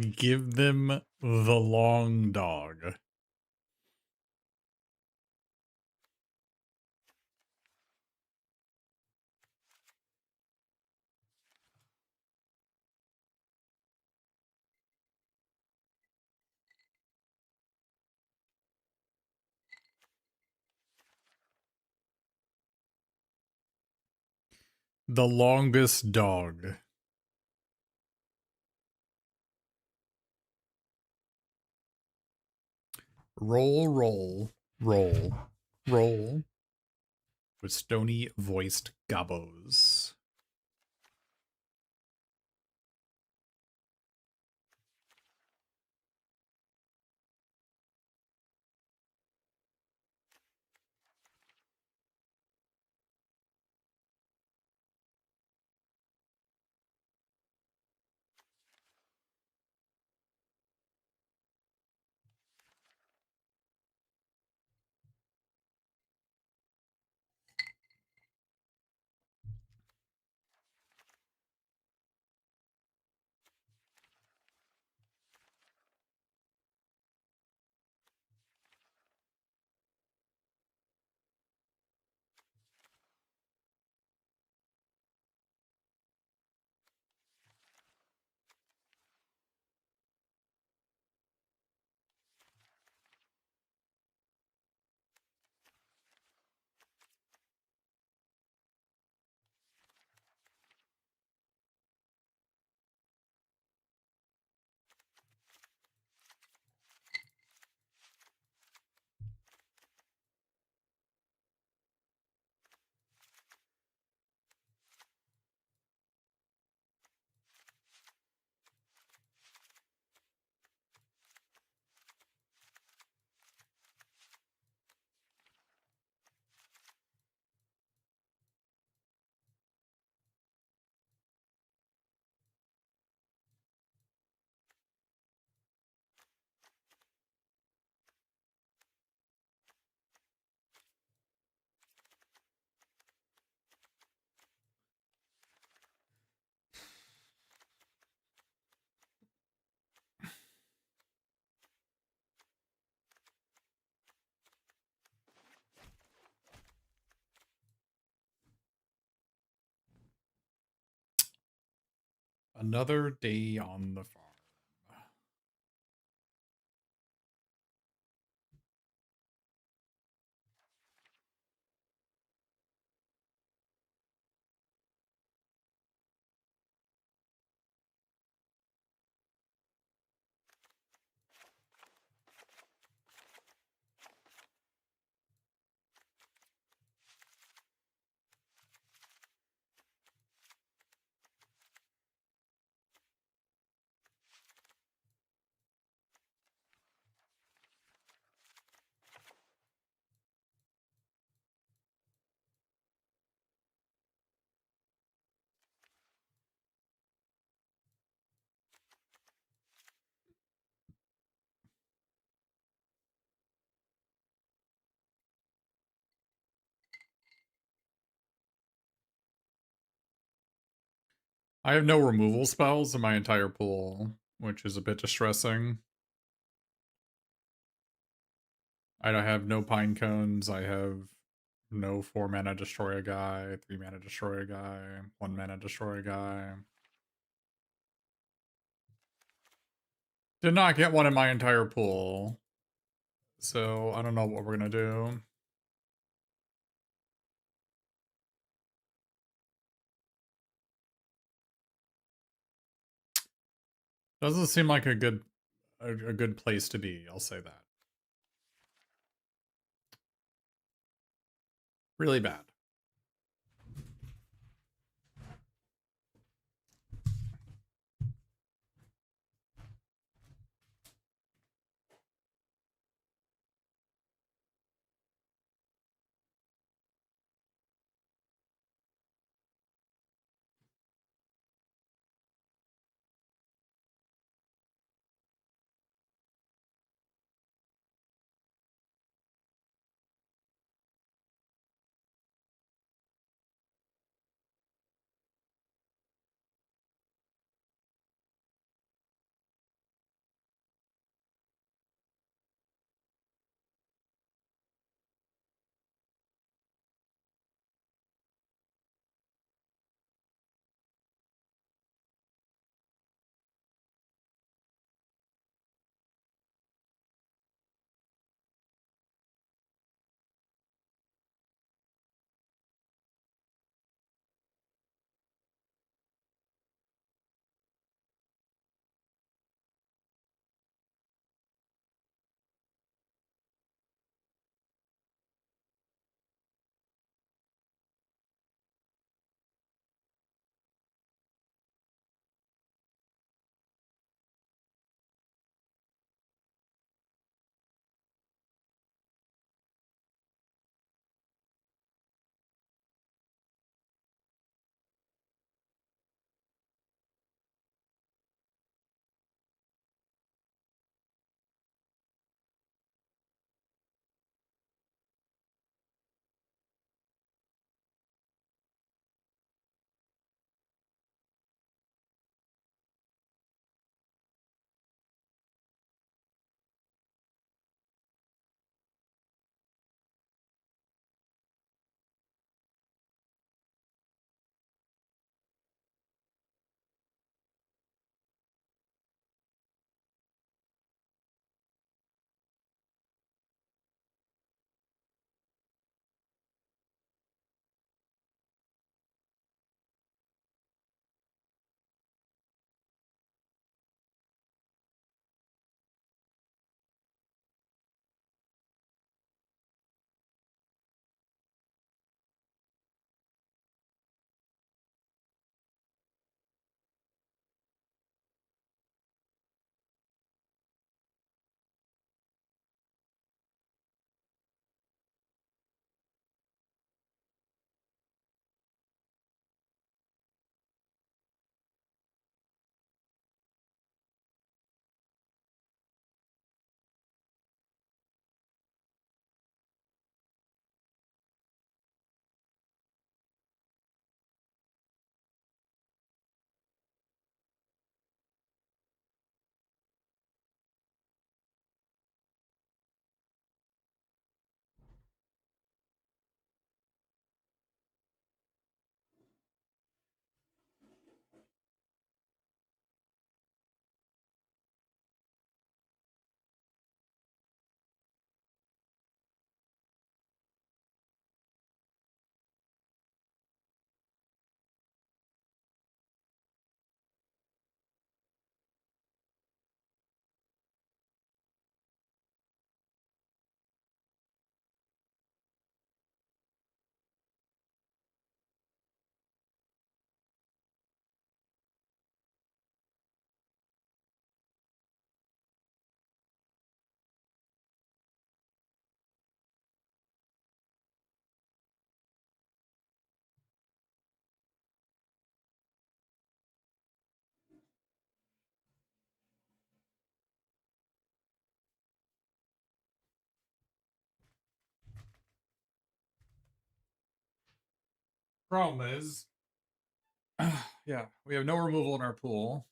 Give them the long dog. The longest dog. Roll, roll, roll, roll. With stony voiced gobos. Another day on the farm. I have no removal spells in my entire pool, which is a bit distressing. I have no pine cones. I have no 4 mana destroy a guy, 3 mana destroy a guy, 1 mana destroy a guy. Did not get one in my entire pool. So I don't know what we're gonna do. Doesn't seem like a good place to be, I'll say that. Really bad. Problem is, yeah, we have no removal in our pool.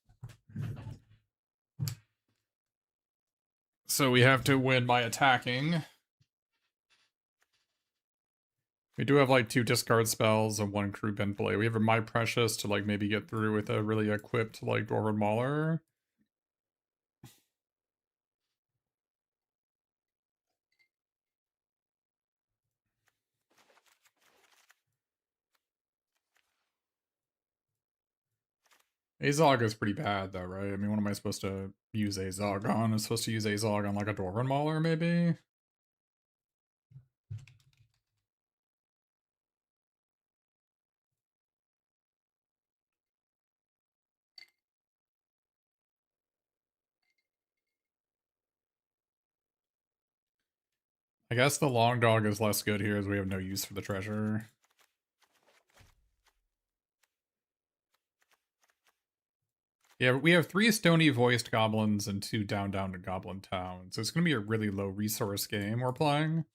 So we have to win by attacking. We do have like 2 discard spells and 1 crew bent blade. We have a My Precious to like maybe get through with a really equipped like Dwarven Mauler. Azog is pretty bad though, right? I mean, what am I supposed to use Azog on? I'm supposed to use Azog on like a Dwarven Mauler maybe? I guess the long dog is less good here as we have no use for the treasure. Yeah, we have 3 stony voiced goblins and 2 down to goblin towns. So it's going to be a really low resource game we're playing.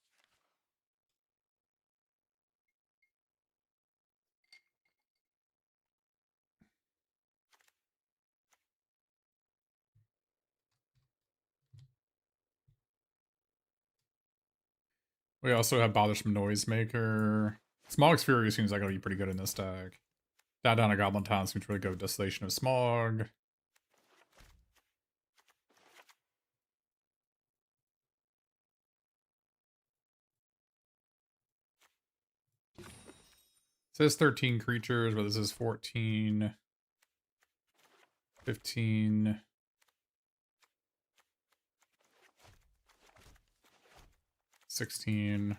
We also have Bothersome Noisemaker. Smog's Fury seems like it'll be pretty good in this deck. Down to Goblin Town seems really good with Distillation of Smog. It says 13 creatures, but this is 14, 15, 16.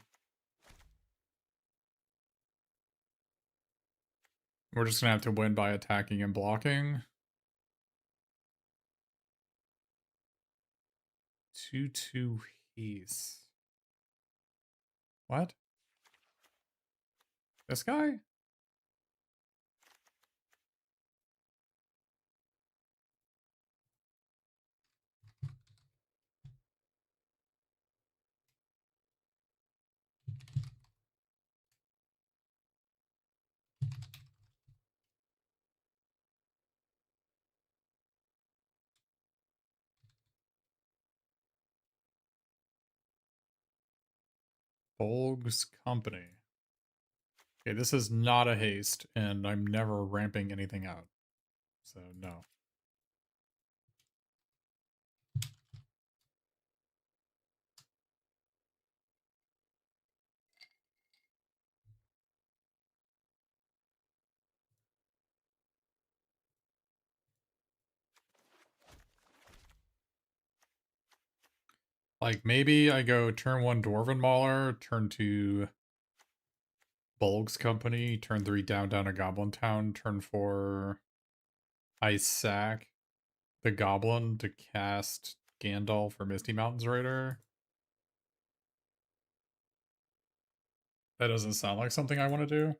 We're just gonna have to win by attacking and blocking. 2/2 haste. What? This guy? Bolg's Company. Okay, this is not a haste, and I'm never ramping anything out. So, no. Like, maybe I go turn 1 Dwarven Mauler, turn 2 Bolg's Company, turn 3 down to Goblin Town, turn 4 I sack the Goblin to cast Gandalf or Misty Mountains Raider. That doesn't sound like something I want to do.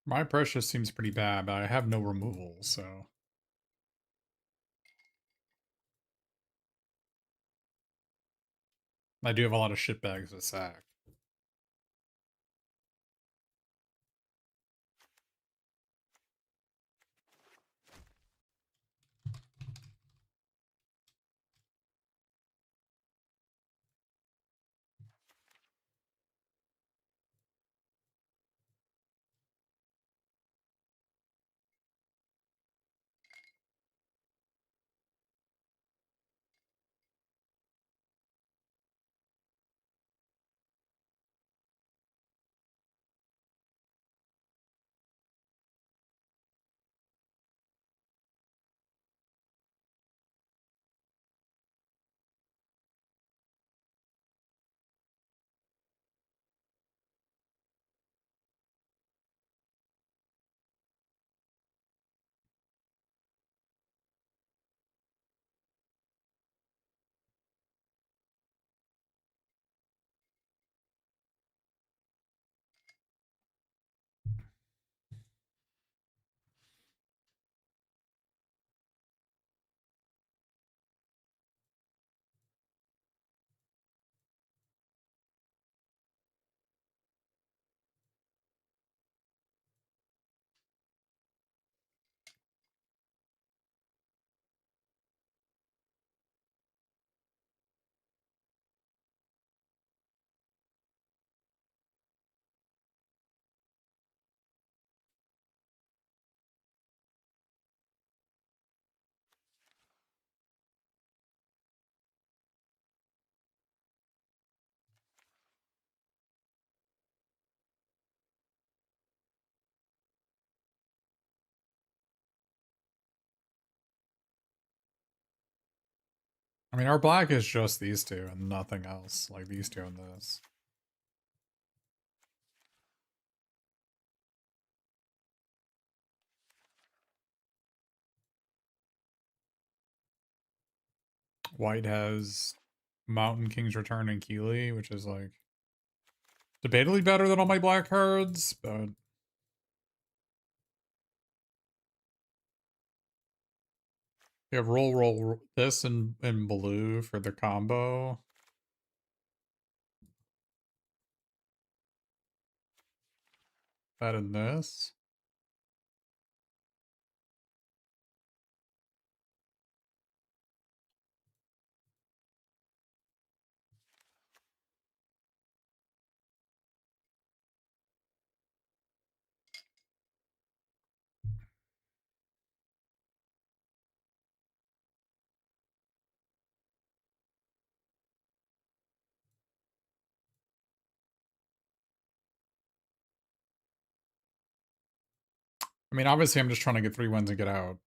My Precious seems pretty bad, but I have no removal, so... I do have a lot of shitbags to sack. I mean, our black is just these two and nothing else. Like these two and this. White has Mountain King's Return and Keeley, which is like debatably better than all my black cards, but we have roll this in blue for the combo. That and this. I mean, obviously, I'm just trying to get 3 wins and get out.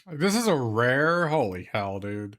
Like, this is a rare. Holy hell, dude.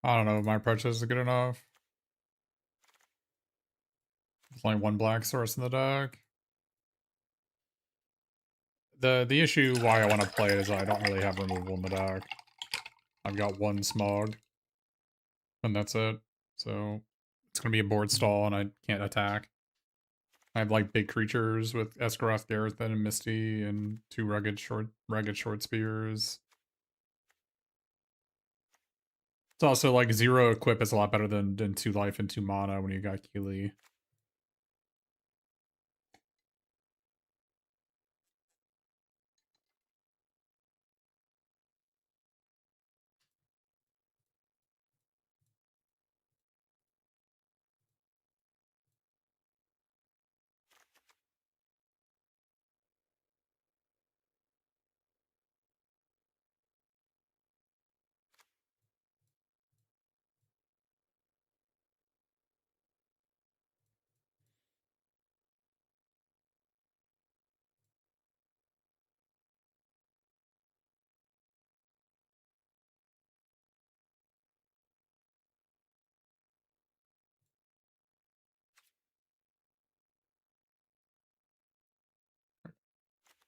I don't know if my approach is good enough. There's only one black source in the deck. The issue why I want to play it is I don't really have removal in the deck. I've got one smog, and that's it. So it's gonna be a board stall, and I can't attack. I have like big creatures with Esgaroth, Gareth, and Misty, and two rugged short spears. It's also like 0 equip is a lot better than 2 life and 2 mana when you got Keeley.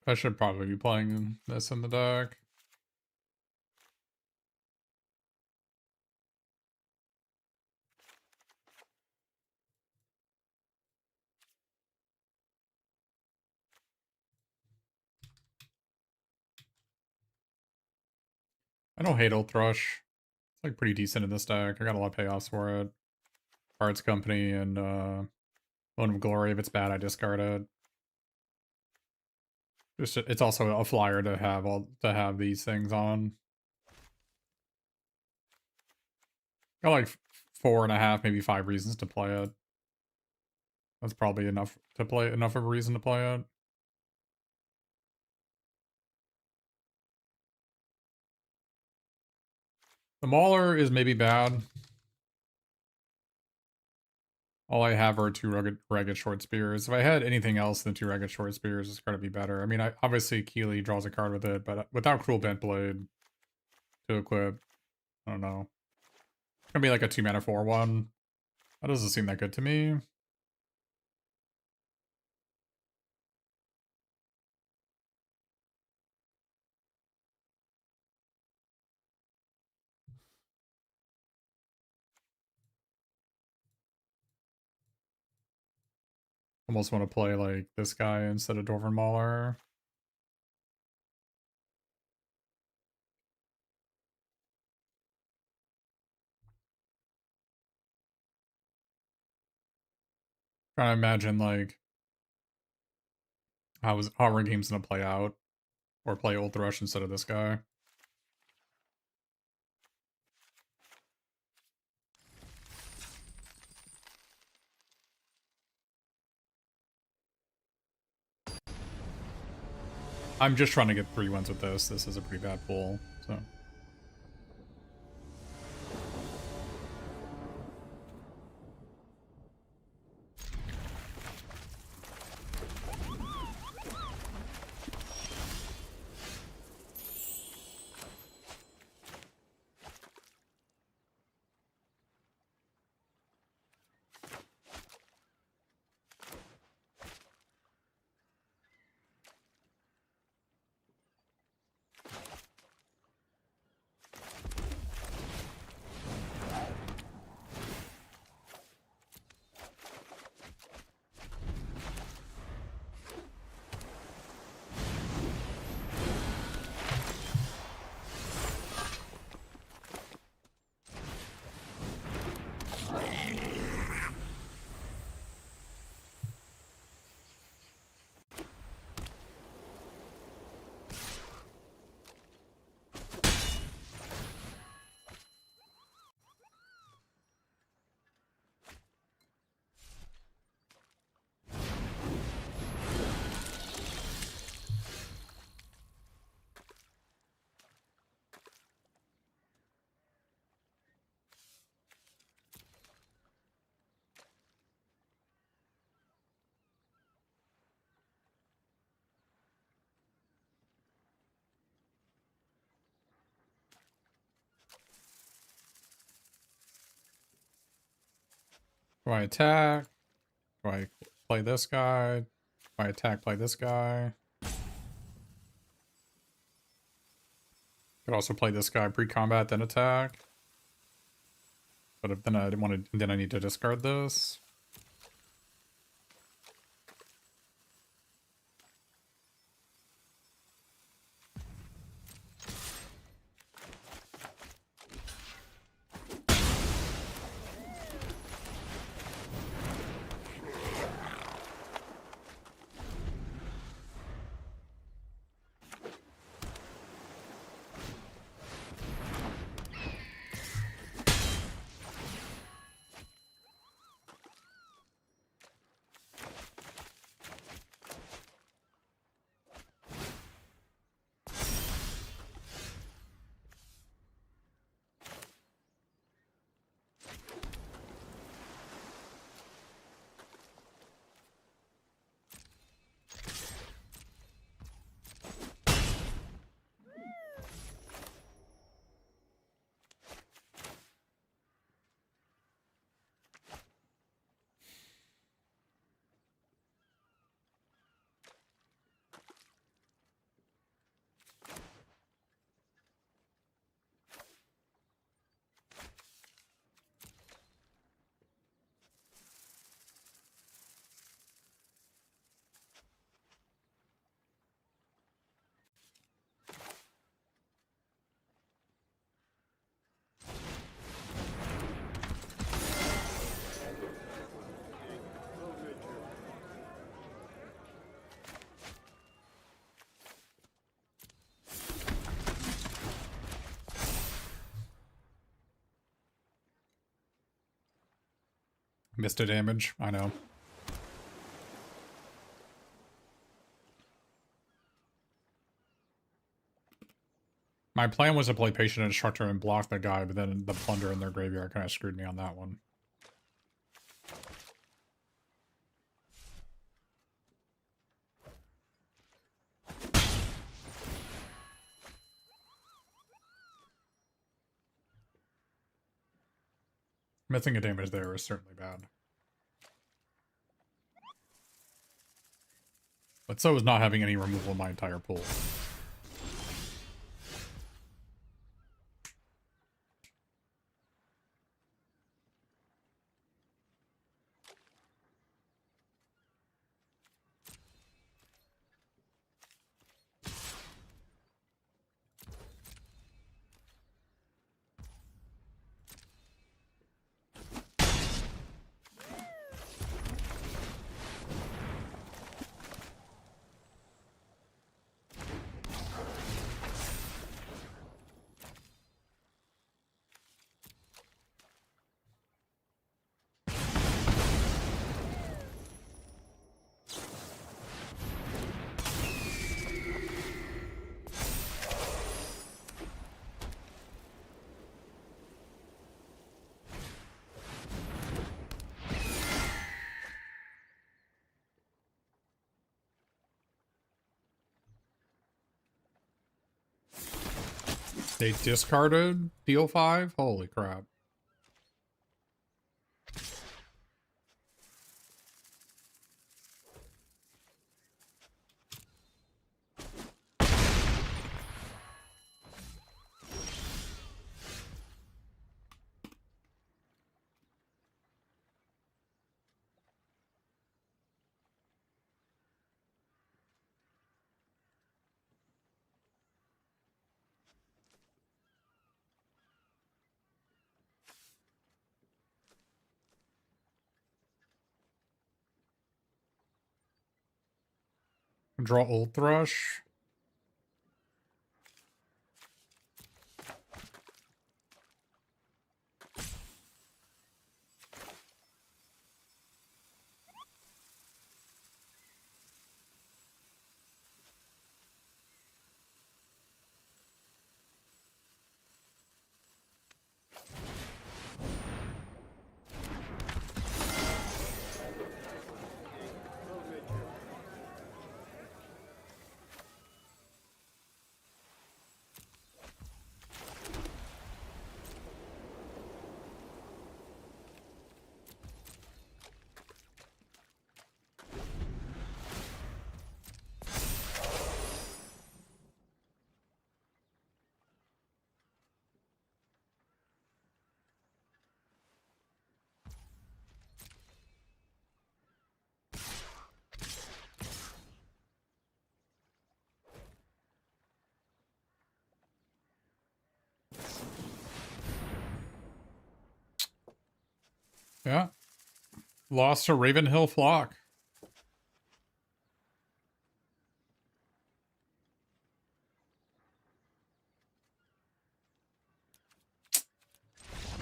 I should probably be playing this in the deck. I don't hate Old Thrush. It's like pretty decent in this deck. I got a lot of payoffs for it. Cards Company and Bone of Glory. If it's bad, I discard it. Just it's also a flyer to have these things on. Got like 4.5, maybe 5 reasons to play it. That's probably enough of a reason to play it. The Mauler is maybe bad. All I have are 2 ragged short spears. If I had anything else than 2 ragged short spears, it's gotta be better. I mean, obviously Keeley draws a card with it, but without Cruel Bent Blade to equip, I don't know. It's gonna be like a 2 mana 4/1. That doesn't seem that good to me. Almost want to play like this guy instead of Dwarven Mauler. Trying to imagine like how our game's gonna play out, or play Old Thrush instead of this guy. I'm just trying to get 3 wins with this. This is a pretty bad pull, so. Do I attack? Do I play this guy? Do I attack, play this guy? Could also play this guy pre-combat, then attack. But if then I didn't want to, then I need to discard this. Missed a damage, I know. My plan was to play Patient Instructor and block the guy, but then the Plunder in their graveyard kind of screwed me on that one. Missing a damage there is certainly bad. But so is not having any removal in my entire pool. They discarded deal 5? Holy crap. Draw Old Thrush. Yeah. Lost to Ravenhill Flock.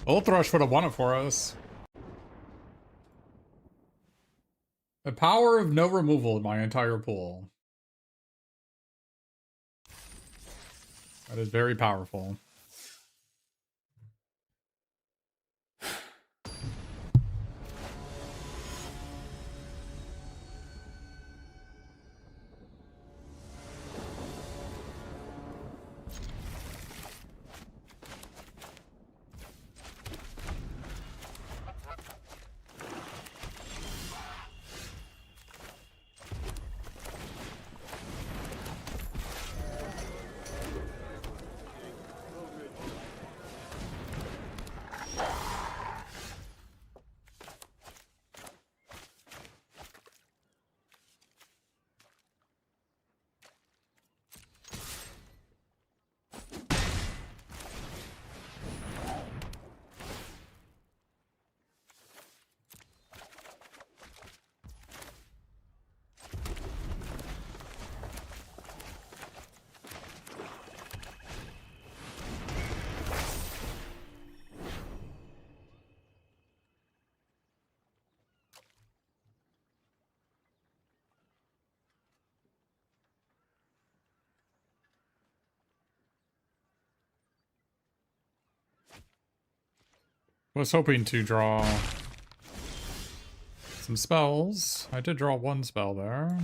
Ulthrush would have won it for us. The power of no removal in my entire pool. That is very powerful. Was hoping to draw some spells. I did draw one spell there.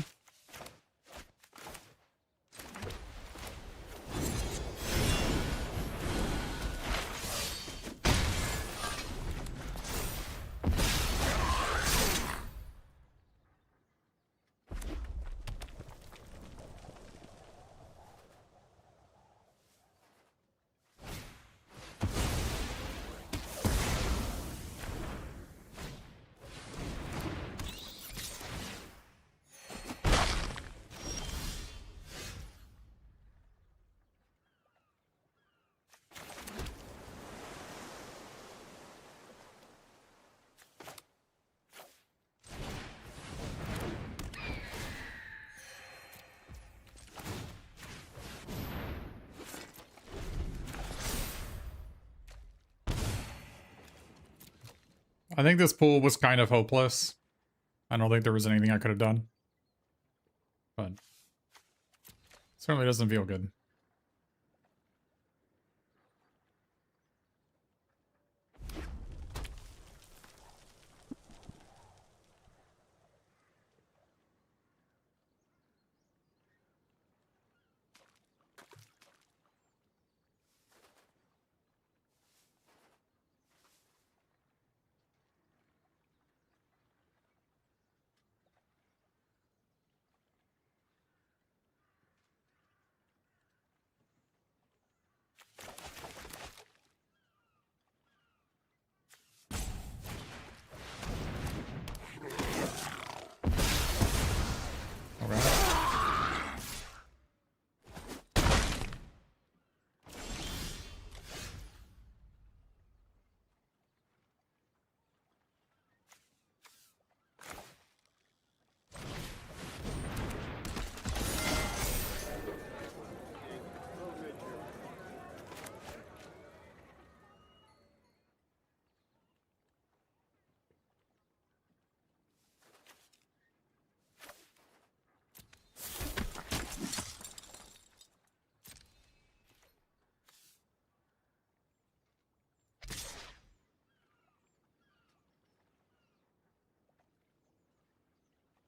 I think this pool was kind of hopeless. I don't think there was anything I could have done. But certainly doesn't feel good.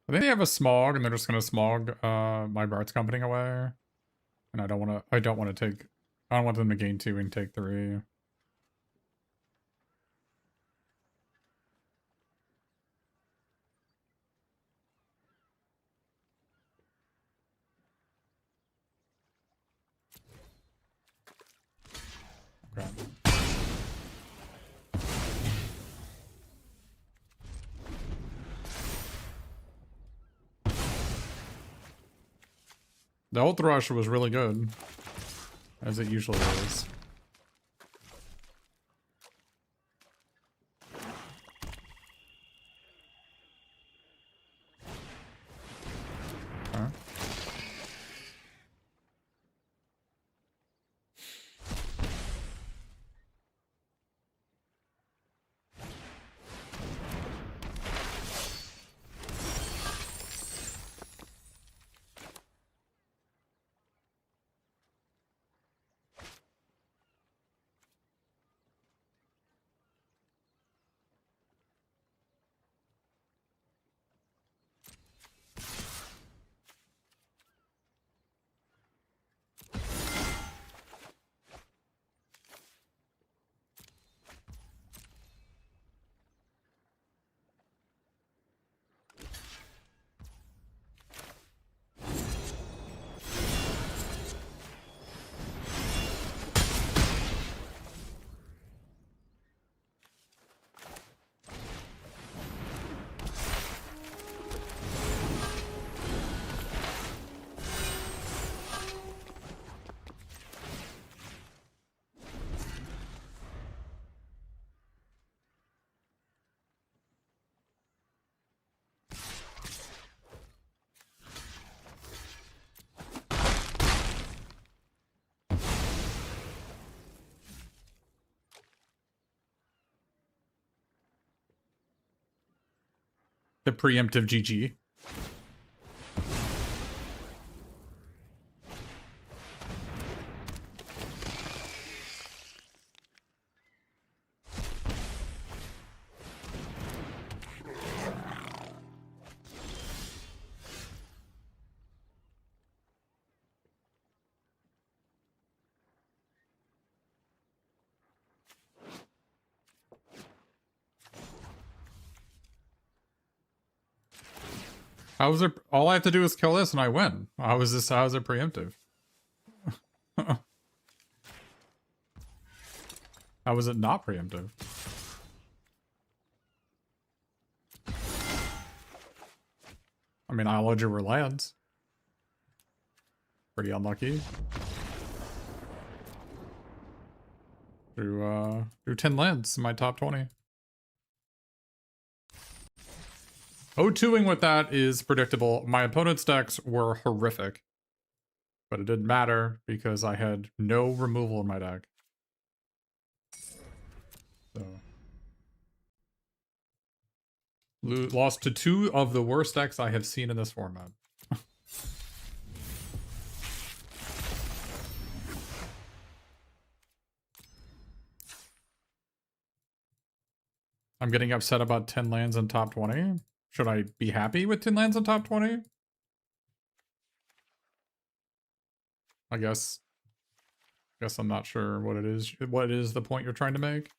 I think they have a smog, and they're just gonna smog my Bart's Company away. And I don't want to. I don't want them to gain 2 and take 3. Okay. The Ulthrush was really good, as it usually is. The preemptive GG. How is it? All I have to do is kill this and I win. How is this? How is it preemptive? How is it not preemptive? I mean, I'll let you lands. Pretty unlucky. Drew 10 lands in my top 20. 0-2ing with that is predictable. My opponent's decks were horrific. But it didn't matter because I had no removal in my deck. So lost to 2 of the worst decks I have seen in this format. I'm getting upset about 10 lands in top 20. Should I be happy with 10 lands in top 20? I guess I'm not sure what it is. What is the point you're trying to make?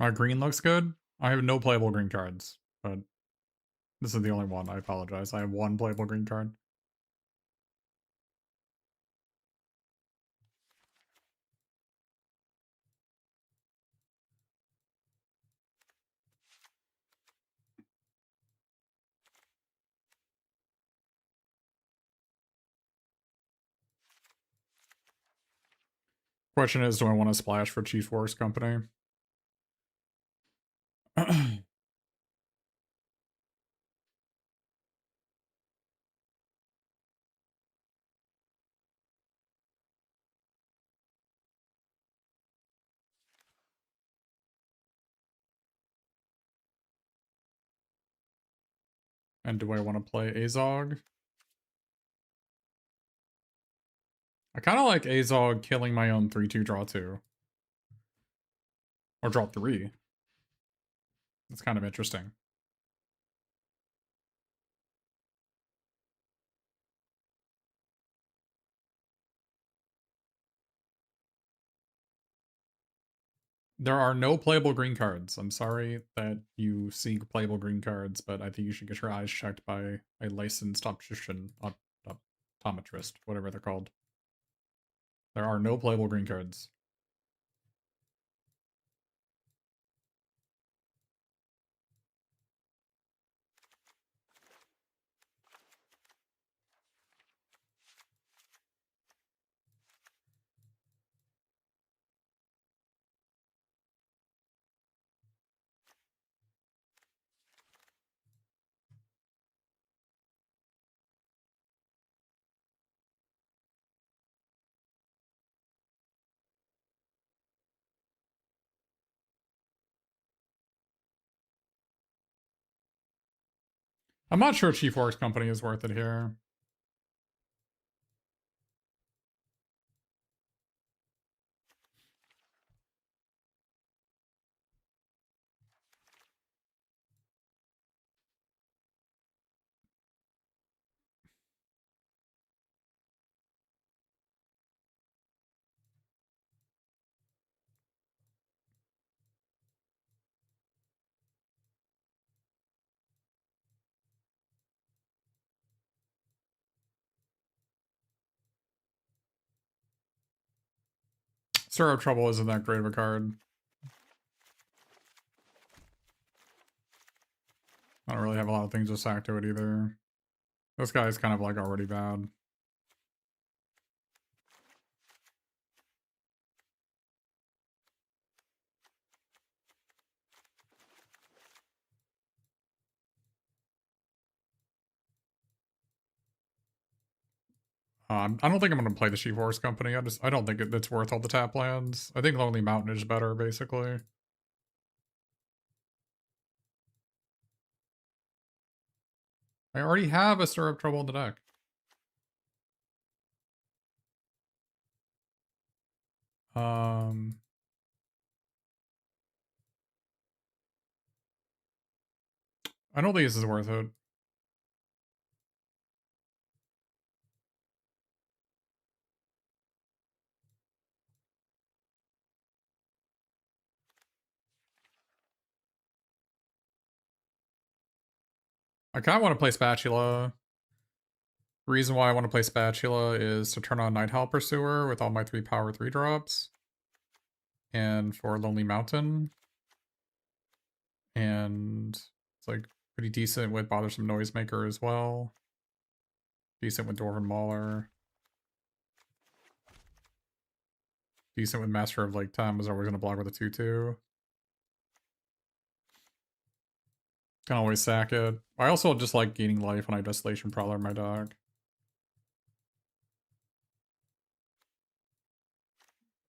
My green looks good. I have no playable green cards, but this is the only one. I apologize. I have 1 playable green card. Question is, do I want to splash for Chief Wars Company? And do I want to play Azog? I kind of like Azog killing my own 3-2 draw 2. Or draw 3. That's kind of interesting. There are no playable green cards. I'm sorry that you seek playable green cards, but I think you should get your eyes checked by a licensed optician, optometrist, whatever they're called. There are no playable green cards. I'm not sure Chief Works Company is worth it here. Stir Up Trouble isn't that great of a card. I don't really have a lot of things to sack to it either. This guy's kind of like already bad. I don't think I'm going to play the Sheep Horse Company. I don't think it's worth all the tap lands. I think Lonely Mountain is better, basically. I already have a Stir Up Trouble in the deck. I don't think this is worth it. I kind of want to play Spatula. The reason why I want to play Spatula is to turn on Night Owl Pursuer with all my 3 power 3 drops. And for Lonely Mountain. And it's like pretty decent with Bothersome Noisemaker as well. Decent with Dwarven Mauler. Decent with Master of Lake Time, was always going to block with a 2-2. Can always sack it. I also just like gaining life when I Desolation Prowler in my deck.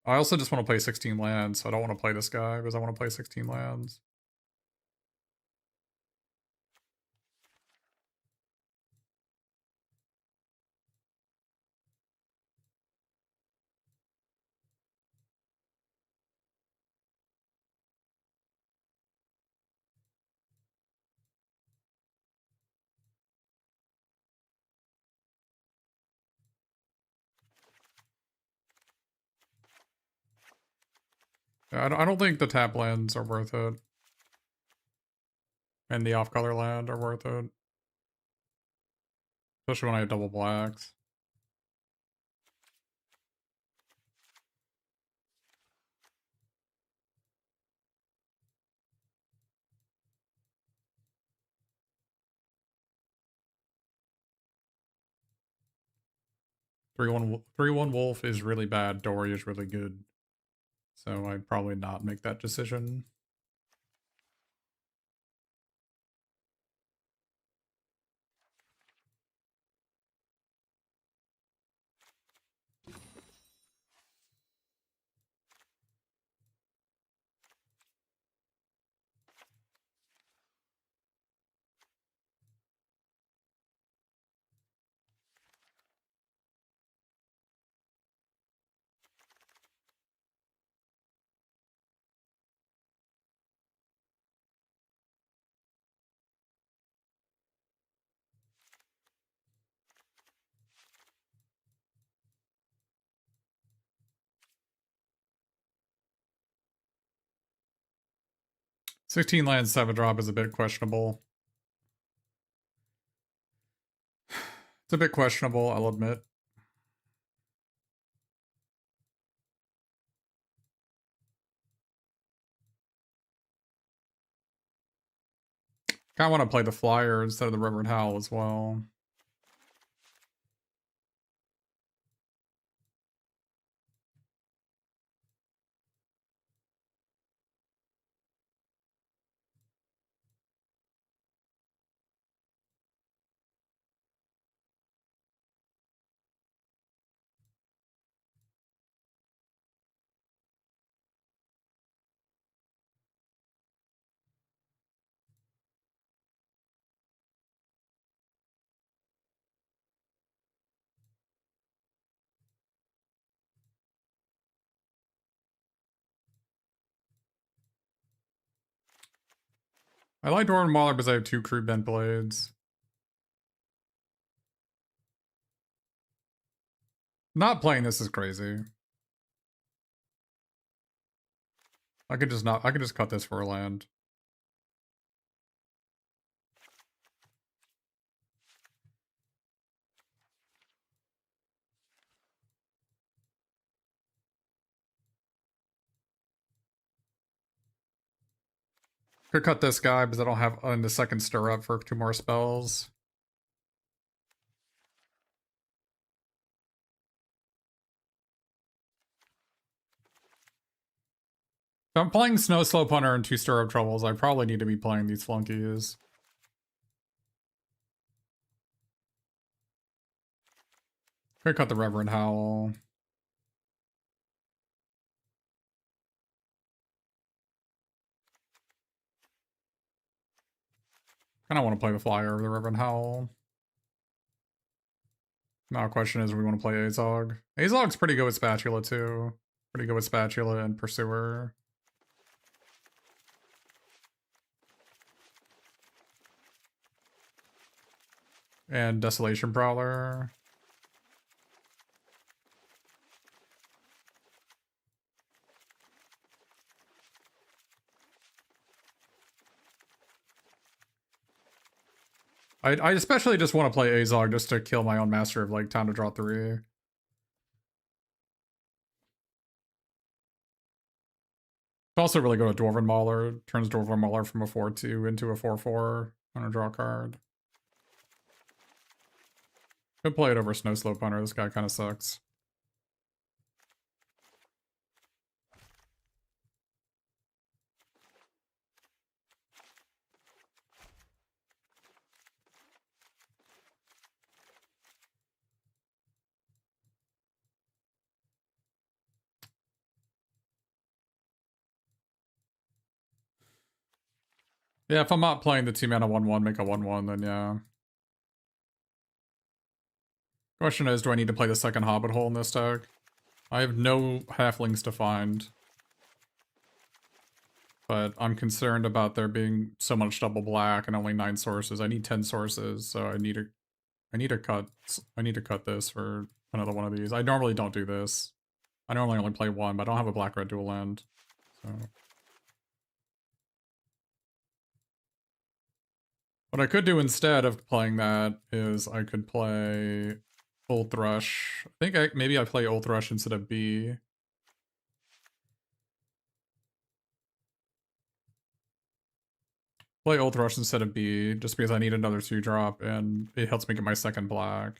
I also just want to play 16 lands, so I don't want to play this guy because I want to play 16 lands. I don't think the tap lands are worth it. And the off-color land are worth it. Especially when I have double blacks. Three one Wolf is really bad. Dory is really good. So I'd probably not make that decision. $16 land 7 drop is a bit questionable. It's a bit questionable, I'll admit. Kinda want to play the Flyer instead of the Reverend Howl as well. I like Dwarven Mauler because I have 2 crude bent blades. Not playing this is crazy. I could just cut this for a land. Could cut this guy, because I don't have in the second stir up for 2 more spells. If I'm playing Snow Slope Hunter and 2 stir up troubles, I probably need to be playing these flunkies. Could cut the Reverend Howl. Kinda want to play the flyer over the Reverend Howl. Now the question is, we want to play Azog. Azog's pretty good with Spatula too. Pretty good with Spatula and Pursuer. And Desolation Prowler. I especially just want to play Azog just to kill my own Master of like time to draw 3. Also really good at Dwarven Mauler. Turns Dwarven Mauler from a 4-2 into a 4-4 on a draw card. Could play it over Snow Slope Hunter. This guy kind of sucks. Yeah, if I'm not playing the 2-mana 1-1, make a 1-1, then yeah. Question is, do I need to play the second Hobbit Hole in this deck? I have no halflings to find. But I'm concerned about there being so much double black and only 9 sources. I need 10 sources, so I need to cut this for another one of these. I normally don't do this. I normally only play 1, but I don't have a black-red dual land. So what I could do instead of playing that is I could play Old Thrush. I think maybe I play Old Thrush instead of B. Play Old Thrush instead of B, just because I need another 2-drop, and it helps me get my second black.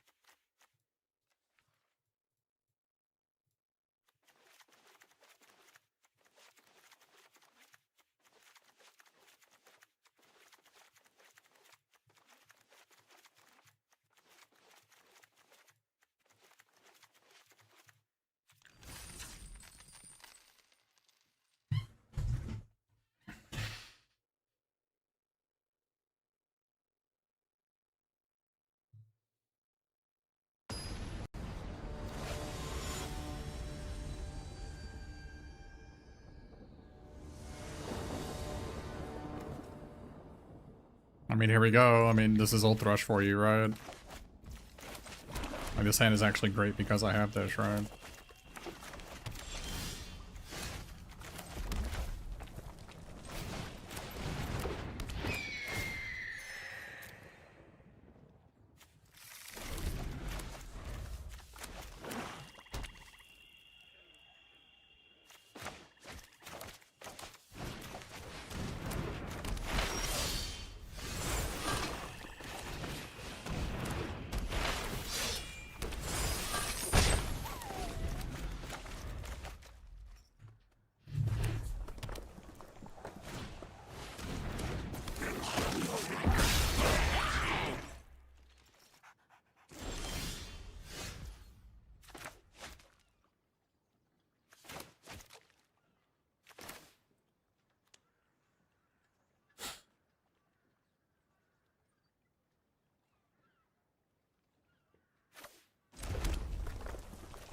I mean, here we go. I mean, this is Old Thrush for you, right? Like, this hand is actually great because I have this, right?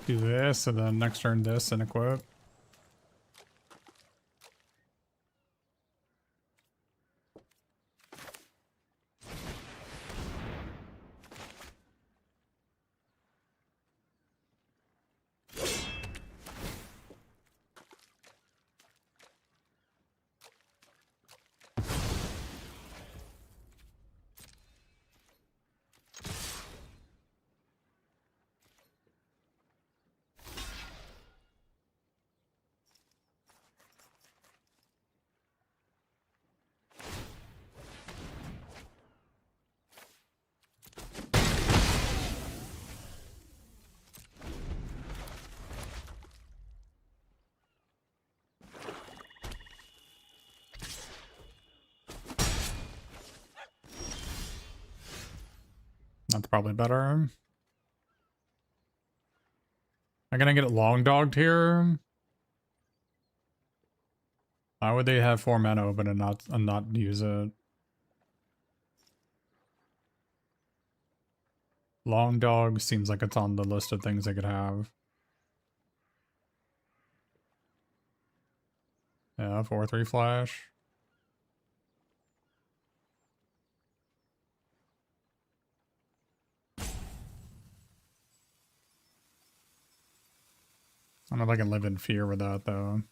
Do this, and then next turn this, and equip. That's probably better. I'm gonna get it long dogged here. Why would they have 4 mana open and not use it? Long dog seems like it's on the list of things they could have. Yeah, 4/3 flash. I don't know if I can live in fear with that though.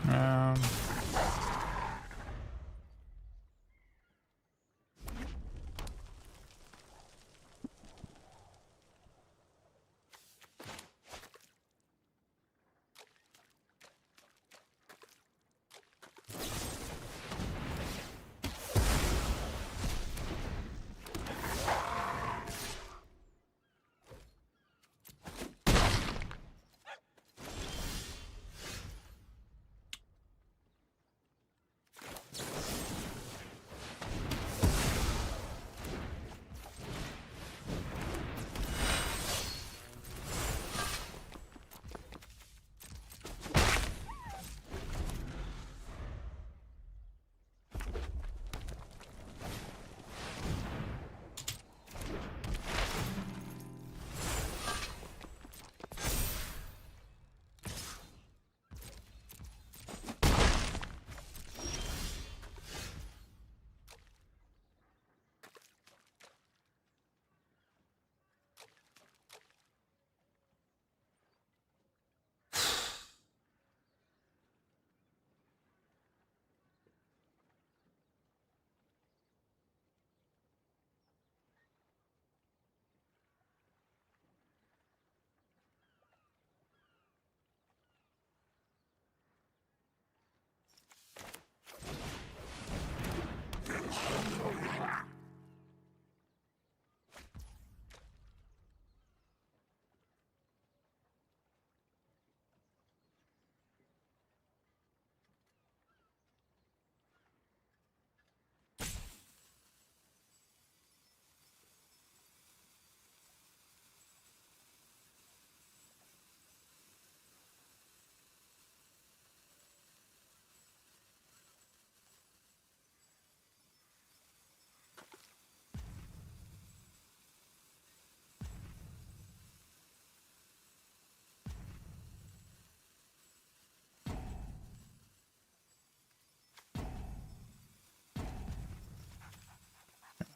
Um,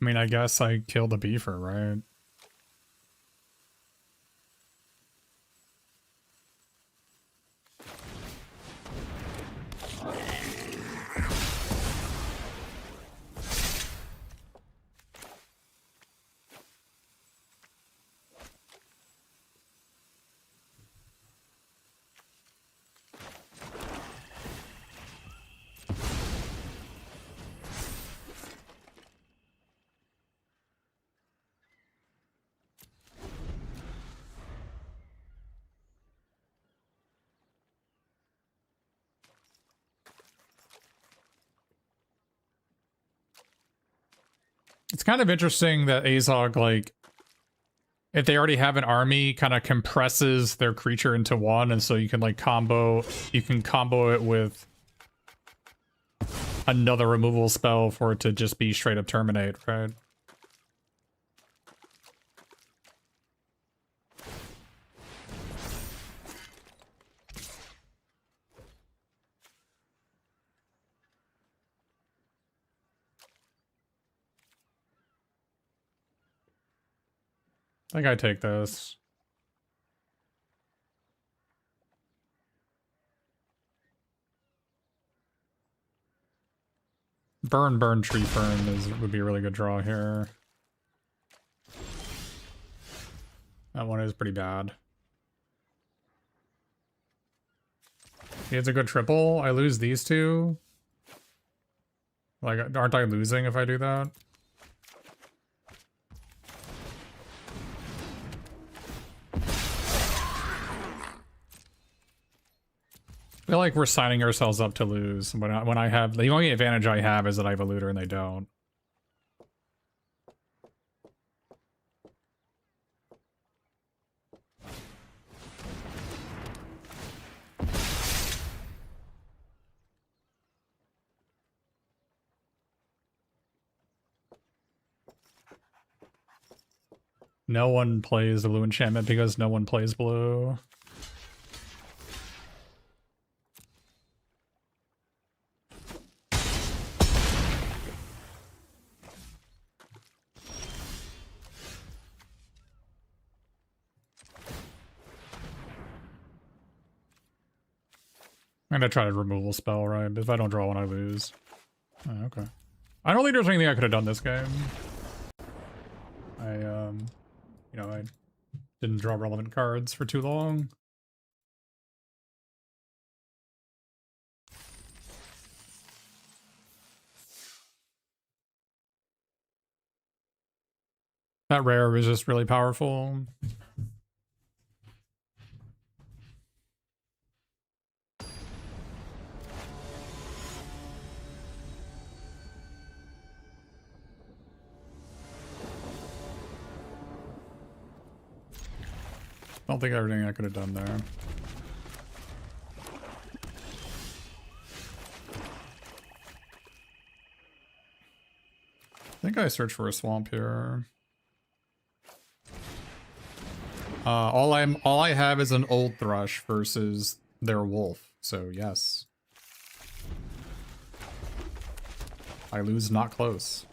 I mean, I guess I killed a beaver, right? It's kind of interesting that Azog, like, if they already have an army, kind of compresses their creature into one, and so you can like combo it with another removal spell for it to just be straight up terminate, right? I think I take this. Burn Tree Fern would be a really good draw here. That one is pretty bad. He has a good triple. I lose these two. Like, aren't I losing if I do that? I feel like we're signing ourselves up to lose when I have the only advantage I have is that I have a looter and they don't. No one plays the blue enchantment because no one plays blue. I'm gonna try to removal spell, right? If I don't draw one, I lose. Oh, okay. I don't think there's anything I could have done this game. You know, I didn't draw relevant cards for too long. That rare was just really powerful. I don't think everything I could have done there. I think I searched for a swamp here. All I have is an old thrush versus their wolf, so yes. I lose not close.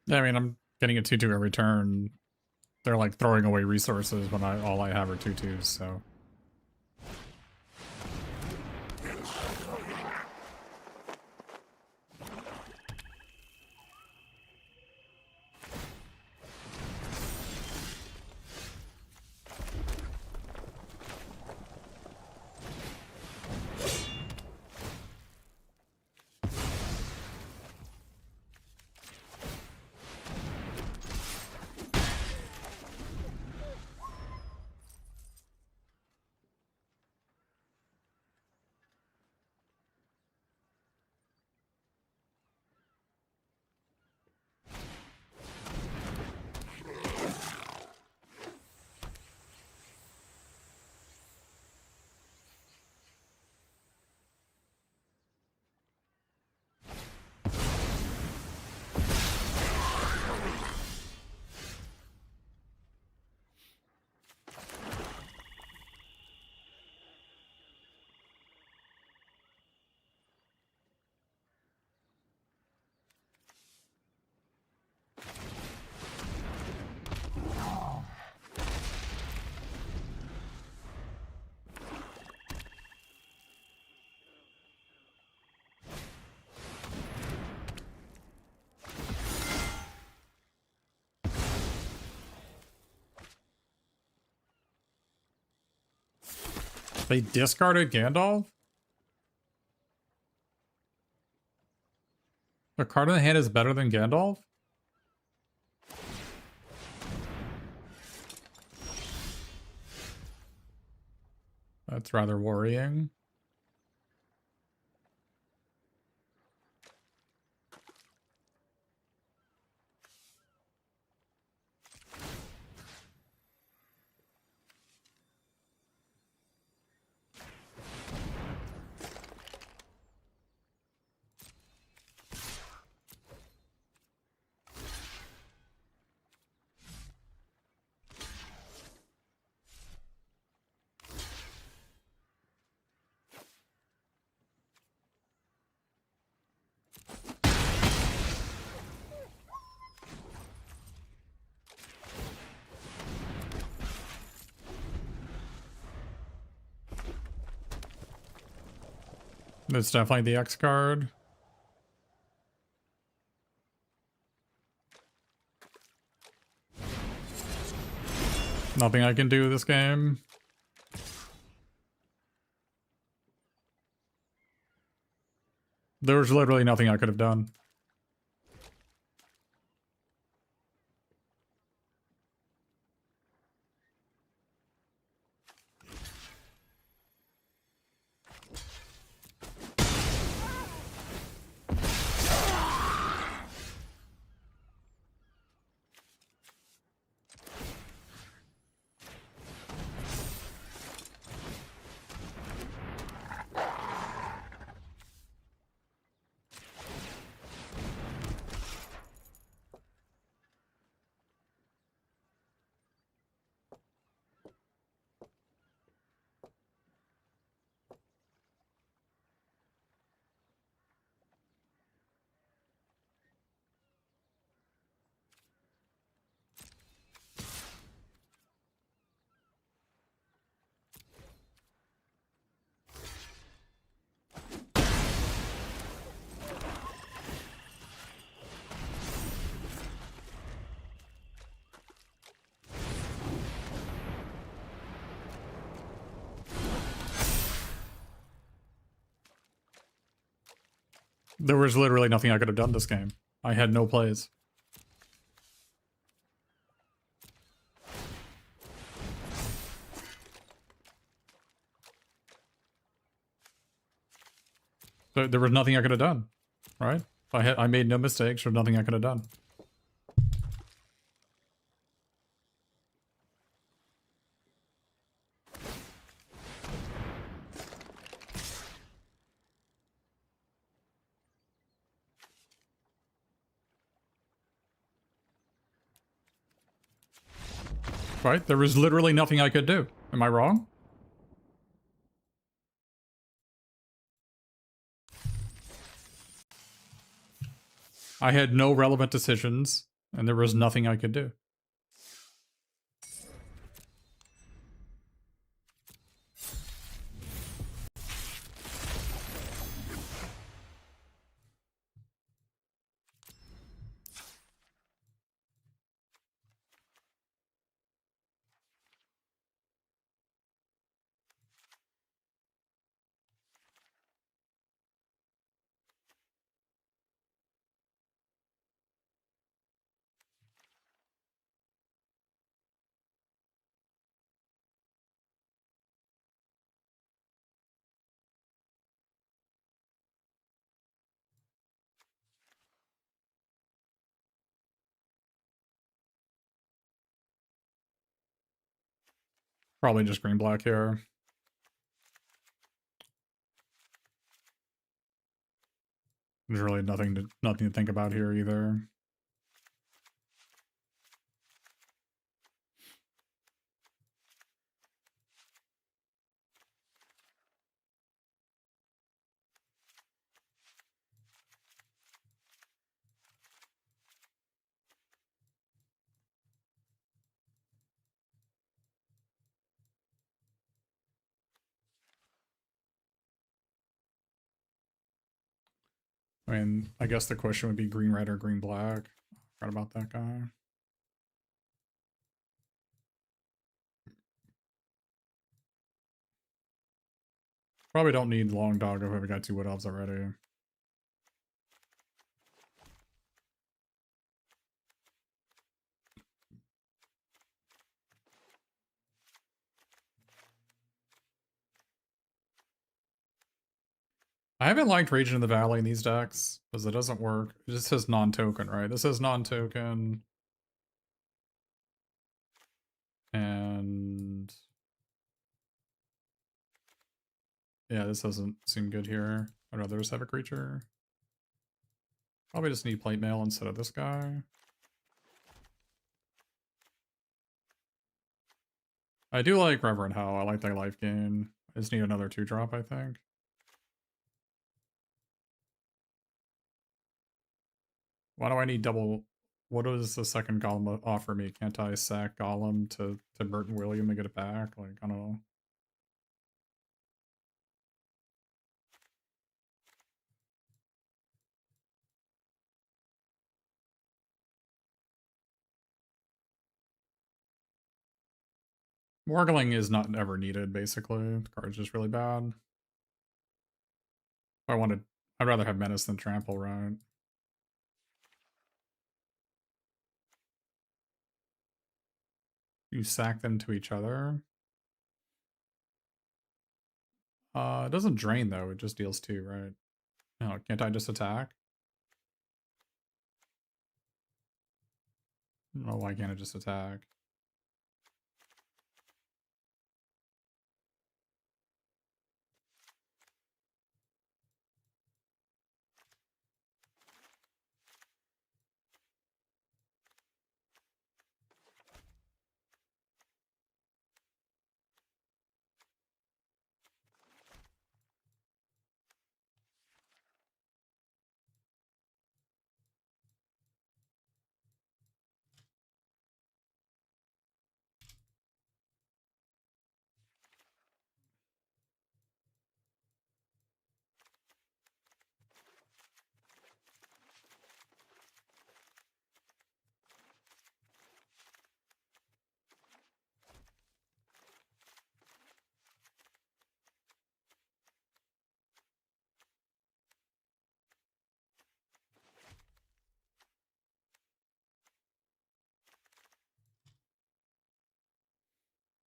Yeah, I mean, I'm getting a 2/2 every turn. They're like throwing away resources when all I have are 2/2s, so. They discarded Gandalf? The card in the hand is better than Gandalf? That's rather worrying. It's definitely the X card. Nothing I can do this game. There was literally nothing I could have done. There was literally nothing I could have done this game. I had no plays. There was nothing I could have done, right? I made no mistakes. There's nothing I could have done. Right? There was literally nothing I could do. Am I wrong? I had no relevant decisions, and there was nothing I could do. Probably just green black here. There's really nothing to think about here either. I mean, I guess the question would be green red or green black. Forgot about that guy. Probably don't need long dog if we got 2 wood elves already. I haven't liked Rage in the Valley in these decks because it doesn't work. It just says non-token, right? This says non-token. And yeah, this doesn't seem good here. I'd rather just have a creature. Probably just need plate mail instead of this guy. I do like Reverend Hell. I like that life gain. I just need another 2-drop, I think. Why do I need double? What does the second Golem offer me? Can't I sack Golem to Burton William and get it back? Like, I don't know. Wargling is not ever needed, basically. The card's just really bad. If I wanted, I'd rather have Menace than Trample, right? You sack them to each other. It doesn't drain, though. It just deals 2, right? No, can't I just attack? Oh, why can't I just attack?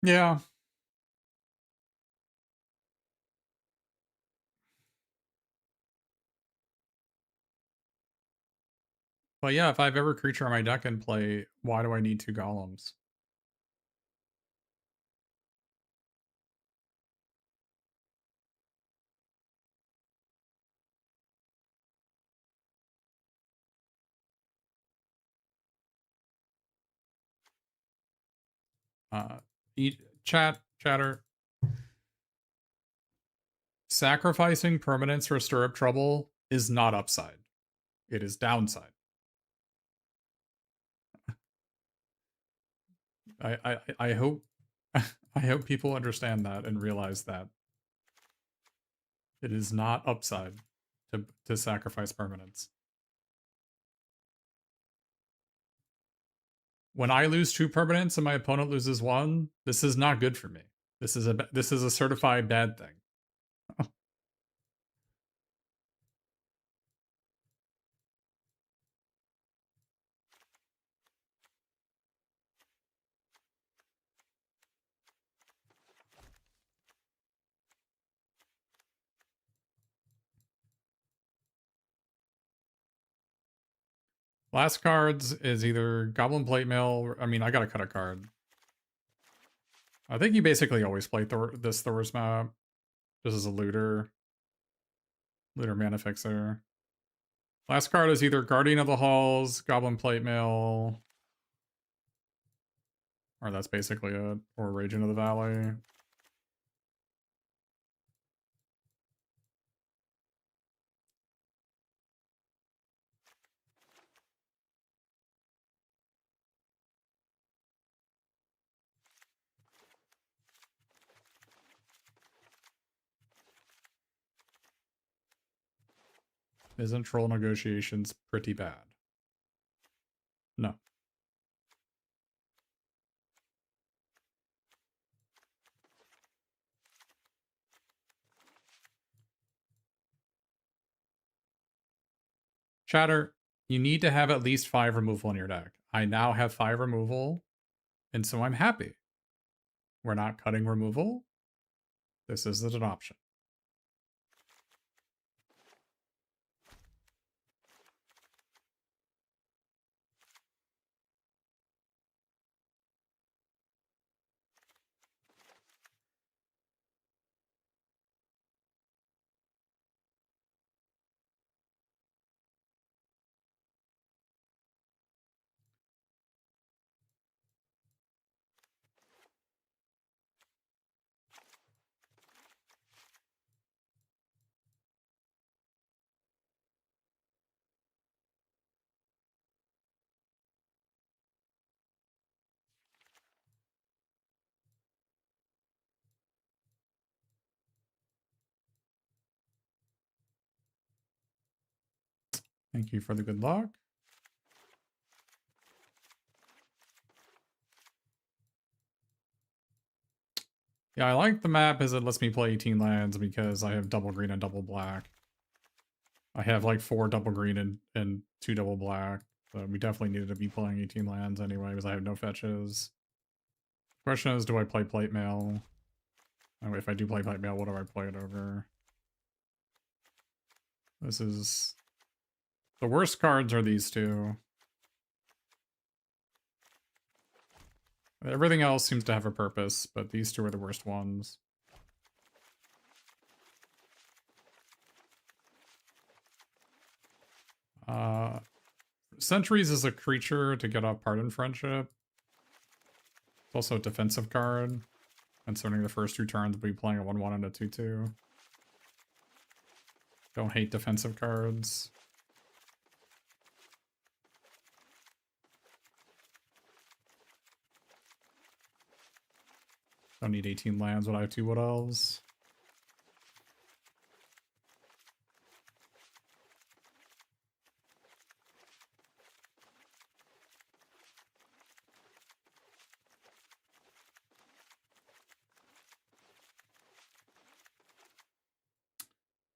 Yeah. But yeah, if I have every creature on my deck in play, why do I need 2 golems? Uh, chatter. Sacrificing permanents for stir up trouble is not upside. It is downside. I hope I hope people understand that and realize that it is not upside to sacrifice permanents. When I lose 2 permanents and my opponent loses 1, this is not good for me. This is a certified bad thing. Last cards is either Goblin Plate Mail. I mean, I gotta cut a card. I think you basically always play this Thor's map. Just as a looter. Looter mana fixer. Last card is either Guardian of the Halls, Goblin Plate Mail, or that's basically it, or Raging of the Valley. Isn't Troll Negotiations pretty bad? No. Chatter, you need to have at least 5 removal in your deck. I now have 5 removal, and so I'm happy. We're not cutting removal. This isn't an option. Thank you for the good luck. Yeah, I like the map as it lets me play 18 lands because I have double green and double black. I have like 4 double green and 2 double black. So we definitely needed to be playing 18 lands anyway because I have no fetches. Question is, do I play Plate Mail? Oh, if I do play Plate Mail, what do I play it over? This is... The worst cards are these two. Everything else seems to have a purpose, but these two are the worst ones. Sentries is a creature to get off Pardon Friendship. It's also a defensive card. Concerning the first 2 turns, we'll be playing a 1-1 and a 2-2. Don't hate defensive cards. Don't need 18 lands when I have 2 Wood Elves.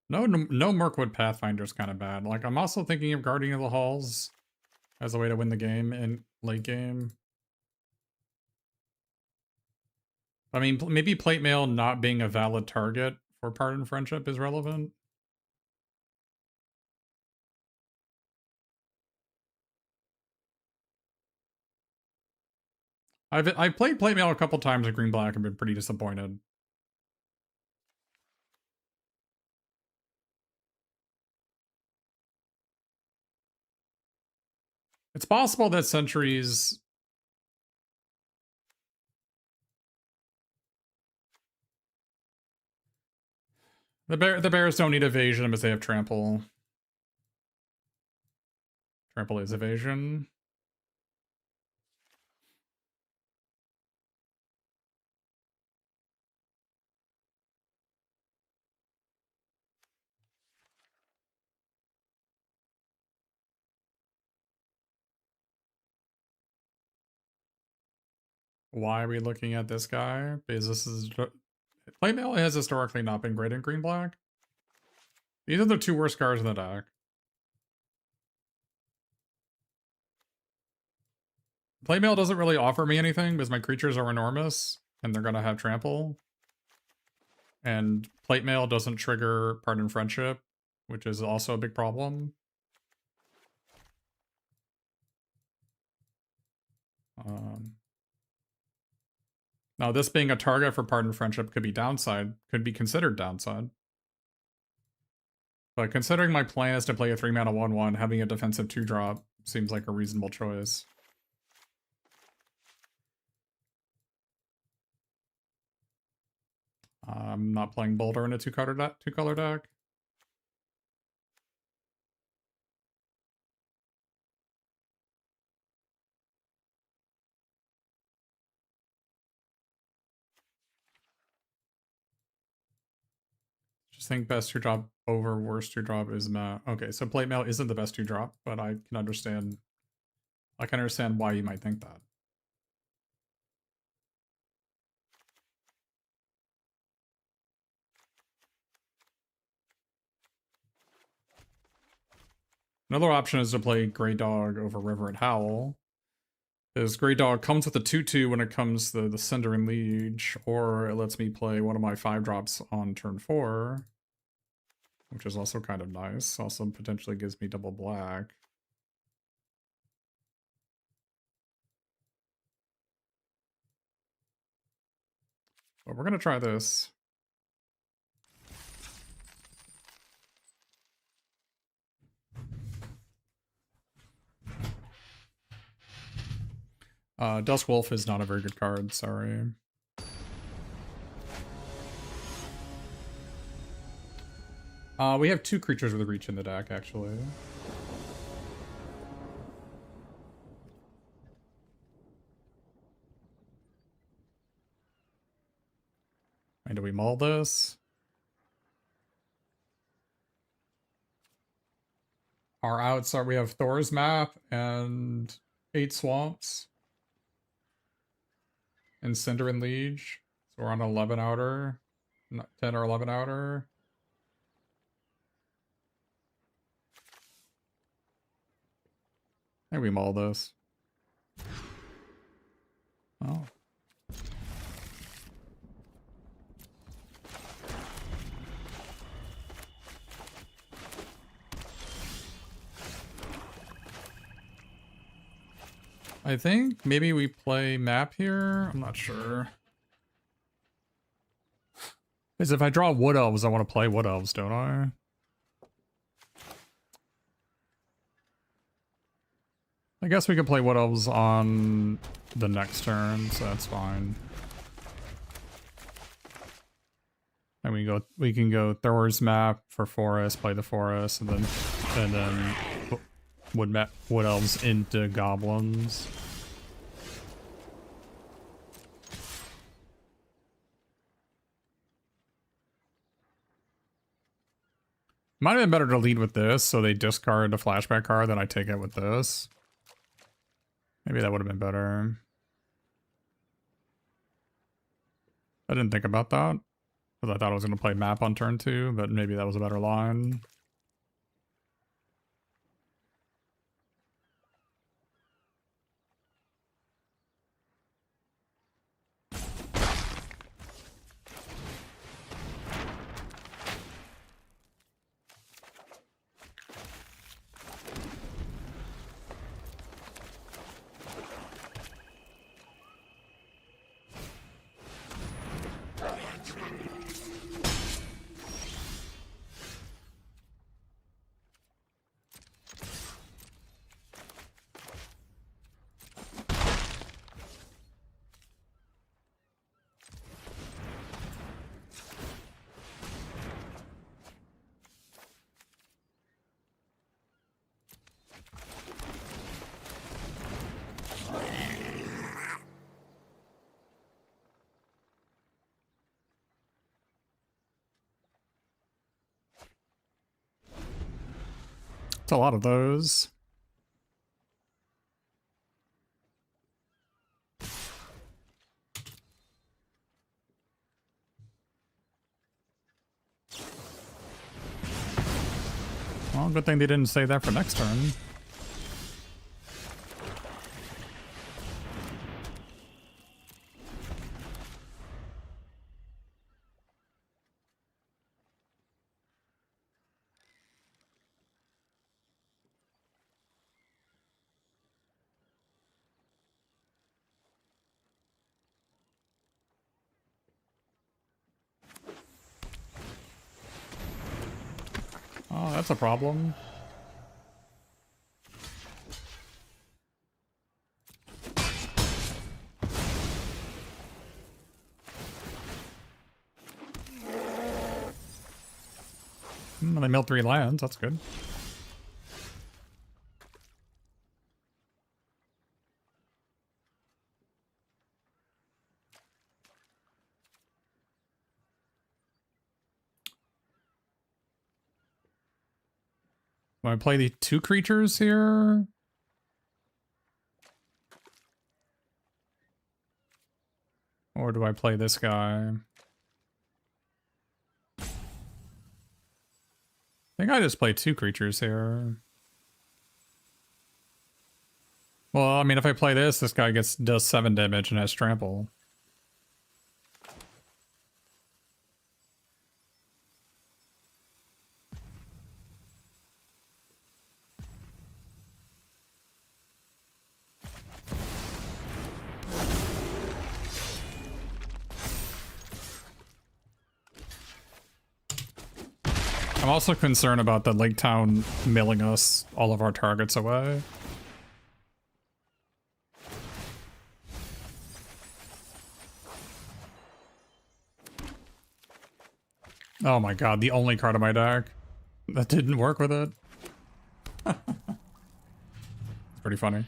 No Mirkwood Pathfinder's kind of bad. Like, I'm also thinking of Guardian of the Halls as a way to win the game in late game. I mean, maybe Plate Mail not being a valid target for Pardon Friendship is relevant. I've played Plate Mail a couple times in Green-Black and been pretty disappointed. It's possible that Sentries... The bears don't need evasion because they have trample. Trample is evasion. Why are we looking at this guy? Because this is... Plate Mail has historically not been great in Green-Black. These are the 2 worst cards in the deck. Plate Mail doesn't really offer me anything because my creatures are enormous and they're going to have trample. And Plate Mail doesn't trigger Pardon Friendship, which is also a big problem. Now, this being a target for partner friendship could be downside, could be considered downside. But considering my plan is to play a 3-mana 1/1, having a defensive 2-drop seems like a reasonable choice. I'm not playing Boulder in a two-color deck. Just think best 2-drop over worst 2-drop is okay, so plate mail isn't the best 2-drop, but I can understand why you might think that. Another option is to play Grey Dog over Reverend Howl. Because Grey Dog comes with a 2/2 when it comes to the Sundering Liege, or it lets me play one of my 5-drops on turn 4, which is also kind of nice. Also potentially gives me double black. But we're going to try this. Dusk Wolf is not a very good card, sorry. We have 2 creatures with reach in the deck, actually. And do we maul this? Our outs are, we have Thor's Map and 8 Swamps. And Cinder and Liege. So we're on 11 outer. 10 or 11 outer. Maybe we maul this. Oh. I think maybe we play map here. I'm not sure. Because if I draw Wood Elves, I want to play Wood Elves, don't I? I guess we could play Wood Elves on the next turn, so that's fine. And we can go Thor's Map for forest, play the forest, and then Wood Elves into goblins. Might have been better to lead with this, so they discard a flashback card, then I take it with this. Maybe that would have been better. I didn't think about that, because I thought I was going to play map on turn 2, but maybe that was a better line. It's a lot of those. Well, good thing they didn't say that for next turn. That's a problem. They milled 3 lands, that's good. Do I play the 2 creatures here? Or do I play this guy? I think I just play 2 creatures here. Well, I mean, if I play this guy does 7 damage and has trample. I'm also concerned about the Lake Town milling us all of our targets away. Oh my god, the only card in my deck that didn't work with it. It's pretty funny.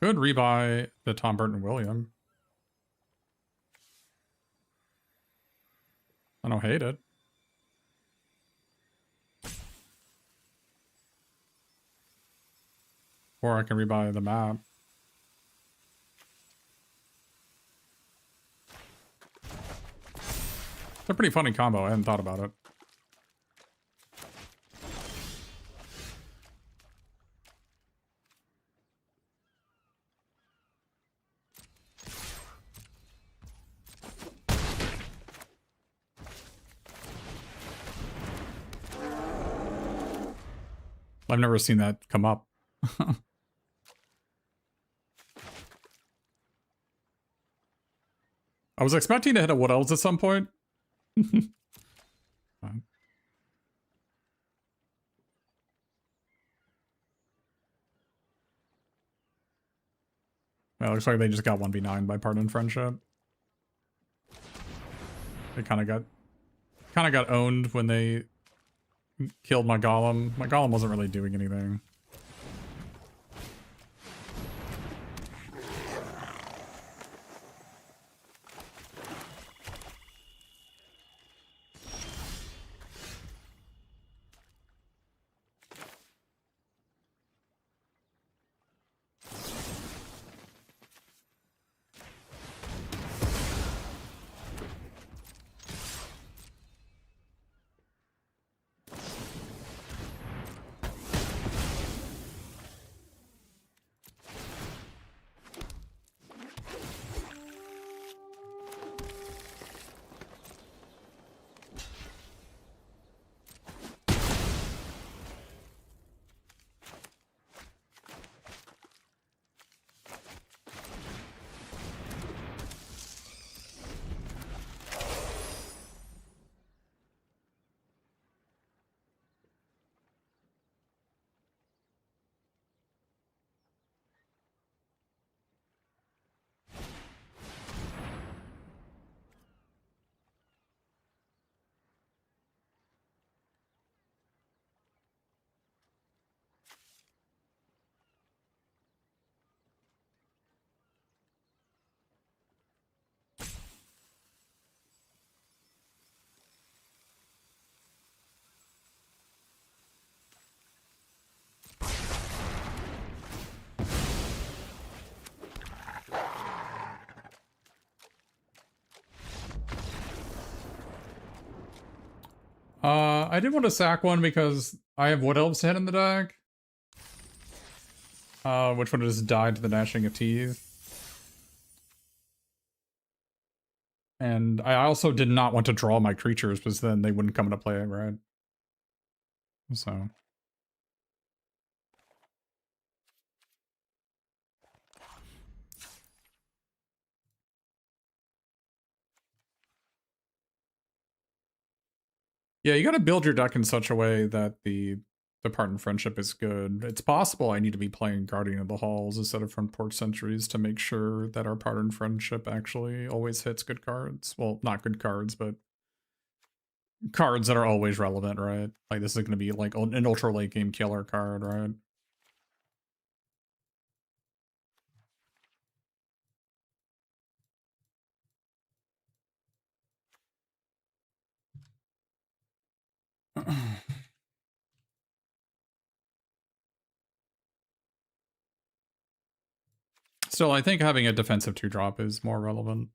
Could rebuy the Tom Burton William. I don't hate it. Or I can rebuy the map. It's a pretty funny combo. I hadn't thought about it. I've never seen that come up. I was expecting to hit a Wood Elves at some point. Fine. Well, it looks like they just got 1v9 by Pardon Friendship. They kind of got owned when they killed my Golem. My Golem wasn't really doing anything. I did want to sack one because I have Wood Elves hit in the deck. Which would have just died to the Gnashing of Teeth. And I also did not want to draw my creatures because then they wouldn't come into play, right? So... Yeah, you gotta build your deck in such a way that the partner friendship is good. It's possible I need to be playing Guardian of the Halls instead of Front Porch Sentries to make sure that our partner friendship actually always hits good cards. Well, not good cards, but cards that are always relevant, right? Like this is gonna be like an ultra late game killer card, right? Still, I think having a defensive 2-drop is more relevant.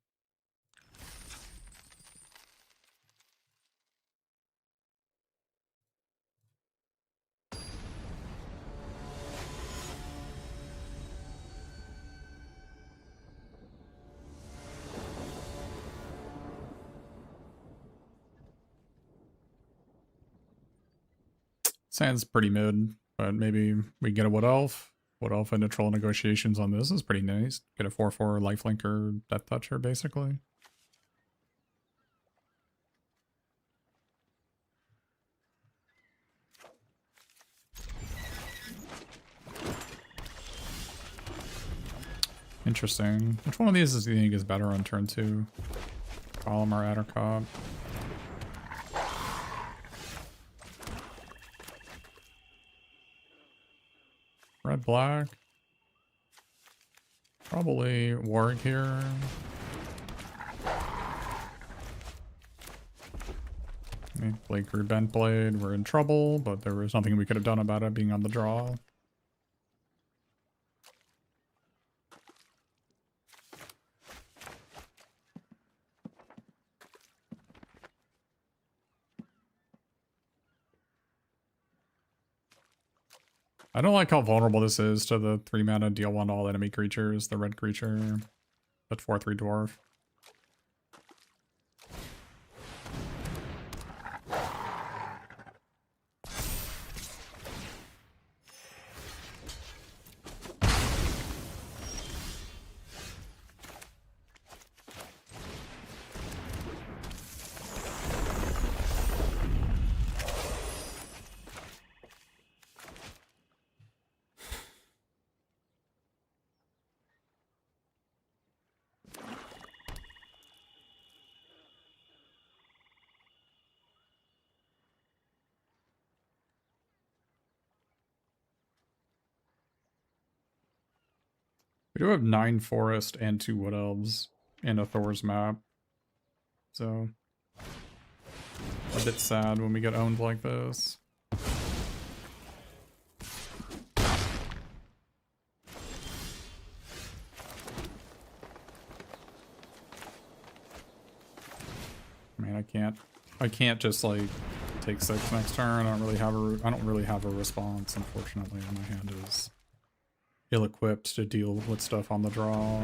Sounds pretty mid, but maybe we get a Wood Elf. Wood Elf and Troll Negotiations on this is pretty nice. Get a 4/4 lifelinker, Death Toucher, basically. Interesting. Which one of these do you think is better on turn 2? Column or Addercop? Red, black. Probably Warg here. Blake or Bent Blade. We're in trouble, but there was nothing we could have done about it being on the draw. I don't like how vulnerable this is to the 3-mana deal 1 all enemy creatures, the red creature, that 4/3 dwarf. We do have 9 forest and 2 wood elves and a Thor's map. So a bit sad when we get owned like this. I mean, I can't just like take 6 next turn. I don't really have a response, unfortunately. My hand is ill-equipped to deal with stuff on the draw.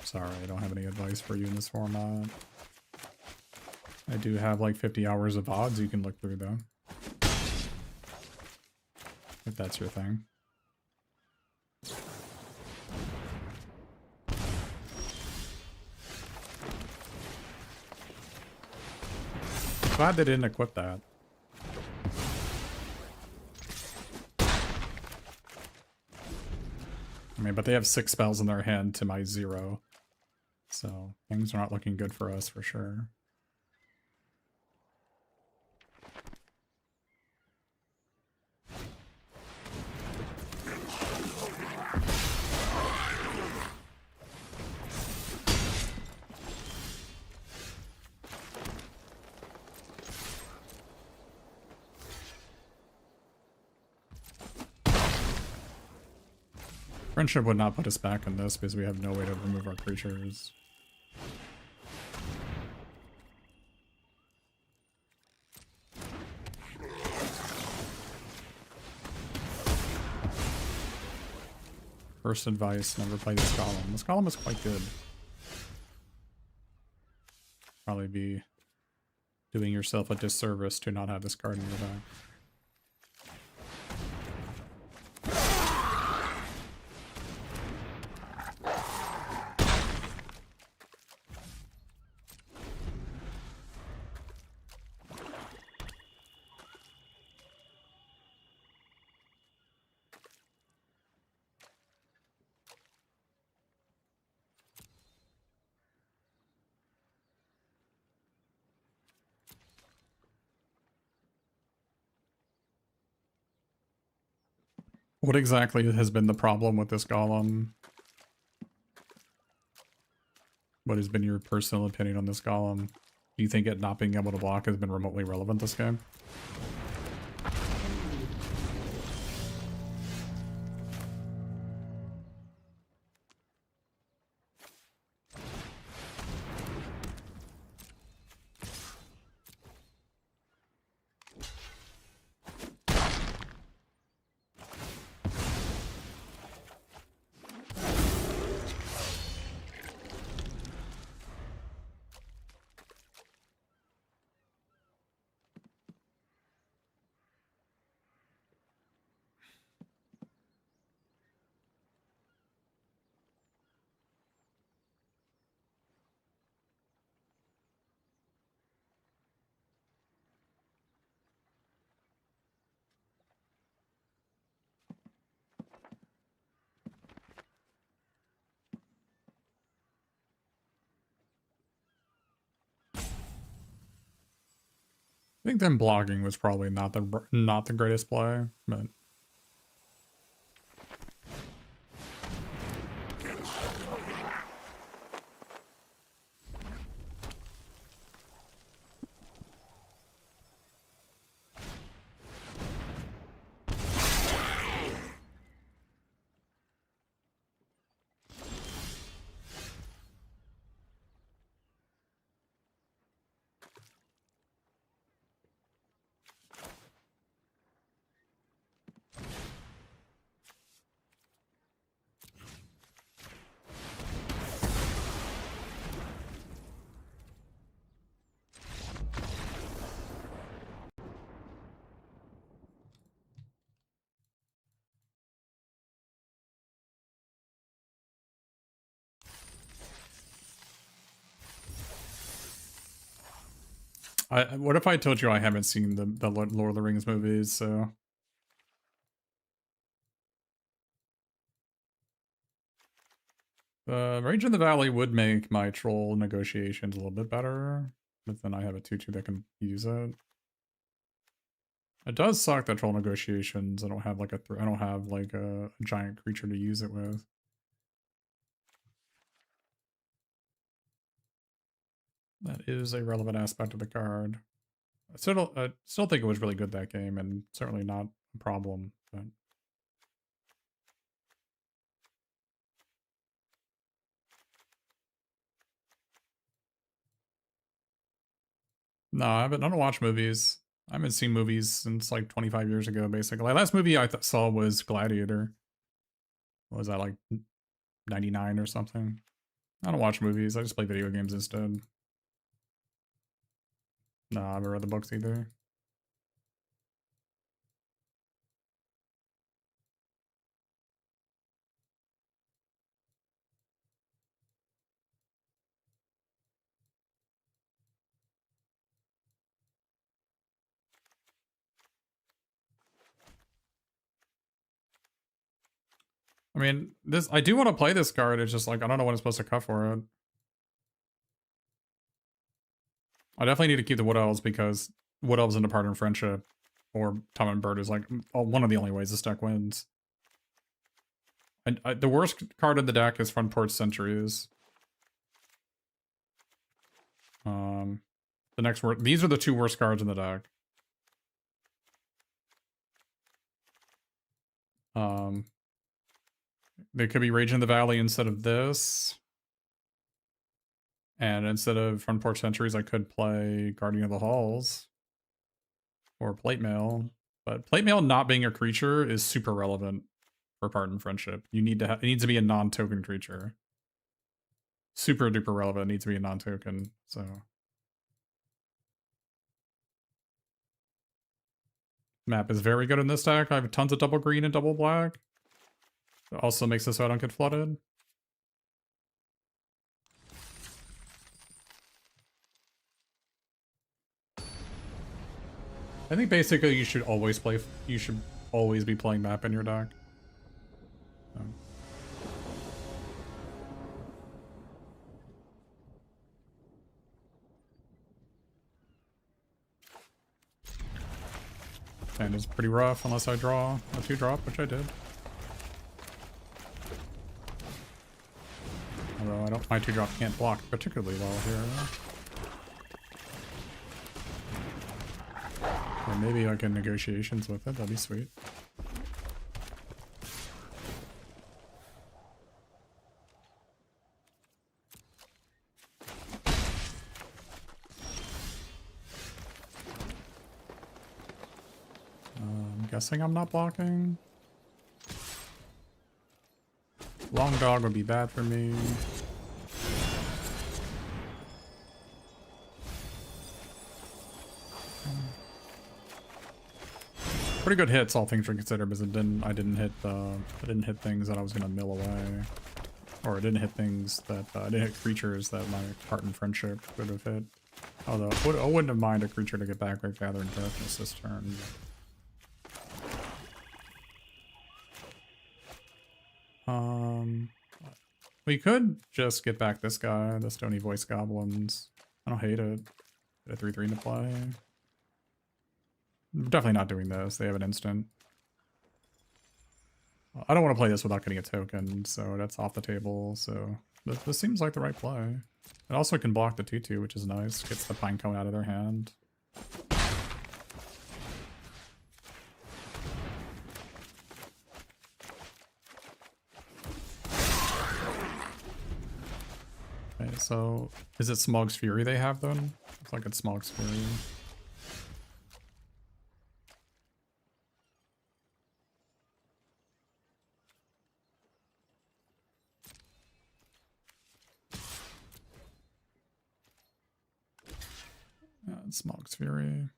Sorry, I don't have any advice for you in this format. I do have like 50 hours of odds you can look through though. If that's your thing. Glad they didn't equip that. I mean, but they have 6 spells in their hand to my 0. So things are not looking good for us for sure. Friendship would not put us back in this because we have no way to remove our creatures. First advice, never play this column. This column is quite good. Probably be doing yourself a disservice to not have this card in your deck. What exactly has been the problem with this golem? What has been your personal opinion on this golem? Do you think it not being able to block has been remotely relevant this game? I think them blocking was probably not the greatest play, but what if I told you I haven't seen the Lord of the Rings movies, so Rage in the Valley would make my troll negotiations a little bit better, but then I have a 2/2 that can use it. It does suck that troll negotiations. I don't have like I don't have like a giant creature to use it with. That is a relevant aspect of the card. I still think it was really good that game, and certainly not a problem. But no, I don't watch movies. I haven't seen movies since like 25 years ago, basically. The last movie I saw was Gladiator. What was that, like 99 or something? I don't watch movies. I just play video games instead. No, I haven't read the books either. I mean, I do want to play this card. It's just like I don't know what I'm supposed to cut for it. I definitely need to keep the Wood Elves because Wood Elves into Partner Friendship or Tom and Bird is like one of the only ways this deck wins. And the worst card in the deck is Front Porch Sentries. The next word. These are the two worst cards in the deck. They could be Rage in the Valley instead of this. And instead of Front Porch Sentries, I could play Guardian of the Halls. Or Plate Mail. But Plate Mail not being a creature is super relevant for Pardon Friendship. You need to it needs to be a non-token creature. Super duper relevant. It needs to be a non-token, so. Map is very good in this deck. I have tons of double green and double black. It also makes it so I don't get flooded. I think basically you should always be playing map in your deck. And it's pretty rough unless I draw a 2-drop, which I did. Although my 2-drop can't block particularly well here. Or maybe like in negotiations with it, that'd be sweet. I'm guessing I'm not blocking. Long dog would be bad for me. Pretty good hits, all things considered, because I didn't hit things that I was gonna mill away, or I didn't hit things that I didn't hit creatures that my Heart and Friendship would have hit. Although I wouldn't have minded a creature to get back like Gathering Darkness this turn. We could just get back this guy, the Stony Voice Goblins. I don't hate it. Get a 3/3 into play. I'm definitely not doing this. They have an instant. I don't want to play this without getting a token, so that's off the table. So this seems like the right play. It also can block the 2/2, which is nice. Gets the Pinecone out of their hand. Okay, so is it Smog's Fury they have then? Looks like it's Smog's Fury. Yeah, it's Smog's Fury.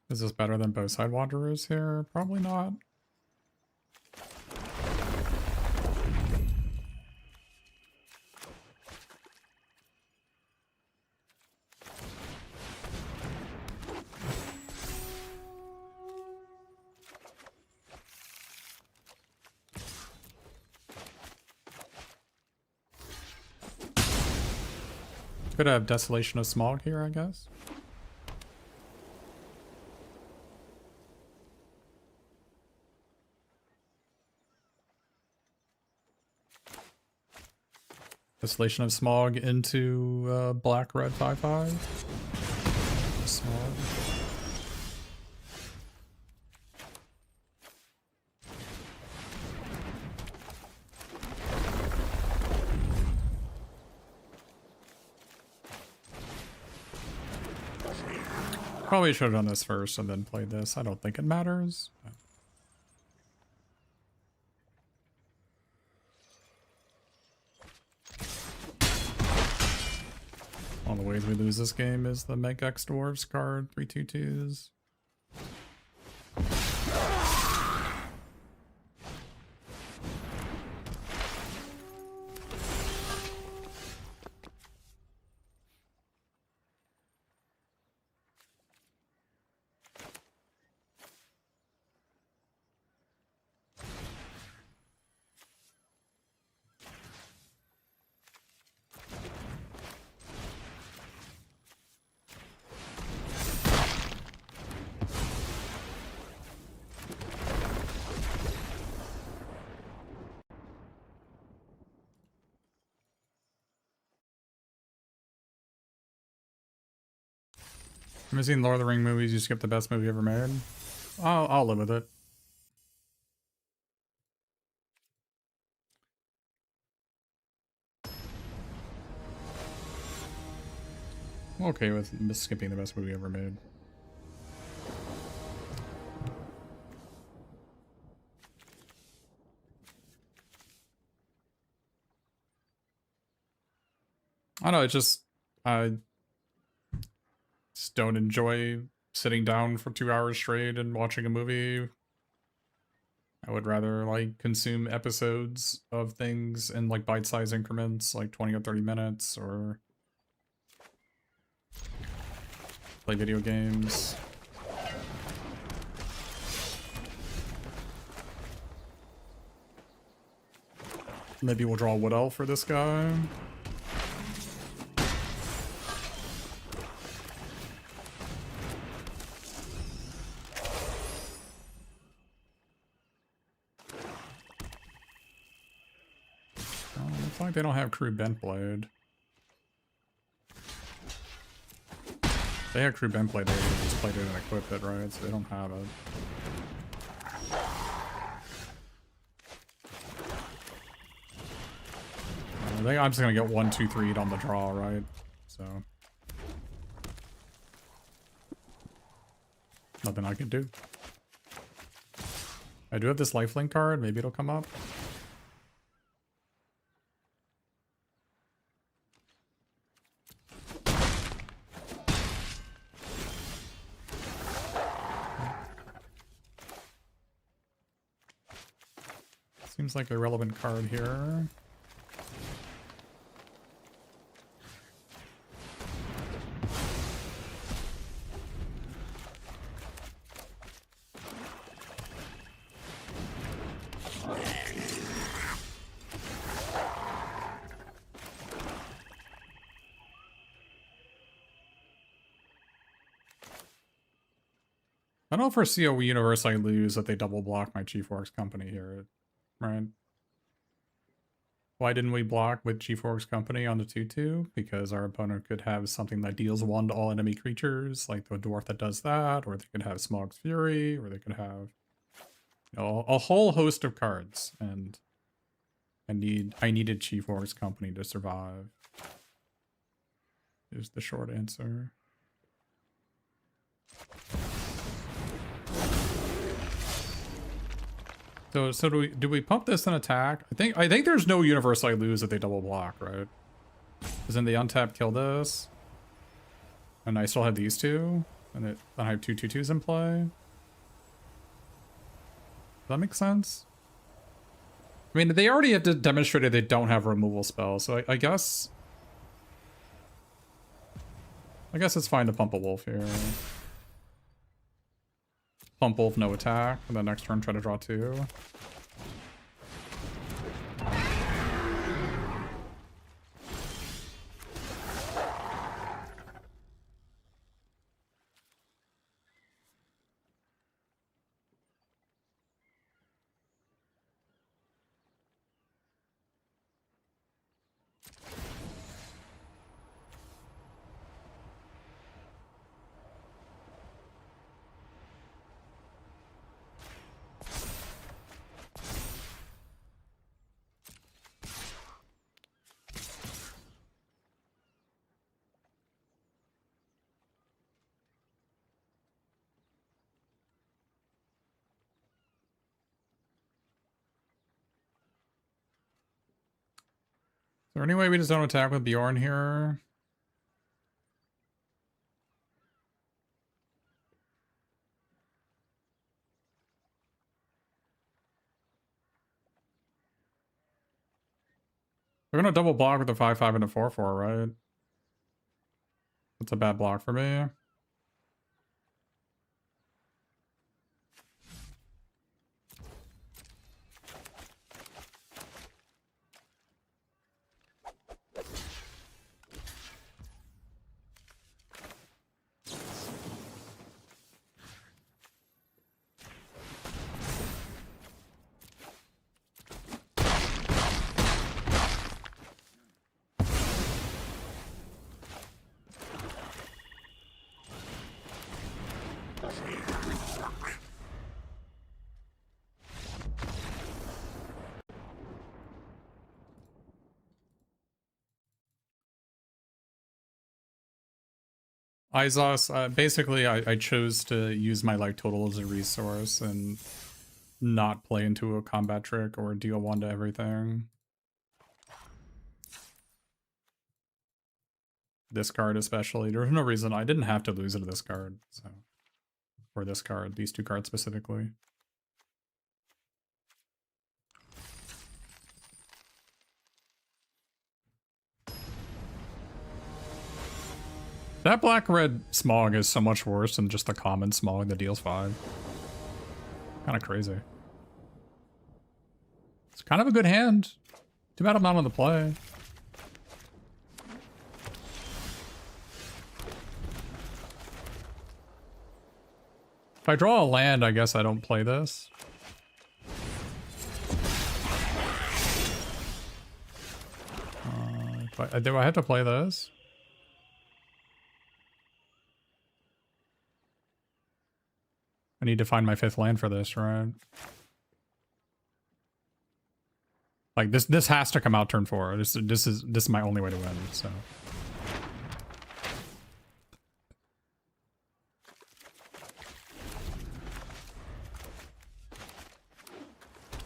Is this better than Bowside Wanderers here? Probably not. Could have Desolation of Smog here, I guess. Desolation of Smog into black red 5/5. Smog. Probably should have done this first and then played this. I don't think it matters. One of the ways we lose this game is the Megax Dwarves card, 3/2/2s. Have you seen Lord of the Ring movies? You skip the best movie ever made. I'll live with it. I'm okay with skipping the best movie ever made. I don't know, I just don't enjoy sitting down for 2 hours straight and watching a movie. I would rather like consume episodes of things in like bite-sized increments, like 20 or 30 minutes, or play video games. Maybe we'll draw Wood Elf for this guy. Looks like they don't have Crew Bentblade. If they had Crew Bentblade, they would have just played it and equipped it, right? So they don't have it. I think I'm just gonna get 1, 2, 3 on the draw, right? So nothing I can do. I do have this lifelink card, maybe it'll come up. Seems like a relevant card here. I don't foresee a universe I lose that they double block my Chiefworks Company here, right? Why didn't we block with Chiefworks Company on the 2/2? Because our opponent could have something that deals 1 to all enemy creatures, like the dwarf that does that, or they could have Smog's Fury, or they could have, you know, a whole host of cards, and I needed Chiefworks Company to survive. Is the short answer. So do we pump this and attack? I think there's no universe I lose if they double block, right? Because then they untap, kill this, and I still have these two, and I have 2 2/2s in play. Does that make sense? I mean, they already have demonstrated they don't have removal spells, so I guess it's fine to pump a wolf here. Pump wolf, no attack, and then next turn try to draw 2. Is there any way we just don't attack with Bjorn here? We're gonna double block with a 5/5 and a 4/4, right? That's a bad block for me. Izos, basically I chose to use my life total as a resource and not play into a combat trick or deal 1 to everything. This card especially. There was no reason. I didn't have to lose it to this card. So, or this card. These 2 cards specifically. That black-red smog is so much worse than just the common smog that deals 5. Kind of crazy. It's kind of a good hand. Too bad I'm not on the play. If I draw a land, I guess I don't play this. Do I have to play this? I need to find my 5th land for this, right? Like this has to come out turn 4. This is my only way to win, so.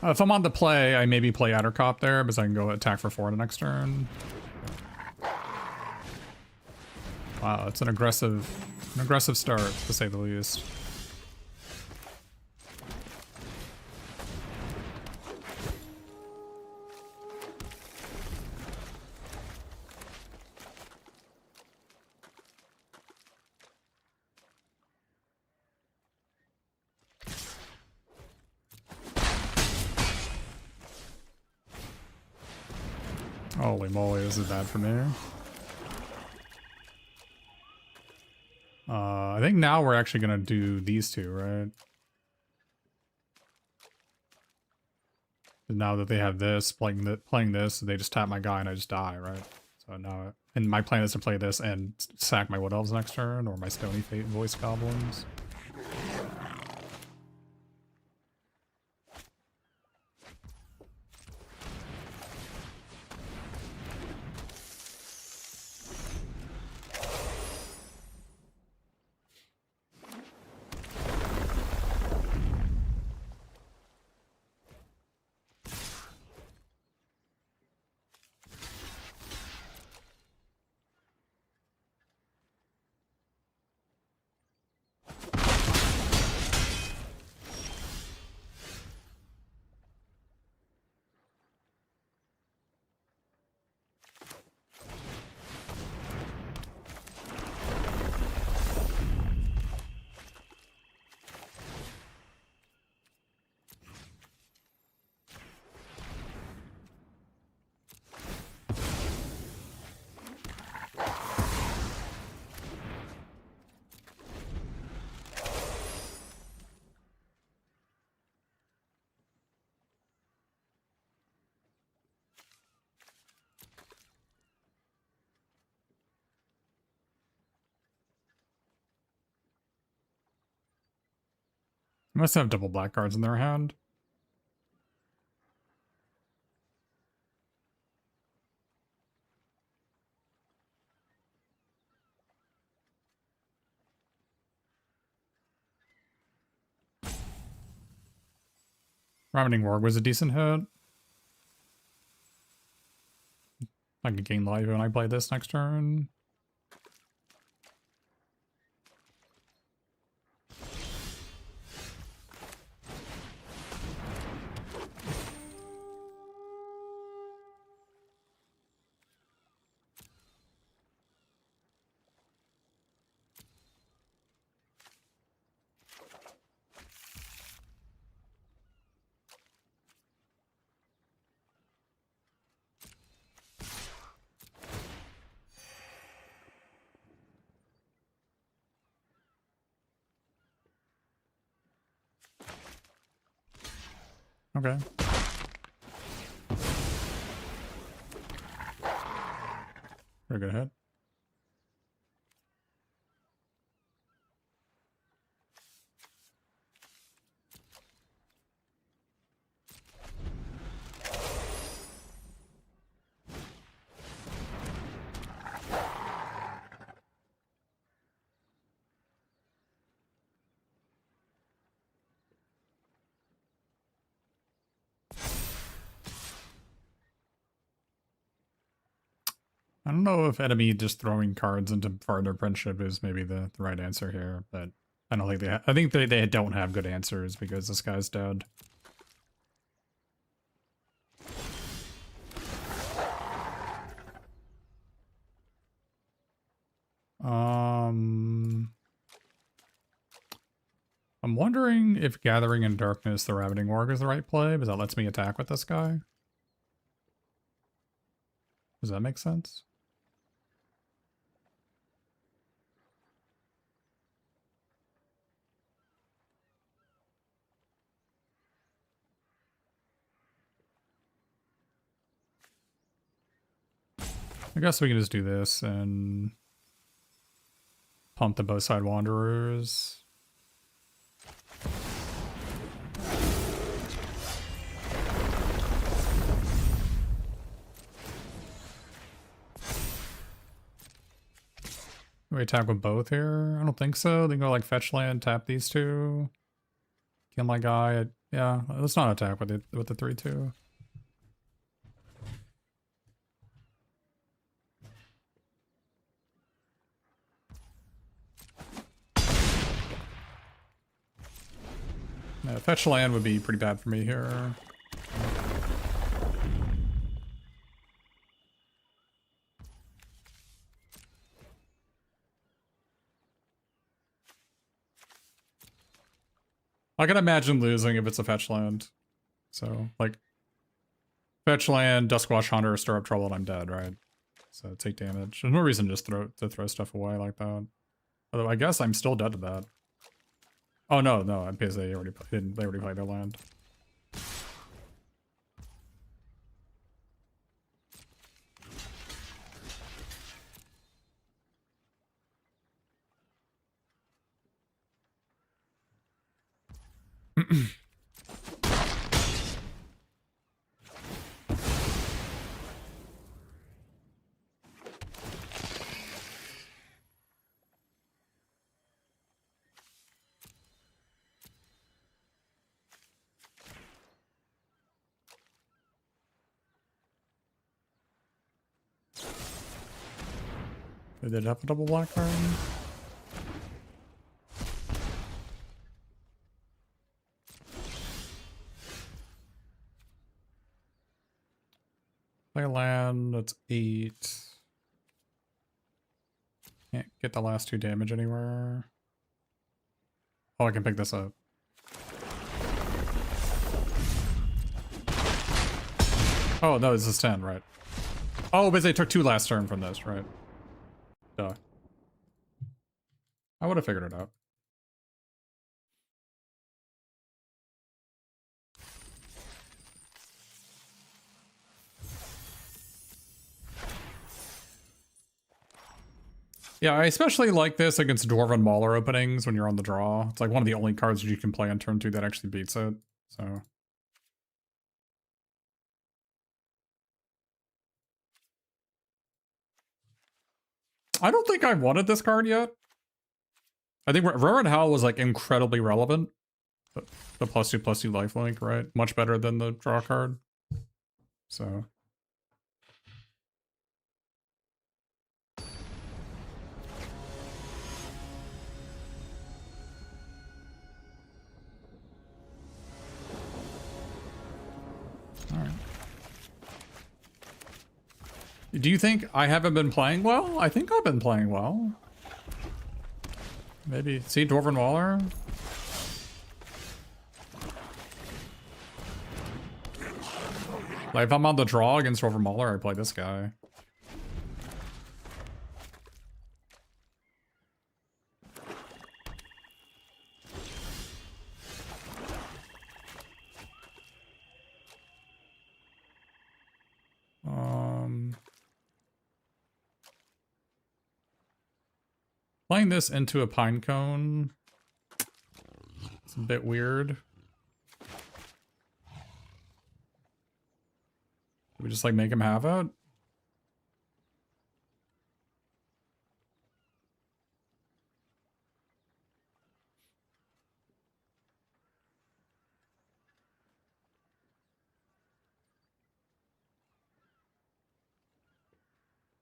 If I'm on the play, I maybe play Addercop there because I can go attack for 4 the next turn. Wow, it's an aggressive start, to say the least. Holy moly, this is bad for me. I think now we're actually gonna do these two, right? And now that they have this, playing this, they just tap my guy and I just die, right? So now, and my plan is to play this and sack my Wood Elves next turn, or my Stony Fate Voice Goblins. Must have double black cards in their hand. Ravening Warg was a decent hit. I could gain life when I play this next turn. Okay. Very good hit. I don't know if enemy just throwing cards into Partner Friendship is maybe the right answer here, but I don't think they I think they don't have good answers because this guy's dead. I'm wondering if Gathering in Darkness, the Ravening Org is the right play, because that lets me attack with this guy. Does that make sense? I guess we can just do this and pump the both side Wanderers. Can we attack with both here? I don't think so. They can go like fetch land, tap these two, kill my guy. Yeah, let's not attack with the 3/2. Yeah, fetch land would be pretty bad for me here. I can imagine losing if it's a fetch land. So, like, fetch land, Duskwash Hunter, stir up trouble, and I'm dead, right? So take damage. There's no reason to throw stuff away like that. Although I guess I'm still dead to that. Oh no, because they already played their land. They did have a double black card. Play land, that's 8. Can't get the last 2 damage anywhere. Oh, I can pick this up. Oh, no, this is 10, right. Oh, but they took 2 last turn from this, right. Duh. I would have figured it out. Yeah, I especially like this against Dwarven Mauler openings when you're on the draw. It's like one of the only cards that you can play on turn 2 that actually beats it, so... I don't think I wanted this card yet. I think Rarin Howl was like incredibly relevant. The +2/+2 lifelink, right? Much better than the draw card. So... Alright. Do you think I haven't been playing well? I think I've been playing well. Maybe. See, Dwarven Mauler? Like, if I'm on the draw against Dwarven Mauler, I play this guy. Playing this into a Pinecone, it's a bit weird. We just like make him have it?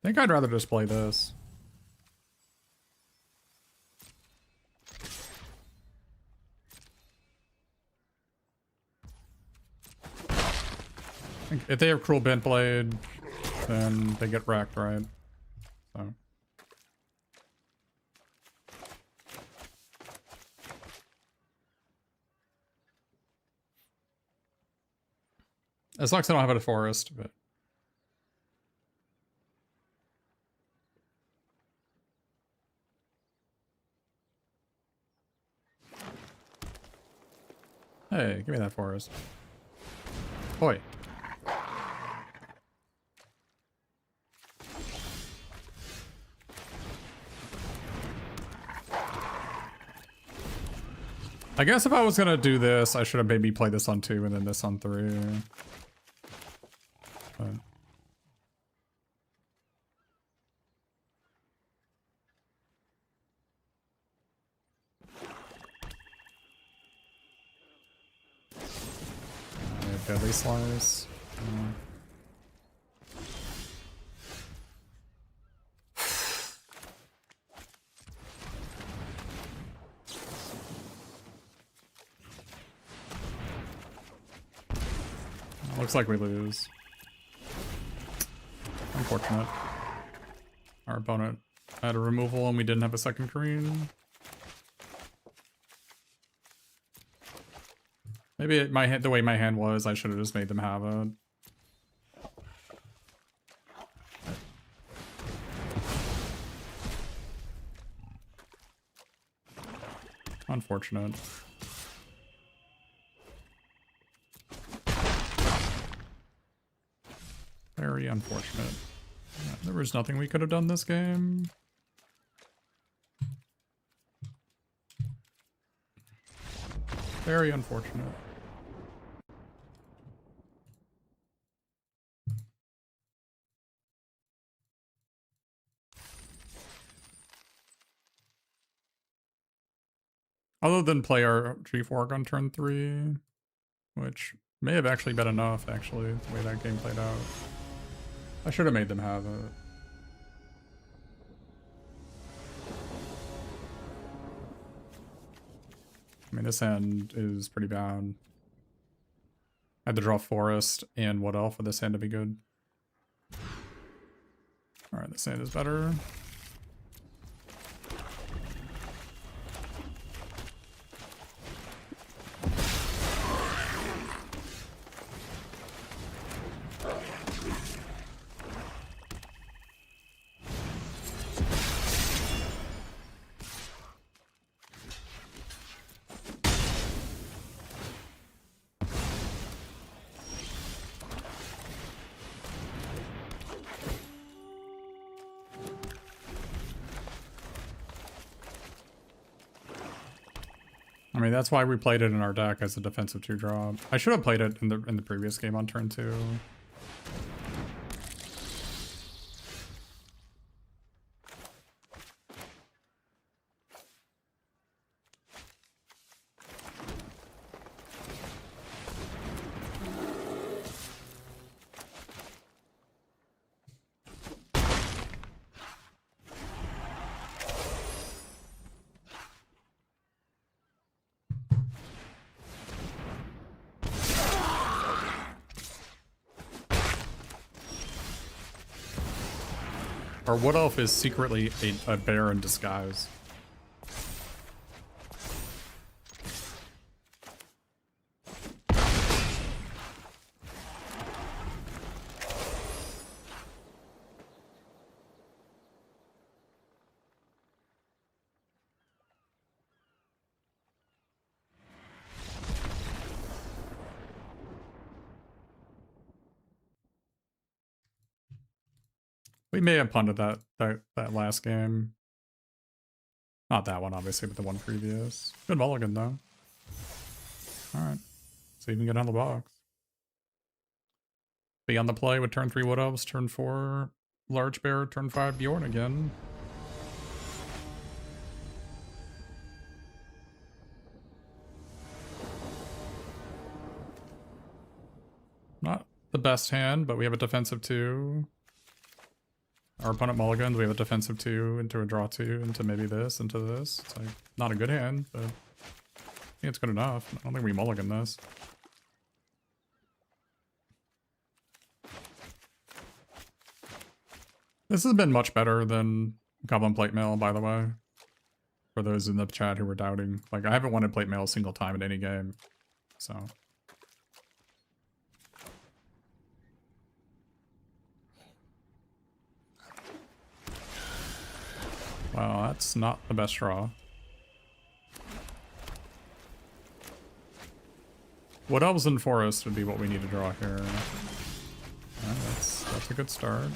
I think I'd rather just play this. If they have Cruel Bent Blade, then they get wrecked, right? So. It sucks I don't have a forest, but... Hey, give me that forest. Oi. I guess if I was gonna do this, I should have maybe played this on 2 and then this on 3. But... Deadly Slice. Looks like we lose. Unfortunate. Our opponent had a removal and we didn't have a second green. Maybe the way my hand was, I should have just made them have it. Unfortunate. Very unfortunate. Yeah, there was nothing we could have done this game. Very unfortunate. Other than play our G4 on turn 3, which may have actually been enough, actually, the way that game played out. I should have made them have it. I mean, this hand is pretty bad. I had to draw Forest and Wood Elf for this hand to be good. Alright, this hand is better. I mean, that's why we played it in our deck as a defensive 2-drop. I should have played it in the previous game on turn 2. Our Wood Elf is secretly a bear in disguise. We may have punted that last game. Not that one, obviously, but the one previous. Good mulligan, though. Alright. So you can get on the box. Be on the play with turn 3 Wood Elves, turn 4 Large Bear, turn 5 Bjorn again. Not the best hand, but we have a defensive 2. Our opponent mulligans, we have a defensive 2 into a draw 2 into maybe this, into this. It's like, not a good hand, but I think it's good enough. I don't think we mulligan this. This has been much better than Goblin Plate Mail, by the way. For those in the chat who were doubting. Like, I haven't wanted Plate Mail a single time in any game, so... Well, that's not the best draw. Wood Elves and Forest would be what we need to draw here. Yeah, that's a good start.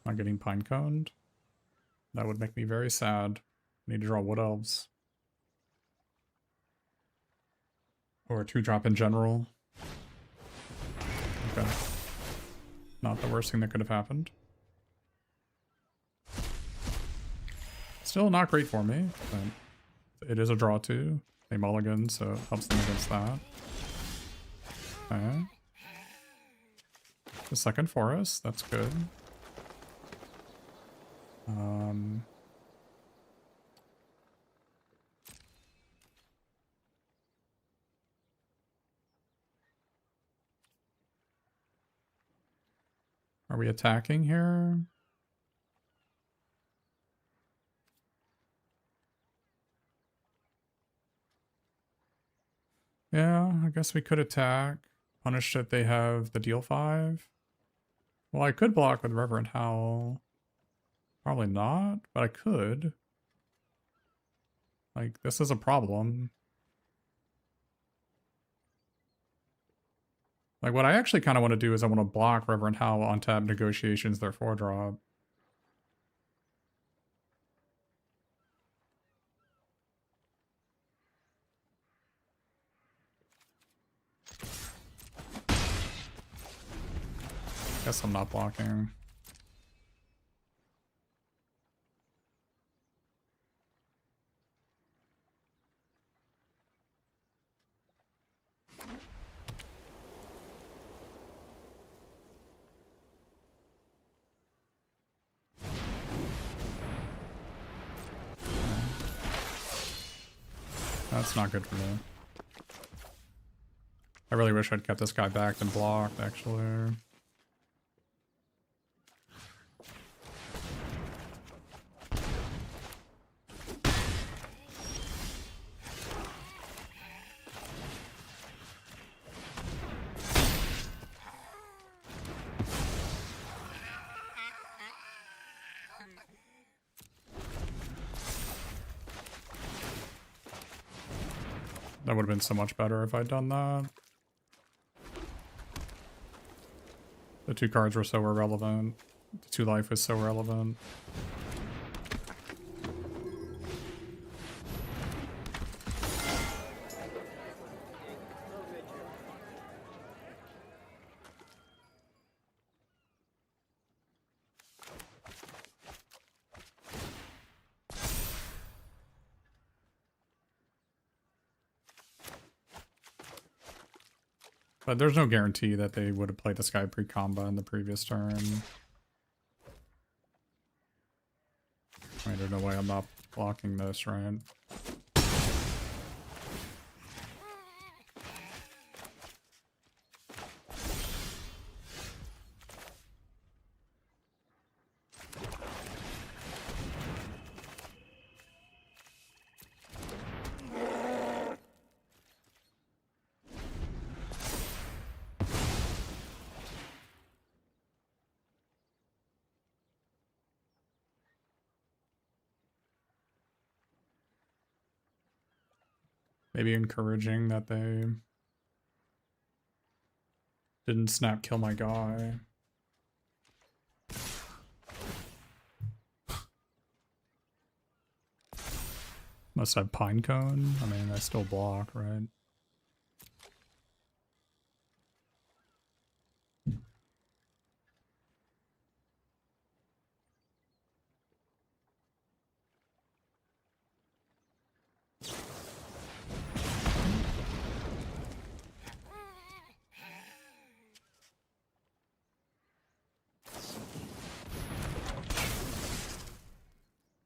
Not getting Pineconed. That would make me very sad. Need to draw Wood Elves. Or a 2-drop in general. Okay. Not the worst thing that could have happened. Still not great for me, but it is a draw too. They mulligan, so it helps them against that. Okay. The second forest, that's good. Are we attacking here? Yeah, I guess we could attack. Punish that they have the deal 5. Well, I could block with Reverend Howl. Probably not, but I could. Like, this is a problem. Like, what I actually kind of want to do is I want to block Reverend Howl on tap Negotiations, their 4-drop. Guess I'm not blocking. That's not good for me. I really wish I'd kept this guy back and blocked, actually. That would have been so much better if I'd done that. The 2 cards were so irrelevant. The 2 life was so relevant. But there's no guarantee that they would have played this guy pre-combo in the previous turn. I mean, there's no way I'm not blocking this, right? Maybe encouraging that they didn't snap kill my guy. Must have Pinecone. I mean, I still block, right?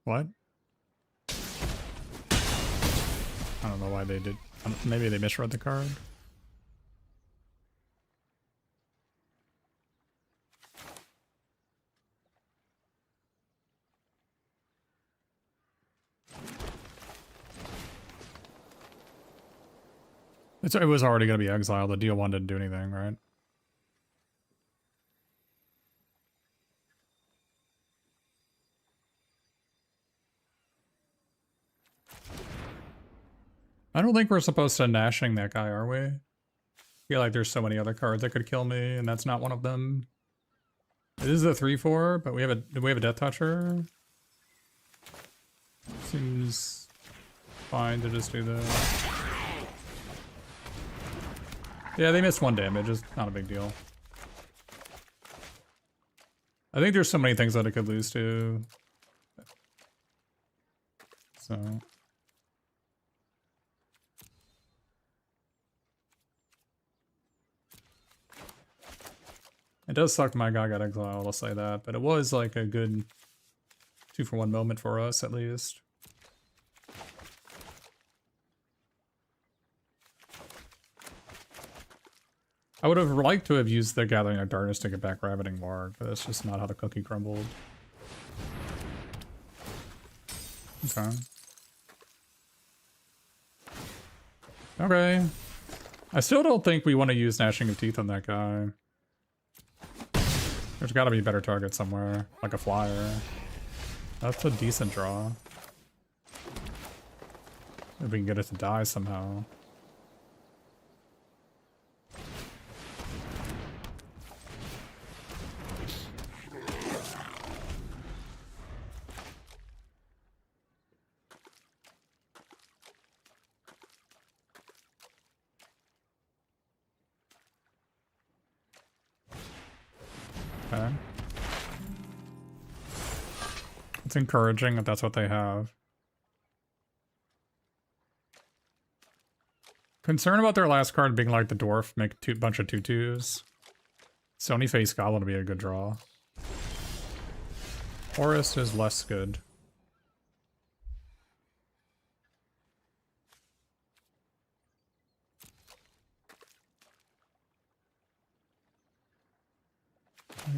What? I don't know why they did. Maybe they misread the card. It was already going to be exiled. The deal 1 didn't do anything, right? I don't think we're supposed to Nashing that guy, are we? I feel like there's so many other cards that could kill me, and that's not one of them. It is a 3/4, but we have a Death Toucher. Seems fine to just do this. Yeah, they missed 1 damage. It's not a big deal. I think there's so many things that I could lose to. So. It does suck my guy got exiled, I'll say that. But it was like a good 2-for-1 moment for us, at least. I would have liked to have used the Gathering of Darkness to get back Ravening Mark, but that's just not how the cookie crumbled. Okay. Okay. I still don't think we want to use Gnashing of Teeth on that guy. There's got to be a better target somewhere, like a flyer. That's a decent draw. If we can get it to die somehow. Okay. It's encouraging if that's what they have. Concerned about their last card being like the dwarf, make a bunch of 2/2s. Stony Face Goblin would be a good draw. Forest is less good.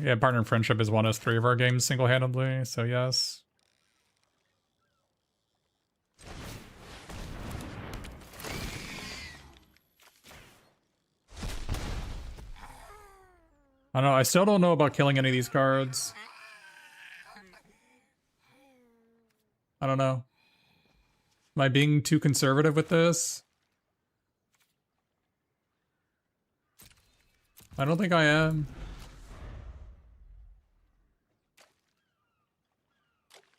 Yeah, Partner in Friendship has won us 3 of our games single-handedly, so yes. I don't know, I still don't know about killing any of these cards. I don't know. Am I being too conservative with this? I don't think I am.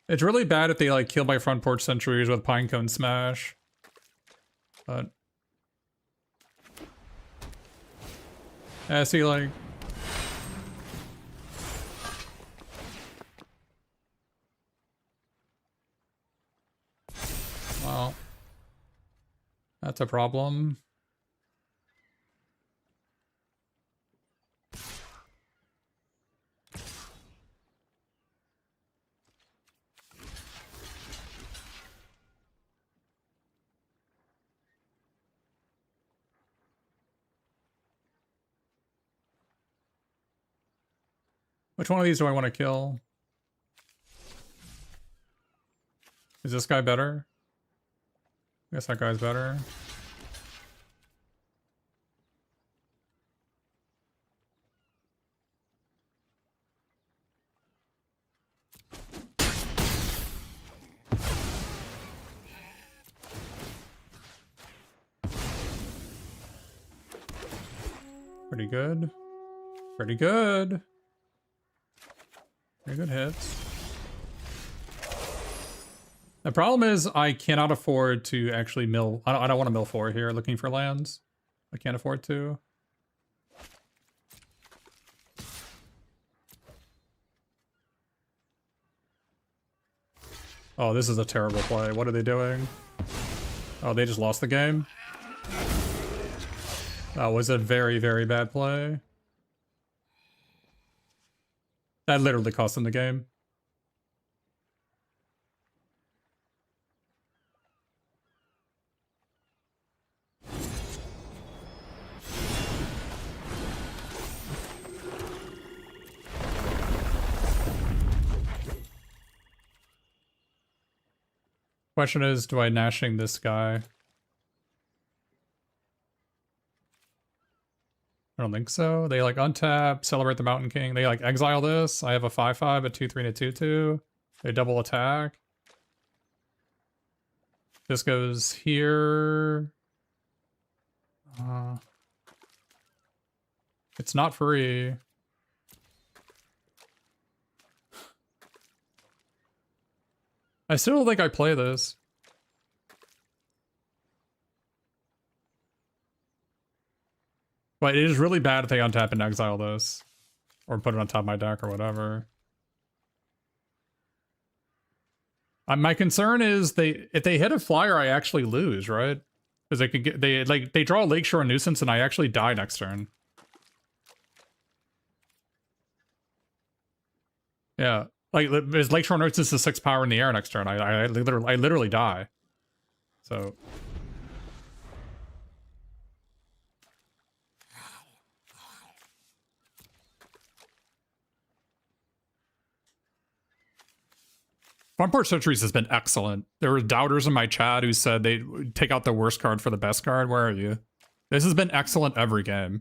It's really bad if they like kill my Front Porch Sentries with Pinecone Smash. But yeah, see, like well, that's a problem. Which one of these do I want to kill? Is this guy better? I guess that guy's better. Pretty good. Pretty good. Pretty good hits. The problem is I cannot afford to actually mill. I don't want to mill 4 here looking for lands. I can't afford to. Oh, this is a terrible play. What are they doing? Oh, they just lost the game? That was a very, very bad play. That literally cost them the game. Question is, do I Gnashing this guy? I don't think so. They like untap, celebrate the Mountain King. They like exile this. I have a 5/5, a 2/3, and a 2/2. They double attack. This goes here. It's not free. I still don't think I play this. But it is really bad if they untap and exile this. Or put it on top of my deck or whatever. My concern is if they hit a flyer, I actually lose, right? Because they could get they draw a Lakeshore Nuisance and I actually die next turn. Yeah, like is Lakeshore Nuisance is 6 power in the air next turn? I literally die. So. Farmport Sentries has been excellent. There were doubters in my chat who said they take out the worst card for the best card. Where are you? This has been excellent every game.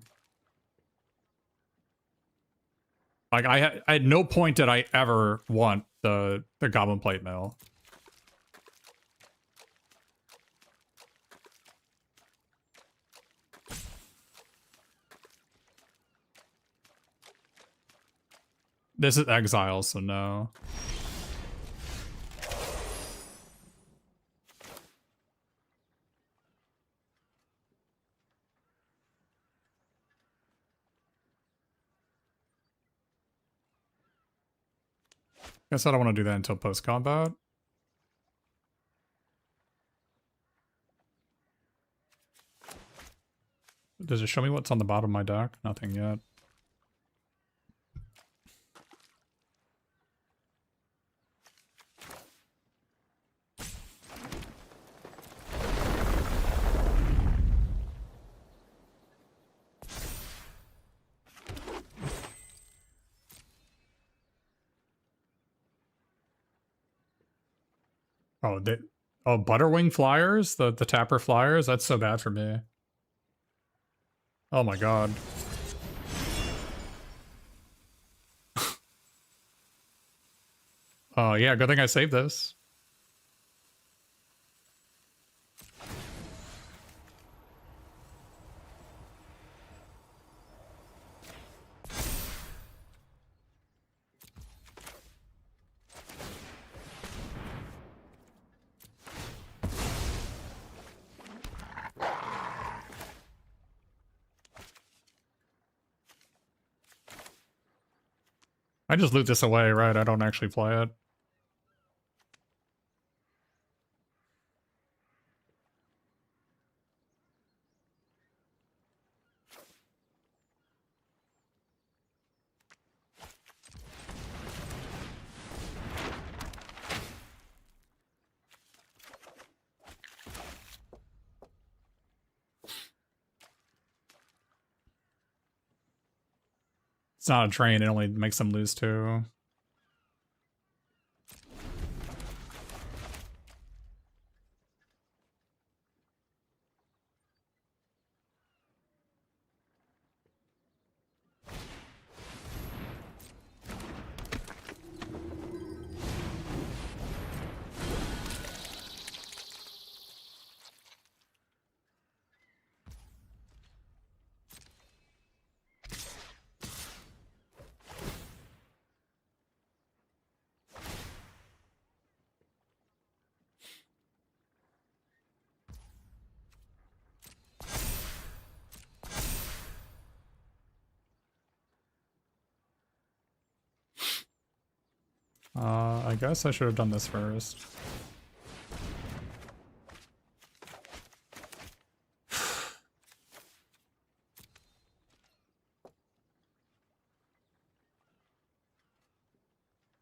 Like I at no point did I ever want the Goblin Plate Mill. This is exile, so no. Guess I don't want to do that until post-combat. Does it show me what's on the bottom of my deck? Nothing yet. Oh, Butterwing Flyers? The Tapper Flyers? That's so bad for me. Oh my god. Oh, yeah, good thing I saved this. I just loot this away, right? I don't actually play it. It's not a train, it only makes them lose too. I guess I should have done this first.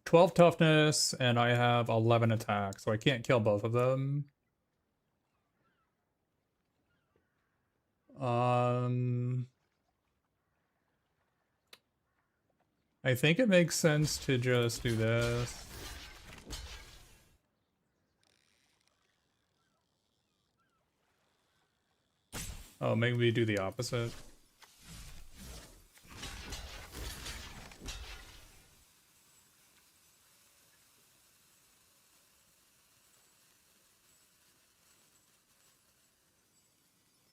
"12 toughness, and I have 11 attack, so I can't kill both of them. I think it makes sense to just do this. Oh, maybe we do the opposite.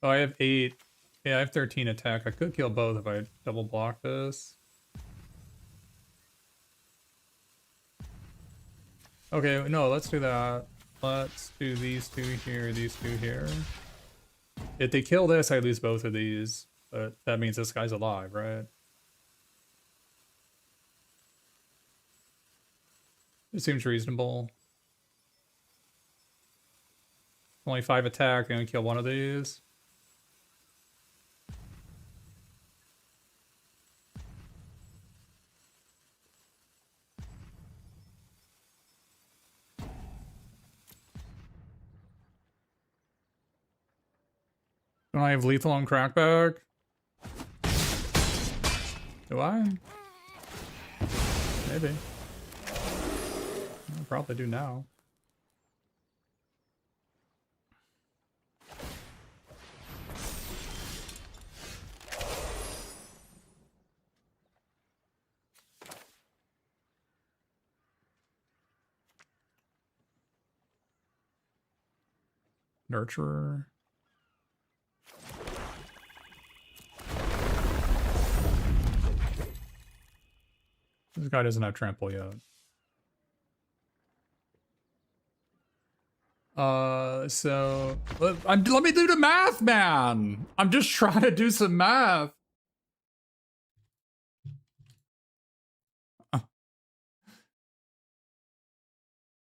Oh, I have 8. Yeah, I have 13 attack. I could kill both if I double block this. Okay, no, let's do that. Let's do these two here, these two here. If they kill this, I lose both of these. But that means this guy's alive, right? It seems reasonable. Only 5 attack, and kill one of these. Don't I have lethal on crackback? Do I? Maybe. I probably do now. Nurturer. This guy doesn't have trample yet. So let me do the math, man. I'm just trying to do some math.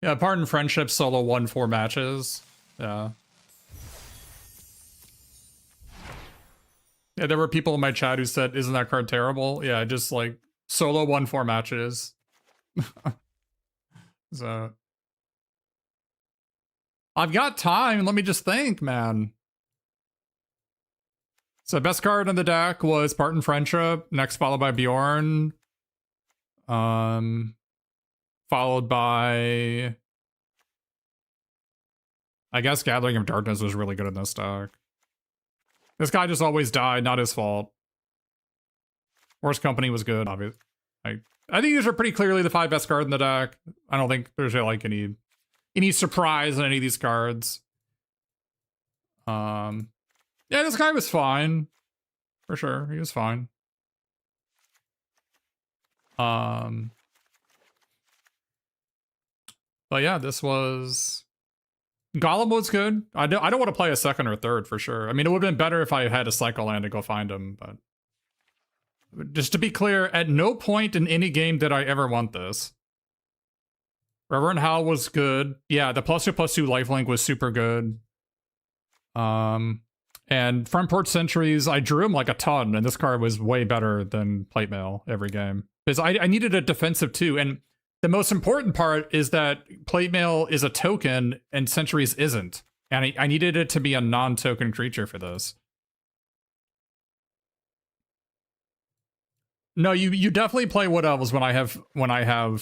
Yeah, Pardon Friendship solo won 4 matches. Yeah. Yeah, there were people in my chat who said, "Isn't that card terrible?" Yeah, just like solo won 4 matches. So I've got time. Let me just think, man. So best card in the deck was Pardon Friendship, next followed by Bjorn. Followed by, I guess Gathering of Darkness was really good in this deck. This guy just always died, not his fault. Worst Company was good, obviously. I think these are pretty clearly the 5 best cards in the deck. I don't think there's like any surprise in any of these cards. Yeah, this guy was fine. For sure, he was fine. But yeah, this was... Golem was good. I don't want to play a second or third for sure. I mean, it would have been better if I had a cycle land to go find him, but... Just to be clear, at no point in any game did I ever want this. Reverend Hal was good. Yeah, the +2/+2 lifelink was super good. And Front Porch Sentries, I drew him like a ton, and this card was way better than Plate Mail every game. Because I needed a defensive too, and the most important part is that Plate Mail is a token, and Sentries isn't. And I needed it to be a non-token creature for this. No, you definitely play Wood Elves when I have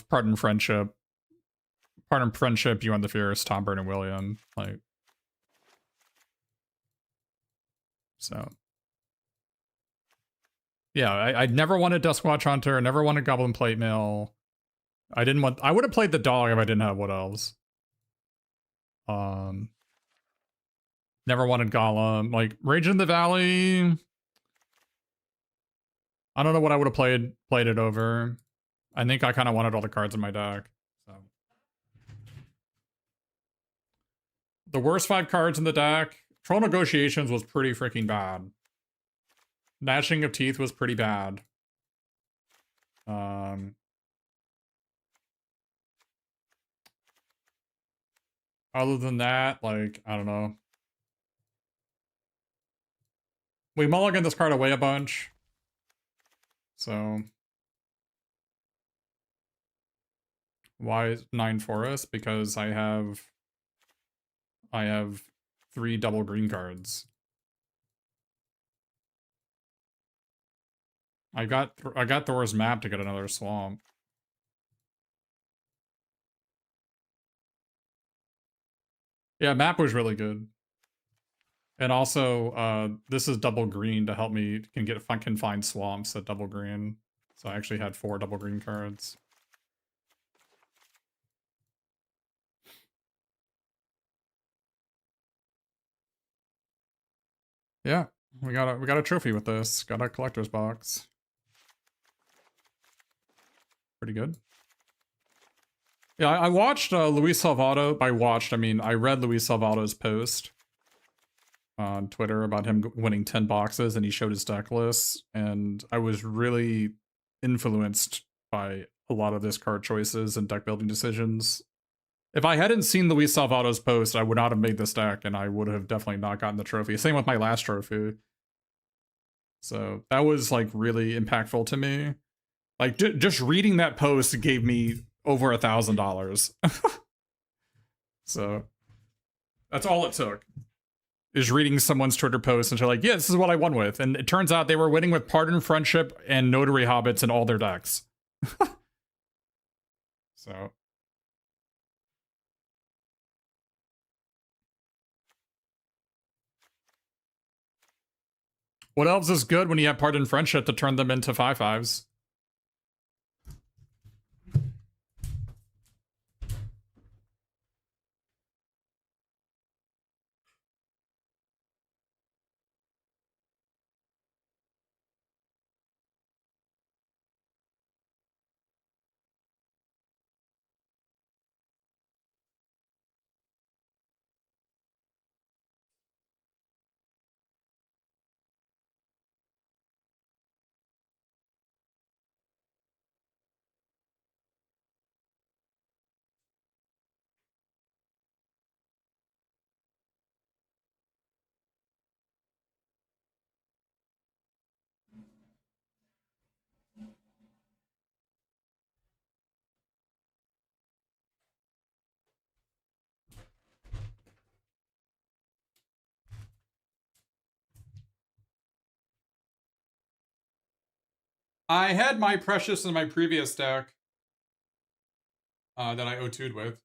Pardon Friendship. Pardon Friendship, You and the Fierce, Tom Byrne and William. Like, so. Yeah, I never wanted Duskwatch Hunter, never wanted Goblin Plate Mail. I would have played the dog if I didn't have Wood Elves. Never wanted Golem. Like, Rage in the Valley. I don't know what I would have played it over. I think I kind of wanted all the cards in my deck. So the worst 5 cards in the deck, Troll Negotiations was pretty freaking bad. Gnashing of Teeth was pretty bad. Other than that, like, I don't know. We mulligan this card away a bunch. So why 9 Forest? Because I have 3 double green cards. I got Thor's Map to get another swamp. Yeah, map was really good. And also, this is double green to help me can find swamps at double green. So I actually had 4 double green cards. Yeah, we got a trophy with this. Got a collector's box. Pretty good. Yeah, I watched Luis Salvato. By watched, I mean I read Luis Salvato's post on Twitter about him winning 10 boxes, and he showed his deck list, and I was really influenced by a lot of his card choices and deck building decisions. If I hadn't seen Luis Salvato's post, I would not have made this deck, and I would have definitely not gotten the trophy. Same with my last trophy. So that was like really impactful to me. Like just reading that post gave me over $1,000. So that's all it took. Is reading someone's Twitter post and they're like, yeah, this is what I won with. And it turns out they were winning with Pardon Friendship and Notary Hobbits in all their decks. So. What else is good when you have Pardon Friendship to turn them into 5/5s? I had my Precious in my previous deck that I O2'd with.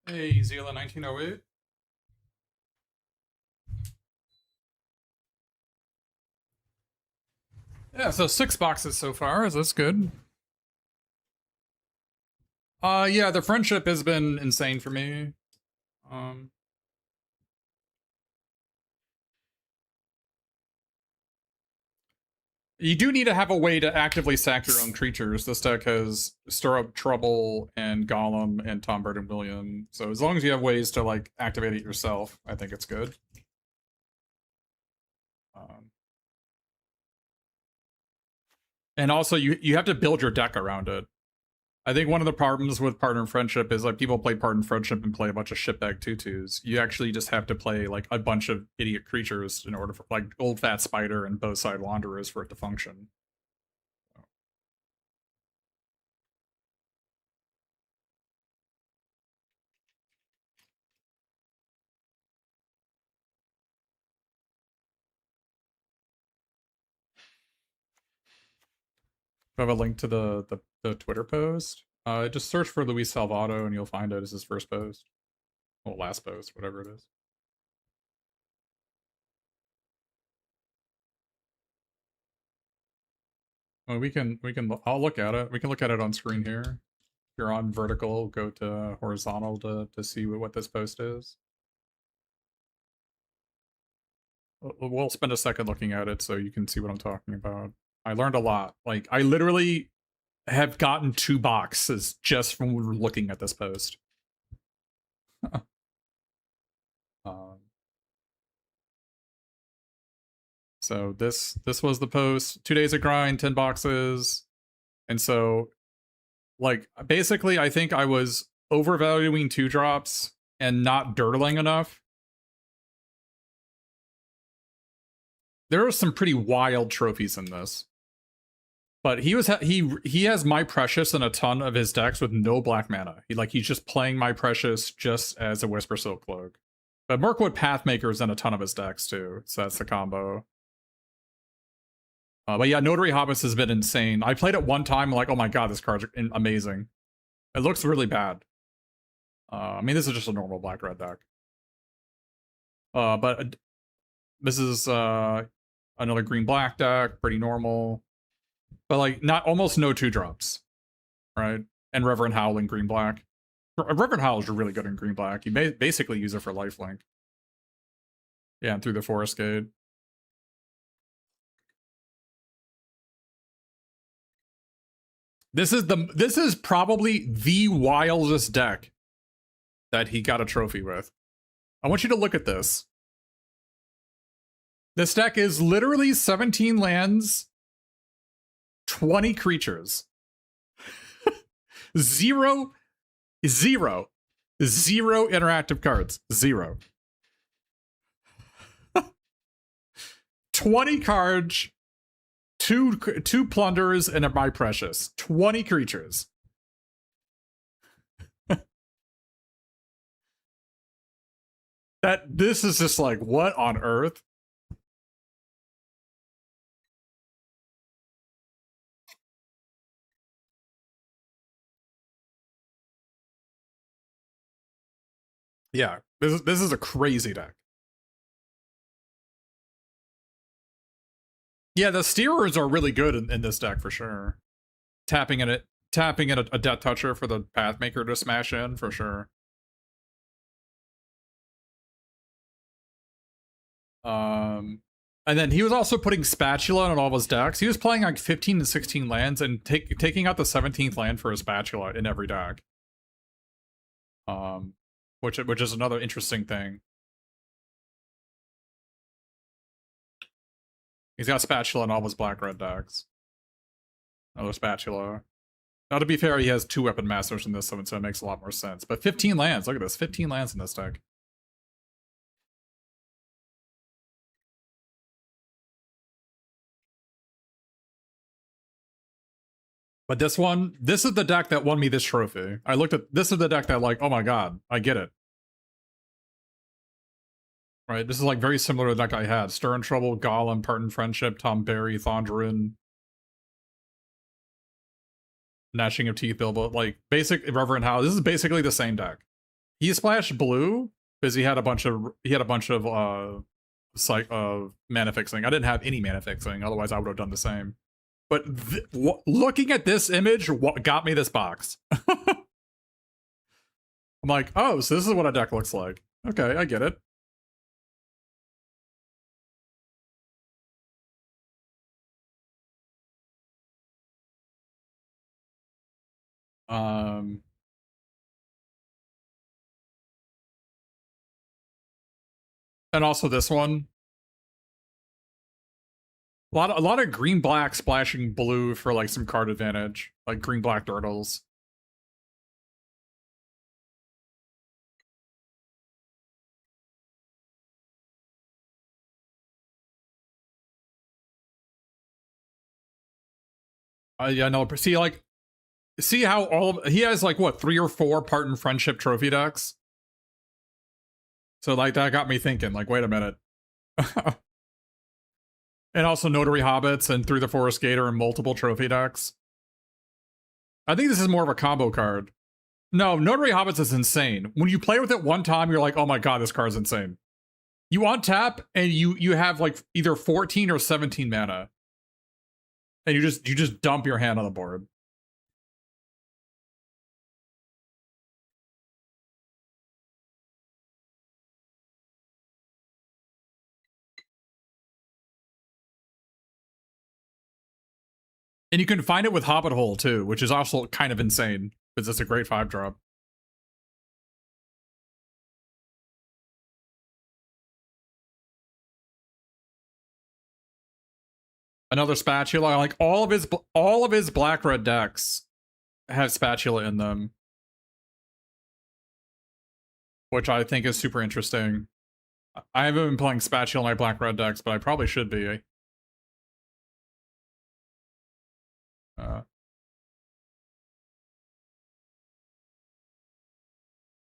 Hey, Zila 1908. Yeah, so 6 boxes so far. Is this good? Yeah, the friendship has been insane for me. You do need to have a way to actively sack your own creatures. This deck has Stir Up Trouble and Golem and Tom Bird and William. So as long as you have ways to like activate it yourself, I think it's good. And also you have to build your deck around it. I think one of the problems with Partner Friendship is like people play Partner Friendship and play a bunch of shitbag 2/2s. You actually just have to play like a bunch of idiot creatures in order for like Old Fat Spider and Bowside Wanderers for it to function. I have a link to the Twitter post. Just search for Luis Salvato and you'll find it as his first post. Well, last post, whatever it is. Well, I'll look at it. We can look at it on screen here. If you're on vertical, go to horizontal to see what this post is. We'll spend a second looking at it so you can see what I'm talking about. I learned a lot. Like, I literally have gotten 2 boxes just from looking at this post. So this was the post. 2 days of grind, 10 boxes. And so, like, basically, I think I was overvaluing 2-drops and not dirtling enough. There are some pretty wild trophies in this. But he has My Precious in a ton of his decks with no black mana. He's just playing My Precious just as a Whisper Silk Cloak. But Mirkwood Pathmaker's in a ton of his decks too, so that's the combo. But yeah, Notary Hobbits has been insane. I played it one time, like, oh my god, this card's amazing. It looks really bad. I mean, this is just a normal black-red deck. But this is another green-black deck, pretty normal. But like, almost no 2-drops, right? And Reverend Howl in green-black. Reverend Howl is really good in green-black. You basically use it for lifelink. Yeah, and through the Forest Gate. This is probably the wildest deck that he got a trophy with. I want you to look at this. This deck is literally 17 lands, 20 creatures. Zero interactive cards. 0. 20 cards, two plunders, and a My Precious. 20 creatures. This is just like, what on earth? Yeah, this is a crazy deck. Yeah, the steerers are really good in this deck for sure. Tapping in a Death Toucher for the Pathmaker to smash in for sure. And then he was also putting Spatula on all of his decks. He was playing like 15 to 16 lands and taking out the 17th land for a Spatula in every deck. Which is another interesting thing. He's got Spatula in all of his black-red decks. Another Spatula. Now, to be fair, he has 2 Weapon Masters in this, so it makes a lot more sense. But 15 lands, look at this. 15 lands in this deck. But this is the deck that won me this trophy. I looked at, this is the deck that like, oh my god, I get it. Right, this is like very similar to the deck I had. Stir and Trouble, Golem, Parton Friendship, Tom Berry, Thondrin, Gnashing of Teeth, Bilbo, like basic Reverend Howl. This is basically the same deck. He splashed blue because he had a bunch of mana fixing. I didn't have any mana fixing, otherwise I would have done the same. But looking at this image, what got me this box? I'm like, oh, so this is what a deck looks like. Okay, I get it. And also this one. A lot of green black splashing blue for like some card advantage, like green black turtles. Yeah, no. See how he has like what 3 or 4 Parton Friendship trophy decks. So like that got me thinking. Like, wait a minute. And also Notary Hobbits and Through the Forest Gate are in multiple trophy decks. I think this is more of a combo card. No, Notary Hobbits is insane. When you play with it one time, you're like, oh my god, this card's insane. You untap and you have like either 14 or 17 mana. And you just dump your hand on the board. And you can find it with Hobbit Hole too, which is also kind of insane because it's a great 5-drop. Another spatula. Like all of his black red decks have spatula in them, which I think is super interesting. I haven't been playing spatula in my black red decks, but I probably should be.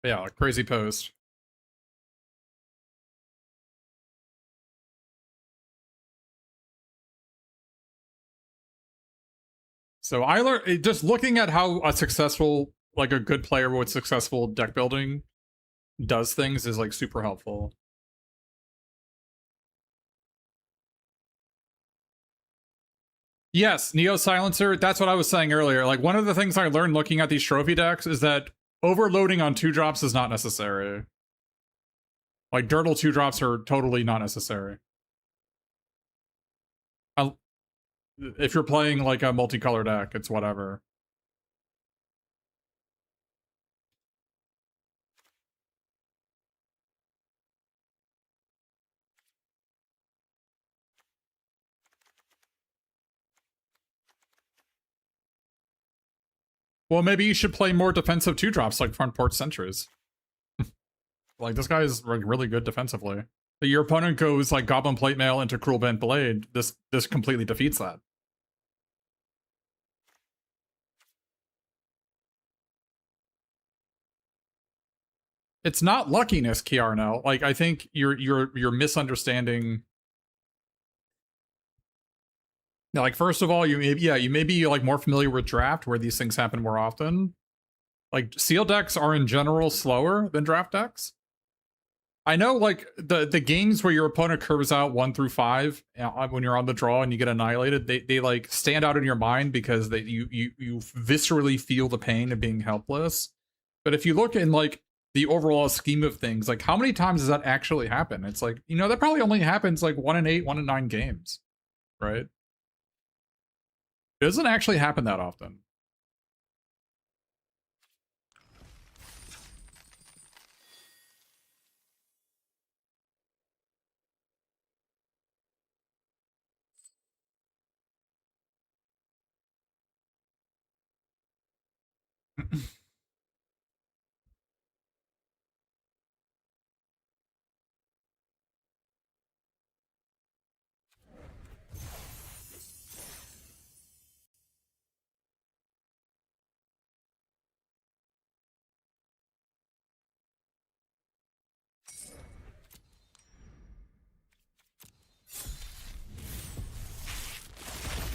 Yeah, like crazy post. So I learned just looking at how a successful, like a good player with successful deck building does things is like super helpful. Yes, Neo Silencer, that's what I was saying earlier. Like one of the things I learned looking at these trophy decks is that overloading on 2-drops is not necessary. Like Dirtle 2-drops are totally not necessary. If you're playing like a multicolor deck, it's whatever. Well, maybe you should play more defensive 2-drops like front porch sentries. Like this guy is like really good defensively. Your opponent goes like Goblin Plate Mail into Cruel Bent Blade. This completely defeats that. It's not luckiness, Kiarno. Like I think you're misunderstanding. Like first of all, you may be like more familiar with draft where these things happen more often. Like seal decks are in general slower than draft decks. I know like the games where your opponent curves out 1 through 5 when you're on the draw and you get annihilated, they like stand out in your mind because you viscerally feel the pain of being helpless. But if you look in like the overall scheme of things, like how many times does that actually happen? It's like, you know, that probably only happens like 1 in 8, 1 in 9 games, right? It doesn't actually happen that often.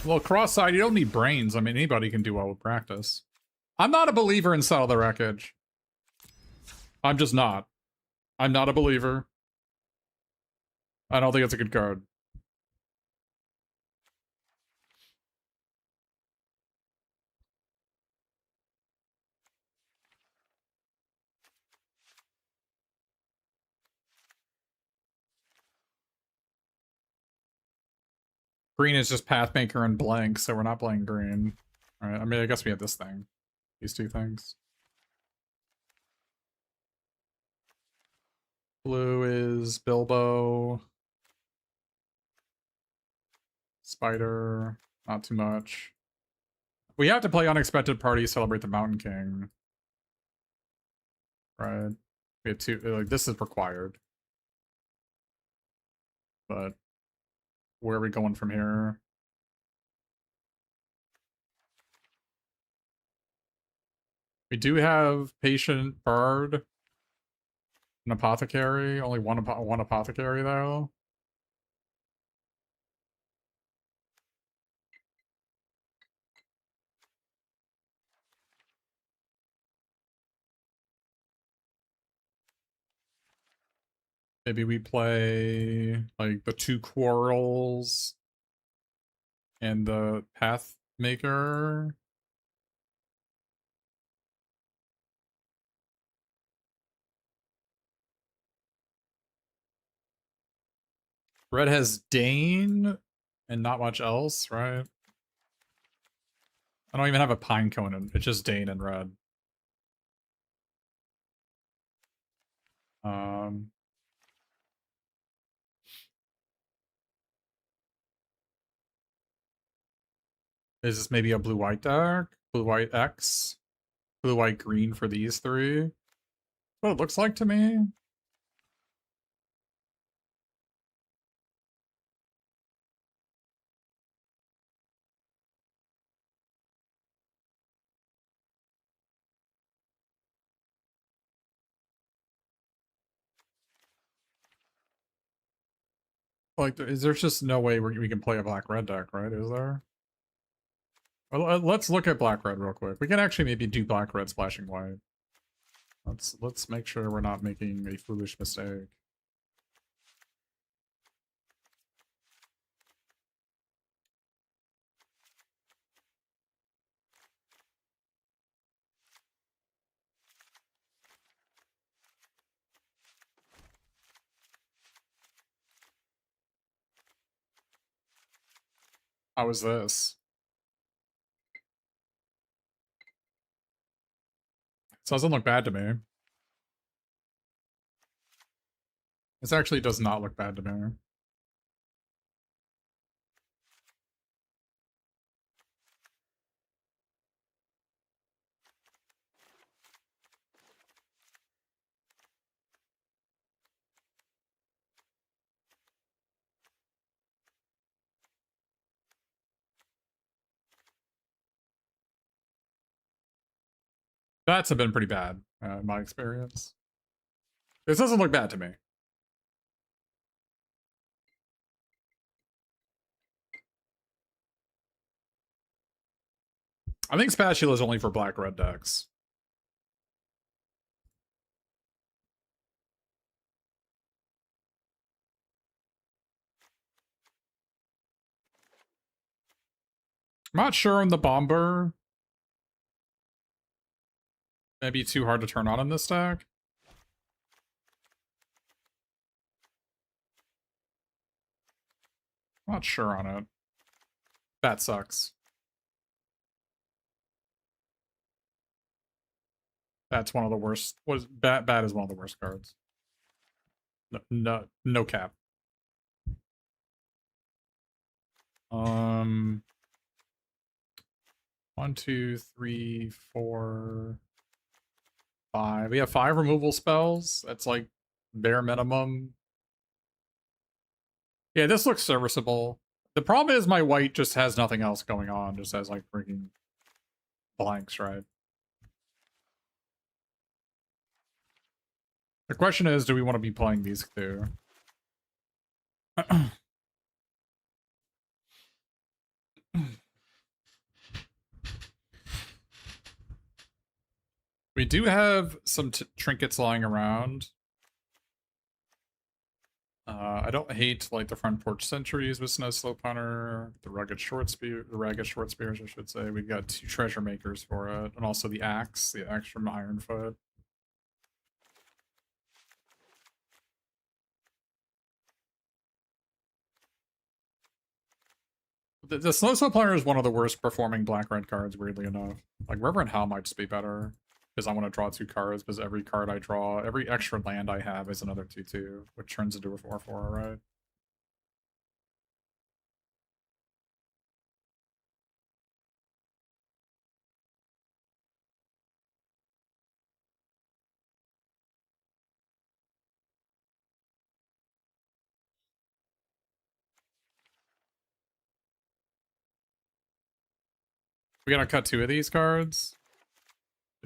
Well, cross-side, you don't need brains. I mean, anybody can do well with practice. I'm not a believer in Settle the Wreckage. I'm just not. I'm not a believer. I don't think it's a good card. Green is just Pathmaker and blank, so we're not playing green. Alright, I mean, I guess we have this thing. These two things. Blue is Bilbo. Spider. Not too much. We have to play Unexpected Party, Celebrate the Mountain King. Right. We have two, like, this is required. But where are we going from here? We do have Patient Bard. An Apothecary. Only one Apothecary, though. Maybe we play, like, the 2 Quarrels and the Pathmaker. Red has Dane and not much else, right? I don't even have a Pinecone. It's just Dane and red. Um, Is this maybe a blue-white deck? Blue-white X? Blue-white-green for these three? What it looks like to me? Like, there's just no way we can play a black-red deck, right? Is there? Well, let's look at black-red real quick. We can actually maybe do black-red splashing white. Let's make sure we're not making a foolish mistake. How is this? This doesn't look bad to me. This actually does not look bad to me. Bats have been pretty bad, in my experience. This doesn't look bad to me. I think Spatula is only for black-red decks. I'm not sure on the Bomber. Maybe too hard to turn on in this deck. Not sure on it. That sucks. That's one of the worst. Bat is one of the worst cards. No cap. Um, 1, 2, 3, 4, 5. We have 5 removal spells. That's like bare minimum. Yeah, this looks serviceable. The problem is my white just has nothing else going on. Just has like freaking blanks, right? The question is, do we want to be playing these two? We do have some trinkets lying around. I don't hate like the front porch sentries with Snow Slope Hunter, the ragged short spears, I should say. We've got 2 treasure makers for it, and also the axe from Ironfoot. The Snow Slope Hunter is one of the worst performing black-red cards, weirdly enough. Like Reverend Hell might just be better. Because I want to draw 2 cards, because every card I draw, every extra land I have is another 2/2, which turns into a 4/4, right? We gotta cut 2 of these cards.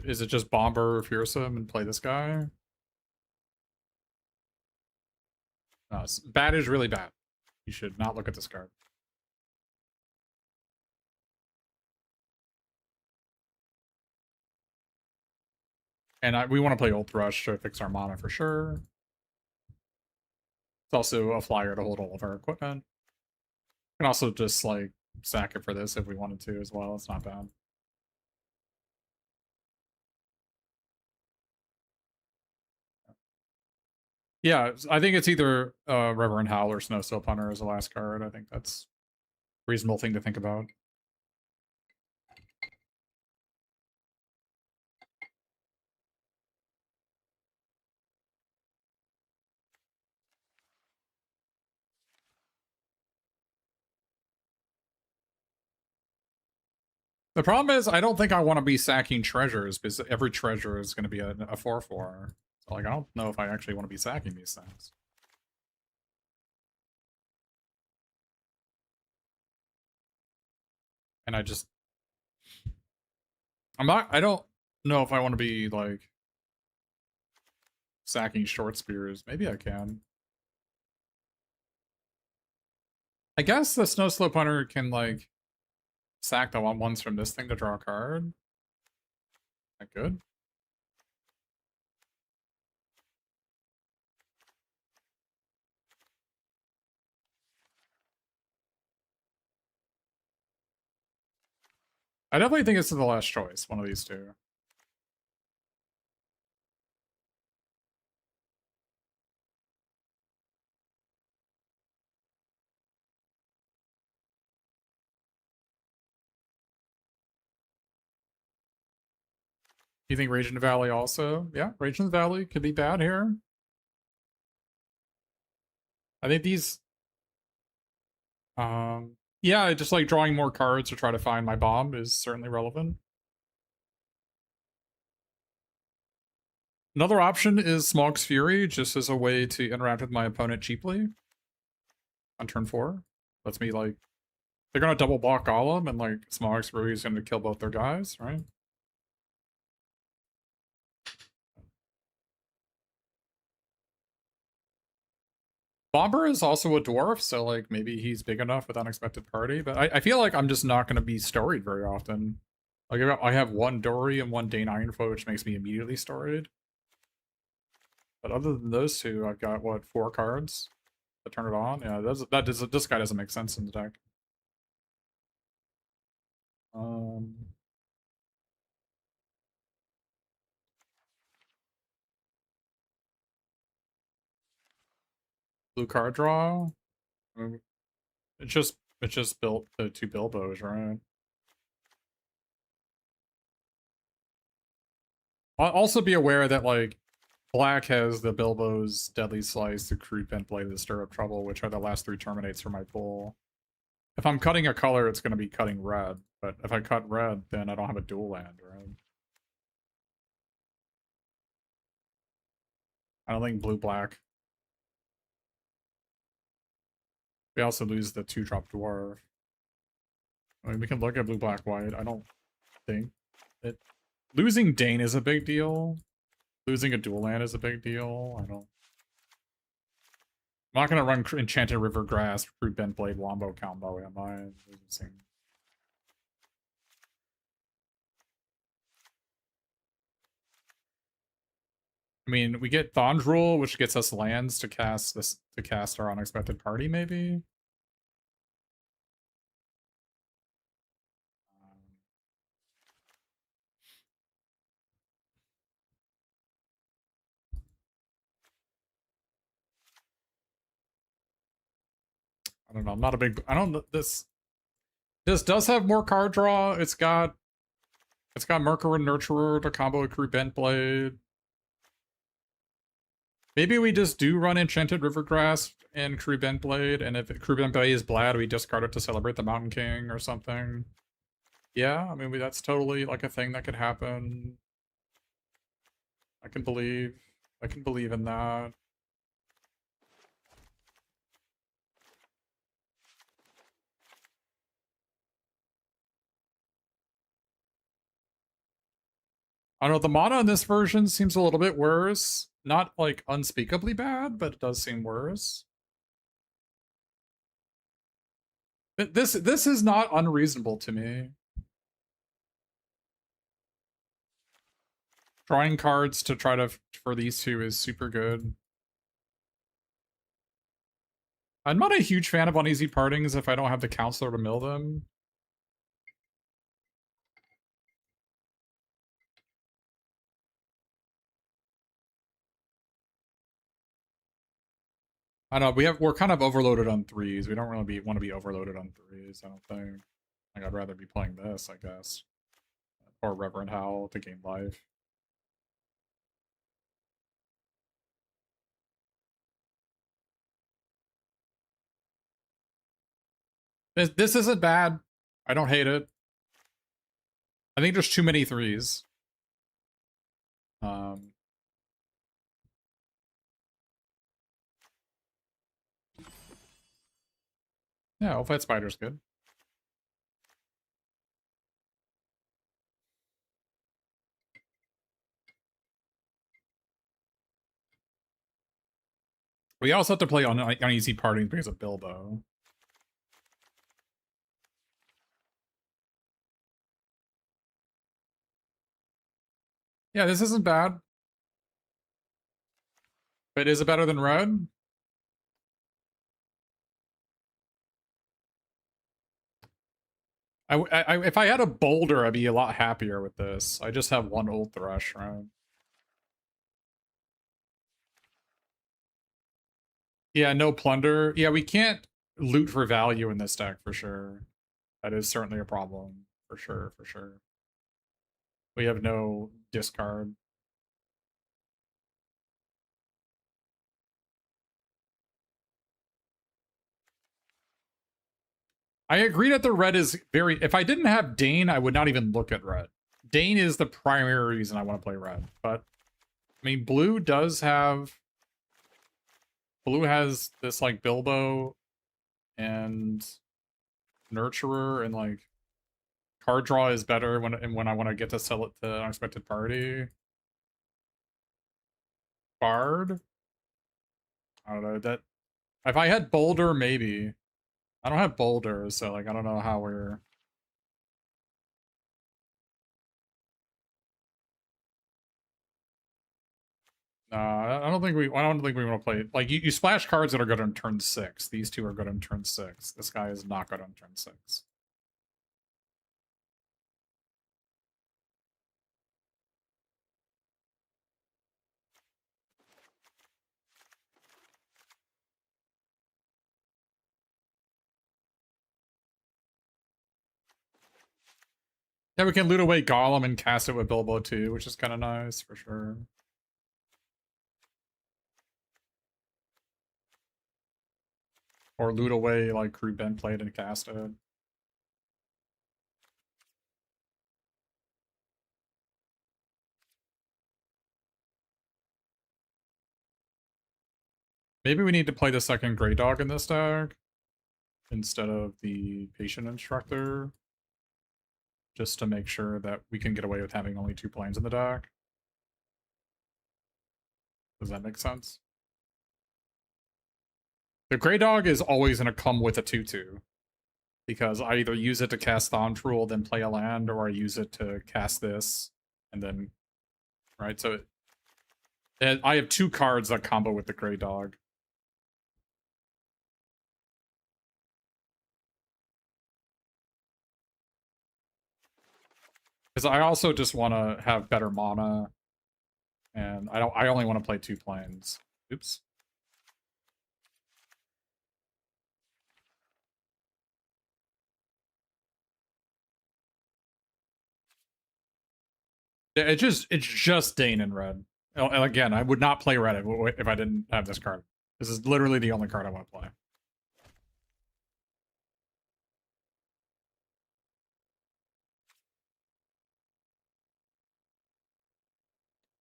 Is it just Bomber or Fearsome and play this guy? Bad is really bad. You should not look at this card. And we want to play Old Thrush to fix our mana for sure. It's also a flyer to hold all of our equipment. We can also just like sack it for this if we wanted to as well. It's not bad. Yeah, I think it's either Reverend Howl or Snow Slope Hunter as the last card. I think that's a reasonable thing to think about. The problem is, I don't think I want to be sacking treasures because every treasure is going to be a 4/4. So, like, I don't know if I actually want to be sacking these things. And I don't know if I want to be, like, sacking short spears. Maybe I can. I guess the Snow Slope Hunter can, like, sack the ones from this thing to draw a card. That good? I definitely think it's the last choice, one of these two. You think Raging Valley also? Yeah, Raging Valley could be bad here. I think these... yeah, just like drawing more cards to try to find my bomb is certainly relevant. Another option is Smog's Fury, just as a way to interact with my opponent cheaply. On turn 4. Lets me, like... They're gonna double block Golem, and, like, Smog's Fury is gonna kill both their guys, right? Bomber is also a dwarf, so, like, maybe he's big enough with Unexpected Party, but I feel like I'm just not gonna be storied very often. Like, I have one Dory and one Dane Ironfoot, which makes me immediately storied. But other than those two, I've got, what, 4 cards to turn it on? Yeah, this guy doesn't make sense in the deck. Blue card draw? I mean, it just built the 2 Bilbos, right? I'll also be aware that, like, black has the Bilbo's Deadly Slice, the Crude Bent Blade, the Stir Up Trouble, which are the last 3 terminates for my pool. If I'm cutting a color, it's going to be cutting red, but if I cut red, then I don't have a dual land, right? I don't think blue-black. We also lose the 2-drop dwarf. I mean, we can look at blue-black-white. I don't think it... Losing Dane is a big deal. Losing a dual land is a big deal. I'm not gonna run Enchanted River Grass, Crude Bent Blade, Wombo combo, am I? I mean, we get Thondrul, which gets us lands to cast our Unexpected Party, maybe? I don't know. I'm not a big... I don't know. This does have more card draw. It's got Mercury Nurturer to combo with Crude Bent Blade. Maybe we just do run Enchanted Rivergrass and Crude Bent Blade, and if Crude Bent Blade is Blad, we discard it to celebrate the Mountain King or something. Yeah, I mean, that's totally, like, a thing that could happen. I can believe in that. I don't know, the mana in this version seems a little bit worse. Not, like, unspeakably bad, but it does seem worse. This is not unreasonable to me. Drawing cards to try to for these two is super good. I'm not a huge fan of uneasy partings if I don't have the counselor to mill them. I know we're kind of overloaded on 3s. We don't really want to be overloaded on 3s, I don't think. Like, I'd rather be playing this, I guess. Or Reverend Howl to gain life. This isn't bad. I don't hate it. I think there's too many threes. Yeah, Elfite Spider's good. We also have to play on Uneasy Party because of Bilbo. Yeah, this isn't bad. But is it better than red? If I had a boulder, I'd be a lot happier with this. I just have one old thrush, right? Yeah, no plunder. Yeah, we can't loot for value in this deck for sure. That is certainly a problem. For sure, for sure. We have no discard. I agree that the red is very... If I didn't have Dane, I would not even look at red. Dane is the primary reason I want to play red. But, I mean, blue does have... Blue has this, like, Bilbo and Nurturer, and, like, card draw is better when I want to get to sell it to Unexpected Party. Bard? I don't know, that... If I had Boulder, maybe. I don't have Boulder, so, like, I don't know how we're... I don't think we want to play... Like, you splash cards that are good on turn 6. These two are good on turn 6. This guy is not good on turn 6. Yeah, we can loot away Golem and cast it with Bilbo too, which is kind of nice, for sure. Or loot away, like, Crude Bent Plate and cast it. Maybe we need to play the second Grey Dog in this deck instead of the Patient Instructor, just to make sure that we can get away with having only 2 planes in the deck. Does that make sense? The Grey Dog is always going to come with a 2/2, because I either use it to cast Thaunt Rule, then play a land, or I use it to cast this, and then... Right, so... I have 2 cards that combo with the Grey Dog. Because I also just want to have better mana, and I only want to play 2 planes. Oops. Yeah, it's just Dane in red. And again, I would not play red if I didn't have this card. This is literally the only card I want to play.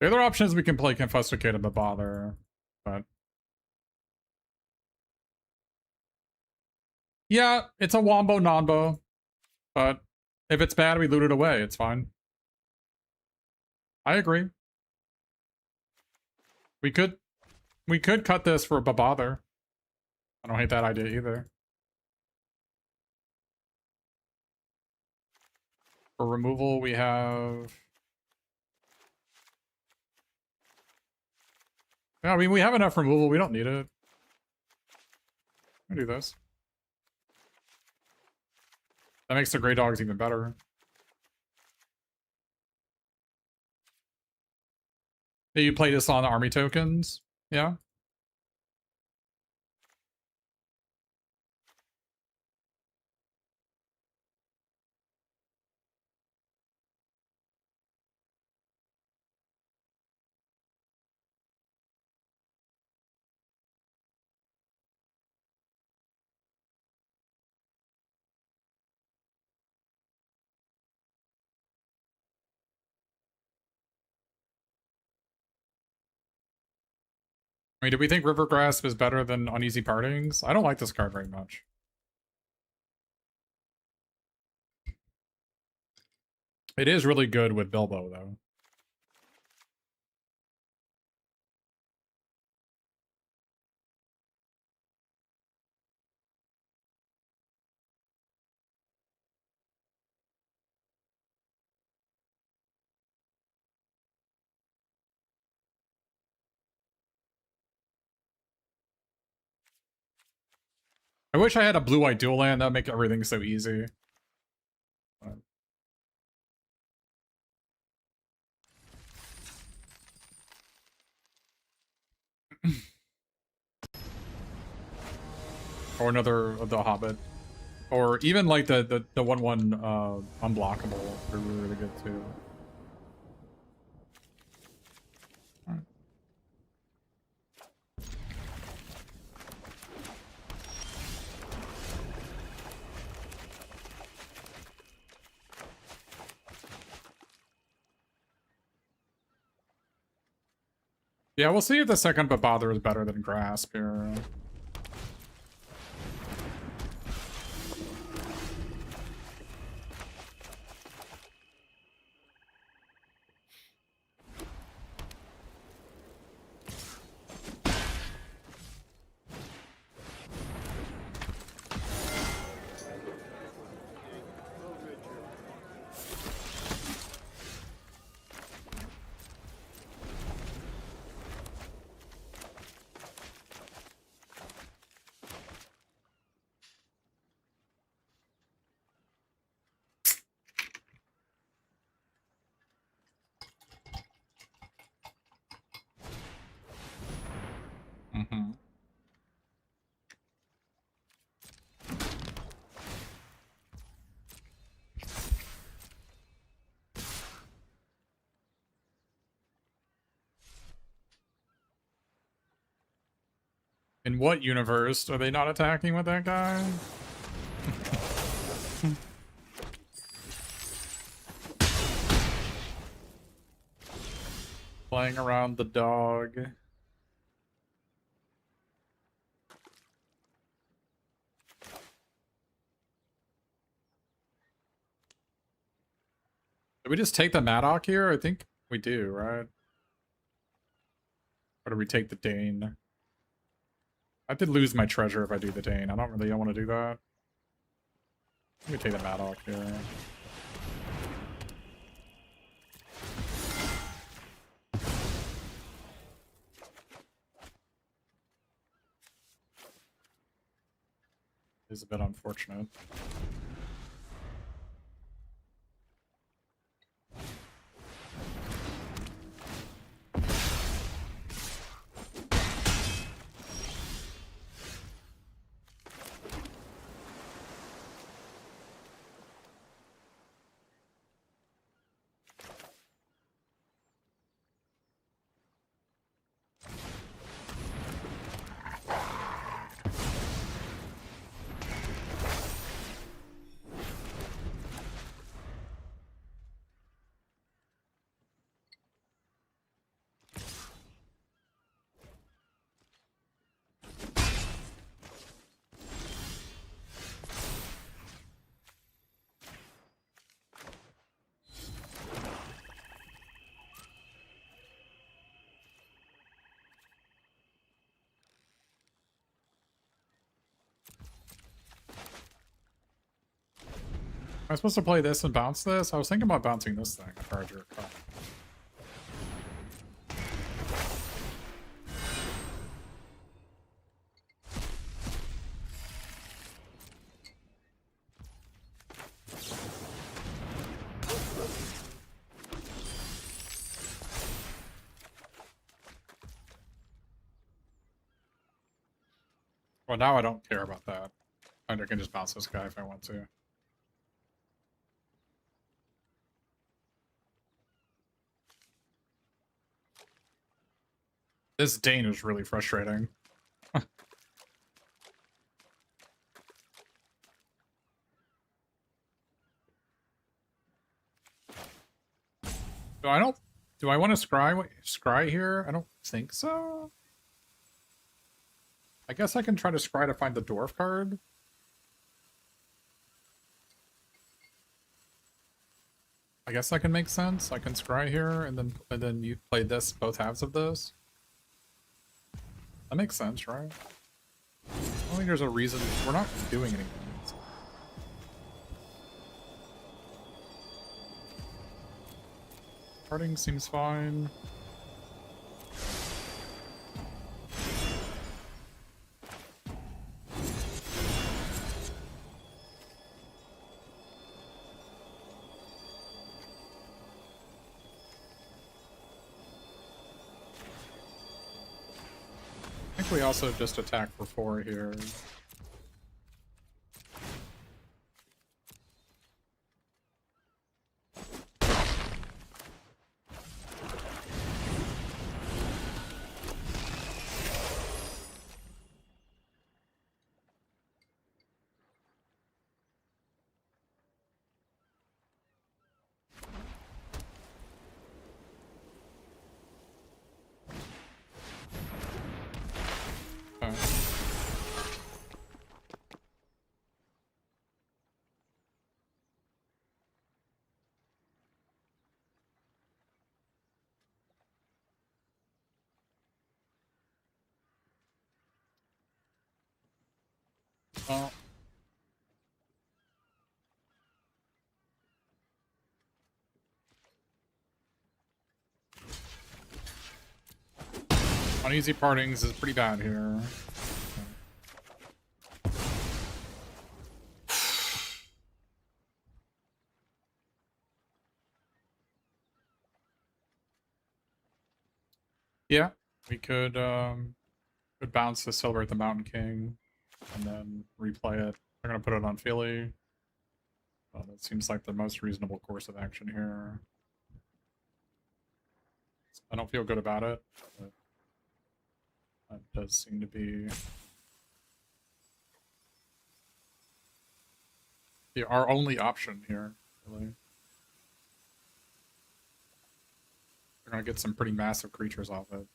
The other option is we can play Confuscated but Bother, but... Yeah, it's a Wombo Nonbo, but if it's bad, we loot it away. It's fine. I agree. We could cut this for a Bother. I don't hate that idea either. For removal, we have... Yeah, I mean, we have enough removal. We don't need it. We do this. That makes the Grey Dogs even better. You play this on army tokens? Yeah? I mean, do we think River Grasp is better than Uneasy Partings? I don't like this card very much. It is really good with Bilbo, though. I wish I had a blue-white dual land. That'd make everything so easy. But... or another of the Hobbit. Or even like the 1/1 unblockable. They're really, really good too. Alright. Yeah, we'll see if the second but bother is better than Grasp here. Mm-hmm. In what universe are they not attacking with that guy? Playing around the dog. Did we just take the Madoc here? I think we do, right? Or do we take the Dane? I did lose my treasure if I do the Dane. I don't really want to do that. Let me take the Madoc here. It's a bit unfortunate. Am I supposed to play this and bounce this? I was thinking about bouncing this thing after I drew a card. Well, now I don't care about that. I can just bounce this guy if I want to. This Dane is really frustrating. Do I want to scry here? I don't think so. I guess I can try to scry to find the dwarf card. I guess that can make sense. I can scry here and then you play this, both halves of this. That makes sense, right? I don't think there's a reason we're not doing anything. So. Parting seems fine. I think we also just attack for 4 here. Well, uneasy partings is pretty bad here. Yeah, we could bounce to Celebrate the Mountain King and then replay it. I'm gonna put it on Philly. That seems like the most reasonable course of action here. I don't feel good about it, but that does seem to be our only option here, really. We're gonna get some pretty massive creatures off it.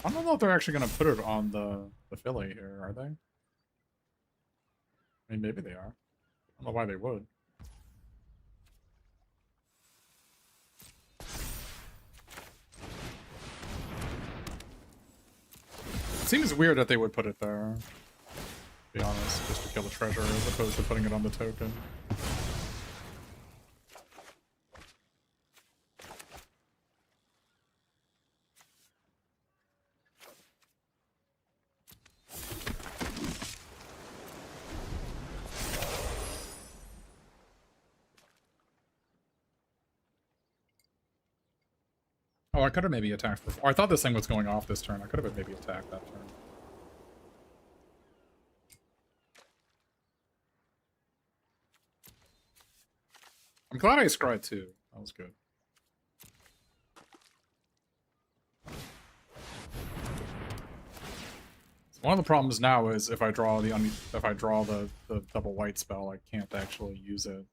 I don't know if they're actually gonna put it on the Philly here, are they? I mean, maybe they are. I don't know why they would. It seems weird that they would put it there, to be honest, just to kill the treasure as opposed to putting it on the token. Oh, I could have maybe attacked for 4. I thought this thing was going off this turn. I could have maybe attacked that turn. I'm glad I scryed too. That was good. One of the problems now is if I draw the double white spell, I can't actually use it.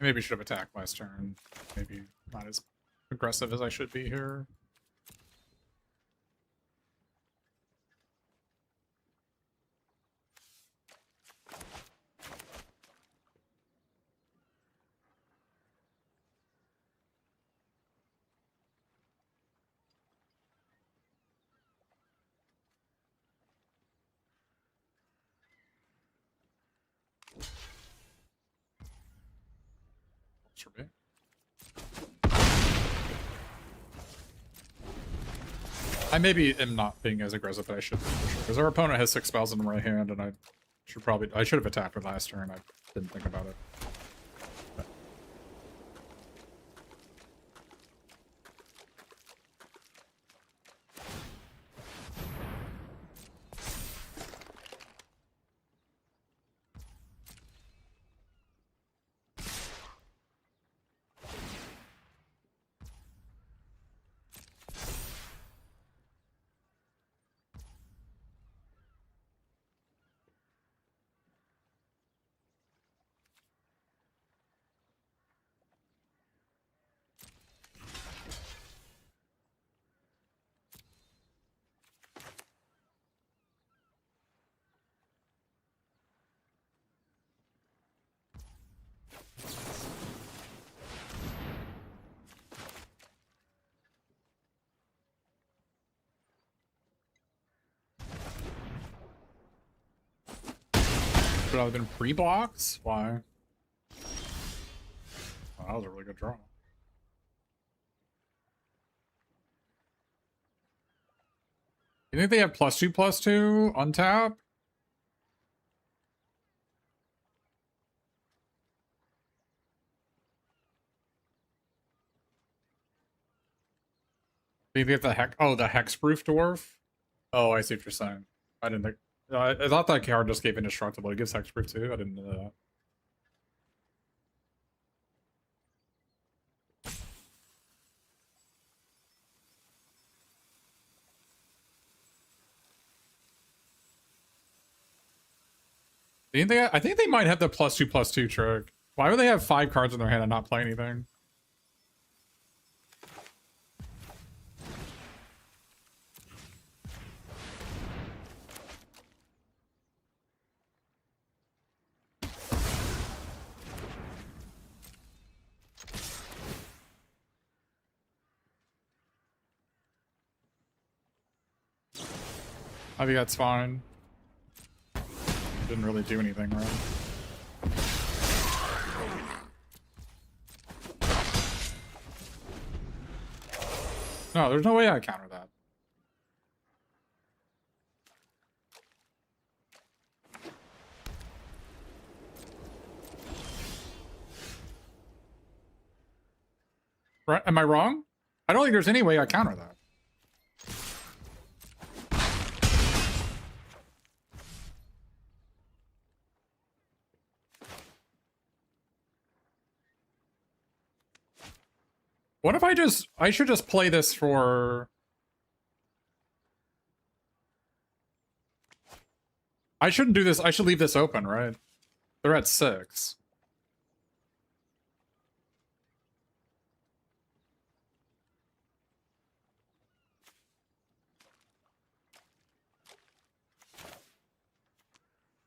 Maybe should have attacked last turn. Maybe not as aggressive as I should be here. For me. I maybe am not being as aggressive, but I should, because our opponent has 6 spells in the right hand, and I should have attacked it last turn. I didn't think about it. Should I have been pre-blocks? Why? Oh, that was a really good draw. You think they have +2/+2 untap? Do you think the hexproof dwarf? Oh, I see what you're saying. I didn't think. I thought that card just gave indestructible. It gives hexproof too. I didn't know that. I think they might have the +2/+2 trick. Why would they have 5 cards in their hand and not play anything? I think that's fine. Didn't really do anything, right? No, there's no way I counter that. Right? Am I wrong? I don't think there's any way I counter that. What if I should just play this for... I shouldn't do this. I should leave this open, right? They're at 6.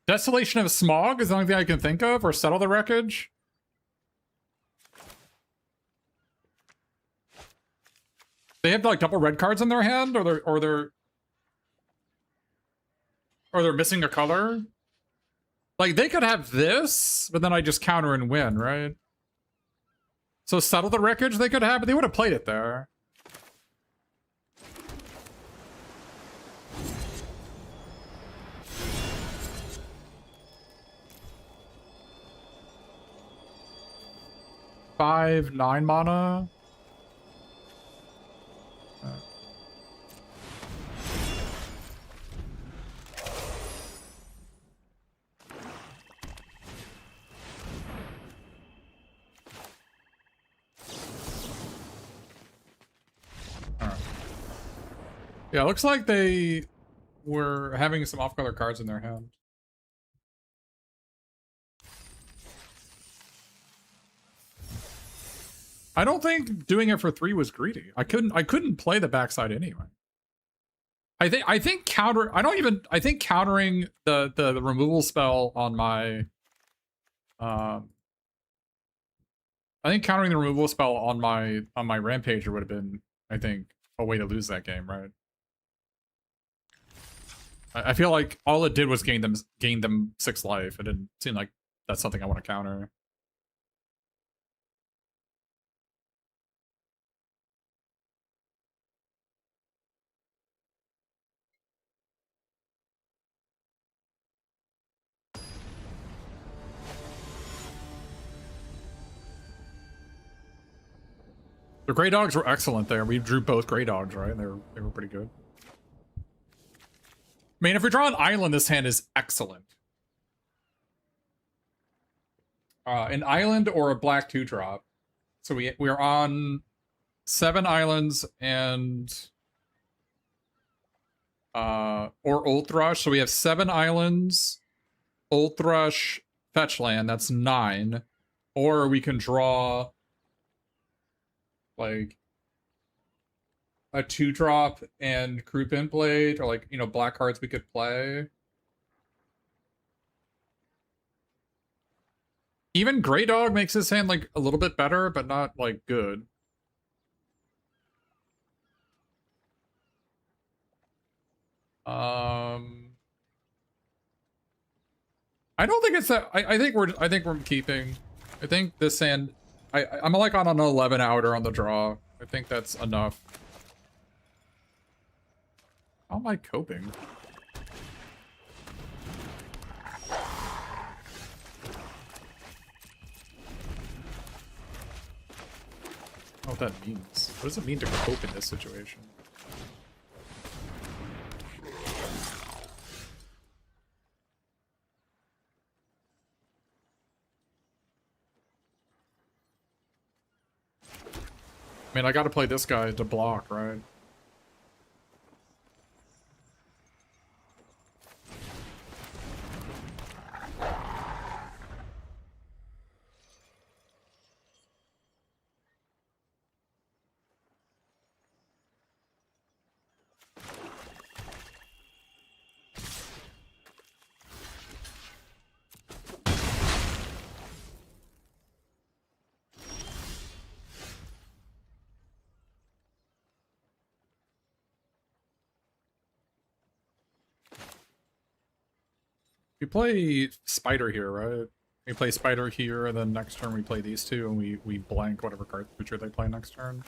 Desolation of Smog is the only thing I can think of, or Settle the Wreckage. They have like double red cards in their hand, or they're missing a color. Like they could have this, but then I just counter and win, right? So Settle the Wreckage they could have, but they would have played it there. Five, 9 mana. Yeah, it looks like they were having some off-color cards in their hand. I don't think doing it for 3 was greedy. I couldn't play the backside anyway. I think countering the removal spell on my I think countering the removal spell on my Rampager would have been, I think, a way to lose that game, right? I feel like all it did was gain them 6 life. It didn't seem like that's something I want to counter. The Grey Dogs were excellent there. We drew both Grey Dogs, right? They were pretty good. I mean, if we draw an island, this hand is excellent. An island or a black 2-drop. So we are on 7 islands and or Old Thrush. So we have 7 islands, Old Thrush, fetch land. That's 9. Or we can draw like a 2-drop and Croup Blade, or like, you know, black cards we could play. Even Grey Dog makes his hand like a little bit better, but not like good. I don't think it's that. I think we're keeping. I think this hand. I'm like on an 11 outer on the draw. I think that's enough. How am I coping? I don't know what that means. What does it mean to cope in this situation? I mean, I gotta play this guy to block, right? We play Spider here, right? We play Spider here, and then next turn we play these two, and we blank whatever card feature they play next turn.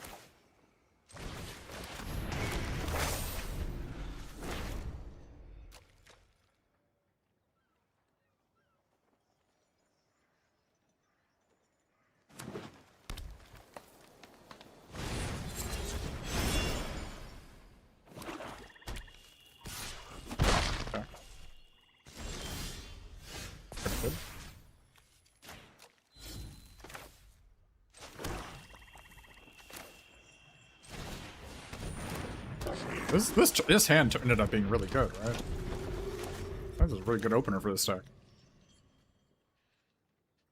This hand ended up being really good, right? That was a really good opener for this deck.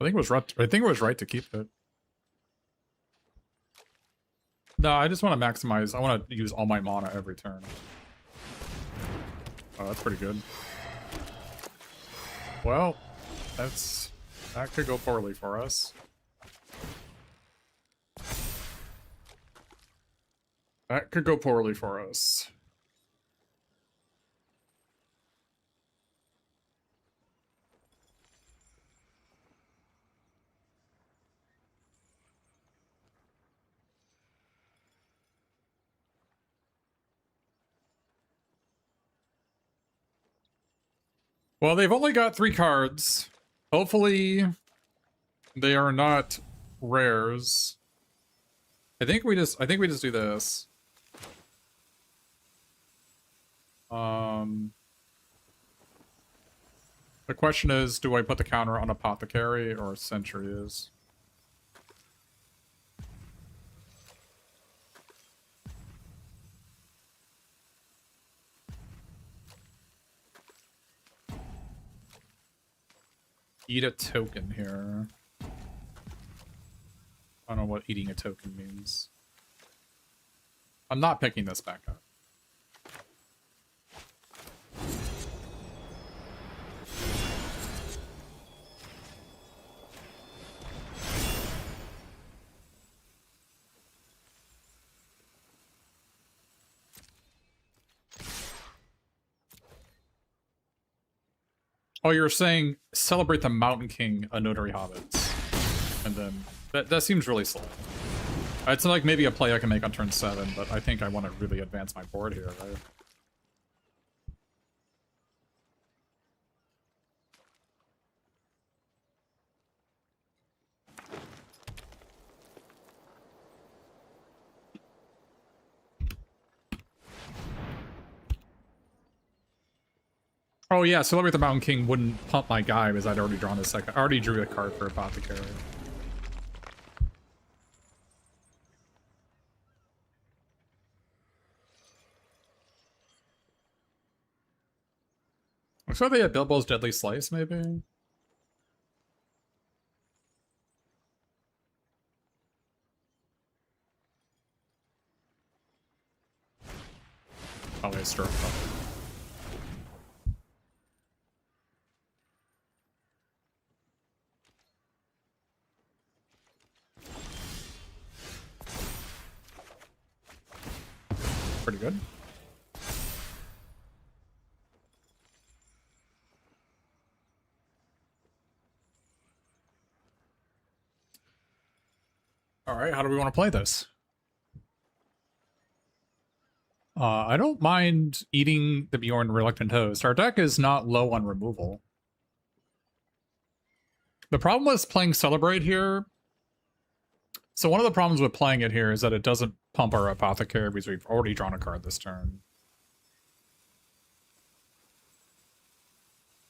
I think it was right to keep it. No, I just want to maximize. I want to use all my mana every turn. Oh, that's pretty good. Well, that could go poorly for us. That could go poorly for us. Well, they've only got 3 cards. Hopefully, they are not rares. I think we just do this. The question is, do I put the counter on Apothecary or Centuries? Eat a token here. I don't know what eating a token means. I'm not picking this back up. Oh, you're saying celebrate the Mountain King, a Notary Hobbits. And then that seems really slow. It's like maybe a play I can make on turn 7, but I think I want to really advance my board here, right? Oh yeah, Celebrate the Mountain King wouldn't pump my guy because I'd already drawn the second. I already drew a card for Apothecary. Looks like they had Bilbo's Deadly Slice, maybe? Probably a stroke. Pretty good. All right, how do we want to play this? I don't mind eating the Bjorn Reluctant Host. Our deck is not low on removal. The problem with playing Celebrate here... So one of the problems with playing it here is that it doesn't pump our Apothecary because we've already drawn a card this turn.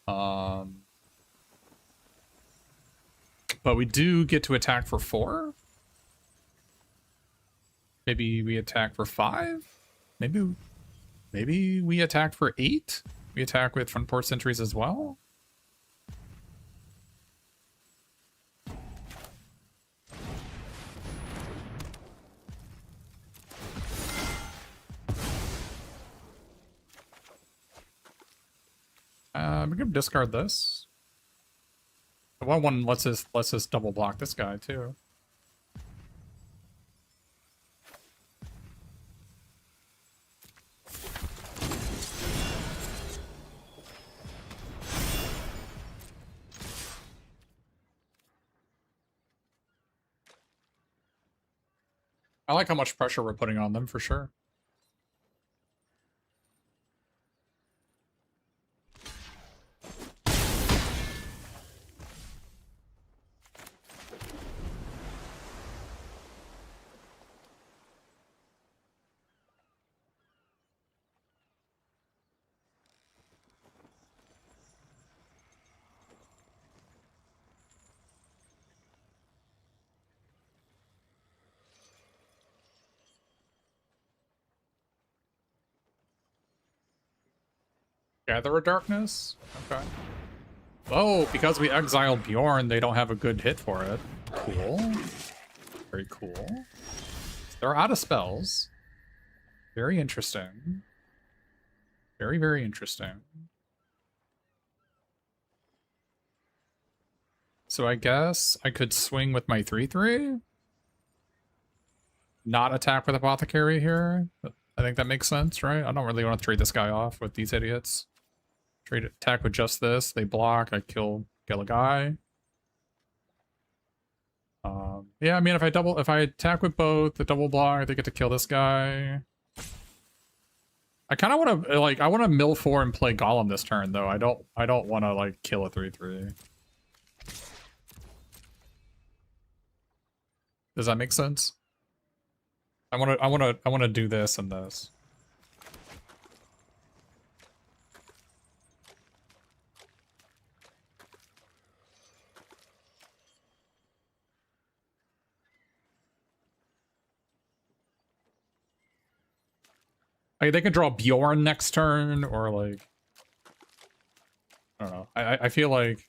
But we do get to attack for 4. Maybe we attack for 5. Maybe we attack for 8. We attack with Front Porch Sentries as well. We can discard this. The 1/1 lets us double block this guy too. I like how much pressure we're putting on them for sure. Gather of Darkness? Okay. Oh, because we exiled Bjorn, they don't have a good hit for it. Cool. Very cool. They're out of spells. Very interesting. Very, very interesting. So I guess I could swing with my 3/3. Not attack with Apothecary here. I think that makes sense, right? I don't really want to trade this guy off with these idiots. Trade attack with just this. They block. I kill a guy. Yeah, I mean, if I attack with both, the double block, they get to kill this guy. I kind of want to I want to mill 4 and play Golem this turn though. I don't want to like kill a 3/3. Does that make sense? I want to do this and this. Like, they can draw Bjorn next turn, or like, I don't know. I feel like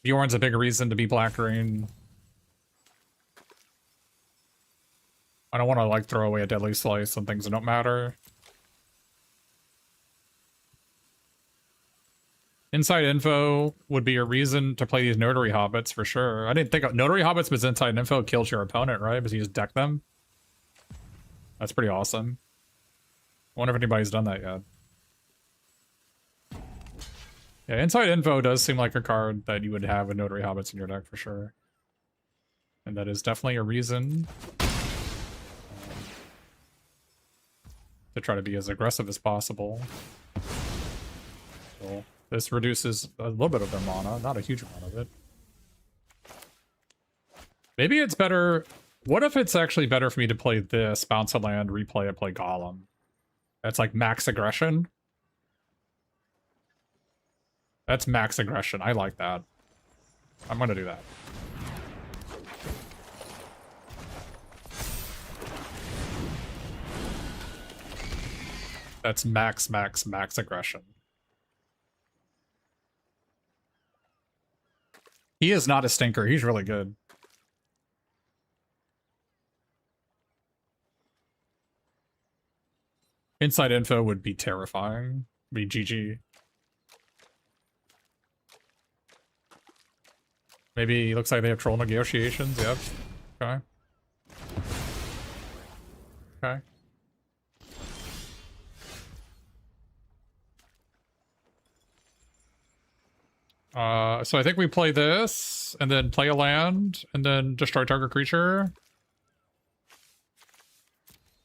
Bjorn's a big reason to be black-green. I don't want to like throw away a Deadly Slice on things that don't matter. Inside Info would be a reason to play these Notary Hobbits for sure. I didn't think of Notary Hobbits, but Inside Info kills your opponent, right? Because you just deck them. That's pretty awesome. I wonder if anybody's done that yet. Yeah, Inside Info does seem like a card that you would have with Notary Hobbits in your deck for sure. And that is definitely a reason to try to be as aggressive as possible. So this reduces a little bit of their mana, not a huge amount of it. Maybe it's better... What if it's actually better for me to play this, bounce a land, replay it, play Golem? That's like max aggression. That's max aggression. I like that. I'm gonna do that. That's max aggression. He is not a stinker. He's really good. Inside info would be terrifying. Be GG. Maybe looks like they have troll negotiations. Yep. Okay. Okay. So I think we play this, and then play a land, and then destroy target creature.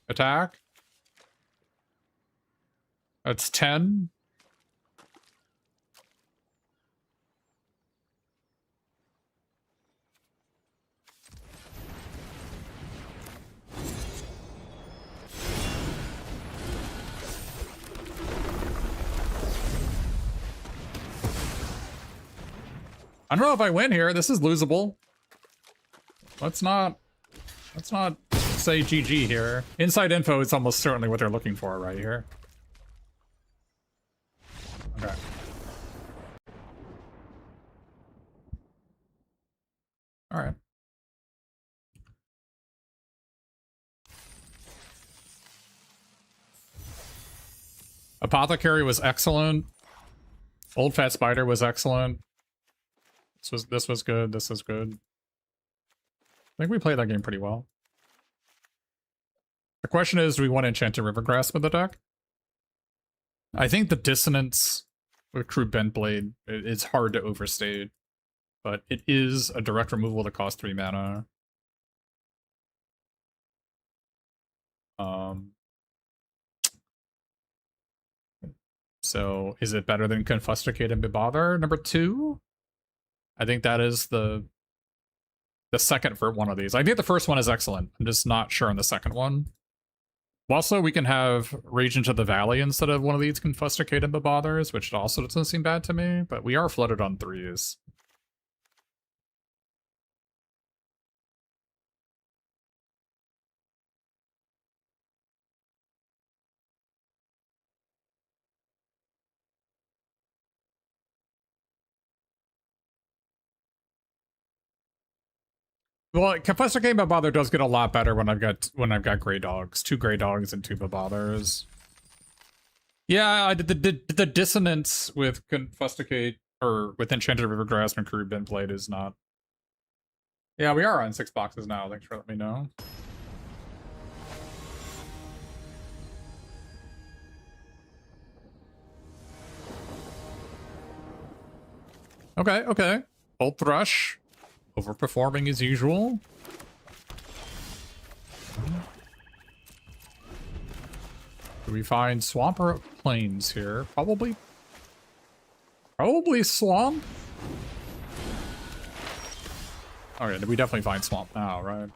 Attack. That's 10. I don't know if I win here. This is losable. Let's not say GG here. Inside info is almost certainly what they're looking for right here. Okay. All right. Apothecary was excellent. Old Fat Spider was excellent. This was good. This was good. I think we played that game pretty well. The question is, do we want Enchanted Rivergrasp with the deck? I think the dissonance with Crude Bentblade is hard to overstate, but it is a direct removal that costs 3 mana. So is it better than Confusticate and Bebother? Number 2? I think that is the second for one of these. I think the first one is excellent. I'm just not sure on the second one. Also, we can have Rage into the Valley instead of one of these Confusticate and Bebothers, which also doesn't seem bad to me, but we are flooded on 3s. Well, Confusticate and Bebother does get a lot better when I've got Grey Dogs. 2 Grey Dogs and 2 Bebothers. Yeah, I did the dissonance with Confusticate or with Enchanted Rivergrasp and Crude Bentblade is not. Yeah, we are on 6 boxes now. Thanks for letting me know. Okay. Bolt Thrush. Overperforming as usual. Do we find swamp or plains here? Probably swamp. Okay, we definitely find swamp now, right?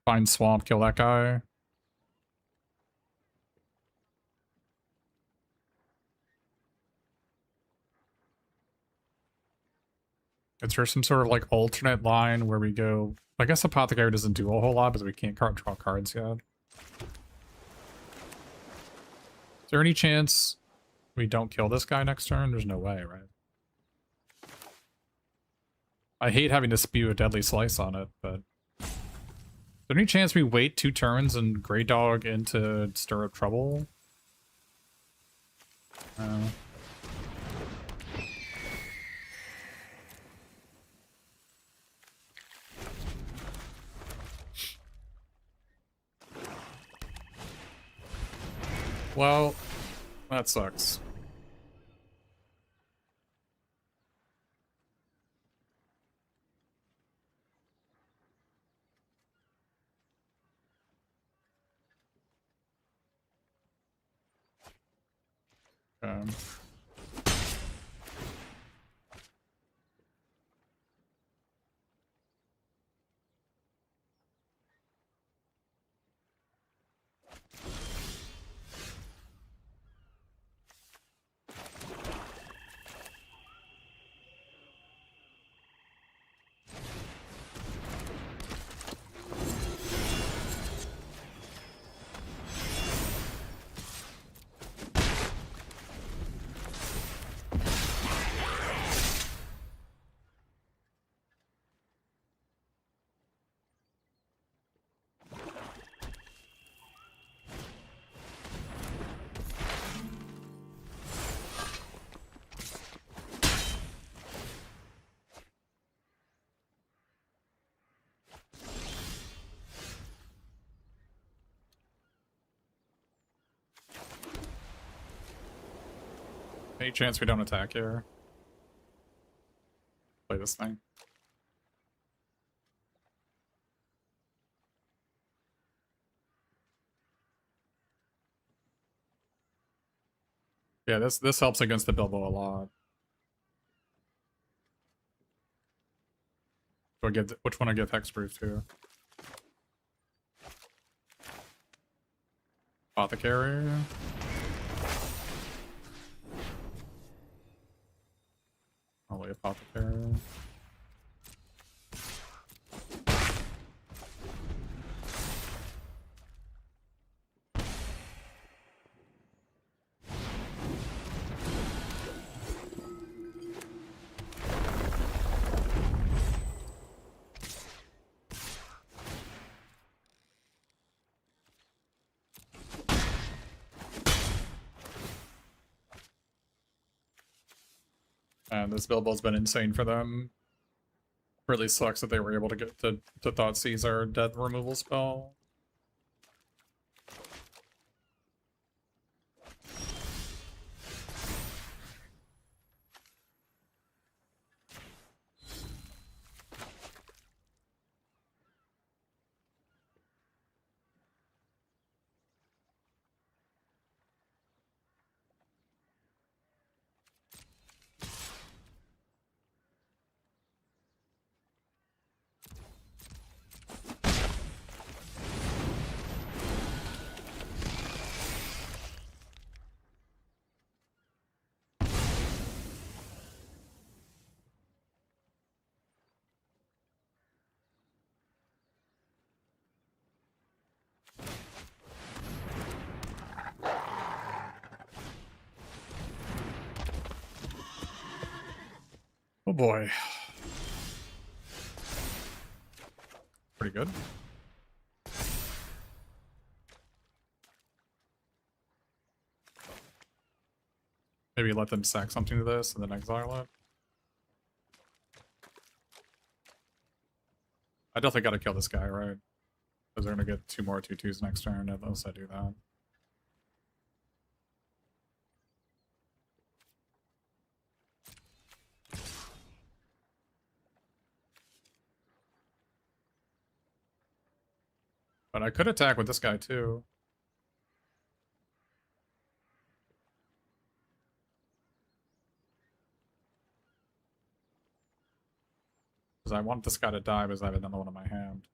Find swamp, kill that guy. Is there some sort of like alternate line where we go? I guess Apothecary doesn't do a whole lot because we can't draw cards yet. Is there any chance we don't kill this guy next turn? There's no way, right? I hate having to spew a Deadly Slice on it, but... Is there any chance we wait 2 turns and Grey Dog into Stir Up Trouble? Well, that sucks. Any chance we don't attack here? Play this thing. Yeah, this helps against the Bilbo a lot. Do I give which one I give hexproof to? Apothecary. Probably apothecary. And this Bilbo's been insane for them. Really sucks that they were able to get to Thoughtseize our death removal spell. Oh boy. Pretty good. Maybe let them sack something to this and then exile it. I definitely gotta kill this guy, right? Because they're gonna get 2 more 2/2s next turn unless I do that. But I could attack with this guy too. Because I want this guy to die because I have another one in my hand.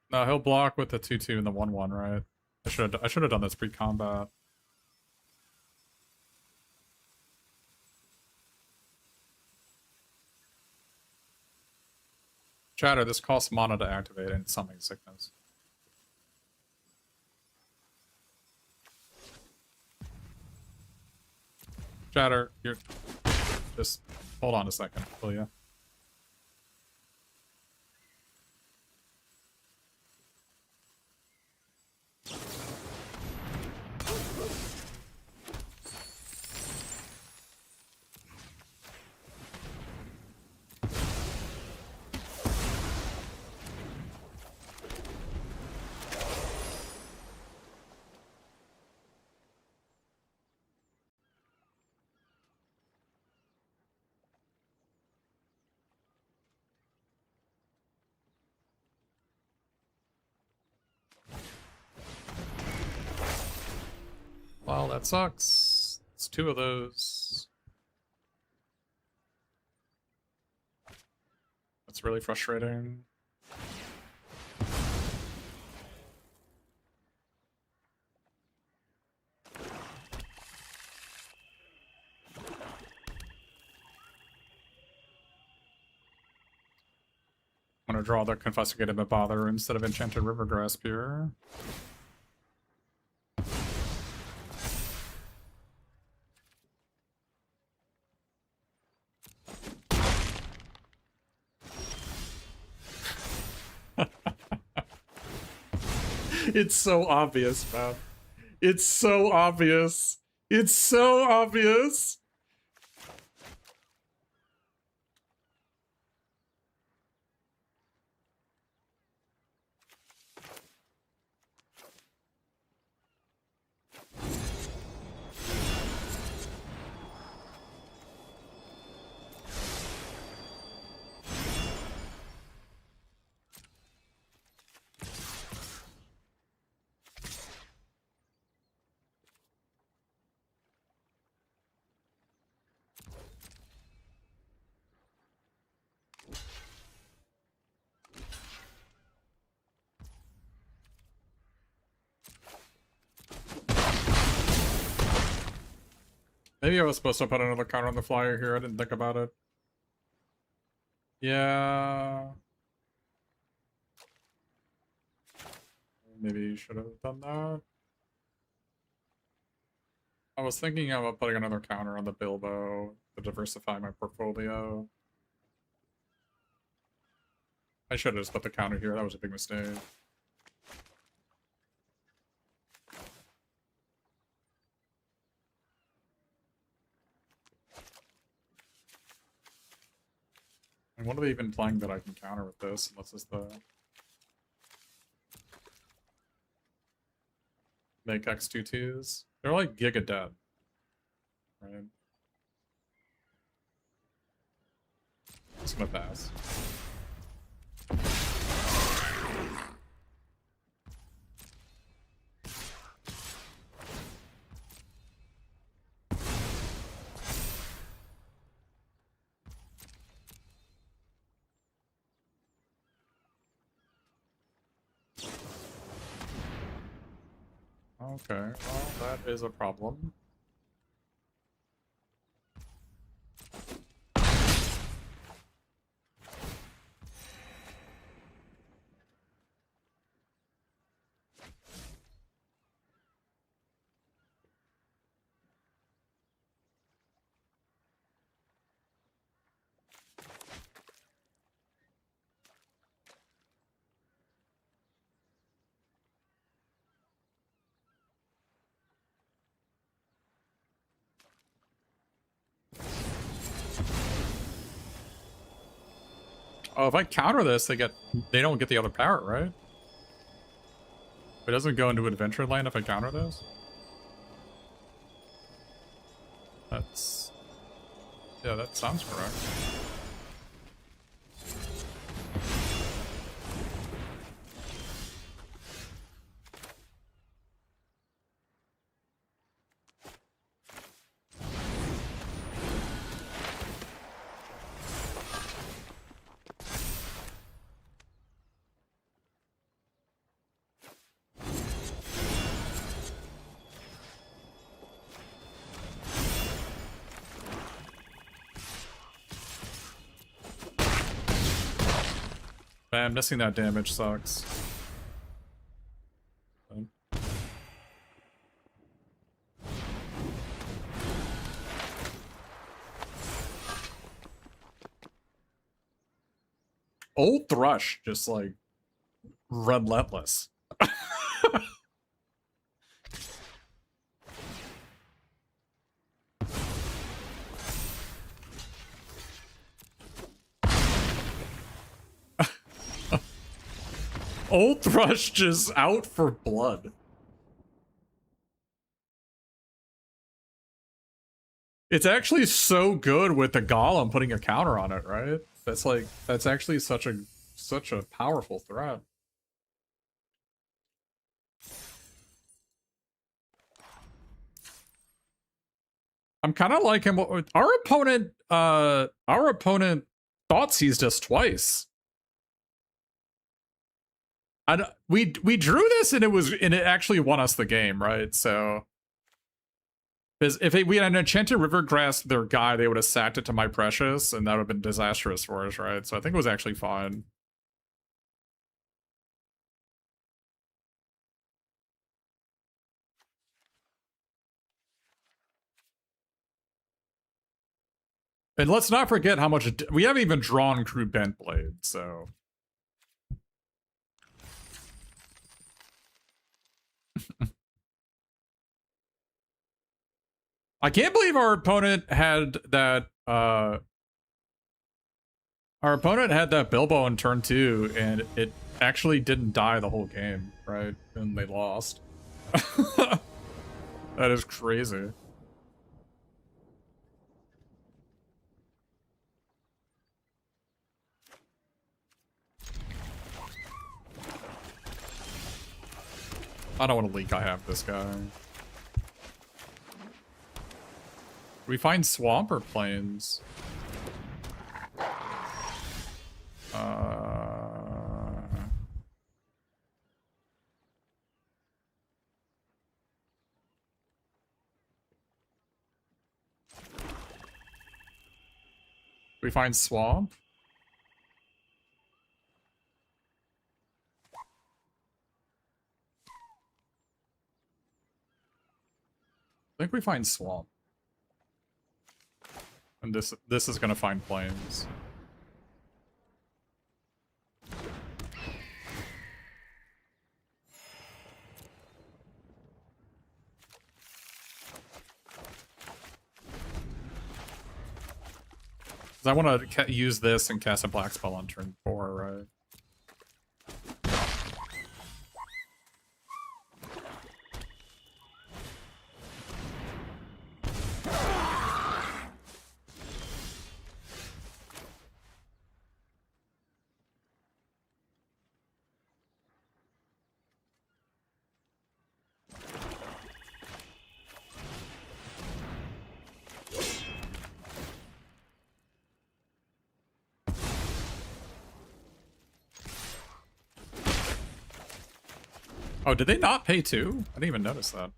No, he'll block with the 2/2 and the 1/1, right? I should have done this pre-combat. Chatter, this costs mana to activate and Summoning Sickness. Chatter, you're... Just hold on a second, will ya? Well, that sucks. It's 2 of those. That's really frustrating. I'm gonna draw the Confiscated Mabother instead of Enchanted Rivergrasp here. It's so obvious, man. It's so obvious. It's so obvious. Maybe I was supposed to put another counter on the flyer here. I didn't think about it. Yeah. Maybe you should have done that. I was thinking about putting another counter on the Bilbo to diversify my portfolio. I should have just put the counter here. That was a big mistake. And what are they even playing that I can counter with this? Unless it's the... Make X2-2s. They're like Giga Dead. Right? Just gonna pass. Okay, well, that is a problem. Oh, if I counter this, they don't get the other power, right? It doesn't go into Adventureland if I counter this? That's... Yeah, that sounds correct. Man, missing that damage sucks. Old Thrush, just like relentless. Old Thrush just out for blood. It's actually so good with the Golem putting a counter on it, right? That's actually such a powerful threat. I'm kind of like him. Our opponent thought seized us twice. We drew this and it actually won us the game, right? So because if we had an enchanted Rivergrass their guy, they would have sacked it to my precious, and that would have been disastrous for us, right? So I think it was actually fine. And let's not forget how much we haven't even drawn Crew Bentblade, so. I can't believe our opponent had that Bilbo in turn 2, and it actually didn't die the whole game, right? And they lost. That is crazy. I don't want to leak I have this guy. We find swamp or plains? we find Swamp? I think we find Swamp. And this is gonna find Plains. I want to use this and cast a black spell on turn 4, right? Oh, did they not pay 2? I didn't even notice that.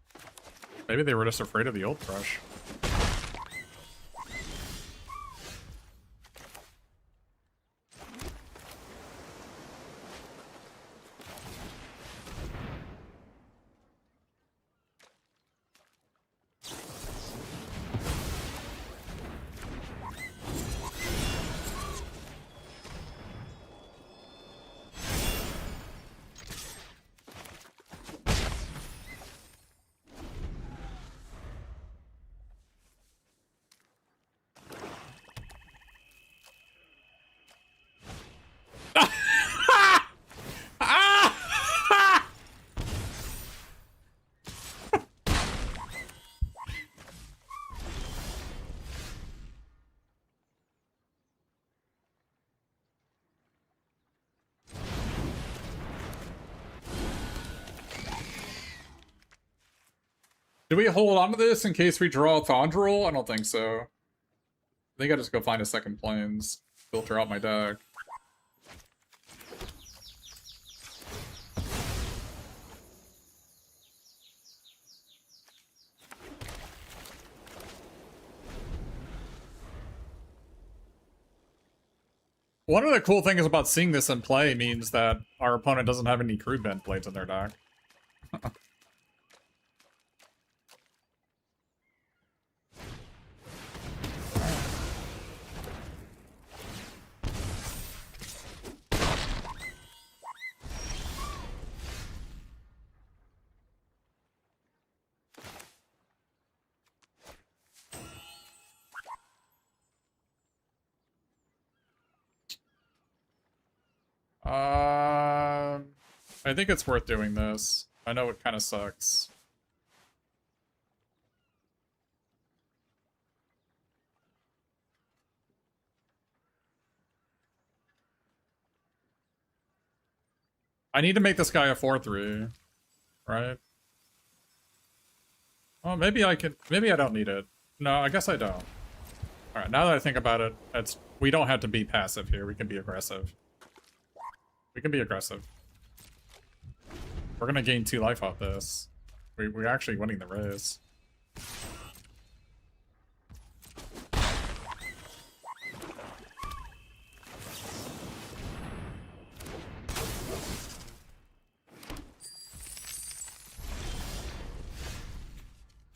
Maybe they were just afraid of the old crush. Do we hold on to this in case we draw a Thondrel? I don't think so. I think I just go find a second Plains, filter out my deck. One of the cool things about seeing this in play means that our opponent doesn't have any Crude Bent Blades in their deck. I think it's worth doing this. I know it kind of sucks. I need to make this guy a 4/3, right? Oh, maybe I could. Maybe I don't need it. No, I guess I don't. All right, now that I think about it, we don't have to be passive here. We can be aggressive. We can be aggressive. We're gonna gain 2 life off this. We're actually winning the race.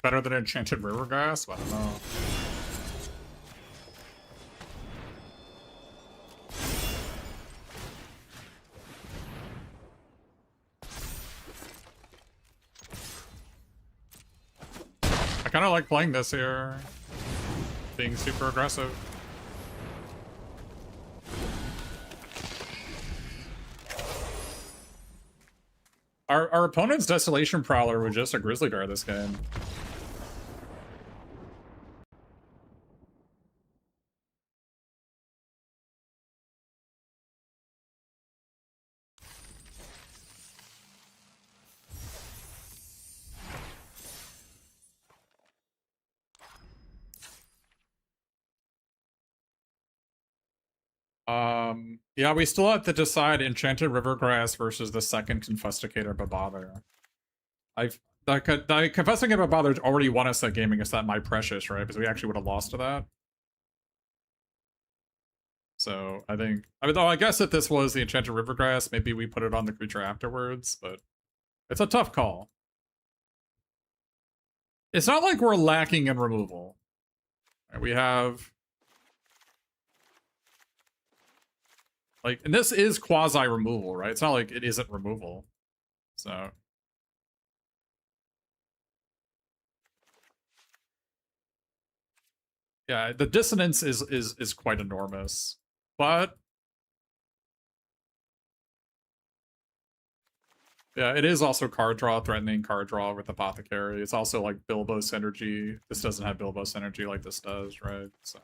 Better than Enchanted Rivergrass? I don't know. I kind of like playing this here. Being super aggressive. Our opponent's Desolation Prowler was just a Grizzly Bear this game. Yeah, we still have to decide Enchanted Rivergrass versus the second Confesticator Babother. The Confesticator Babother already won us that game against that My Precious, right? Because we actually would have lost to that. So I think, though I guess if this was the Enchanted Rivergrass, maybe we put it on the creature afterwards, but it's a tough call. It's not like we're lacking in removal. We have, like, and this is quasi removal, right? It's not like it isn't removal. So yeah, the dissonance is quite enormous, but yeah, it is also card draw, threatening card draw with Apothecary. It's also like Bilbo synergy. This doesn't have Bilbo synergy like this does, right? So,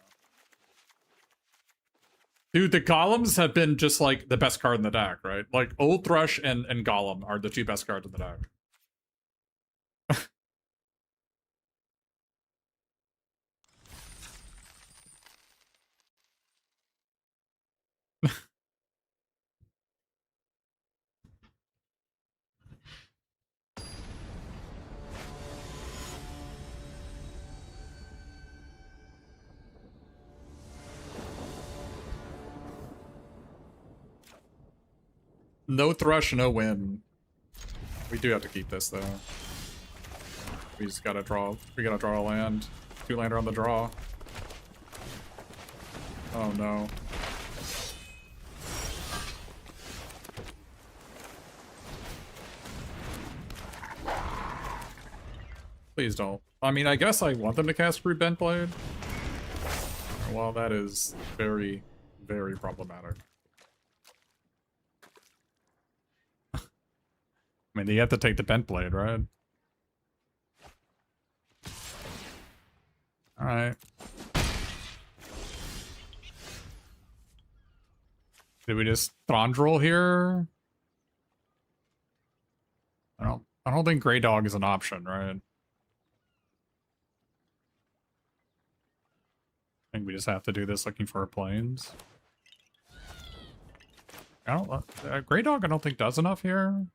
dude, the Golems have been just like the best card in the deck, right? Like Old Thrush and Golem are the two best cards in the deck. No Thrush, no win. We do have to keep this though. We just gotta draw. We gotta draw a land. 2-lander on the draw. Oh no. Please don't. I mean, I guess I want them to cast Root Bentblade. Well, that is very, very problematic. I mean, you have to take the Bentblade, right? Alright. Did we just Thranduil here? I don't think Grey Dog is an option, right? I think we just have to do this looking for our planes. I don't Grey Dog I don't think does enough here.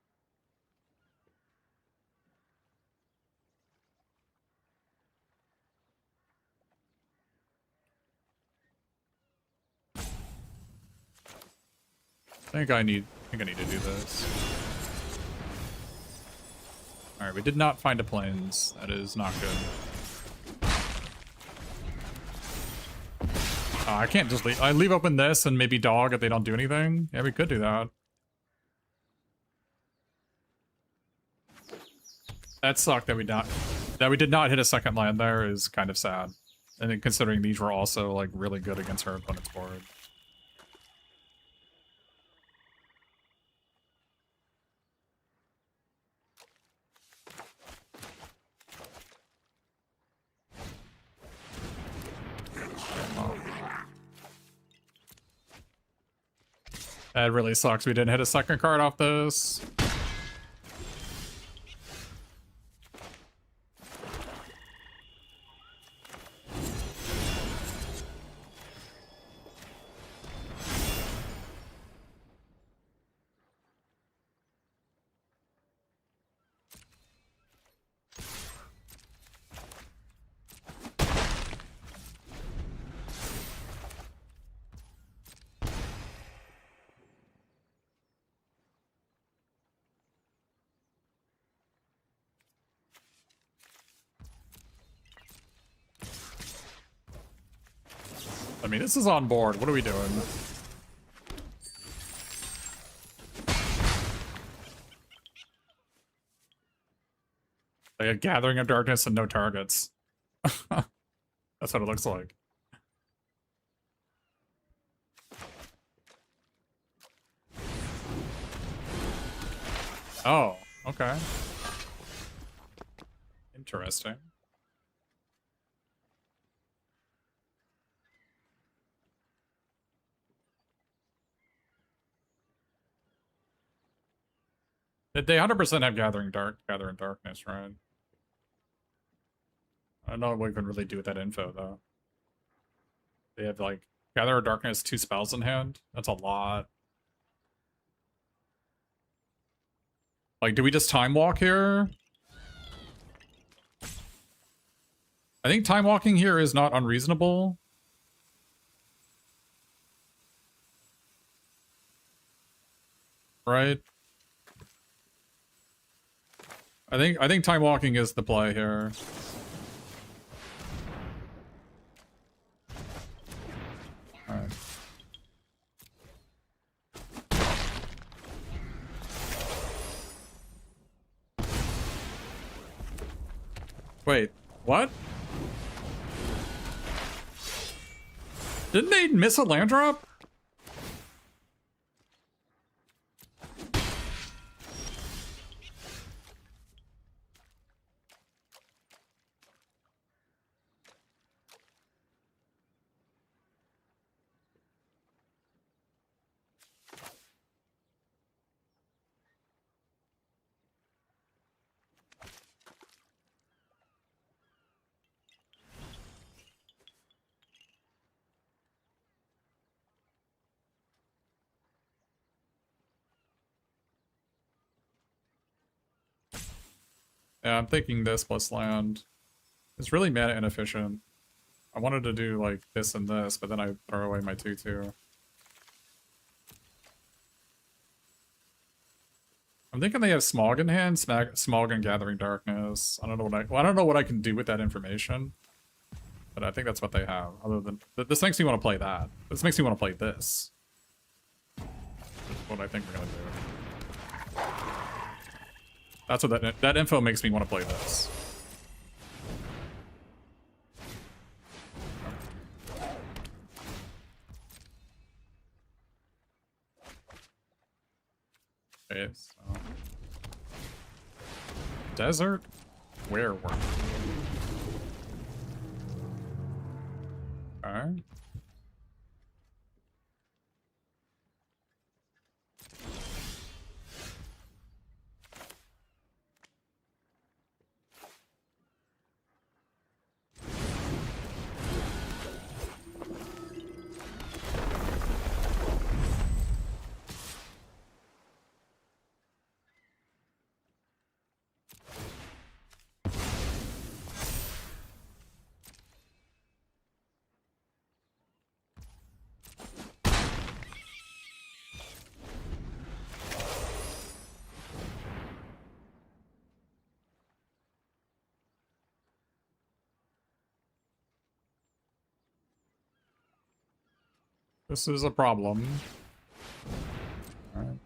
I think I need to do this. Alright, we did not find a plains. That is not good. I can't just leave. I leave open this and maybe dog if they don't do anything. Yeah, we could do that. That sucked that we did not hit a second land there is kind of sad. And then considering these were also like really good against her opponent's board. That really sucks. We didn't hit a second card off this. I mean, this is on board. What are we doing? Like a gathering of darkness and no targets. That's what it looks like. Oh, okay. Interesting. They 100% have Gathering Darkness, right? I don't know what we can really do with that info, though. They have, like, Gather of Darkness, 2 spells in hand. That's a lot. Like, do we just Time Walk here? I think Time Walking here is not unreasonable. right? I think time walking is the play here. Alright. Wait, what? Didn't they miss a land drop? Yeah, I'm thinking this plus land. It's really mana inefficient. I wanted to do like this and this, but then I throw away my 2/2. I'm thinking they have Smog in hand, Smog and Gathering Darkness. I don't know I don't know what I can do with that information, but I think that's what they have. Other than this makes me want to play that. This makes me want to play this. That's what I think we're gonna do. That's what that info makes me want to play this. Okay, so Desert Werewolf. Okay. This is a problem. All right.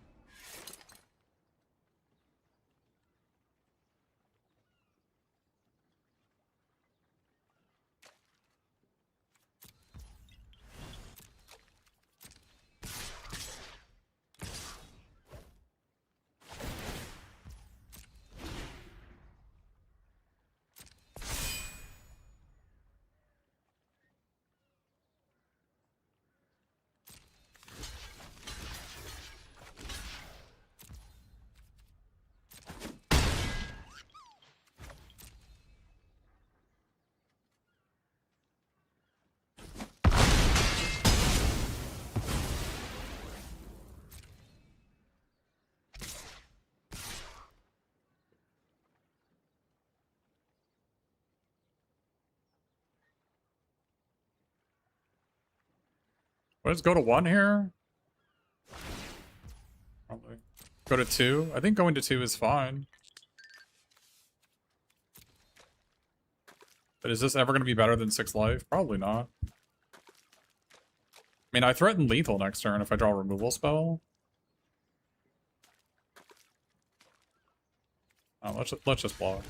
Let's go to 1 here. Probably. Go to 2. I think going to 2 is fine. But is this ever going to be better than 6 life? Probably not. I mean, I threaten lethal next turn if I draw a removal spell. Oh, let's just block.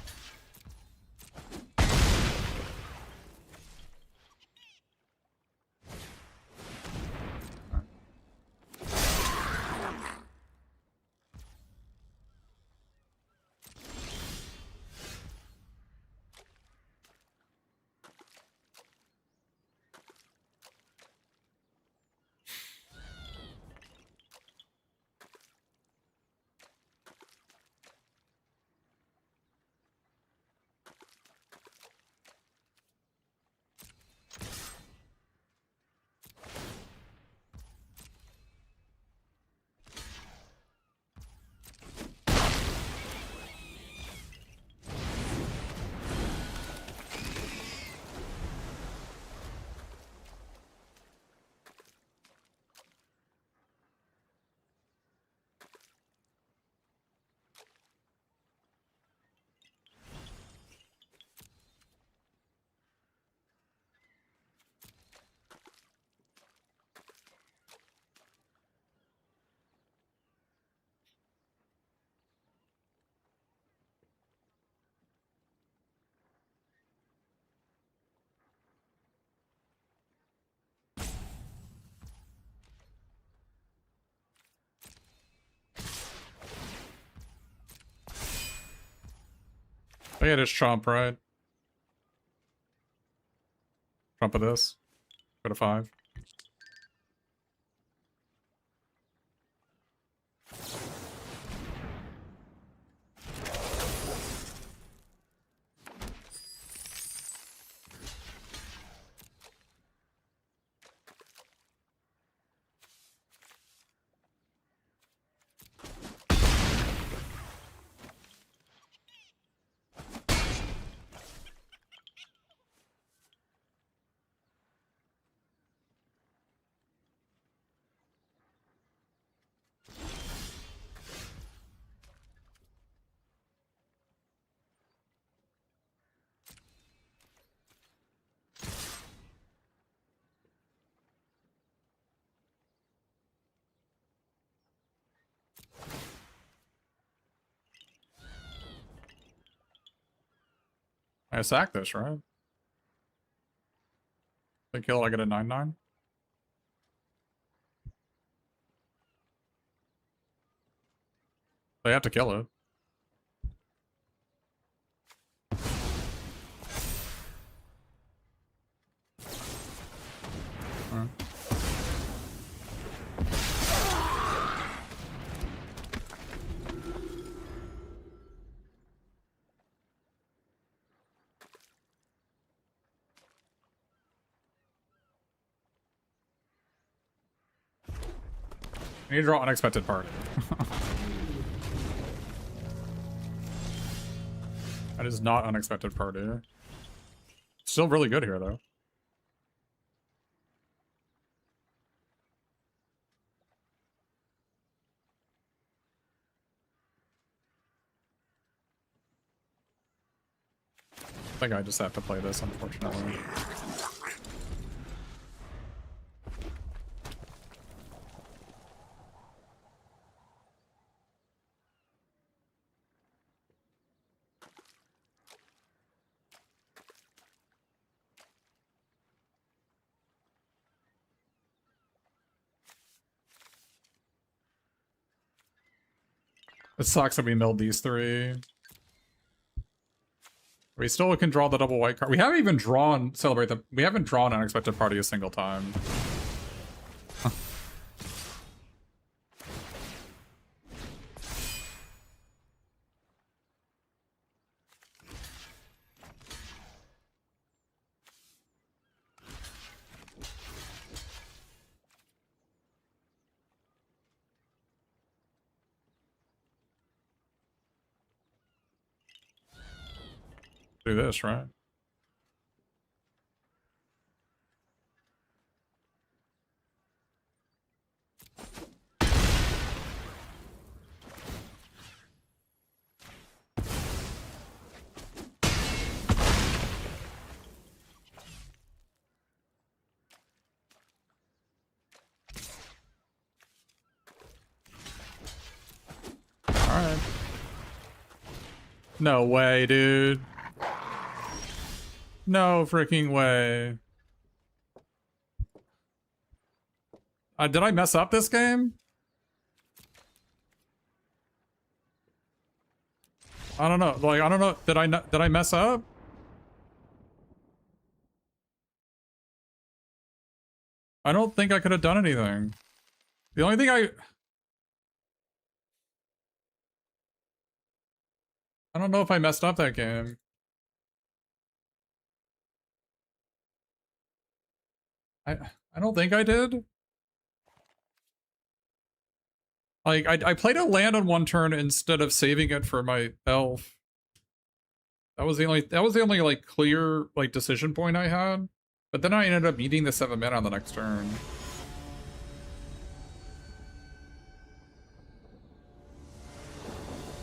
think it is Trump, right? Trump of this. Go to 5. I sack this, right? They kill, I get a 9/9. They have to kill it. Alright. I need to draw unexpected party. That is not unexpected party. Still really good here, though. I think I just have to play this, unfortunately. It sucks that we milled these 3. We still can draw the double white card. We haven't even drawn we haven't drawn unexpected party a single time. Do this, right? Alright. No way, dude. No freaking way. Did I mess up this game? I don't know. Like, I don't know. Did I mess up? I don't think I could have done anything. The only thing I don't know if I messed up that game. I don't think I did. Like, I played a land on one turn instead of saving it for my elf. That was the only like clear like decision point I had. But then I ended up eating the 7 mana on the next turn.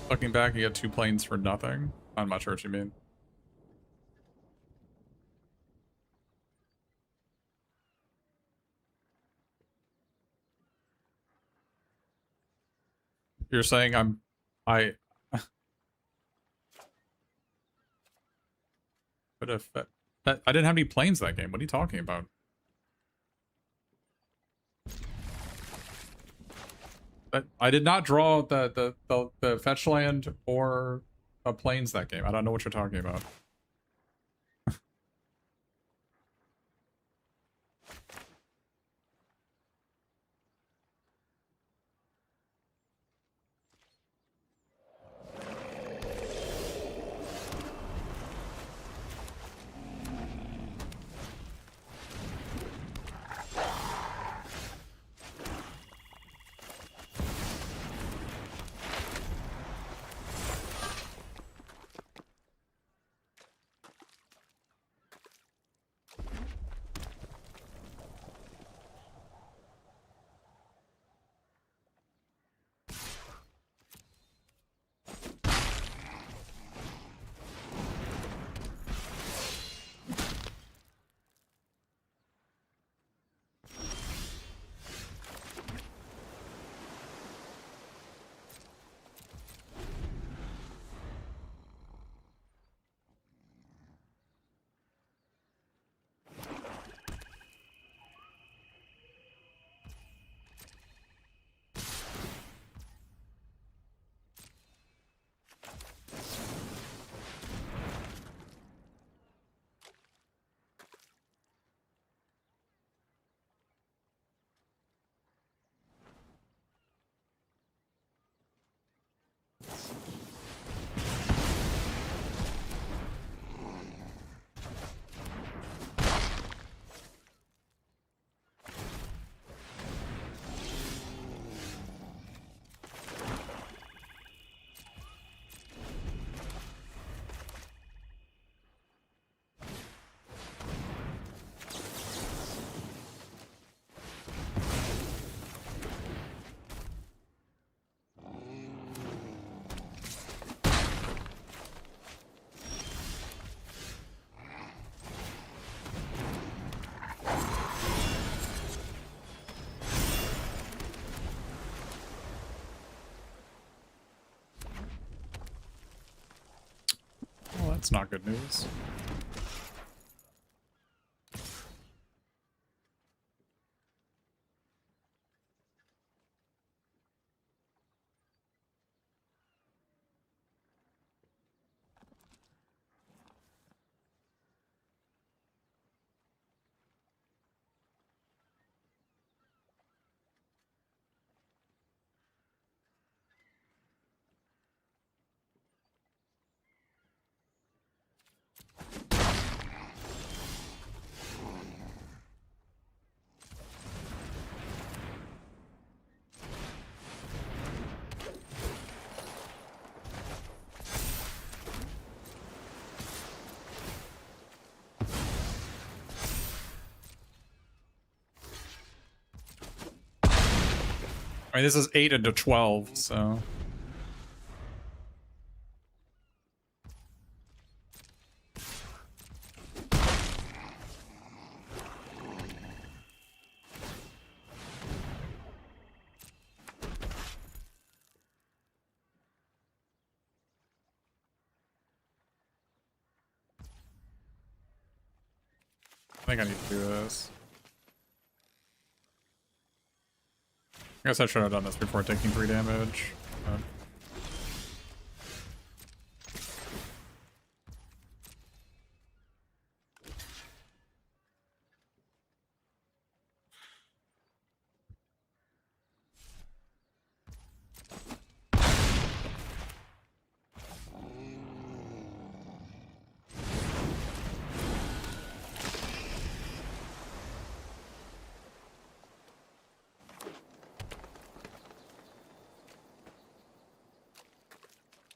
Looking back, you get 2 planes for nothing. I'm not sure what you mean. You're saying I but if that I didn't have any planes that game. What are you talking about? But I did not draw the fetch land or planes that game. I don't know what you're talking about. Well, that's not good news. I mean, this is 8 into 12, so... I think I need to do this. I guess I should have done this before taking 3 damage. But...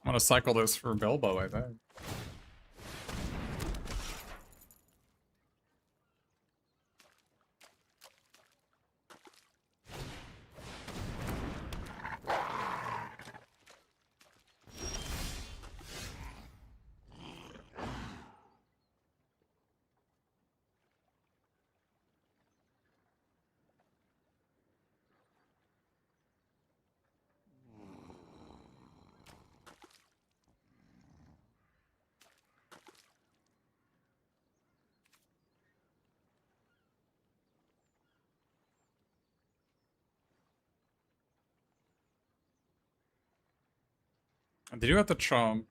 I'm gonna cycle this for Bilbo, I think. Did you have to chomp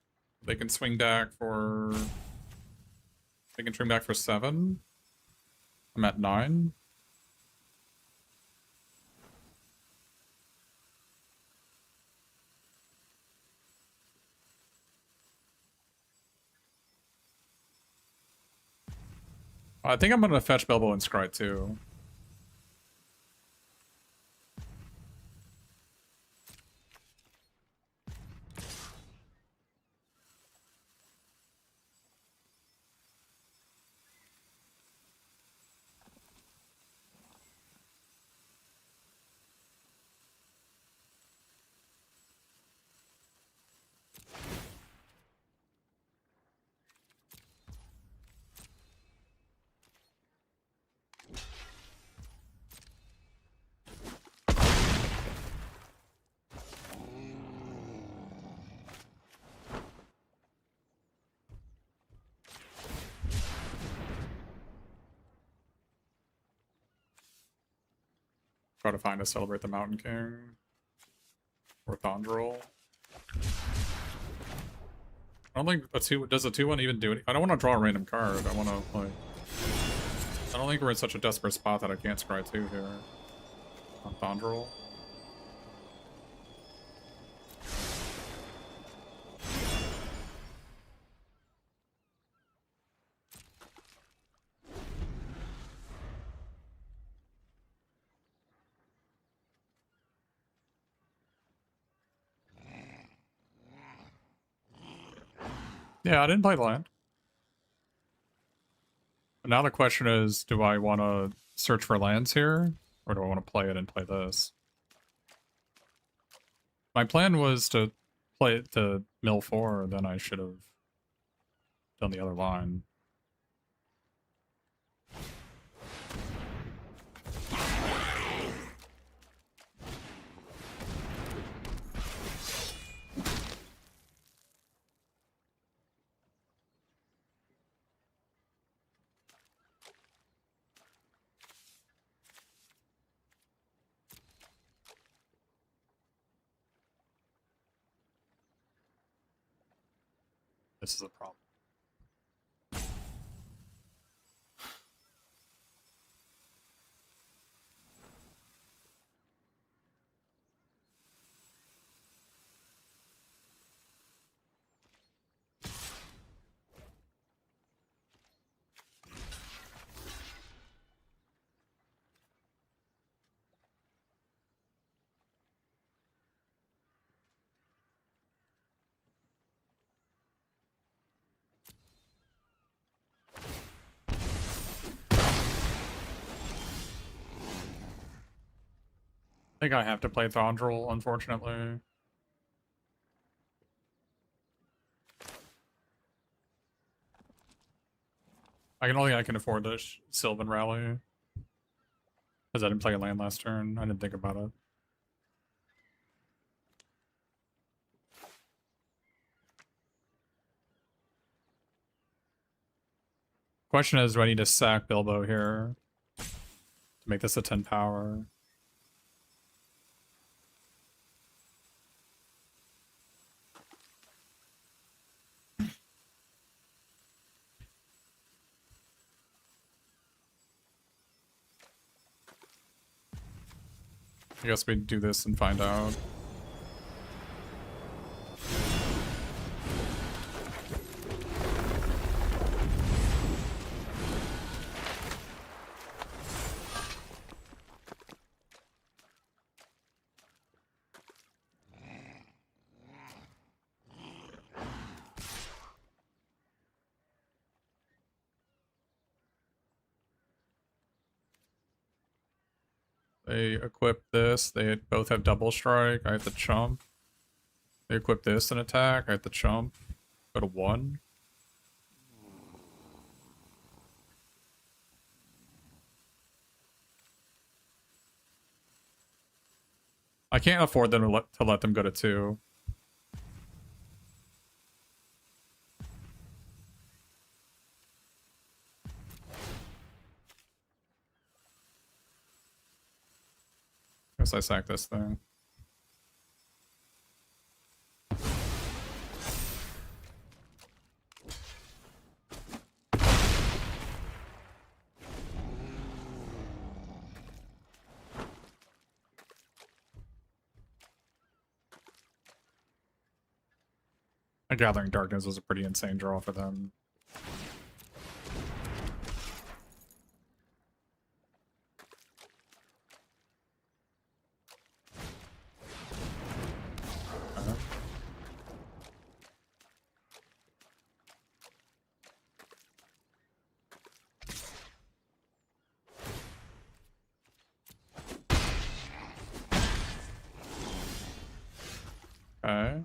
They can swing back for... They can swing back for 7. I'm at 9. I think I'm gonna fetch Bilbo and Scry too. Try to find a Celebrate the Mountain King. Or Thondrel. I don't think a 2... Does a 2-1 even do it? I don't want to draw a random card. I want to, like... I don't think we're in such a desperate spot that I can't Scry 2 here. On Thondrel. Yeah, I didn't play the land. But now the question is, do I want to search for lands here? Or do I want to play it and play this? My plan was to play it to mill 4, then I should have done the other line. This is a problem. I think I have to play Thondrel, unfortunately. I can afford this Sylvan Rally. Because I didn't play a land last turn. I didn't think about it. Question is, do I need to sack Bilbo here to make this a 10 power? I guess we do this and find out. They equip this. They both have double strike. I have to chump. They equip this and attack. I have to chump. Go to 1. I can't afford them to let them go to 2. Guess I sack this thing. The Gathering Darkness was a pretty insane draw for them. Okay.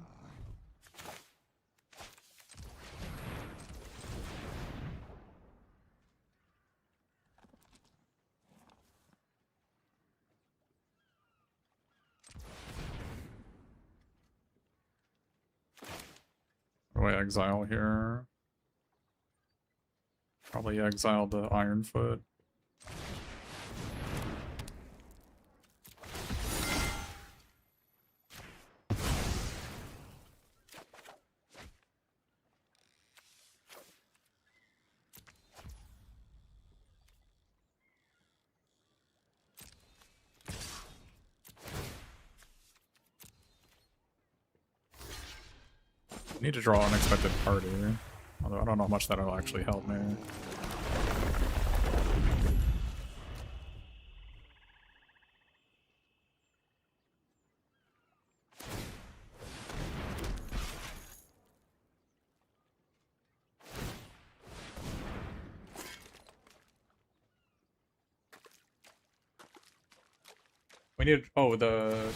Do I exile here? Probably exile the Ironfoot. Need to draw Unexpected Party. Although I don't know how much that'll actually help me. We need, oh, can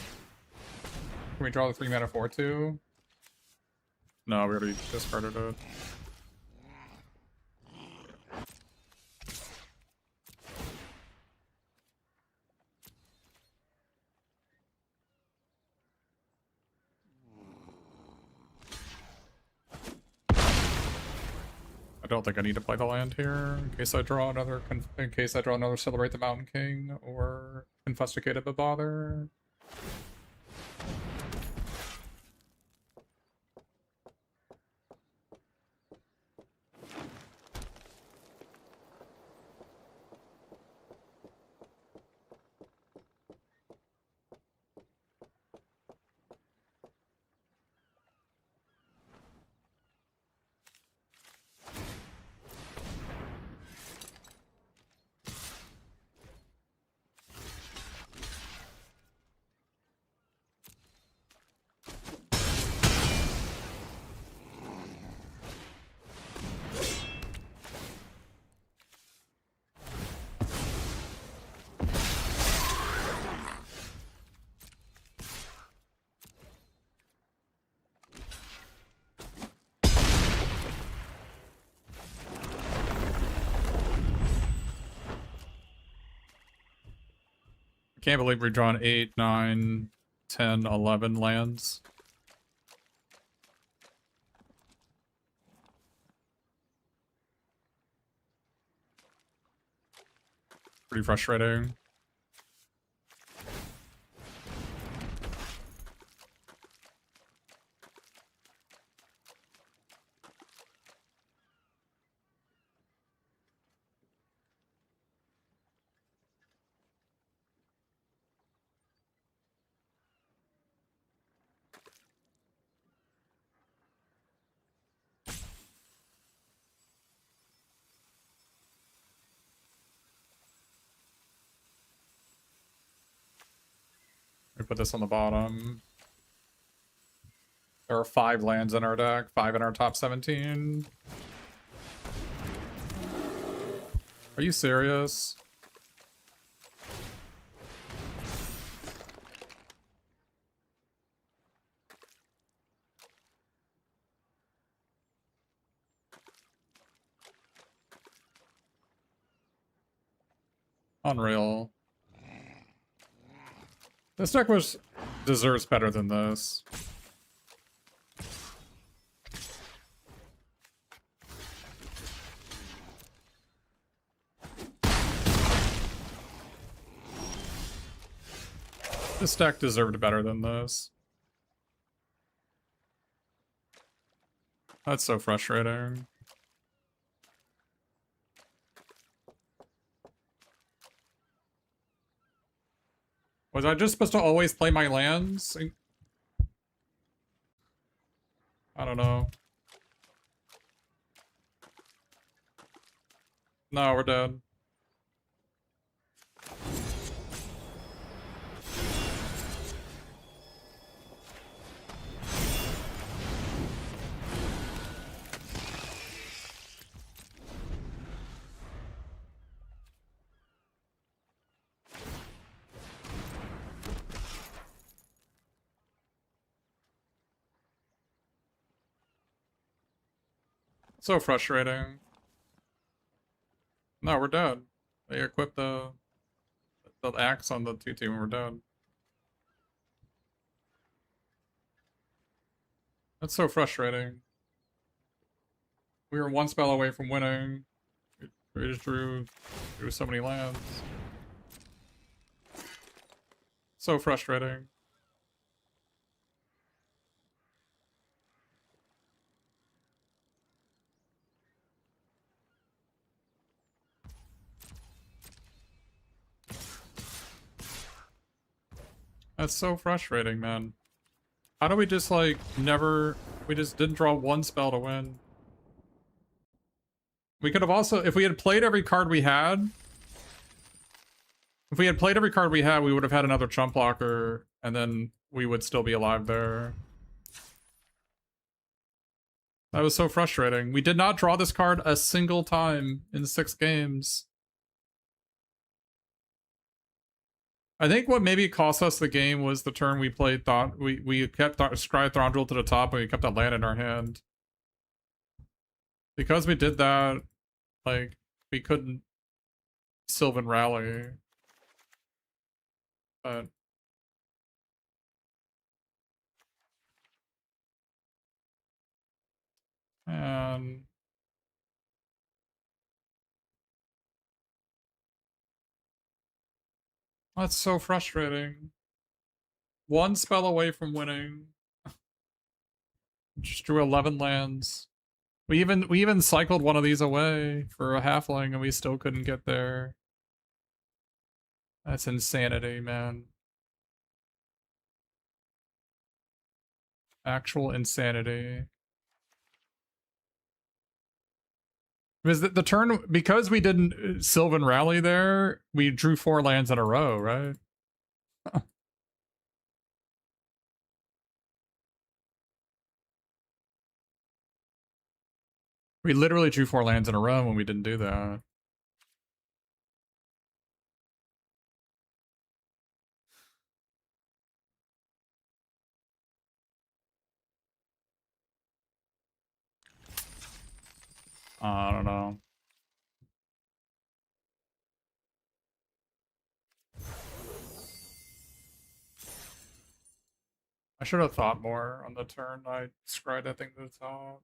we draw the 3 mana 4/2? No, we already discarded it. I don't think I need to play the land here in case I draw another Celebrate the Mountain King or Confiscate the Bother. Can't believe we've drawn 8, 9, 10, 11 lands. Pretty frustrating. We put this on the bottom. There are 5 lands in our deck, 5 in our top 17. Are you serious? Unreal. This deck deserves better than this. This deck deserved better than this. That's so frustrating. Was I just supposed to always play my lands? I don't know. No, we're dead. So frustrating. No, we're dead. They equipped the axe on the 2-2 and we're dead. That's so frustrating. We were one spell away from winning. We just drew so many lands. So frustrating. That's so frustrating, man. How do we just, like, never... We just didn't draw one spell to win. We could have also... If we had played every card we had... If we had played every card we had, we would have had another chump blocker, and then we would still be alive there. That was so frustrating. We did not draw this card a single time in 6 games. I think what maybe cost us the game was the turn we played thought we kept Scry Throndrall to the top and we kept that land in our hand. Because we did that, like, we couldn't Sylvan Rally. But and that's so frustrating. One spell away from winning. Just drew 11 lands. We even cycled one of these away for a halfling and we still couldn't get there. That's insanity, man. Actual insanity. Because the turn, because we didn't Sylvan Rally there, we drew 4 lands in a row, right? We literally drew 4 lands in a row when we didn't do that. I don't know. I should have thought more on the turn. I scryed that thing to the top.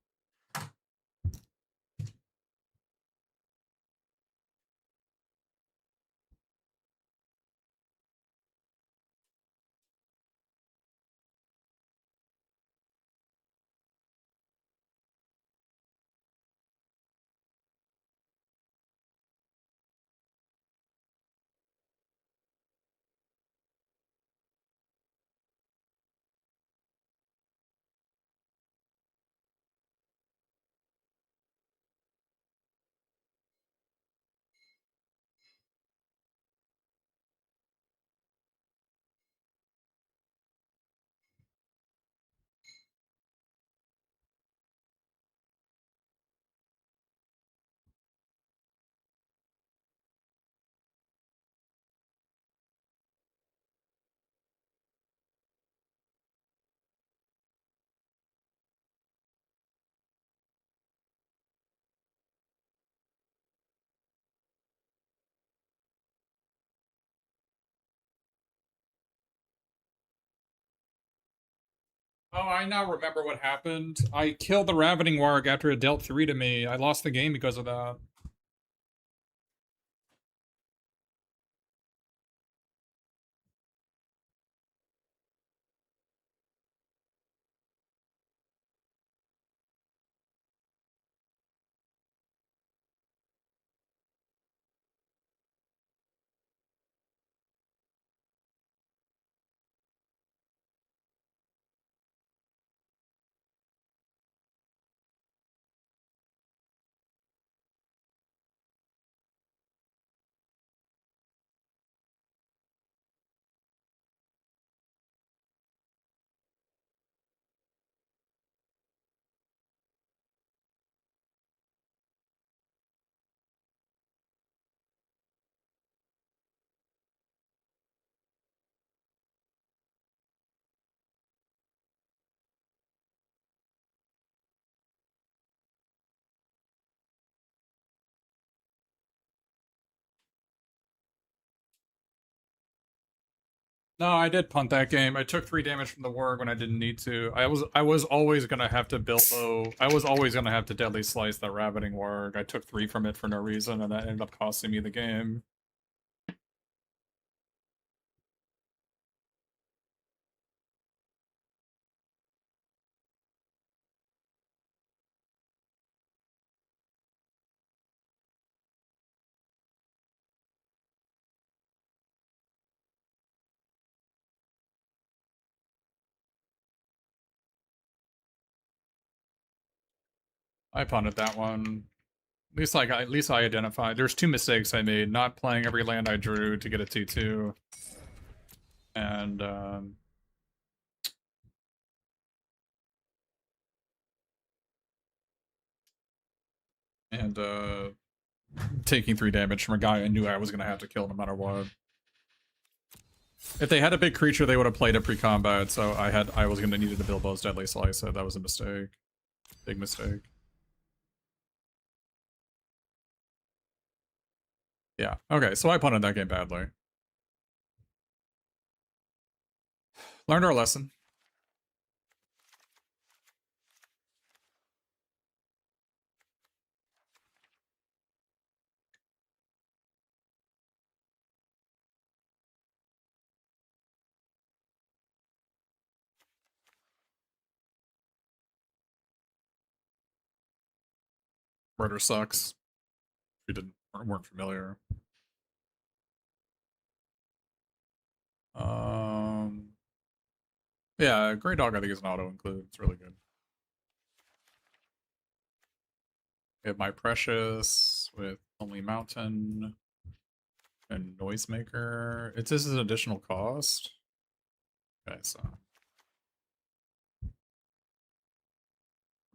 Oh, I now remember what happened. I killed the Ravening Warg after it dealt 3 to me. I lost the game because of that. No, I did punt that game. I took 3 damage from the warg when I didn't need to. I was always gonna have to Bilbo. I was always gonna have to deadly slice that rabbiting warg. I took 3 from it for no reason, and that ended up costing me the game. I punted that one. At least I identified. There's 2 mistakes I made: not playing every land I drew to get a 2/2, and and taking 3 damage from a guy I knew I was gonna have to kill no matter what. If they had a big creature, they would have played it pre-combat. So I was gonna need to Bilbo's Deadly Slice. So that was a mistake, big mistake. Yeah. Okay. So I punted that game badly. Learned our lesson. Murder sucks. If you weren't familiar. Yeah, Grey Dog I think is an auto include. It's really good. We have My Precious with Lonely Mountain and Noisemaker. This is an additional cost. Okay, so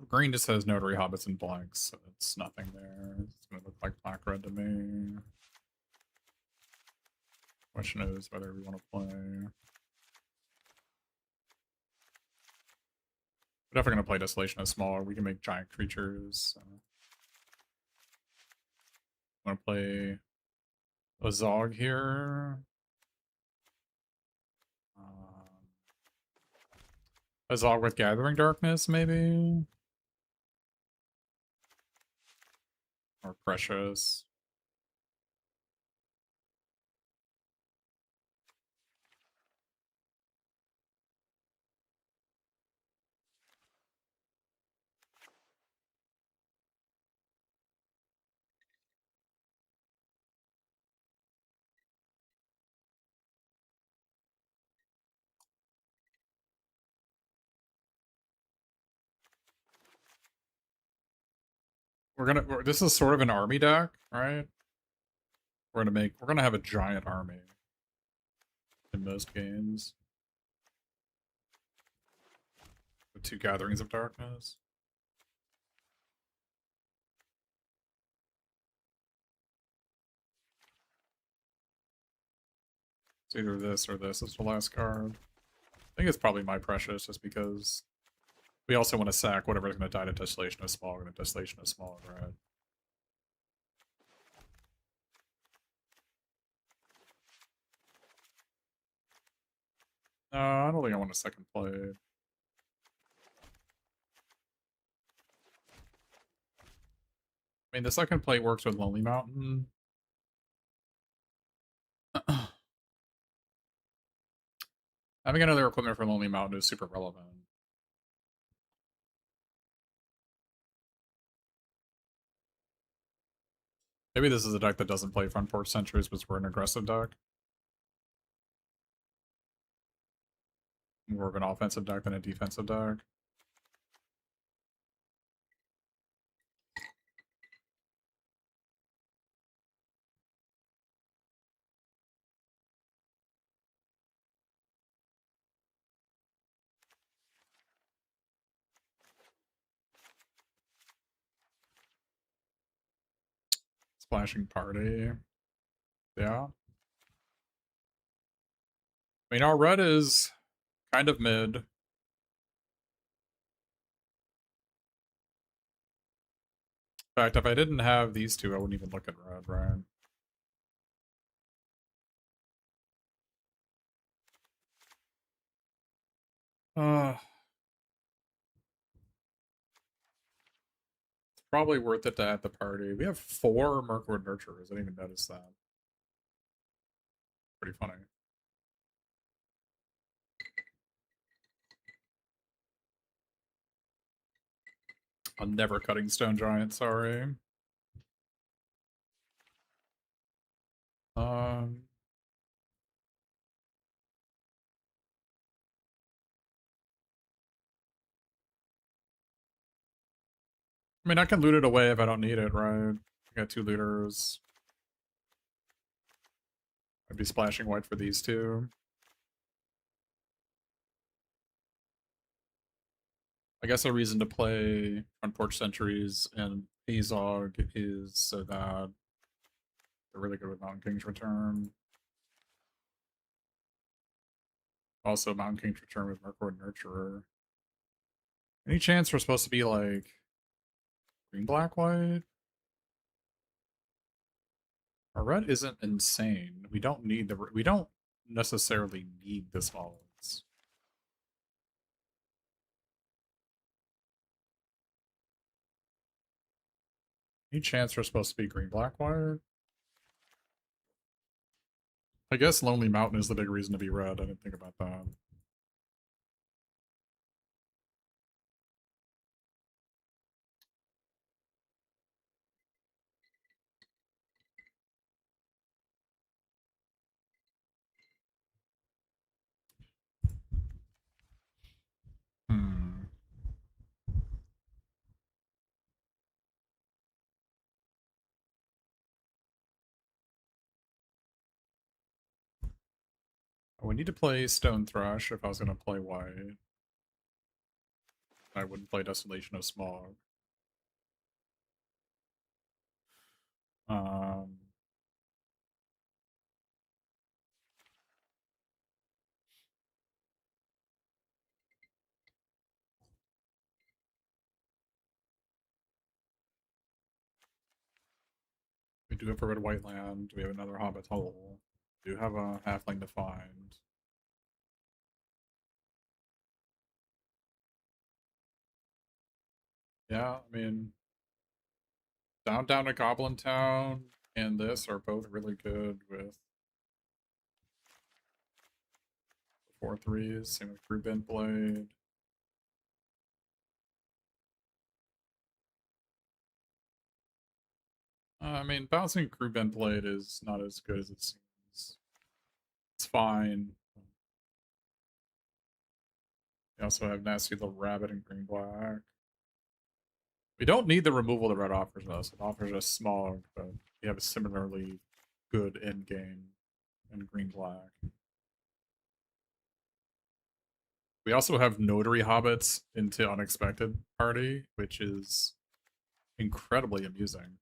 green just has Notary Hobbits and blanks, so it's nothing there. It's gonna look like black red to me. Question is whether we want to play. We're definitely gonna play Desolation as smaller. We can make giant creatures. So. I'm gonna play a Zog here. A Zog with Gathering Darkness, maybe? Or Precious. This is sort of an army deck, right? We're gonna have a giant army in most games. With 2 Gatherings of Darkness. It's either this or this is the last card. I think it's probably My Precious, just because we also want to sack whatever's going to die to Desolation of Smog, and Desolation of Smog, right? No, I don't think I want a second play. I mean, the second plate works with Lonely Mountain. Having another equipment for Lonely Mountain is super relevant. Maybe this is a deck that doesn't play Front Porch Sentries, but we're an aggressive deck. More of an offensive deck than a defensive deck. Splashing Party. Yeah. I mean, our red is kind of mid. In fact, if I didn't have these 2, I wouldn't even look at red, right? It's probably worth it to add the party. We have 4 Mirkwood Nurturers. I didn't even notice that. Pretty funny. I'm never cutting Stone Giant, sorry. Um, I mean, I can loot it away if I don't need it, right? I got 2 looters. I'd be splashing white for these 2. I guess a reason to play Front Porch Sentries and Azog is so that they're really good with Mountain King's Return. Also, Mountain King's Return with Mirkwood Nurturer. Any chance we're supposed to be like green, black, white? Our red isn't insane. We don't need the. We don't necessarily need this violence. Any chance we're supposed to be green, black, white? I guess Lonely Mountain is the big reason to be red. I didn't think about that. Hmm. We need to play Stone Thrush if I was going to play white. I wouldn't play Desolation of Smog. Um, we do have a red white land. We have another Hobbit hole. We do have a halfling to find. Yeah, I mean, down to Goblin Town and this are both really good with 4/3s. Same with Crew Bent Blade. I mean, bouncing Crew Bent Blade is not as good as it seems. It's fine. We also have Nasty Little Rabbit and Green Black. We don't need the removal the red offers us. It offers us Smog, but we have a similarly good end game in Green Black. We also have Notary Hobbits into Unexpected Party, which is incredibly amusing.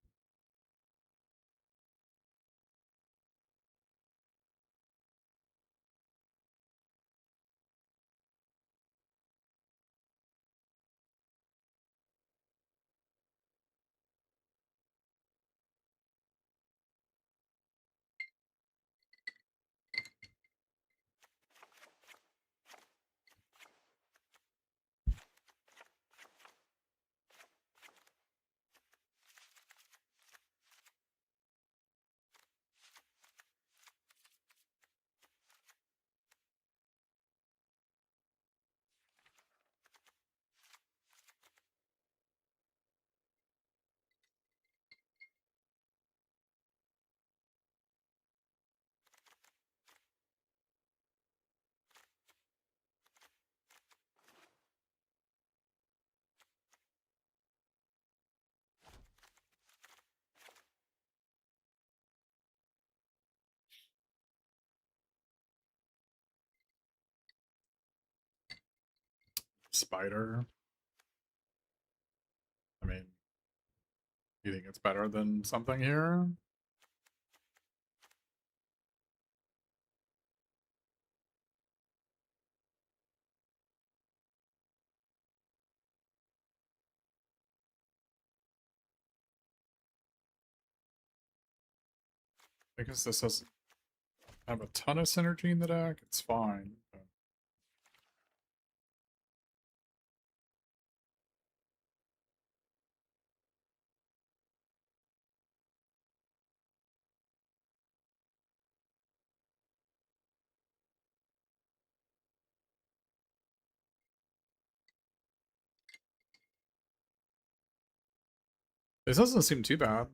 Spider. I mean, you think it's better than something here? Because this doesn't have a ton of synergy in the deck, it's fine. But This doesn't seem too bad.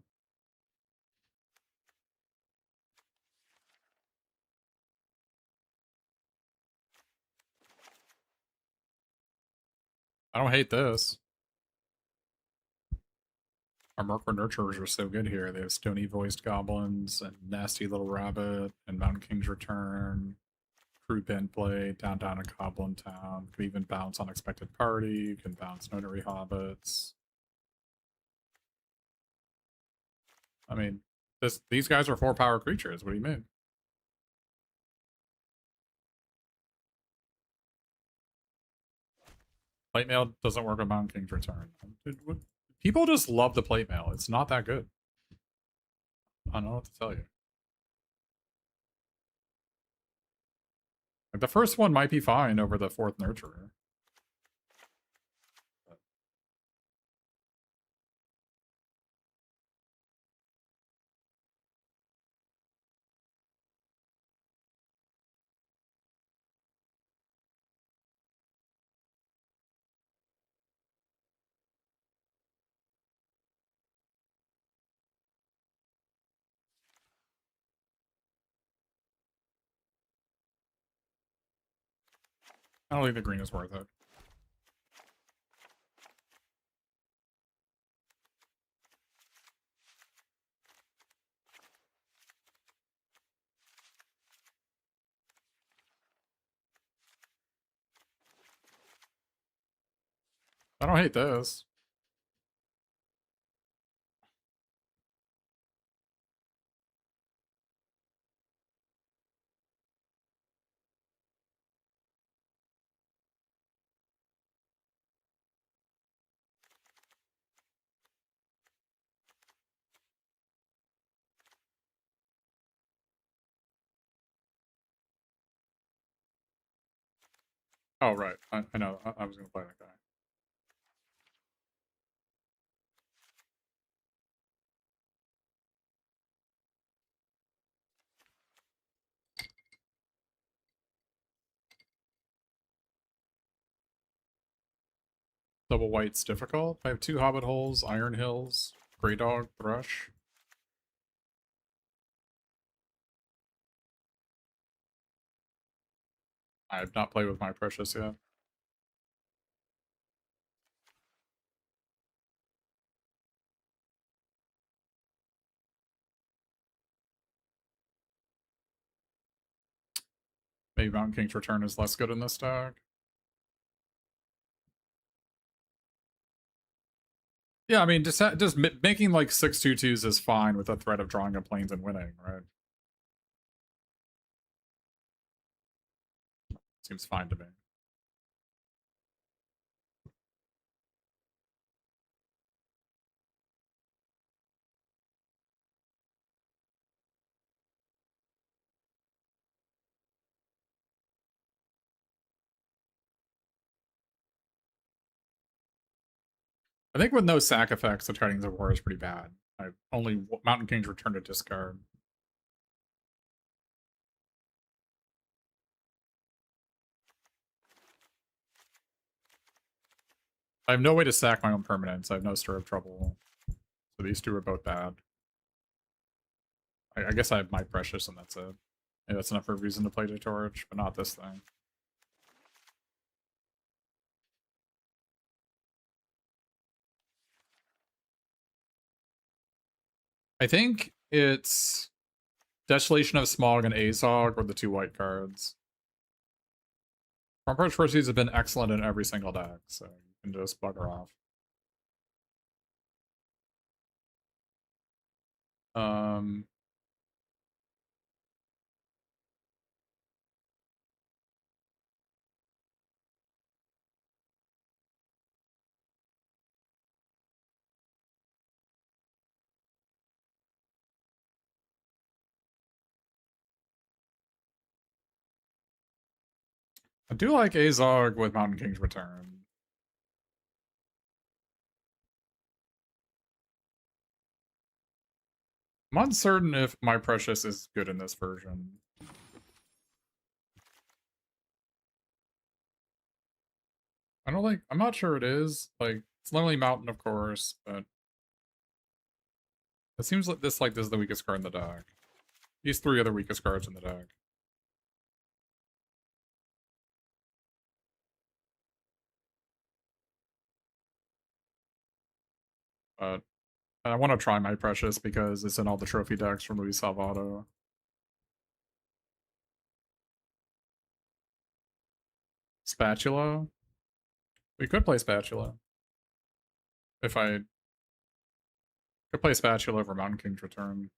I don't hate this. Our Merkwood Nurturers are so good here. They have stony voiced goblins and nasty little rabbit and Mountain King's Return, crude pen play, down a goblin town. You can even bounce unexpected party. You can bounce notary hobbits. I mean, these guys are 4-power creatures. What do you mean? Plate mail doesn't work on Mountain King's Return. People just love the plate mail. It's not that good. I don't know what to tell you. Like the first one might be fine over the 4th Nurturer. I don't think the green is worth it. I don't hate this. Oh, right. I know. I was going to play that guy. Double white's difficult. I have 2 Hobbit holes, Iron Hills, Grey Dog, Thrush. I have not played with my Precious yet. Maybe Mountain King's Return is less good in this deck. Yeah, I mean, just making like 6/2/2s is fine with the threat of drawing a planes and winning, right? Seems fine to me. I think with no sack effects, the Tidings of War is pretty bad. I only Mountain King's Return to discard. I have no way to sack my own permanents. I have no Stir of Trouble. So these 2 are both bad. I guess I have my Precious and that's it. Maybe that's enough for a reason to play the Torch, but not this thing. I think it's Desolation of Smog and Azog or the 2 white cards. Front Porch Proceeds have been excellent in every single deck, so you can just bugger off. I do like Azog with Mountain King's Return. I'm uncertain if my Precious is good in this version. I'm not sure it is. Like, it's Lonely Mountain, of course, but It seems like this is the weakest card in the deck. These three are the weakest cards in the deck. But I want to try my Precious because it's in all the trophy decks from Luis Salvato. Spatula? We could play Spatula. If I could play Spatula over Mountain King's Return.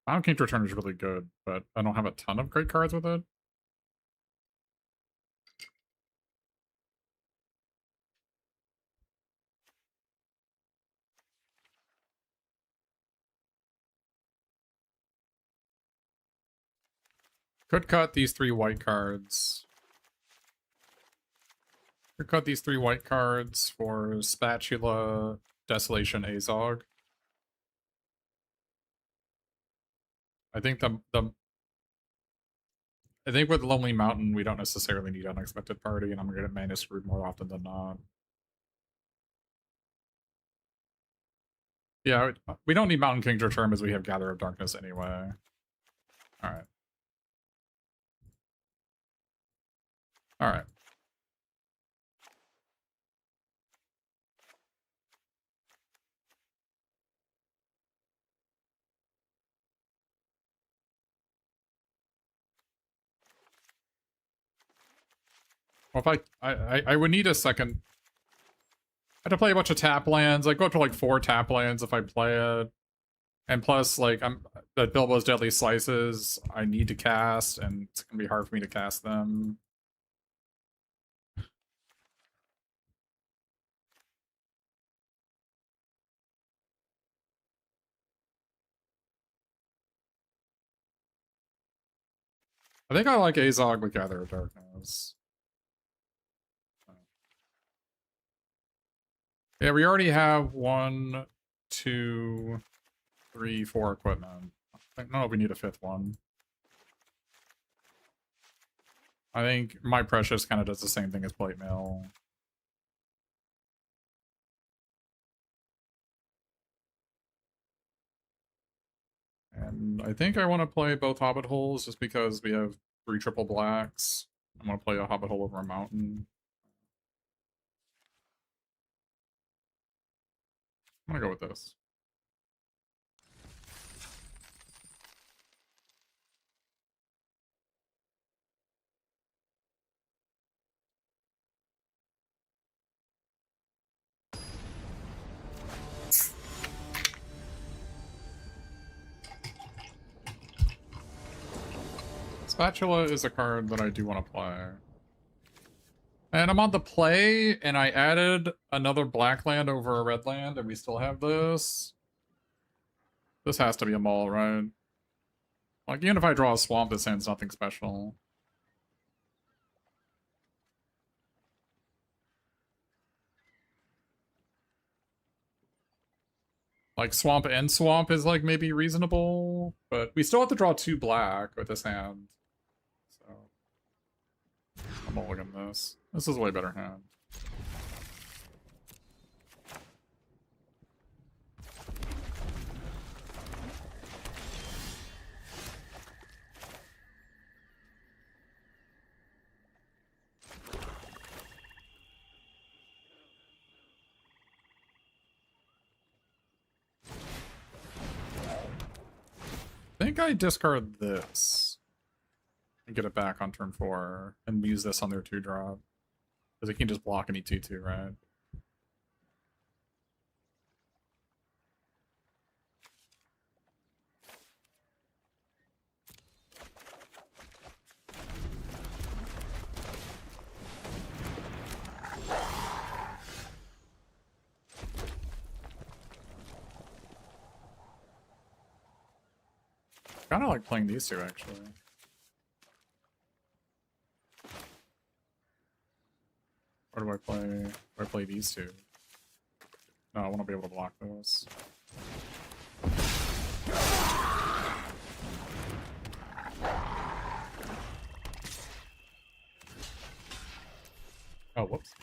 Mountain King's Return is really good, but I don't have a ton of great cards with it. Could cut these three white cards. Could cut these three white cards for Spatula, Desolation, Azog. I think I think with Lonely Mountain, we don't necessarily need Unexpected Party, and I'm gonna get mana screwed more often than not. Yeah, we don't need Mountain King's Return as we have Gather of Darkness anyway. Alright. Alright. Well, if I would need a second. I had to play a bunch of tap lands. I go up to like 4 tap lands if I play it. And plus, like, that Bilbo's Deadly Slices, I need to cast, and it's gonna be hard for me to cast them. I think I like Azog with Gather of Darkness. Yeah, we already have 1, 2, 3, 4 equipment. I don't know if we need a 5th one. I think My Precious kind of does the same thing as Plate Mail. And I think I want to play both Hobbit Holes just because we have 3 triple blacks. I want to play a Hobbit Hole over a mountain. I'm gonna go with this. Spatula is a card that I do want to play. And I'm on the play, and I added another black land over a red land, and we still have this. This has to be a mall, right? Like, even if I draw a swamp, this hand's nothing special. Like, swamp and swamp is, like, maybe reasonable, but we still have to draw 2 black with this hand. So, I'm mulligan this. This is a way better hand. I think I discard this and get it back on turn 4 and use this on their 2-drop. Because it can just block any 2-2, right? Kind of like playing these 2, actually. Or do I play? Do I play these 2? No, I want to be able to block those. Oh, whoops.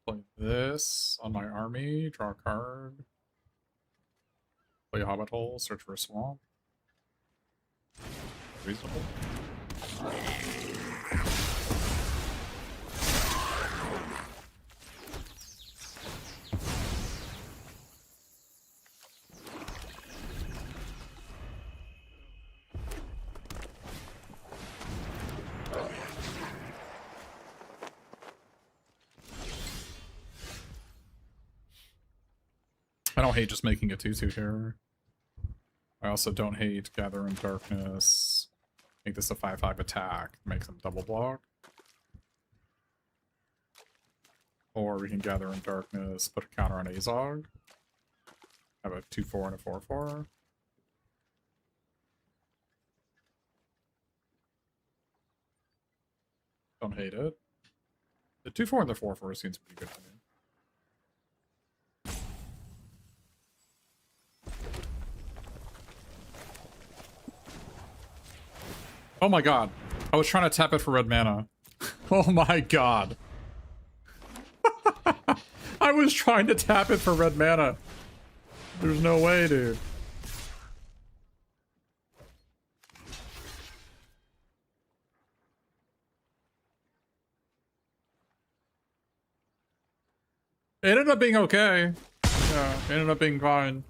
Play this on my army, draw a card. Play a Hobbit Hole, search for a swamp. Reasonable. I don't hate just making a 2/2 here. I also don't hate Gather in Darkness. Make this a 5/5 attack. Make them double block. Or we can Gather in Darkness, put a counter on Azog. Have a 2/4 and a 4/4. Don't hate it. The 2/4 and the 4/4 seems pretty good to me. Oh my god. I was trying to tap it for red mana. Oh my god. I was trying to tap it for red mana. There's no way, dude. It ended up being okay. Yeah, it ended up being fine.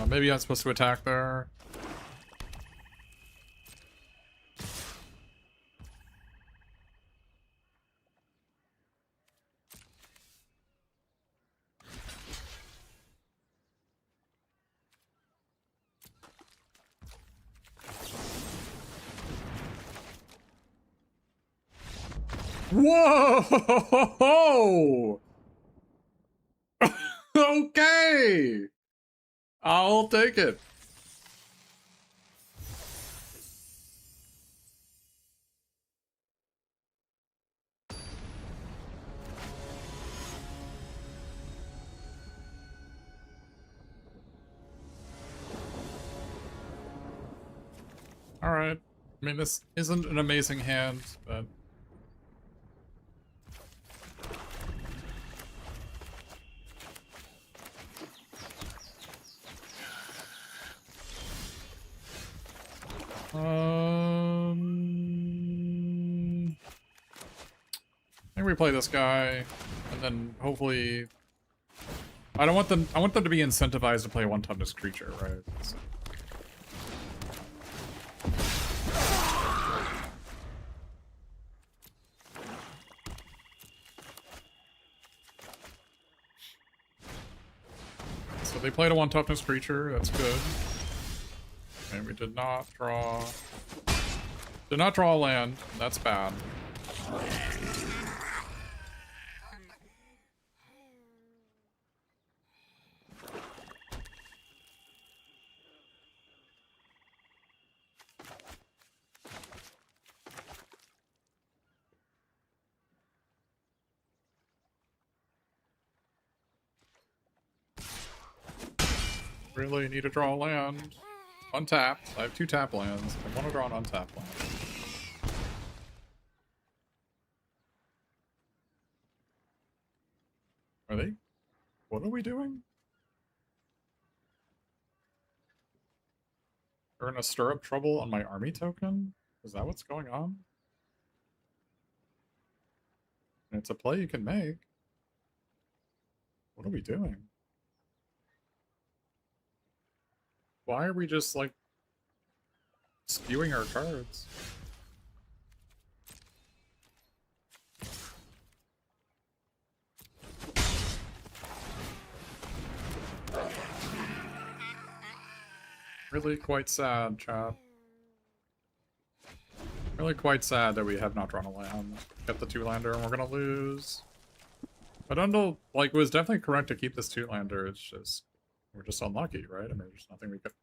Maybe I'm supposed to attack there. Whoa! Okay! I'll take it. Alright. I mean, this isn't an amazing hand, but... I think we play this guy, and then hopefully... I want them to be incentivized to play a one-toughness creature, right? So... So they played a one-toughness creature, that's good. And we did not draw a land, that's bad. Really need to draw a land. Untapped. I have 2 tap lands. I want to draw an untapped land. Are they? What are we doing? Earn a stir up trouble on my army token? Is that what's going on? And it's a play you can make. What are we doing? Why are we just, like, spewing our cards? Really quite sad, chat. Really quite sad that we have not drawn a land. Get the 2-lander and we're gonna lose. I don't know, like, it was definitely correct to keep this two-lander, it's just, we're just unlucky, right? I mean, there's nothing we could...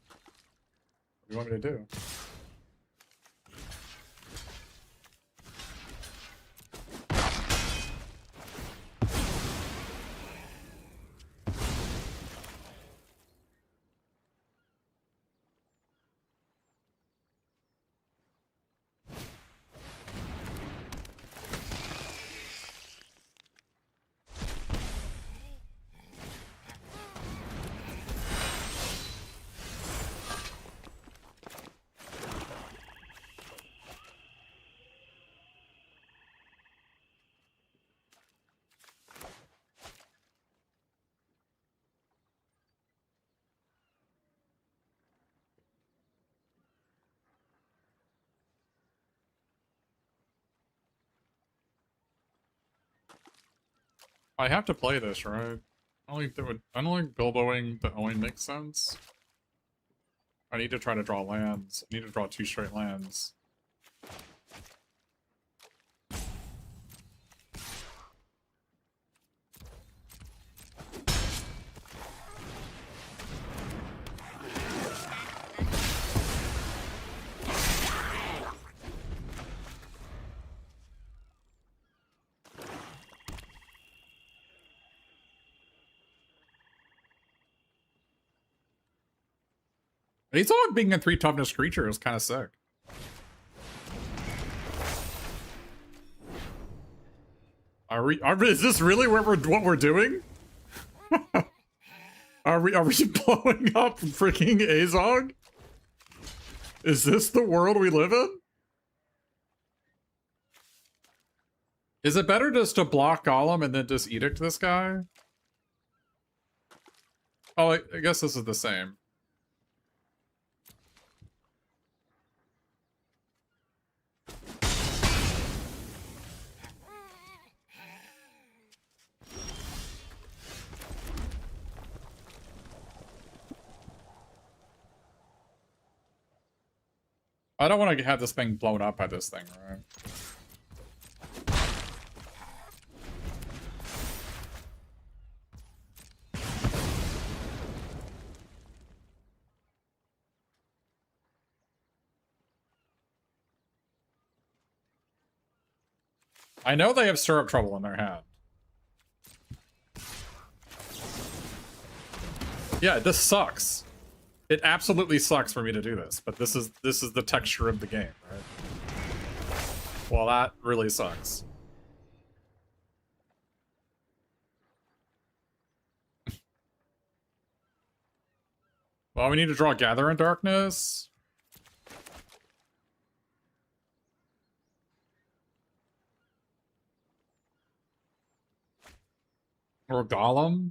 What do you want me to do? I have to play this, right? I don't think Bilboing the Owen makes sense. I need to try to draw lands. I need to draw 2 straight lands. He's all being a 3 toughness creature is kind of sick. Is this really what we're doing? Are we blowing up freaking Azog? Is this the world we live in? Is it better just to block Golem and then just edict this guy? Oh, I guess this is the same. I don't want to have this thing blown up by this thing, right? I know they have syrup trouble in their hand. Yeah, this sucks. It absolutely sucks for me to do this, but this is the texture of the game, right? Well, that really sucks. Well, we need to draw Gather in Darkness. Or Golem.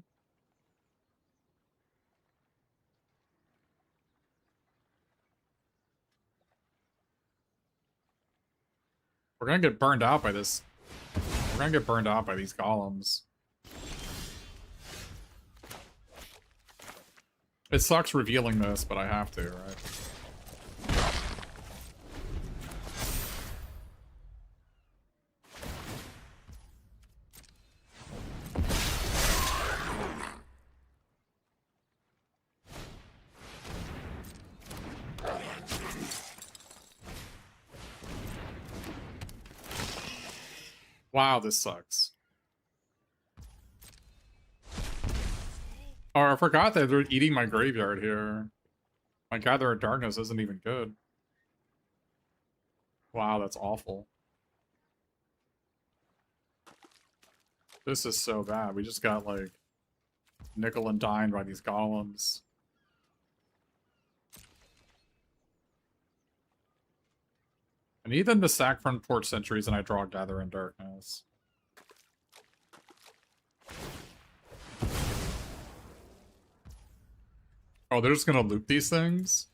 We're gonna get burned out by this. We're gonna get burned out by these golems. It sucks revealing this, but I have to, right? Wow, this sucks. Oh, I forgot that they're eating my graveyard here. My Gather in Darkness isn't even good. Wow, that's awful. This is so bad. We just got, like, nickel and dined by these golems. I need them to sack front porch sentries and I draw Gather in Darkness. Oh, they're just gonna loop these things?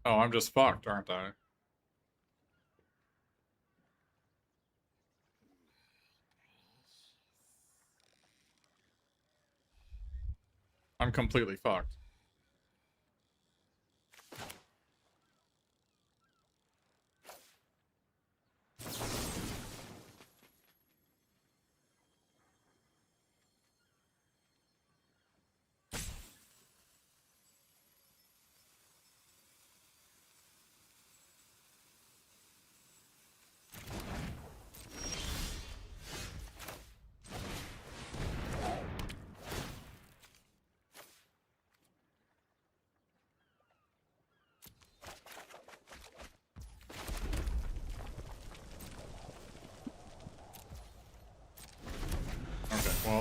Oh, I'm just fucked, aren't I? I'm completely fucked.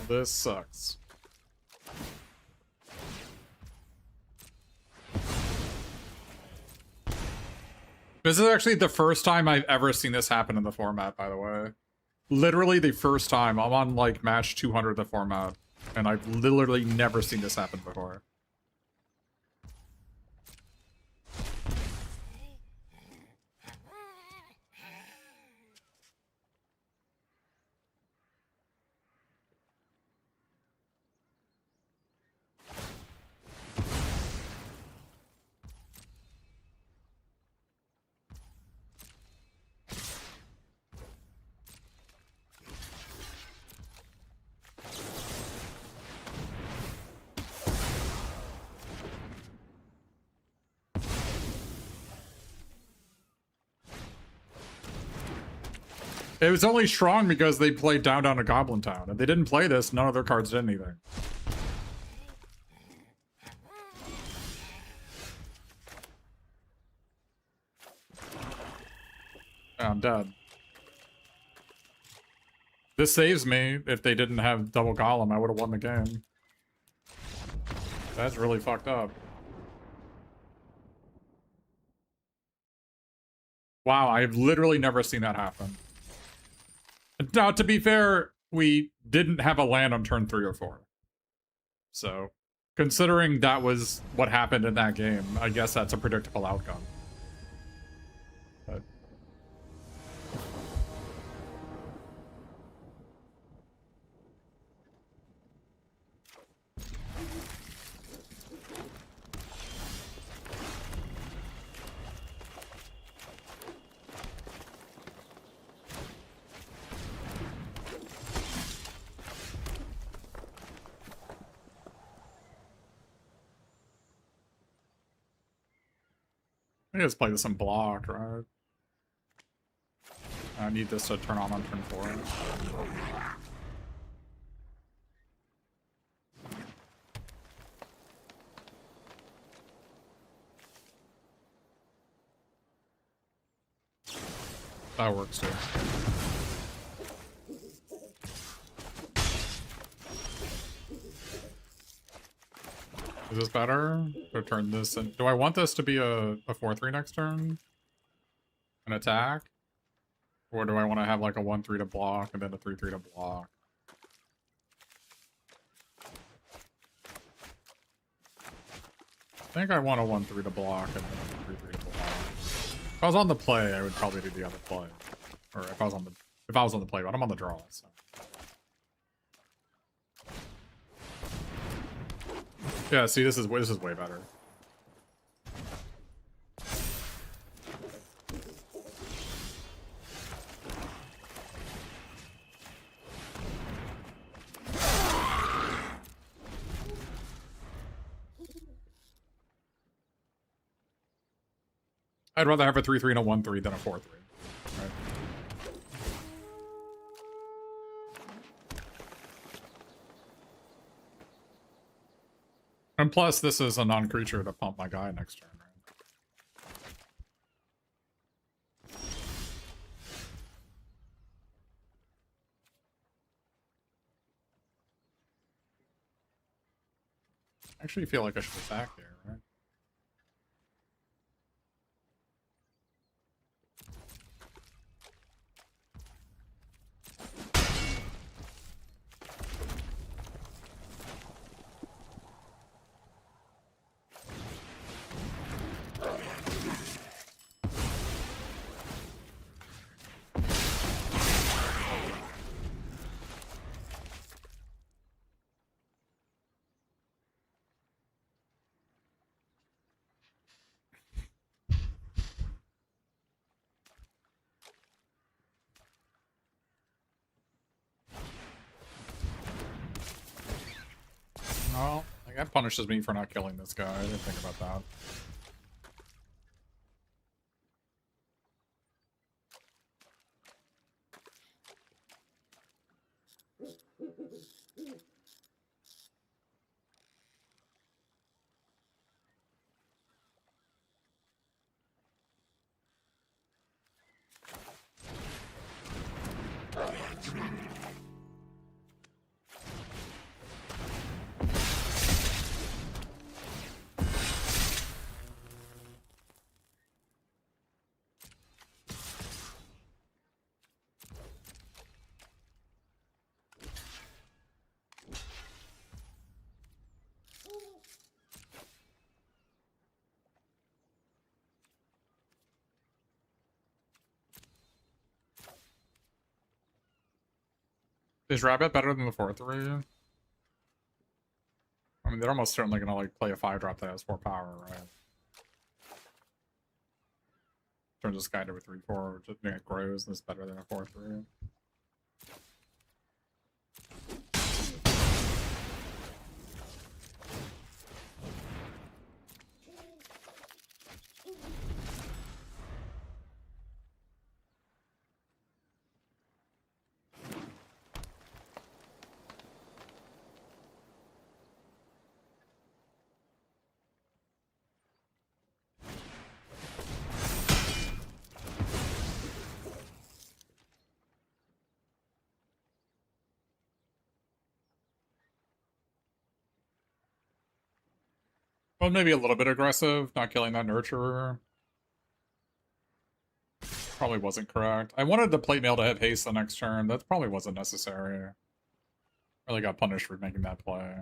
Well, this sucks. This is actually the first time I've ever seen this happen in the format, by the way. Literally the first time. I'm on, like, match 200 of the format, and I've literally never seen this happen before. It was only strong because they played Down Down to Goblin Town. If they didn't play this, none of their cards did anything. Yeah, I'm dead. This saves me. If they didn't have double Golem, I would have won the game. That's really fucked up. Wow, I've literally never seen that happen. Now, to be fair, we didn't have a land on turn 3 or 4. So, considering that was what happened in that game, I guess that's a predictable outcome. But I guess play this in block, right? I need this to turn on turn 4. That works too. Is this better? To turn this in? Do I want this to be a 4-3 next turn? An attack? Or do I want to have like a 1-3 to block and then a 3-3 to block? I think I want a 1-3 to block and then a 3-3 to block. If I was on the play, I would probably do the other play. Or if I was on the play, but I'm on the draw, so. Yeah, see, this is way better. I'd rather have a 3-3 and a 1-3 than a 4-3. Right? And plus, this is a non-creature to pump my guy next turn, right? I actually feel like I should attack here, right? Well, like that punishes me for not killing this guy. I didn't think about that. Is Rabbit better than the 4-3? I mean, they're almost certainly gonna like play a 5-drop that has 4 power, right? Turn this guy to a 3-4, just it grows, and it's better than a 4-3. Well, maybe a little bit aggressive, not killing that Nurturer. Probably wasn't correct. I wanted the plate mail to have haste the next turn. That probably wasn't necessary. Really got punished for making that play.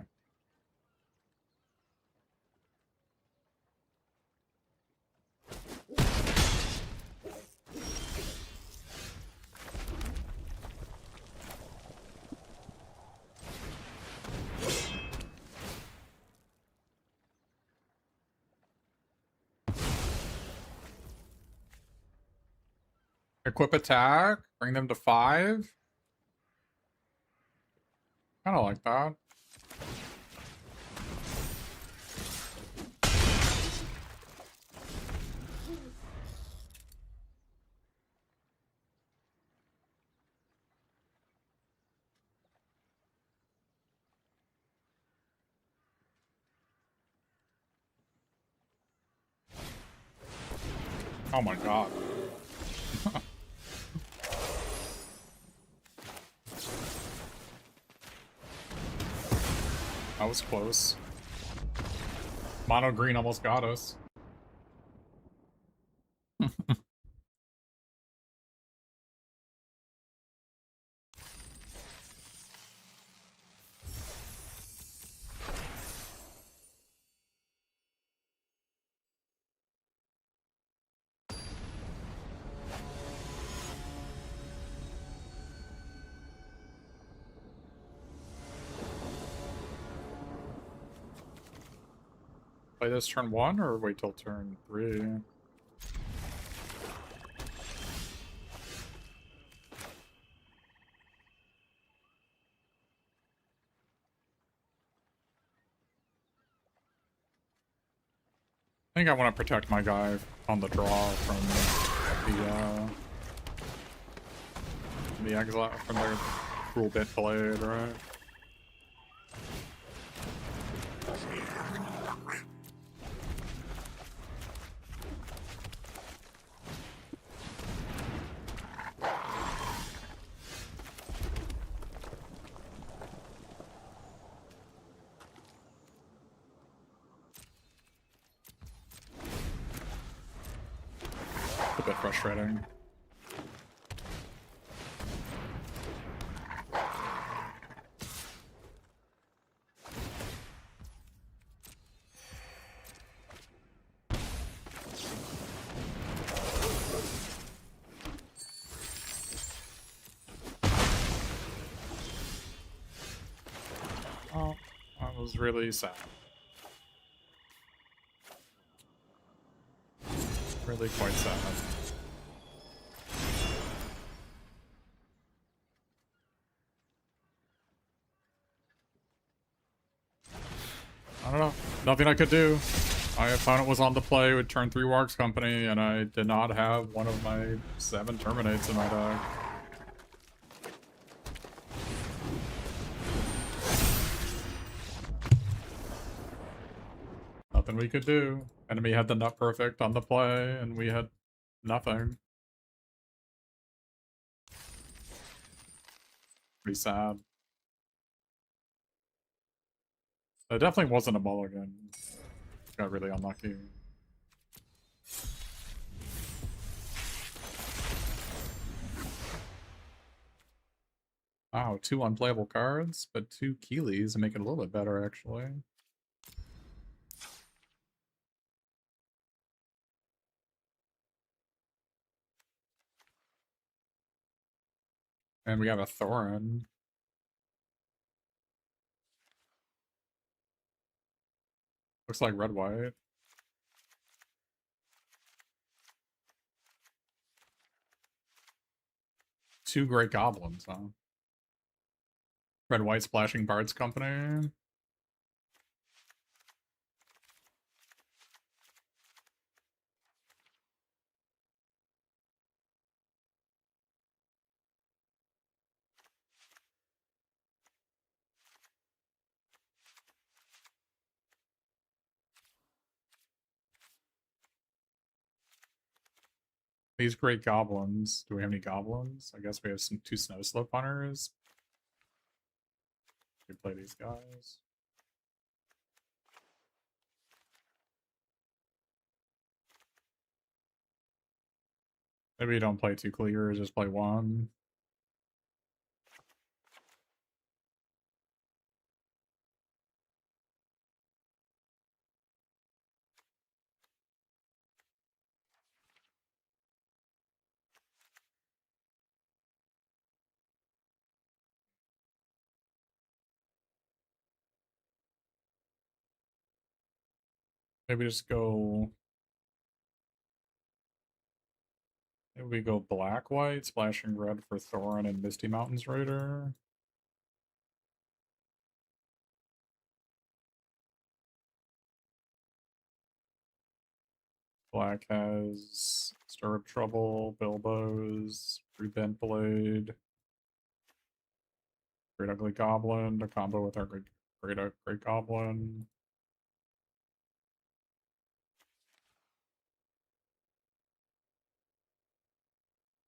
Equip attack, bring them to 5. Kind of like that. Oh my god. That was close. Mono green almost got us. Play this turn 1 or wait till turn 3? I think I want to protect my guy on the draw from the exile, from their cruel bit played, right? A bit frustrating. Oh, that was really sad. Really quite sad. I don't know. Nothing I could do. My opponent was on the play with turn 3 Wargs Company, and I did not have one of my 7 Terminates in my deck. Nothing we could do. Enemy had the nut perfect on the play, and we had nothing. Pretty sad. It definitely wasn't a mulligan. Got really unlucky. Wow, 2 unplayable cards, but 2 Keeleys make it a little bit better, actually. And we have a Thorin. Looks like red white. Two great goblins, huh? Red white splashing bards company. These great goblins. Do we have any goblins? I guess we have some two snow slope hunters. We play these guys. Maybe you don't play two clears, just play one. Maybe just go. Maybe we go black white, splashing red for Thorin and Misty Mountains Raider. Black has Stirrup Trouble, Bilbo's, Rebent Blade, Great Ugly Goblin to combo with our Great Goblin.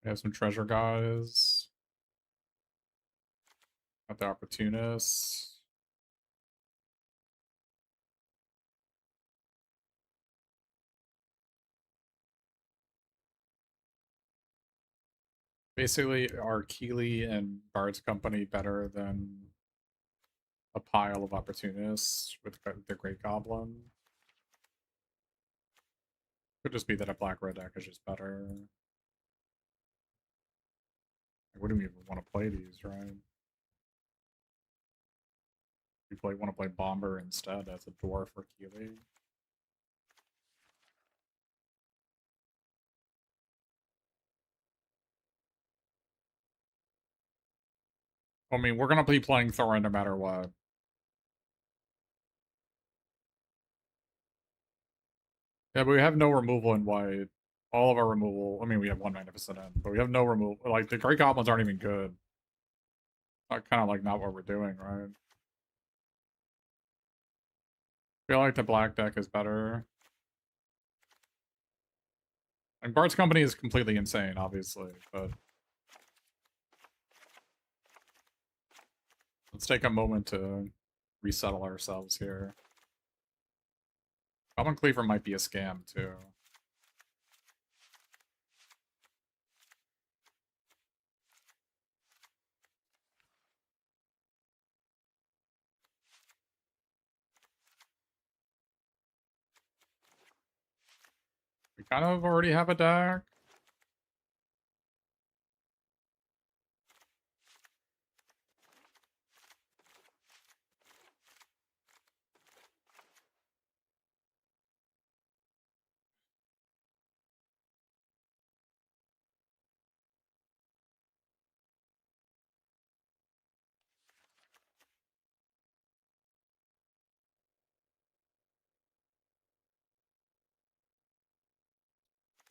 We have some treasure guys. Got the Opportunists. Basically, are Keeley and Bard's Company better than a pile of Opportunists with the Great Goblin? Could just be that a black-red deck is just better. I wouldn't even want to play these, right? We want to play Bomber instead as a dwarf for Keeley. I mean, we're gonna be playing Thorin no matter what. Yeah, but we have no removal in white. All of our removal, I mean, we have one Magnificent End, but we have no removal. Like, the Great Goblins aren't even good. Not kind of like not what we're doing, right? I feel like the black deck is better. And Bard's Company is completely insane, obviously, but let's take a moment to resettle ourselves here. Goblin Cleaver might be a scam, too. We kind of already have a deck.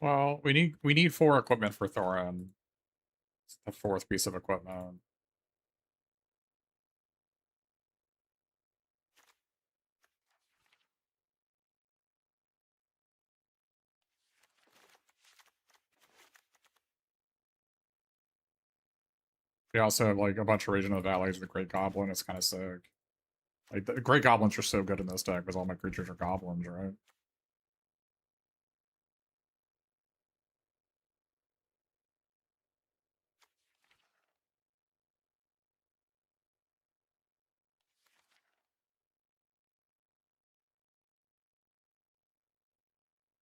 Well, we need 4 equipment for Thorin. It's the 4th piece of equipment. We also have like a bunch of Region of the Valleys with the Great Goblin. It's kind of sick. Like the Great Goblins are so good in this deck because all my creatures are goblins, right?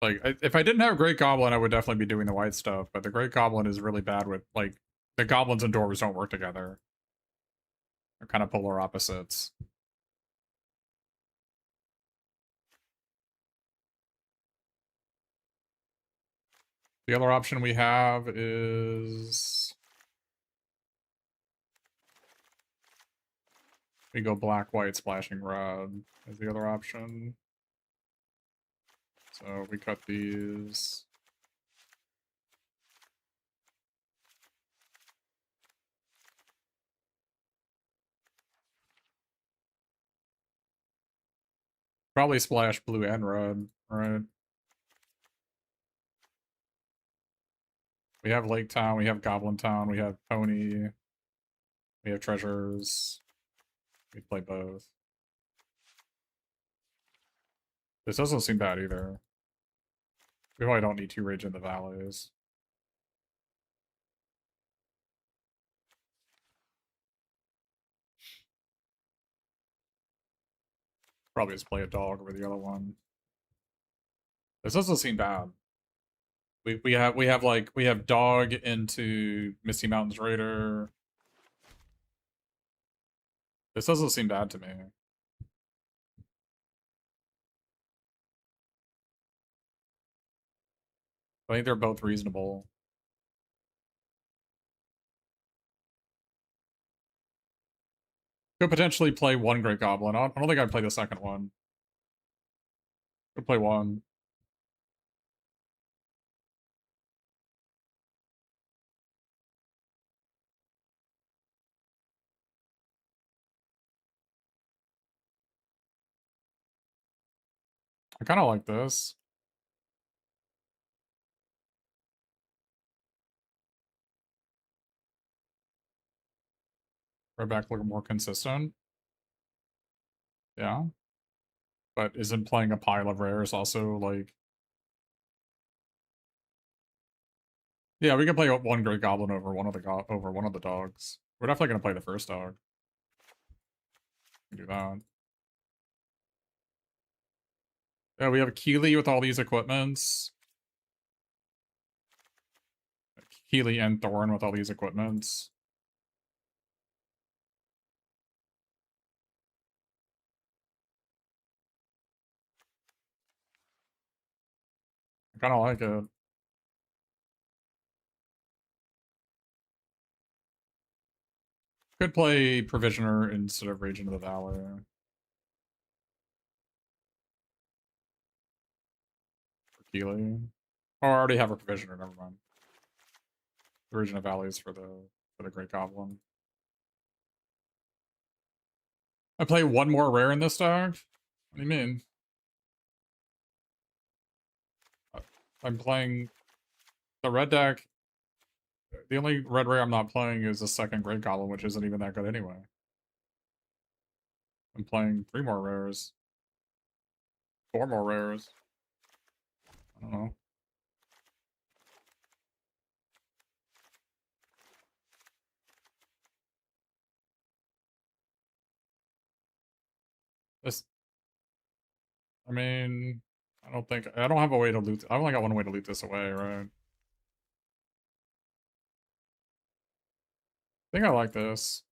Like if I didn't have Great Goblin, I would definitely be doing the white stuff. But the Great Goblin is really bad with like the goblins and dwarves don't work together. They're kind of polar opposites. The other option we have is we go black, white, splashing red is the other option. So we cut these. Probably splash blue and red, right? We have Lake Town, we have Goblin Town, we have Pony, we have treasures. We play both. This doesn't seem bad either. We probably don't need to Rage in the Valleys. Probably just play a dog over the other one. This doesn't seem bad. We have dog into Misty Mountains Raider. This doesn't seem bad to me. I think they're both reasonable. Could potentially play one Great Goblin. I don't think I'd play the second one. Could play one. I kind of like this. Red back looking more consistent. Yeah. But isn't playing a pile of rares also like... Yeah, we can play one Great Goblin over one of the dogs. We're definitely gonna play the first dog. We can do that. Yeah, we have Keely with all these equipments. Keely and Thorn with all these equipments. I kind of like it. Could play Provisioner instead of Rage into the Valley. For Keely. Oh, I already have a Provisioner, never mind. The Rage into the Valley is for the Great Goblin. I play one more rare in this deck? What do you mean? I'm playing the red deck. The only red rare I'm not playing is the second Great Goblin, which isn't even that good anyway. I'm playing 3 more rares. 4 more rares. I don't know. This... I mean... I don't have a way to loot... I've only got one way to loot this away, right? I think I like this.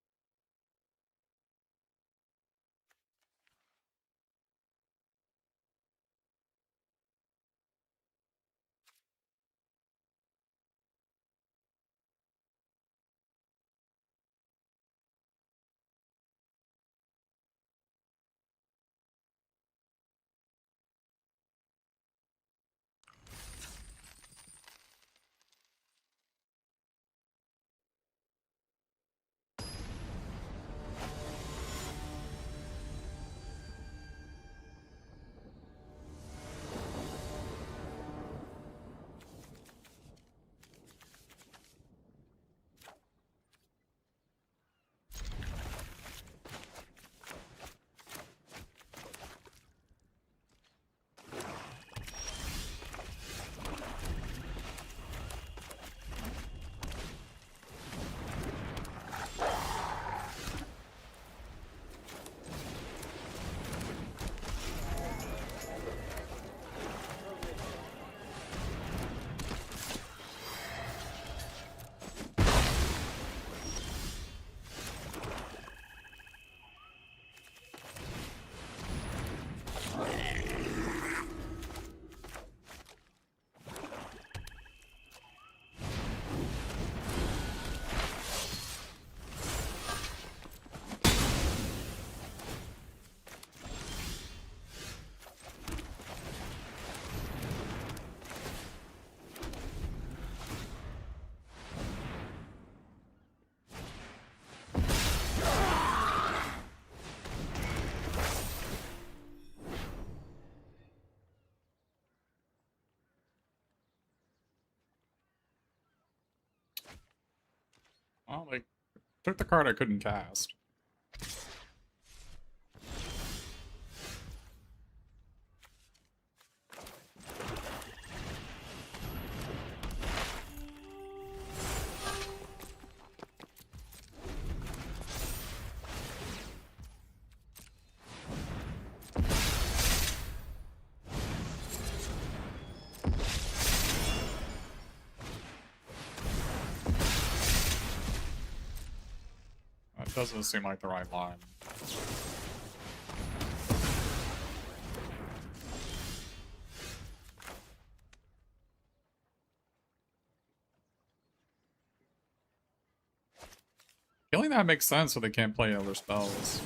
Well, like, took the card I couldn't cast. That doesn't seem like the right line. Feeling that makes sense so they can't play other spells.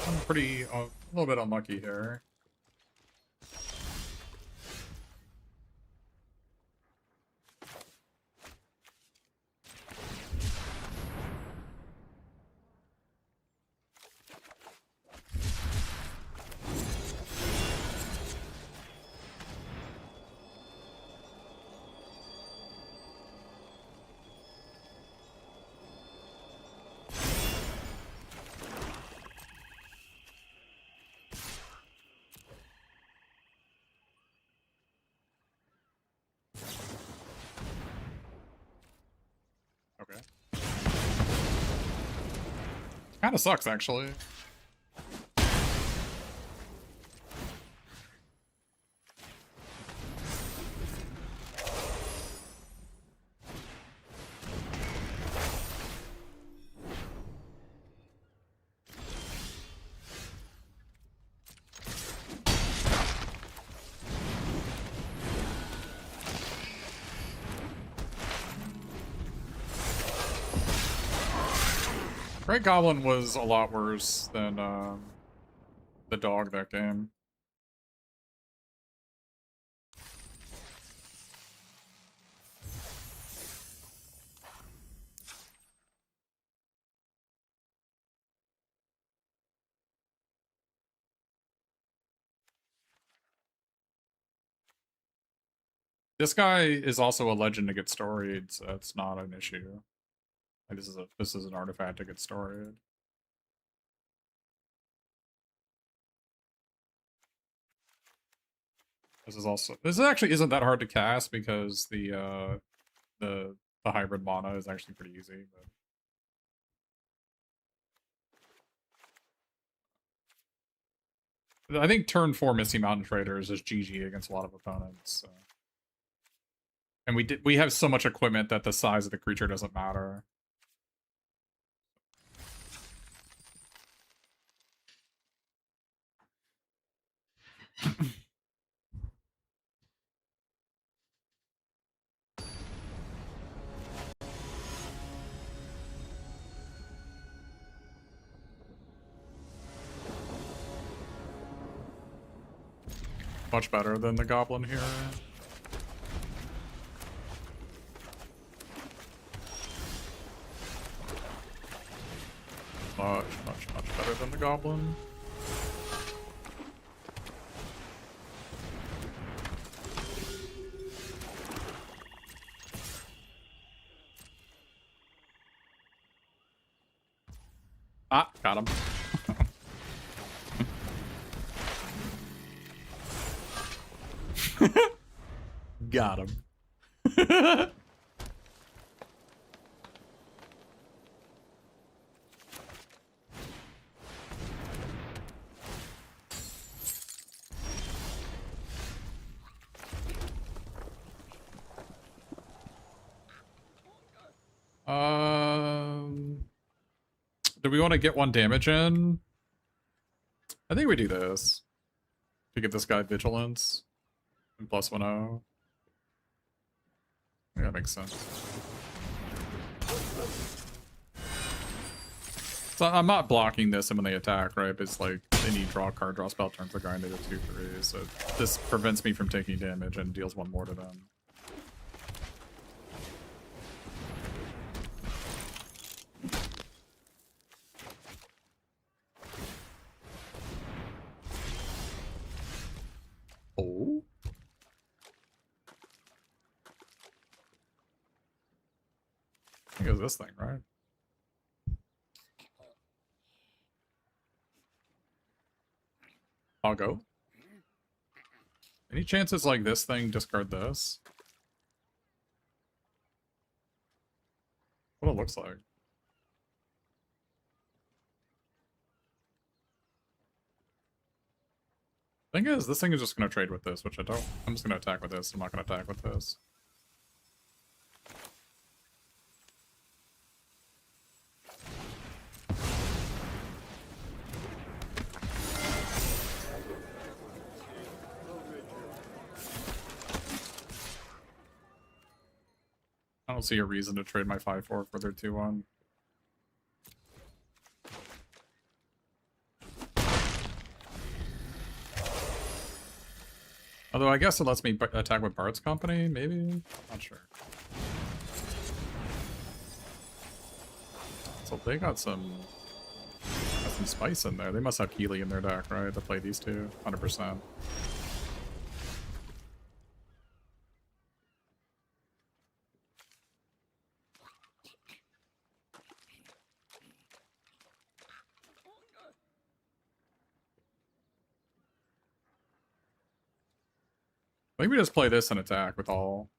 I'm pretty, a little bit unlucky here. Okay. Kinda sucks, actually. Great Goblin was a lot worse than the dog that game. This guy is also a legend to get storied, so that's not an issue. Like, this is an artifact to get storied. This actually isn't that hard to cast because the hybrid mana is actually pretty easy. But I think turn 4 Misty Mountain Traders is GG against a lot of opponents. So. And we have so much equipment that the size of the creature doesn't matter. Much better than the Goblin here. Much better than the Goblin. Ah, got him. Got him. Do we want to get 1 damage in? I think we do this. To give this guy vigilance. And plus 1-0. Yeah, that makes sense. So I'm not blocking this and when they attack, right? But it's like they need draw a card, draw spell, turn the guy into 2/3. So this prevents me from taking damage and deals 1 more to them. Oh. I think it was this thing, right? I'll go. Any chances like this thing discard this? What it looks like. Thing is, this thing is just going to trade with this, which I don't. I'm just going to attack with this. I'm not going to attack with this. I don't see a reason to trade my 5-4 for their 2-1. Although I guess it lets me attack with Bard's Company, maybe? Not sure. So they got some spice in there. They must have Keeley in their deck, right? To play these two, 100%. I think we just play this and attack with all.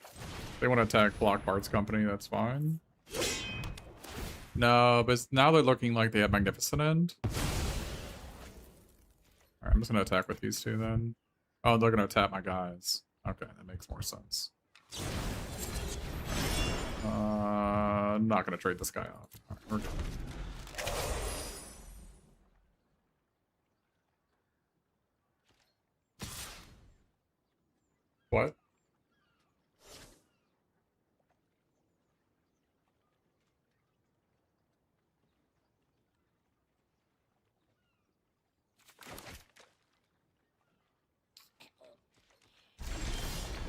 If they want to attack block Bard's Company, that's fine. No, but now they're looking like they have Magnificent End. Alright, I'm just going to attack with these two then. Oh, they're going to attack my guys. Okay, that makes more sense. I'm not going to trade this guy off. Alright, we're good. What?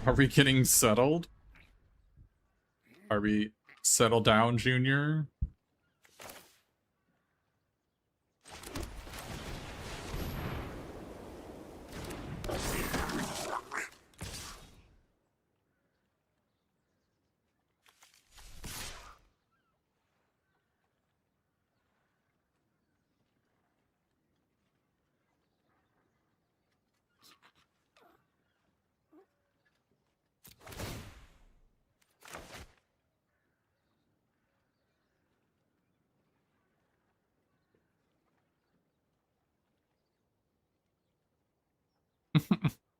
Are we getting settled? Are we settled down, Junior?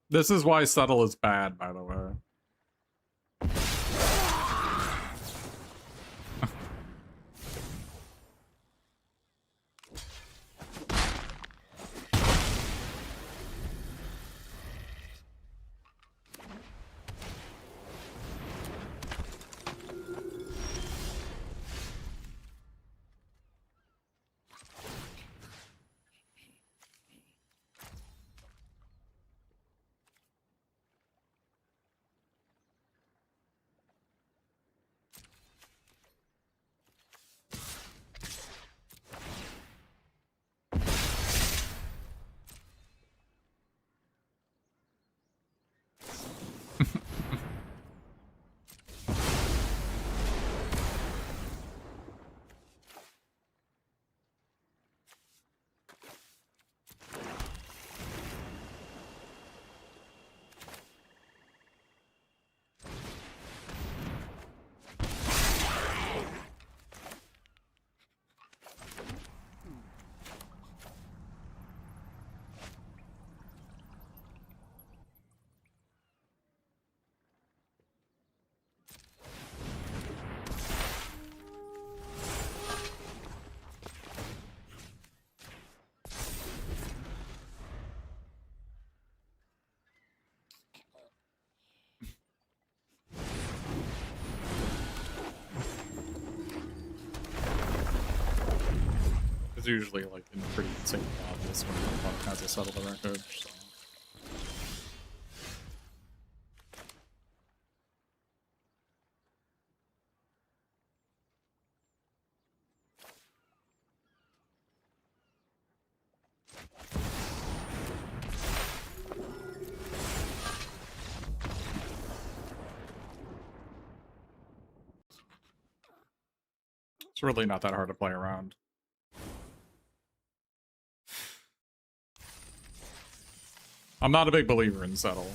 This is why subtle is bad, by the way. It's usually like in pretty insane obvious when the opponent has a settle the wreckage. So. It's really not that hard to play around. I'm not a big believer in settle.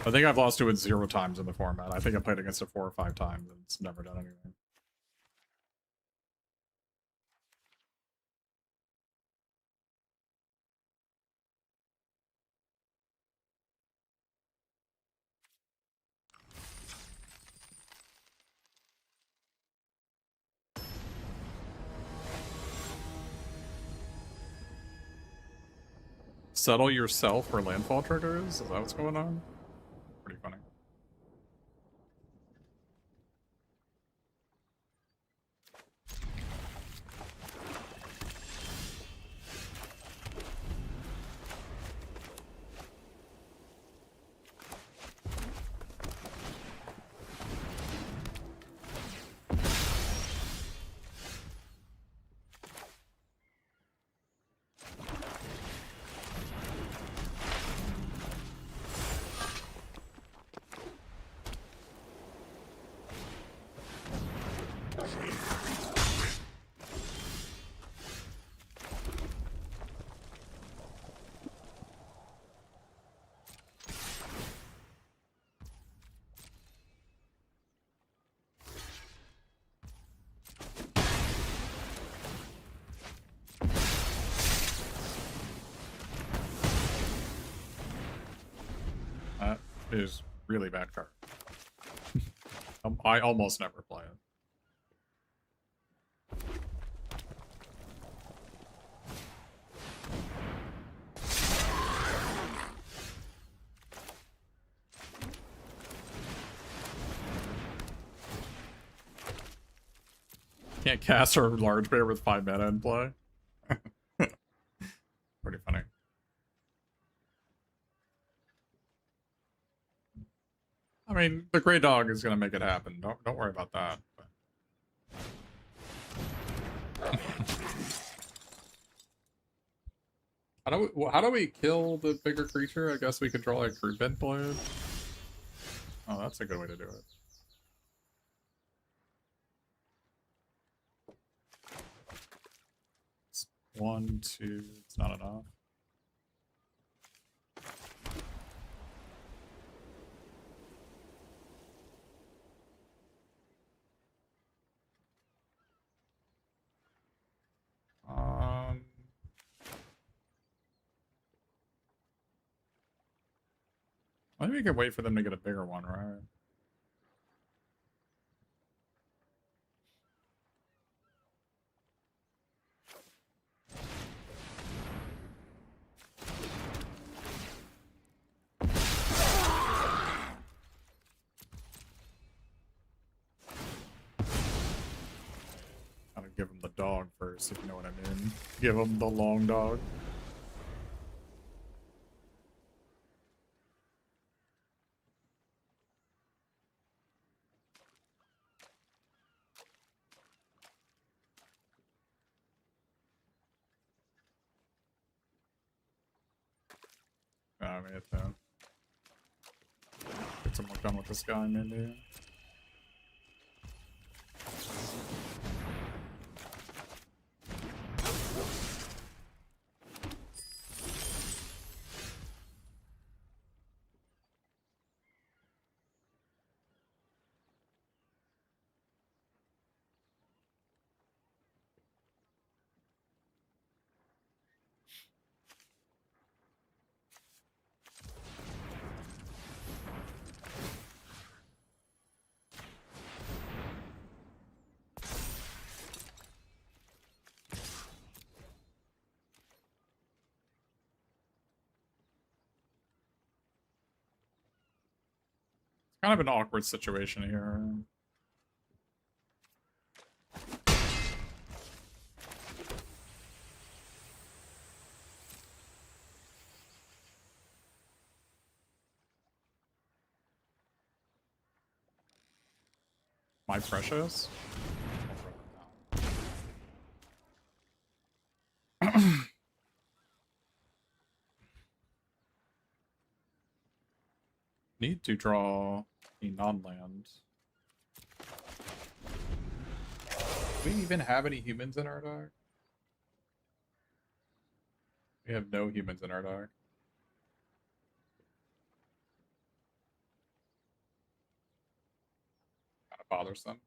I think I've lost to it 0 times in the format. I think I played against it 4 or 5 times and it's never done anything. Settle yourself for landfall triggers? Is that what's going on? Pretty funny. That is really bad card. I almost never play it. Can't cast our large bear with 5 mana in play. Pretty funny. I mean, the Grey Dog is gonna make it happen. Don't worry about that. But... how do we kill the bigger creature? I guess we could draw like Creep Bent Blade. Oh, that's a good way to do it. It's 1, 2. It's not enough. I think we can wait for them to get a bigger one, right? Gotta give him the dog first, if you know what I mean. Give him the long dog. I mean, get some more done with this guy, maybe. Kind of an awkward situation here. My precious. Need to draw a non-land. Do we even have any humans in our deck? We have no humans in our deck. Kind of bothersome.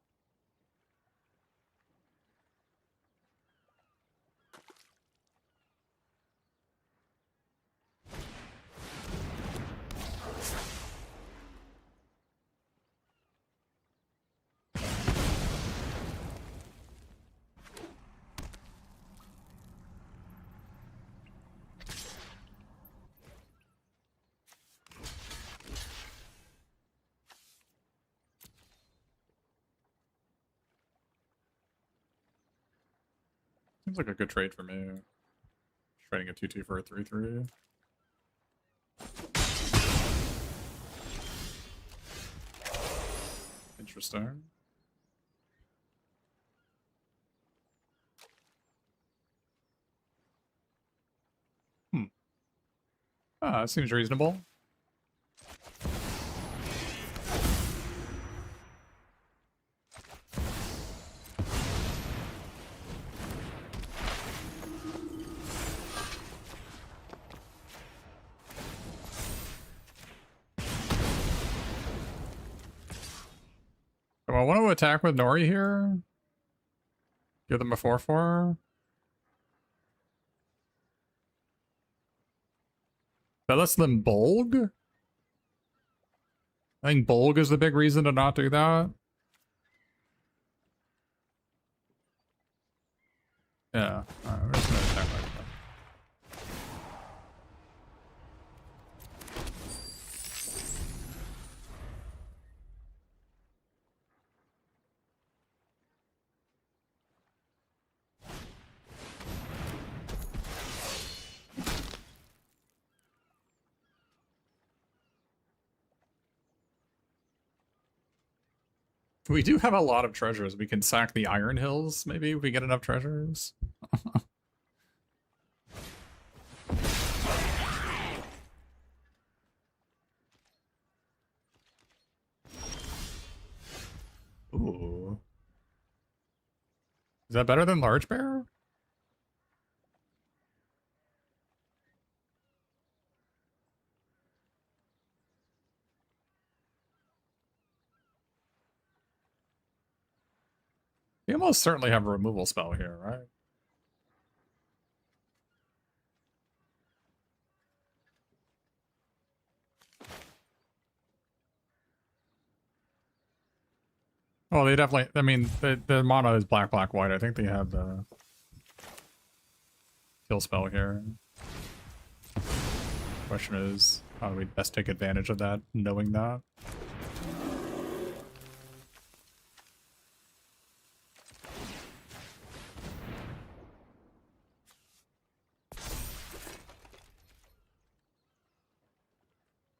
Seems like a good trade for me. Trading a 2/2 for a 3/3. Interesting. Ah, that seems reasonable. Do I want to attack with Nori here? Give them a 4/4? That lets them Bolg? I think Bolg is the big reason to not do that. Yeah, alright, we're just gonna attack like that. We do have a lot of treasures. We can sack the Iron Hills, maybe, if we get enough treasures. Ooh. Is that better than Large Bear? You almost certainly have a removal spell here, right? Oh, they definitely. I mean, the mono is black, black, white. I think they have the kill spell here. Question is, how do we best take advantage of that, knowing that?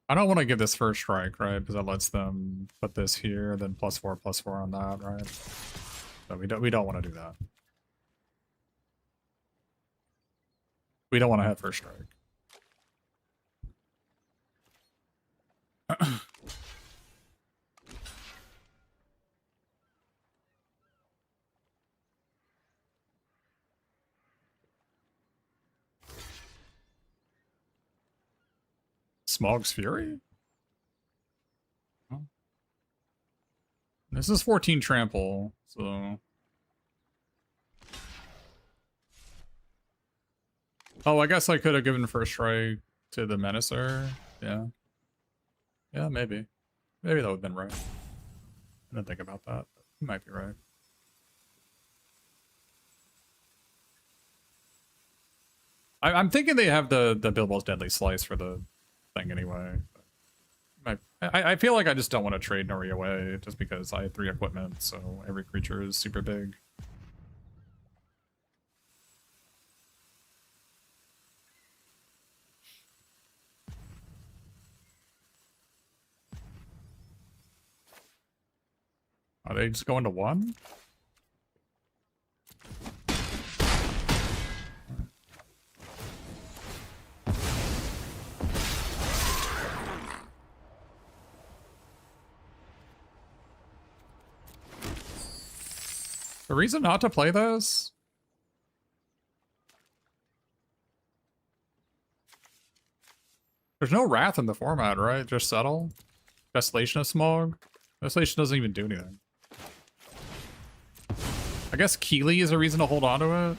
I don't want to give this first strike, right? Because that lets them put this here, then +4/+4 on that, right? So we don't want to do that. We don't want to have first strike. Smog's Fury? Oh. This is 14 trample, so... Oh, I guess I could have given first strike to the Menacer. Yeah. Yeah, maybe. Maybe that would have been right. I didn't think about that. But you might be right. I'm thinking they have the Bilbo's Deadly Slice for the thing anyway. I feel like I just don't want to trade Nori away just because I have 3 equipment, so every creature is super big. Are they just going to 1? The reason not to play this? There's no Wrath in the format, right? Just Settle? Desolation of Smog? Desolation doesn't even do anything. I guess Keeley is a reason to hold on to it.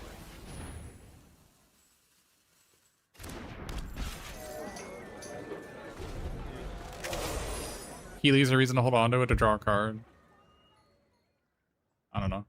Keeley's a reason to hold on to it to draw a card. I don't know.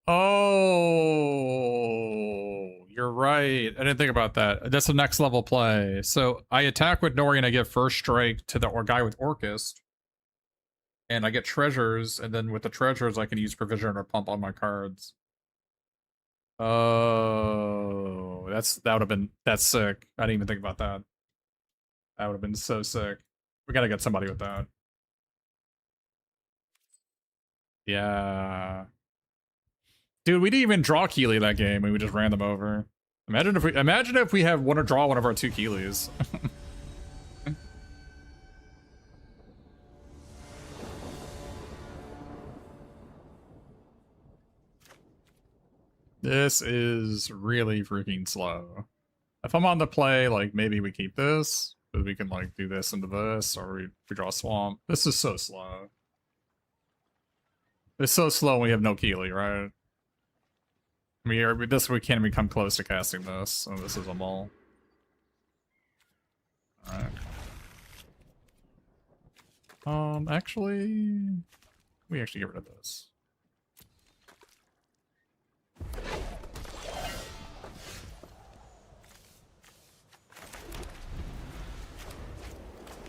Oh, you're right. I didn't think about that. That's the next level play. So I attack with Nori and I get first strike to the guy with Orcust. And I get treasures, and then with the treasures I can use provision or pump on my cards. Oh, that would have been sick. I didn't even think about that. That would have been so sick. We gotta get somebody with that. Yeah. Dude, we didn't even draw Keeley that game, and we just ran them over. Imagine if we have draw one of our 2 Keeleys. This is really freaking slow. If I'm on the play, like, maybe we keep this, but we can, like, do this into this, or we draw Swamp. This is so slow. It's so slow when we have no Keeley, right? We can't even come close to casting this, so this is a mull. Alright. Actually... We actually get rid of this.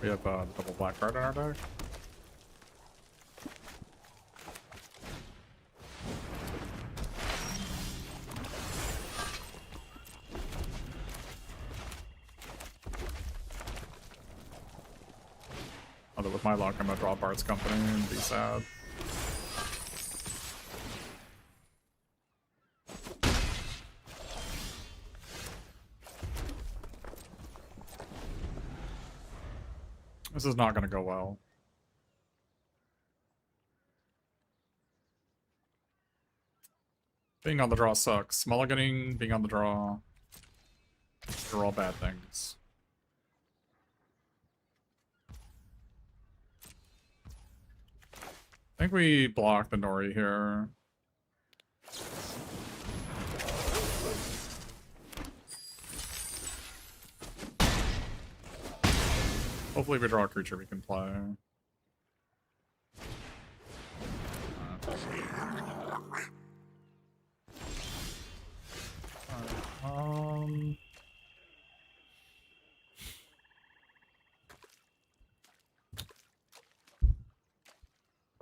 We have a double black card in our deck. Although with my luck, I'm gonna draw Bart's Company and be sad. This is not gonna go well. Being on the draw sucks. Mulliganing, being on the draw. They're all bad things. I think we block the Nori here. Hopefully we draw a creature we can play.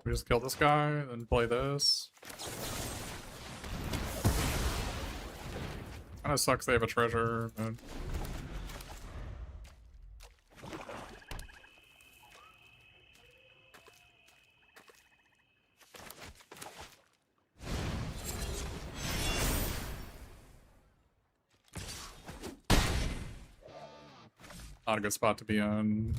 We just kill this guy, then play this. Kinda sucks they have a treasure, but... Not a good spot to be in.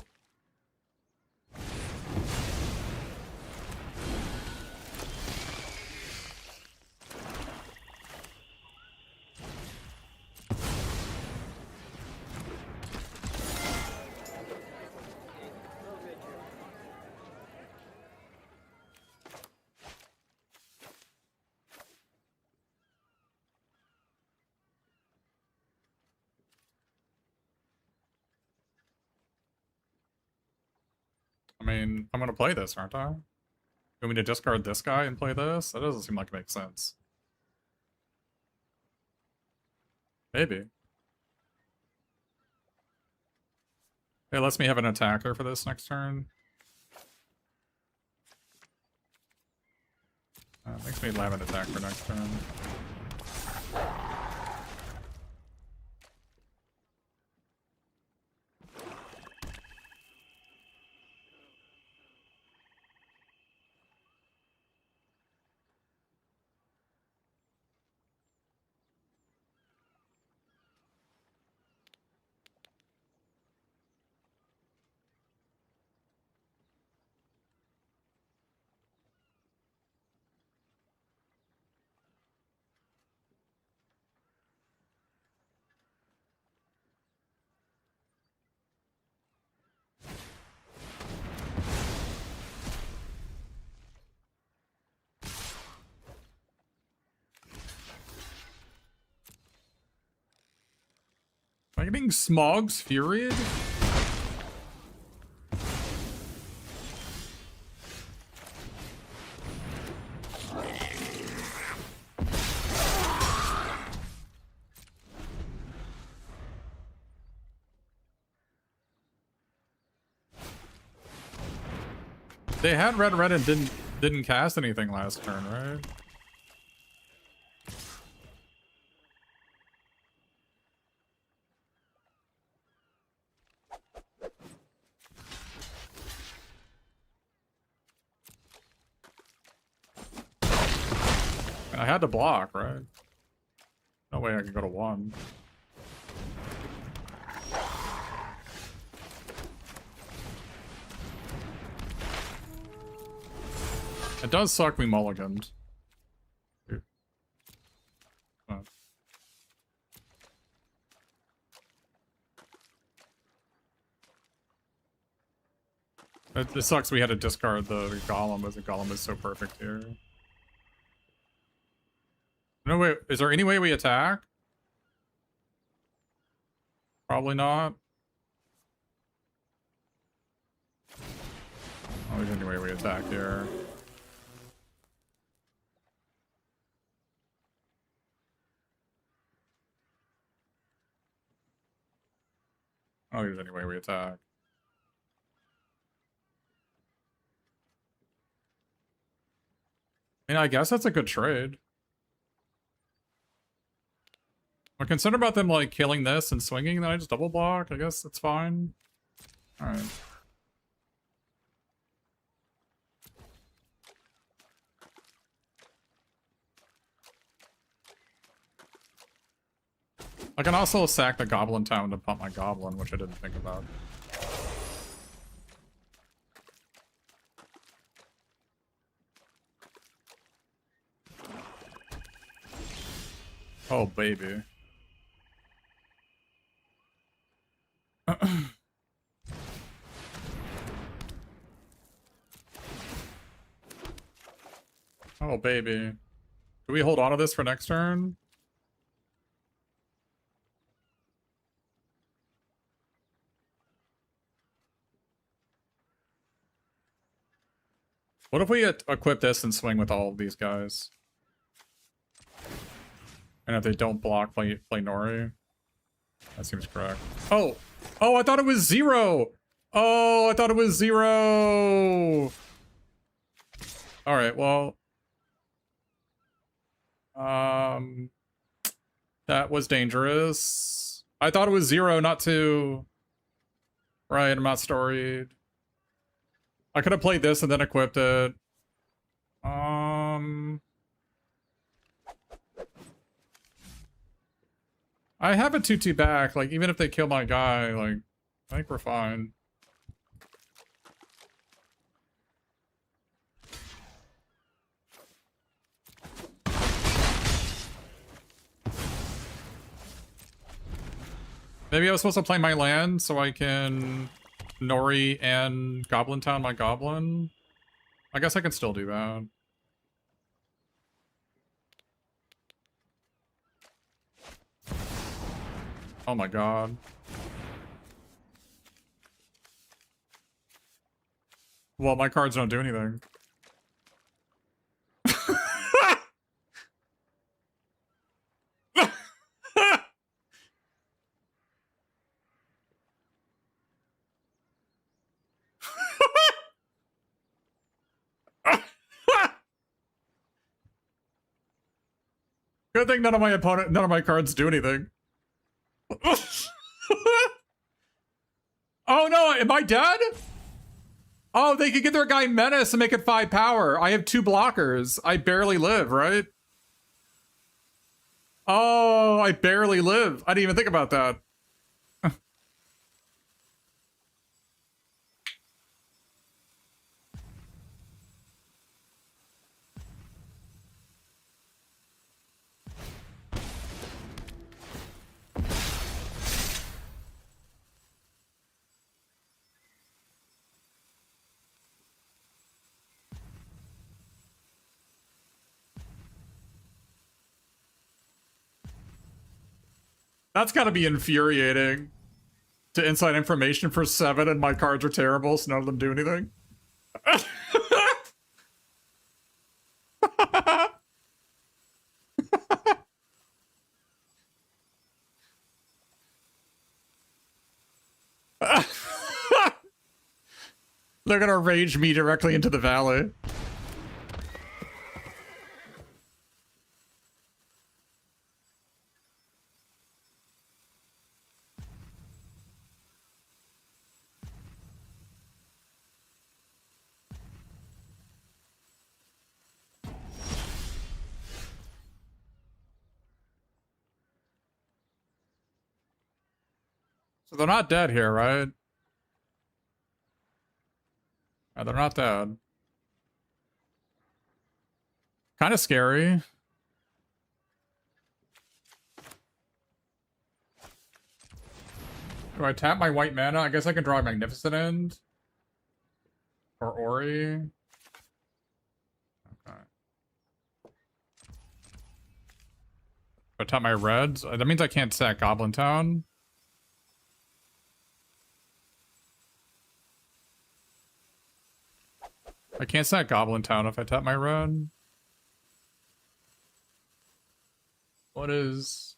I mean, I'm gonna play this, aren't I? You want me to discard this guy and play this? That doesn't seem like it makes sense. Maybe. It lets me have an attacker for this next turn. Makes me have an attack for next turn. Am I getting Smog's Furied? They had red and didn't cast anything last turn, right? I had to block, right? No way I could go to 1. It does suck we mulliganed. Oh. It sucks we had to discard the Golem, as the Golem is so perfect here. No way. Is there any way we attack? Probably not. Oh, there's any way we attack here. Oh, there's any way we attack. I mean, I guess that's a good trade. I'm concerned about them, like, killing this and swinging, then I just double block. I guess that's fine. Alright. I can also sack the Goblin Town to pump my Goblin, which I didn't think about. Oh, baby. Oh, baby. Do we hold on to this for next turn? What if we equip this and swing with all of these guys? And if they don't block, play Nori? That seems correct. Oh! Oh, I thought it was 0! Oh, I thought it was 0! Alright, well... That was dangerous. I thought it was 0, not 2. Right, I'm not storied. I could have played this and then equipped it. I have a 2-2 back, like, even if they kill my guy, like, I think we're fine. Maybe I was supposed to play my land so I can Nori and Goblin Town my Goblin. I guess I can still do that. Oh my god. Well, my cards don't do anything. Good thing none of my cards do anything. Oh no, am I dead? Oh, they could get their guy Menace and make it 5 power. I have 2 blockers. I barely live, right? Oh, I barely live. I didn't even think about that. That's gotta be infuriating. To inside information for 7 and my cards are terrible, so none of them do anything. They're gonna rage me directly into the valley. So they're not dead here, right? Yeah, they're not dead. Kind of scary. Do I tap my white mana? I guess I can draw a Magnificent End. Or Ori. Okay. If I tap my reds, that means I can't sack Goblin Town. I can't sack Goblin Town if I tap my red. What is...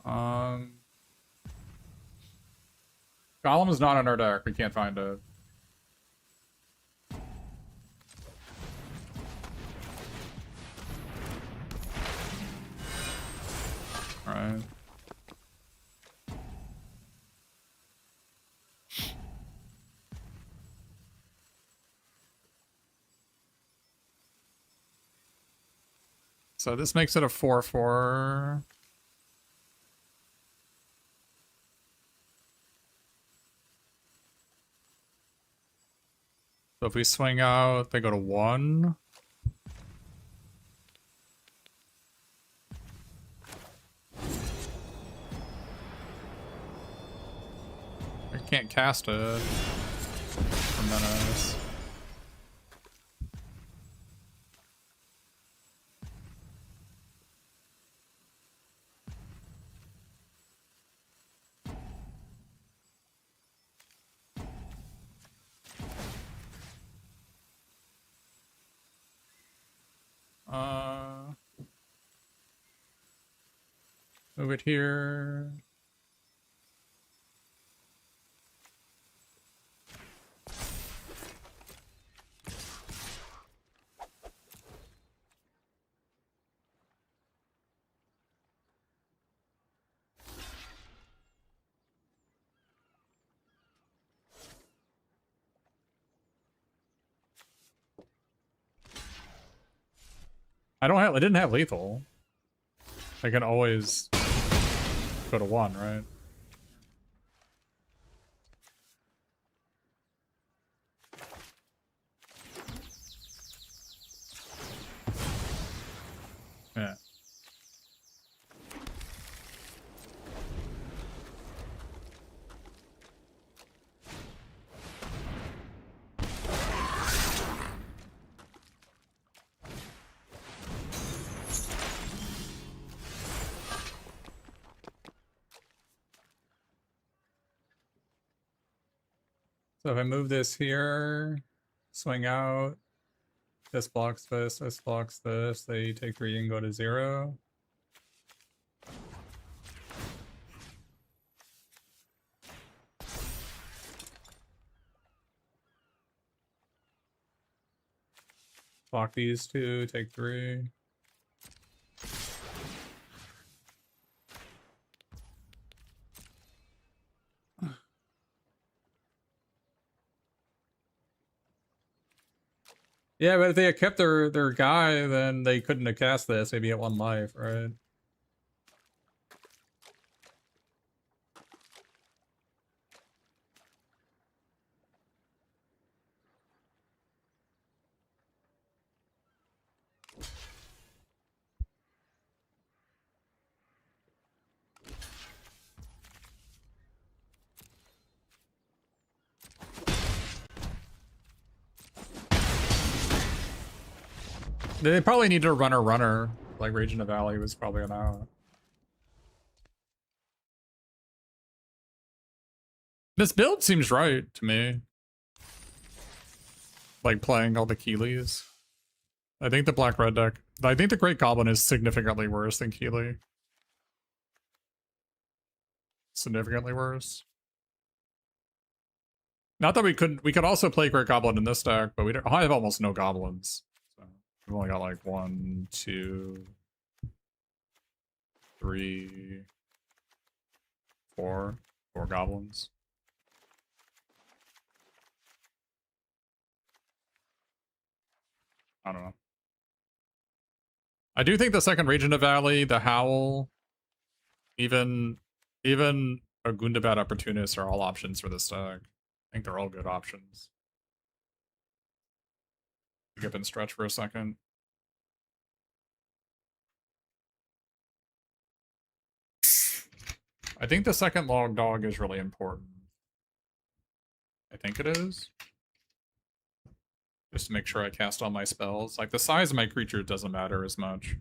Golem is not on our deck. We can't find it. Alright. So this makes it a 4/4. So if we swing out, they go to 1. I can't cast it for Menace. Move it here. I didn't have lethal. I can always go to 1, right? Yeah. So if I move this here, swing out, this blocks this blocks this, they take 3 and go to 0. Block these two, take 3. Yeah, but if they had kept their guy, then they couldn't have cast this. Maybe at 1 life, right? They probably need to run a runner. Like Rage in the Valley was probably an out. This build seems right to me. Like playing all the Keeleys. I think the black-red deck. I think the Great Goblin is significantly worse than Keeley. Significantly worse. Not that we could also play Great Goblin in this deck, but I have almost no goblins. So we've only got like 1, 2, 3, 4 goblins. I don't know. I do think the second Raging of Valley, the Howl, even a Gundabad Opportunist are all options for this deck. I think they're all good options. Skip and stretch for a second. I think the second log dog is really important. I think it is. Just to make sure I cast all my spells. Like, the size of my creature doesn't matter as much.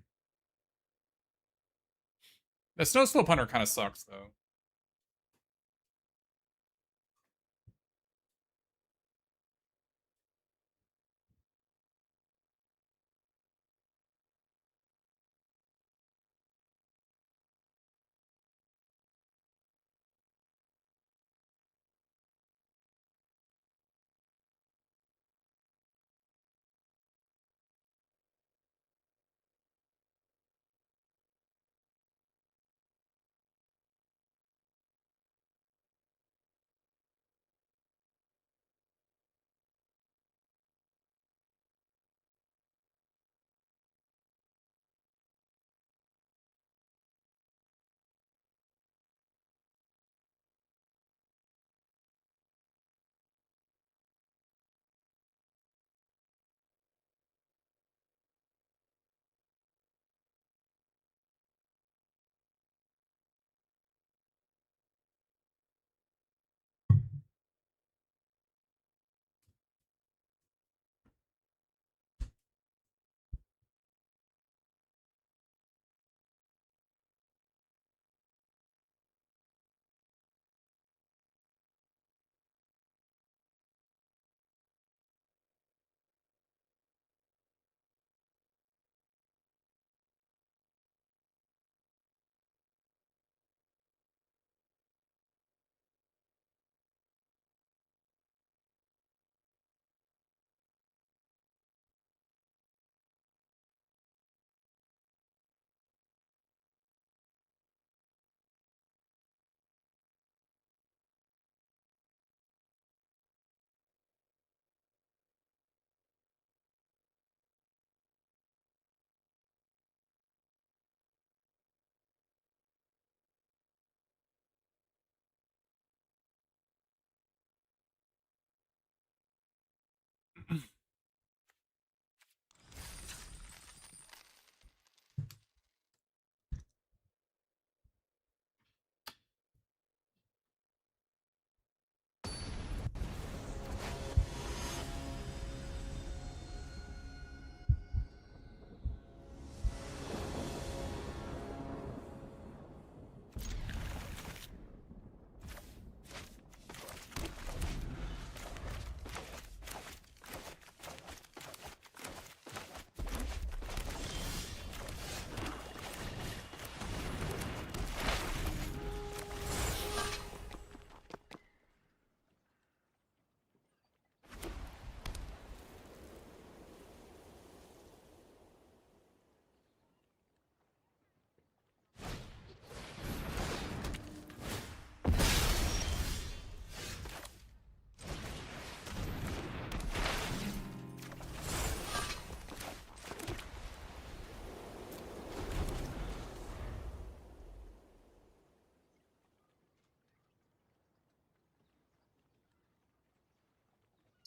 The Snow Slope Hunter kind of sucks, though.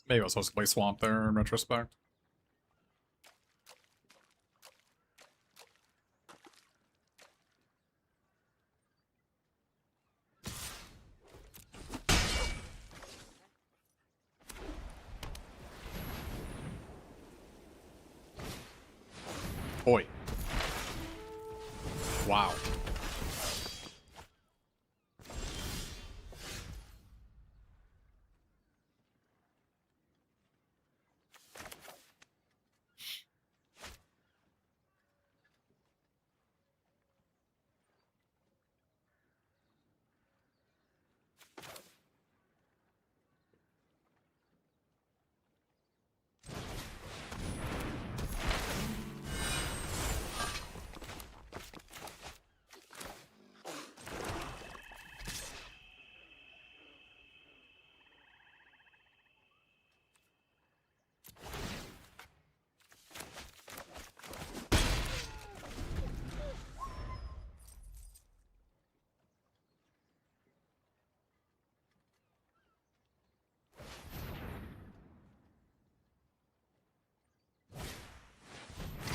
Maybe I was supposed to play Swamp there in retrospect. Boy. Wow.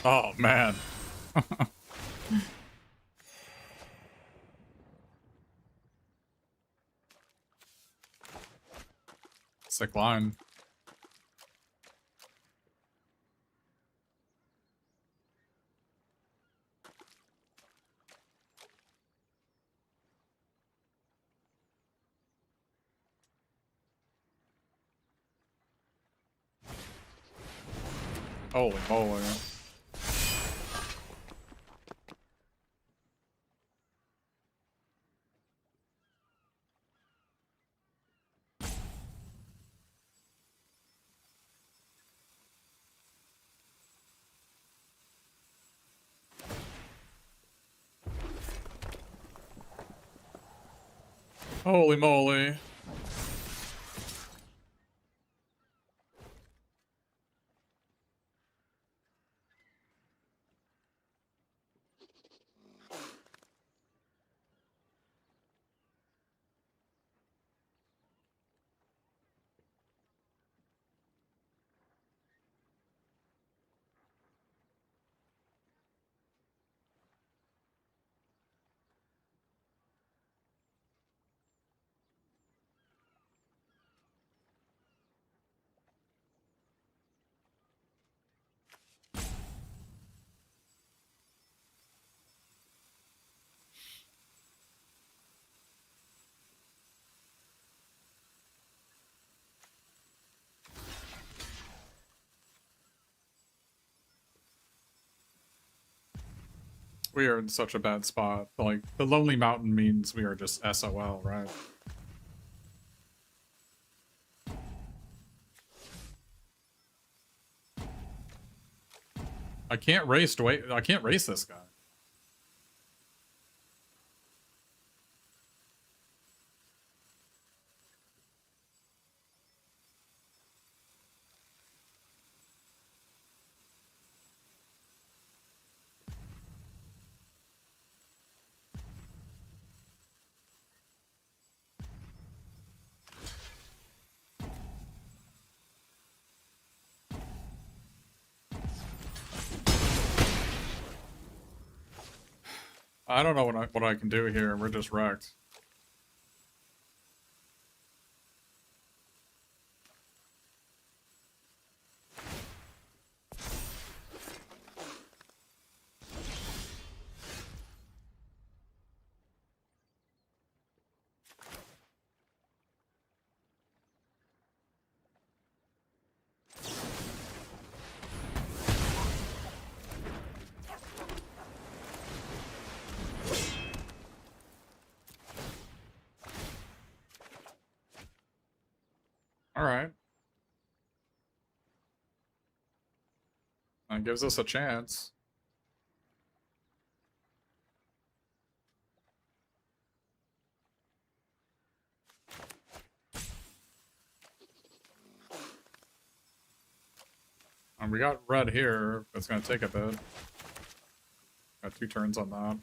Oh, man. Sick line. Holy moly. Holy moly. We are in such a bad spot. Like, the Lonely Mountain means we are just SOL, right? I can't race this guy. I don't know what I can do here. We're just wrecked. Alright. That gives us a chance. And we got red here. It's gonna take a bit. Got 2 turns on that.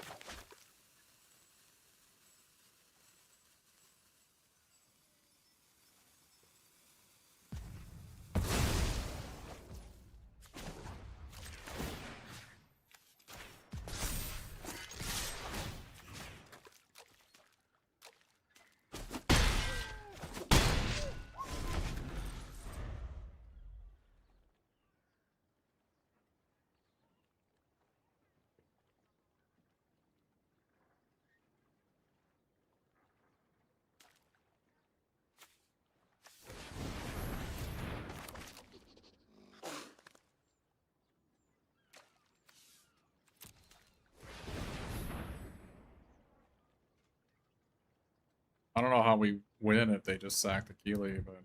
I don't know how we win if they just sack the Keeley, but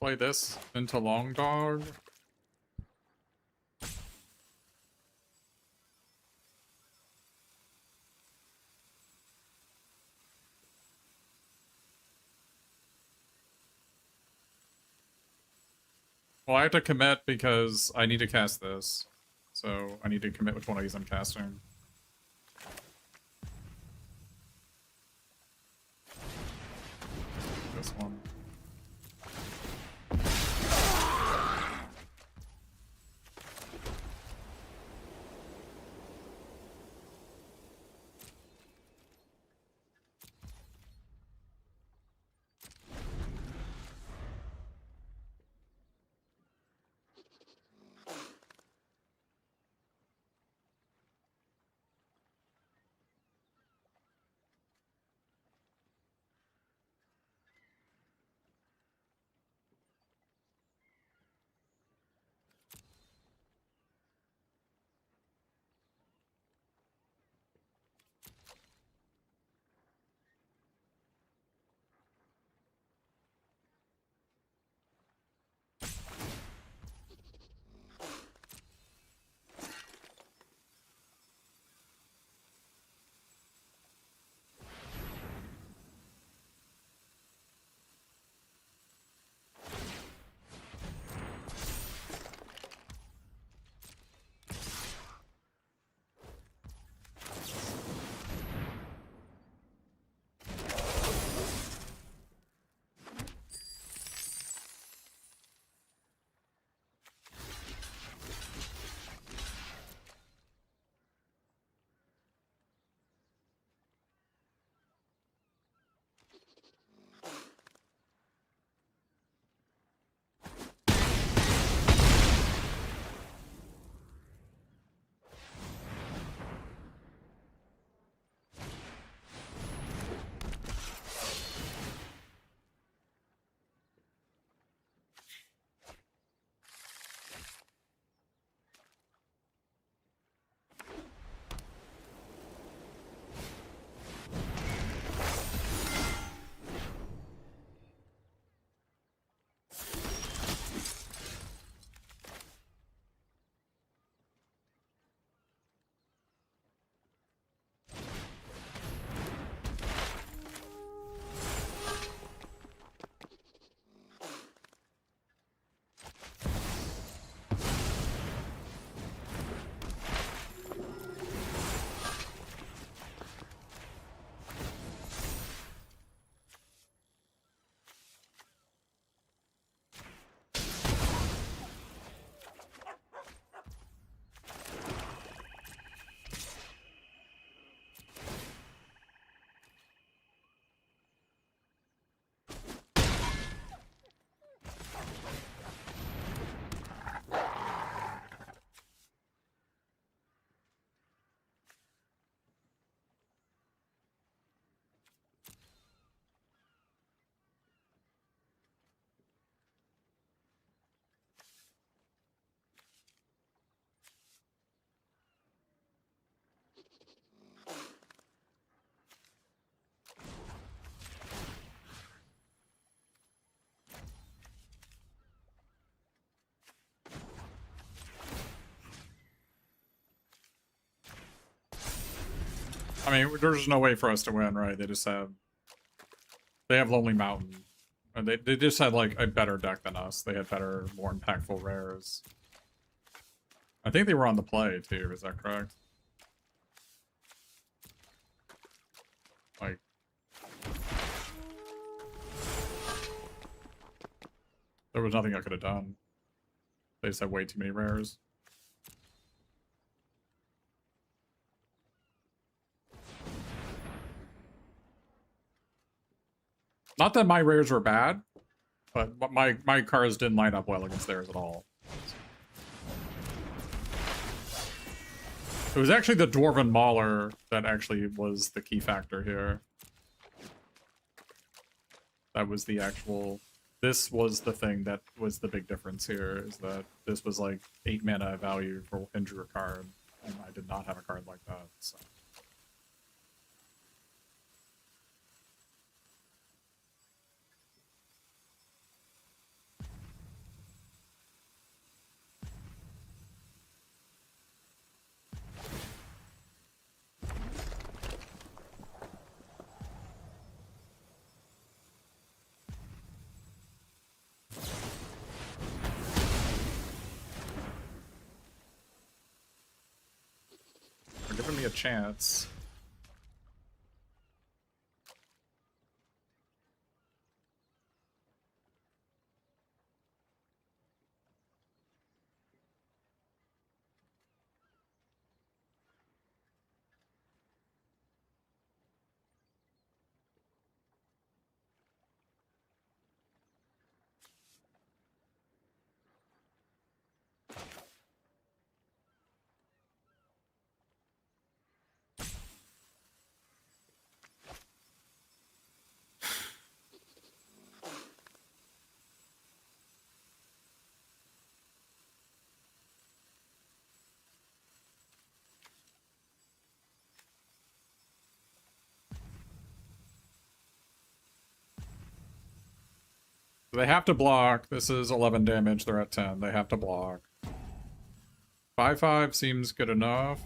play this into Long Dog. Well, I have to commit because I need to cast this. So I need to commit which one of these I'm casting. This one. I mean, there's no way for us to win, right? They have Lonely Mountain. And they just had, like, a better deck than us. They had better, more impactful rares. I think they were on the play, too. Is that correct? Like... There was nothing I could have done. They just had way too many rares. Not that my rares were bad, but my cards didn't line up well against theirs at all. It was actually the Dwarven Mauler that actually was the key factor here. That was the actual... This was the thing that was the big difference here, is that this was like 8 mana value for injure a card, and I did not have a card like that, so... They're giving me a chance. They have to block. This is 11 damage. They're at 10. They have to block. 5/5 seems good enough.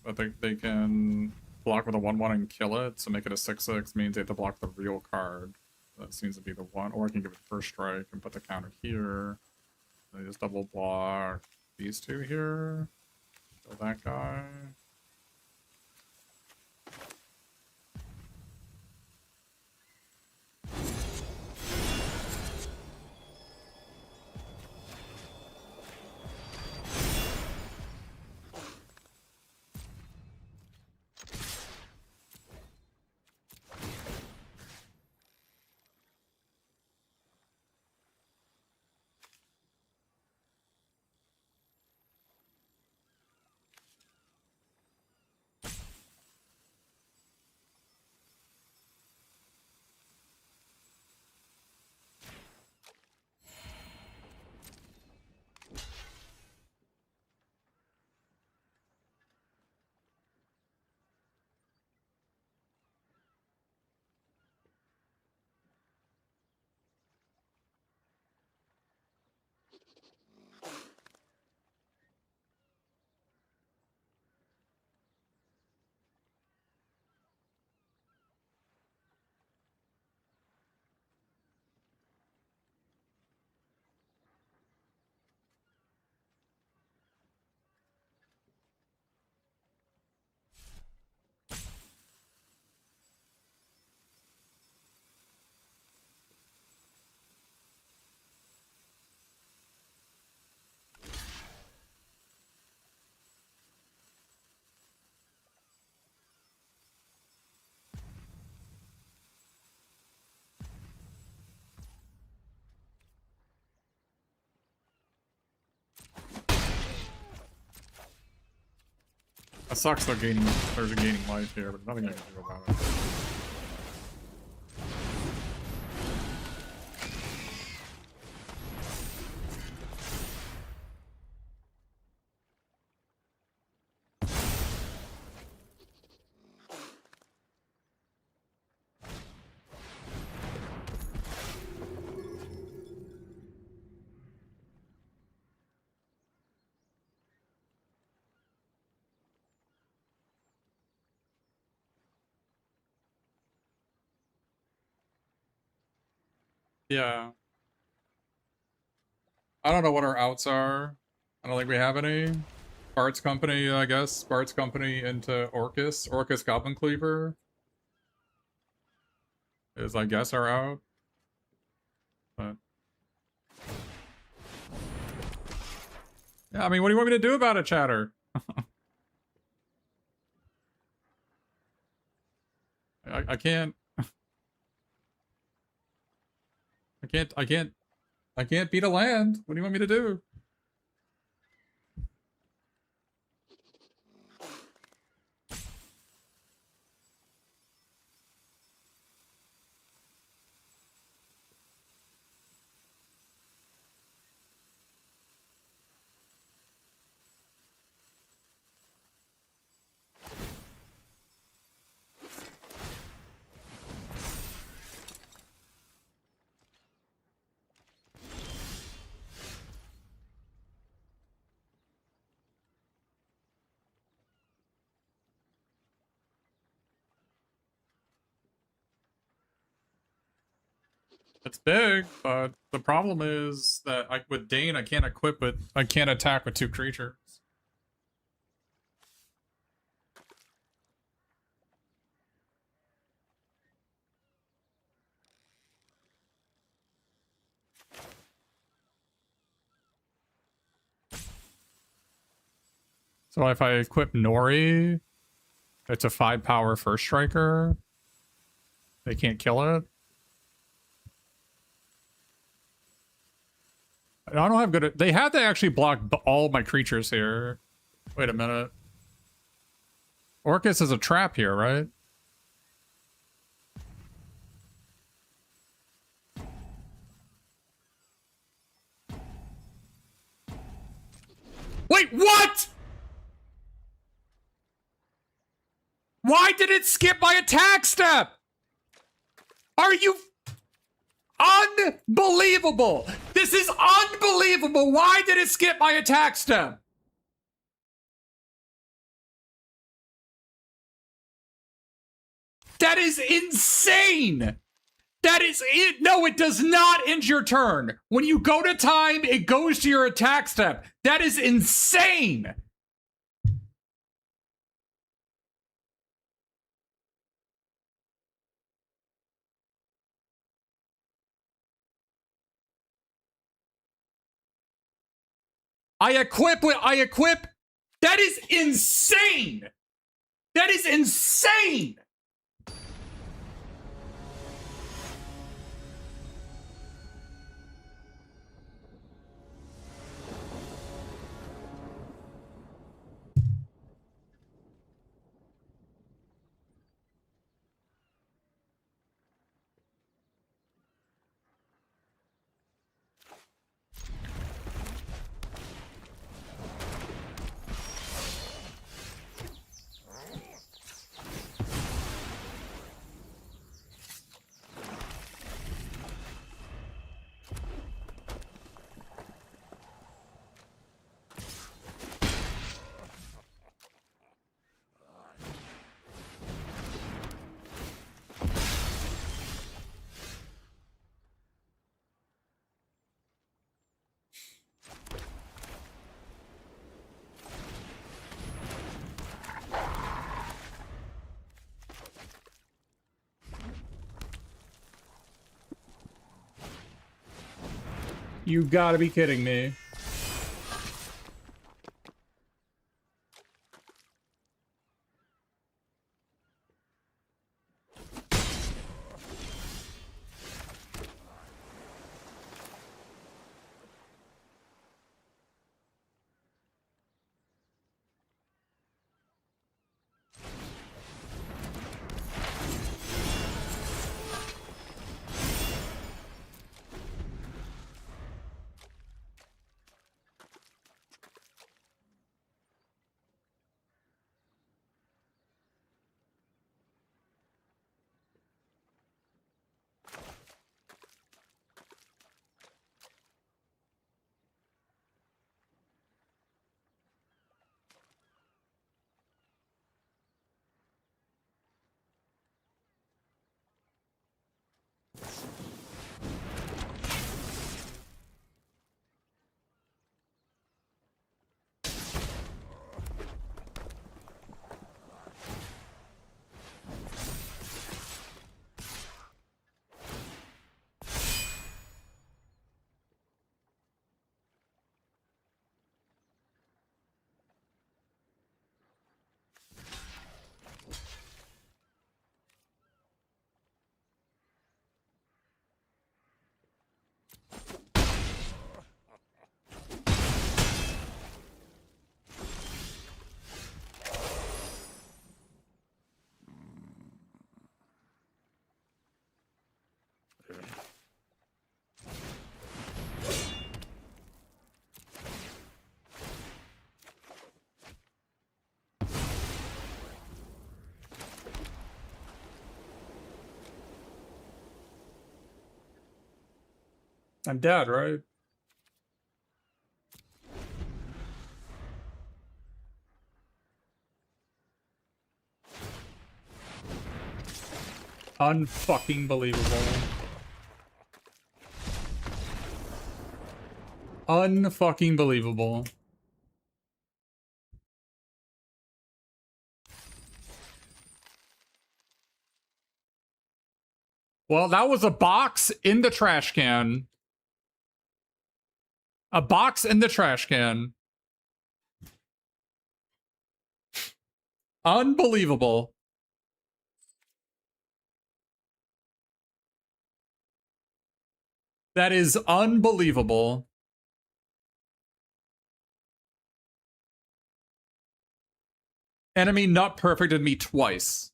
I think they can block with a 1/1 and kill it. So make it a 6/6 means they have to block the real card. That seems to be the one. Or I can give it first strike and put the counter here. They just double block these two here. Kill that guy. That sucks though, there's a gaining life here, but nothing I can do about it. Yeah. I don't know what our outs are. I don't think we have any. Bart's Company, I guess. Bart's Company into Orcus. Orcus Goblin Cleaver is, I guess, our out. But yeah, I mean, what do you want me to do about it, chatter? I can't. I can't beat a land. What do you want me to do? It's big, but the problem is that with Dane, I can't equip it. I can't attack with 2 creatures. So if I equip Nori, it's a 5 power first striker. They can't kill it. I don't have good. They have to actually block all my creatures here. Wait a minute. Orcus is a trap here, right? Wait, what? Why did it skip my attack step? Are you... Unbelievable! This is unbelievable! Why did it skip my attack step? That is insane! That is it. No, it does not end your turn. When you go to time, it goes to your attack step. That is insane! I equip. That is insane! That is insane! You gotta be kidding me. I'm dead, right? Unfucking believable. Unfucking believable. Well, that was a box in the trash can. A box in the trash can. Unbelievable. That is unbelievable. Enemy not perfected me twice.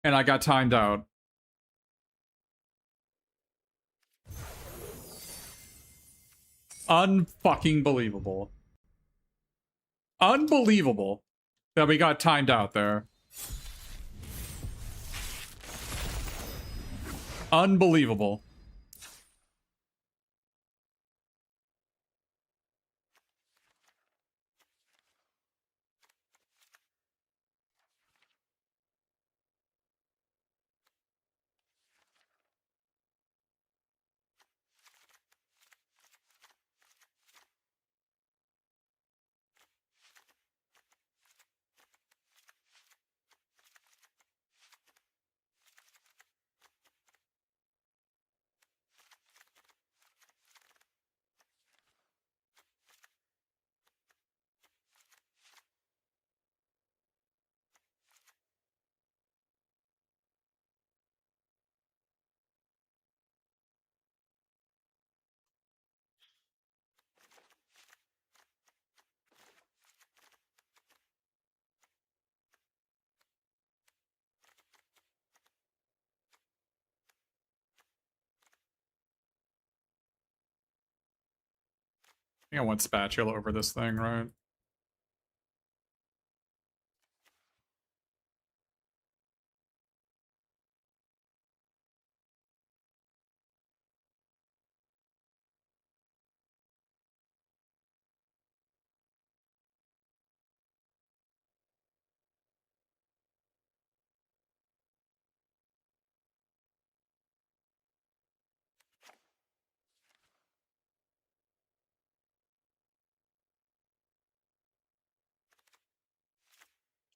And I got timed out. Unfucking believable. Unbelievable that we got timed out there. Unbelievable. I think I want spatula over this thing, right?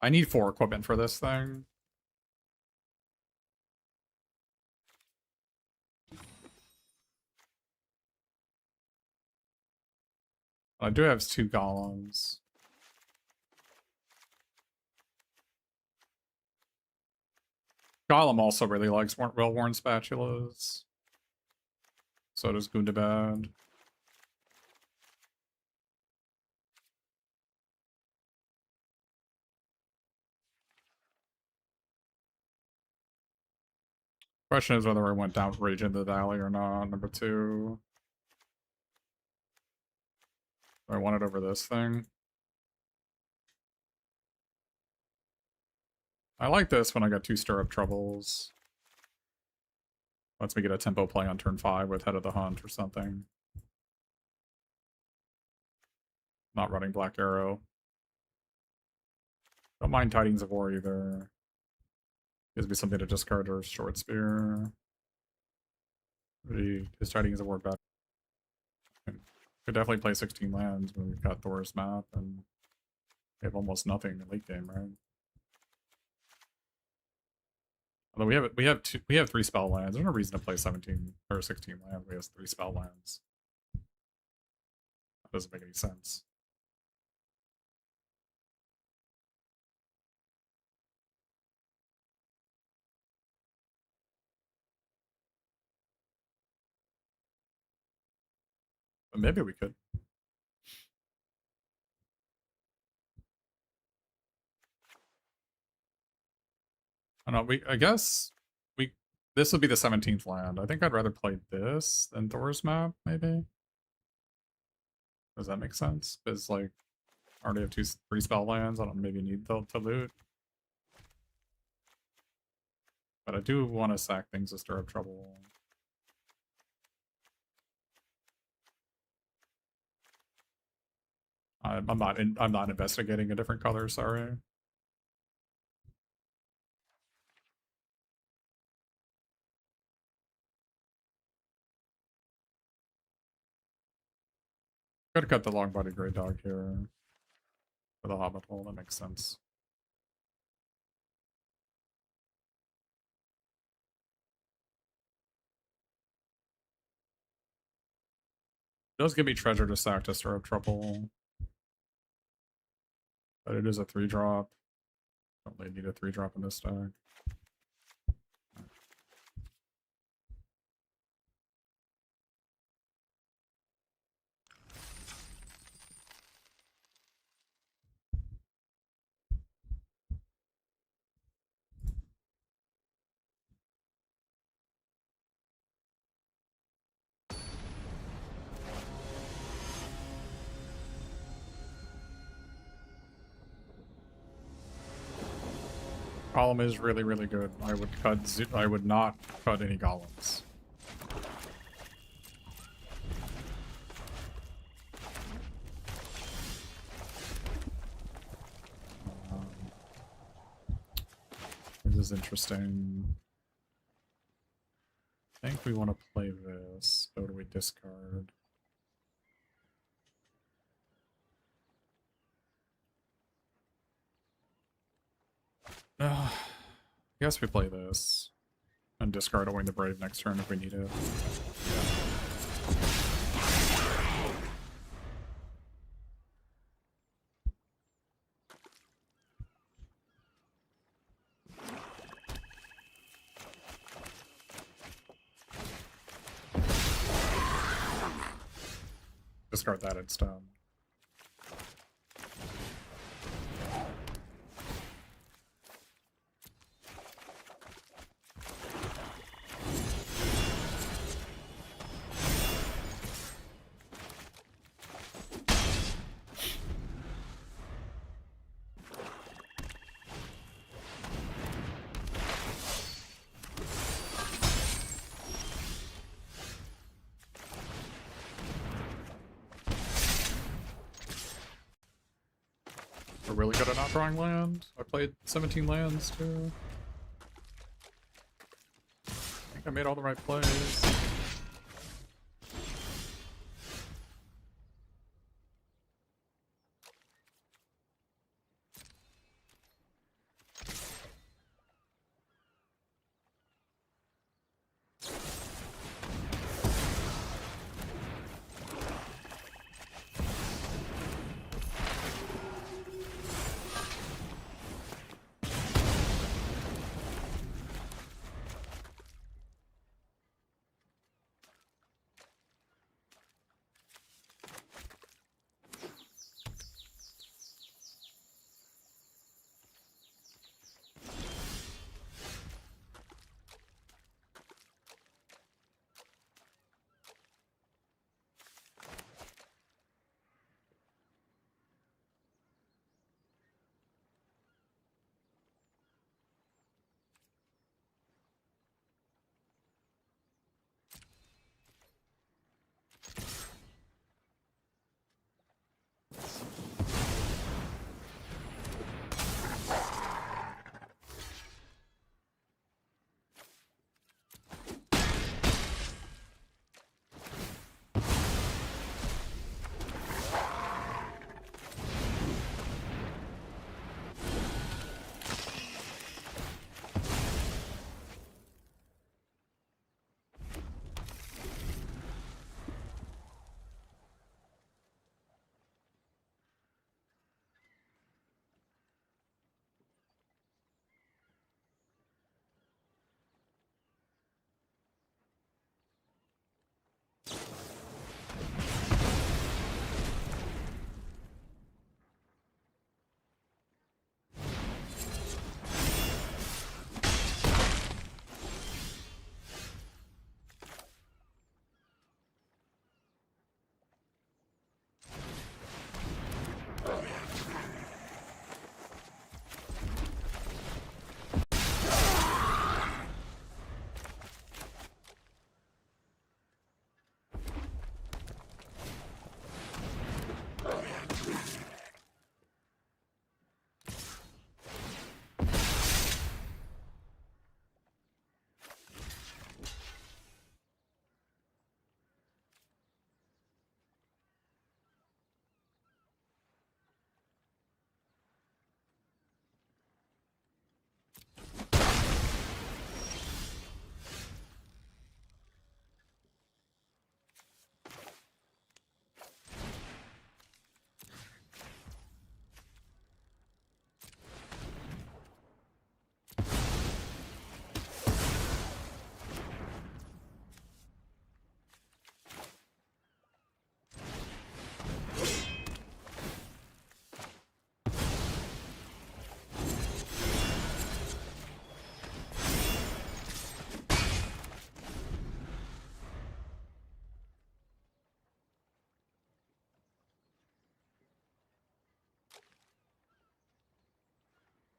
I need 4 equipment for this thing. I do have 2 golems. Golem also really likes well-worn spatulas. So does Gundabad. Question is whether I went down Rage into the Valley or not. Number 2. I want it over this thing. I like this when I got 2 stirrup troubles. Lets me get a tempo play on turn 5 with Head of the Hunt or something. Not running Black Arrow. Don't mind Tidings of War either. Gives me something to discard or Short Spear. His Tidings of War better. Could definitely play 16 lands when we've got Thor's map and we have almost nothing in late game, right? Although we have 3 spell lands. There's no reason to play 17 or 16 lands. We have 3 spell lands. That doesn't make any sense. But maybe we could. I don't know. I guess this would be the 17th land. I think I'd rather play this than Thor's map, maybe. Does that make sense? Because like I already have 3 spell lands. I don't maybe need to loot. But I do want to sack things to stir up trouble. I'm not investigating a different color, sorry. Gotta cut the long body gray dog here for the hobbit hole, that makes sense. It does give me treasure to sack to stir up trouble. But it is a 3-drop. Don't really need a 3-drop in this deck. Golem is really, really good. I would not cut any golems. This is interesting. I think we want to play this. So do we discard? I guess we play this. And discard Owing the Brave next turn if we need it. Discard that instead. We're really good at not drawing land. I played 17 lands too. I think I made all the right plays.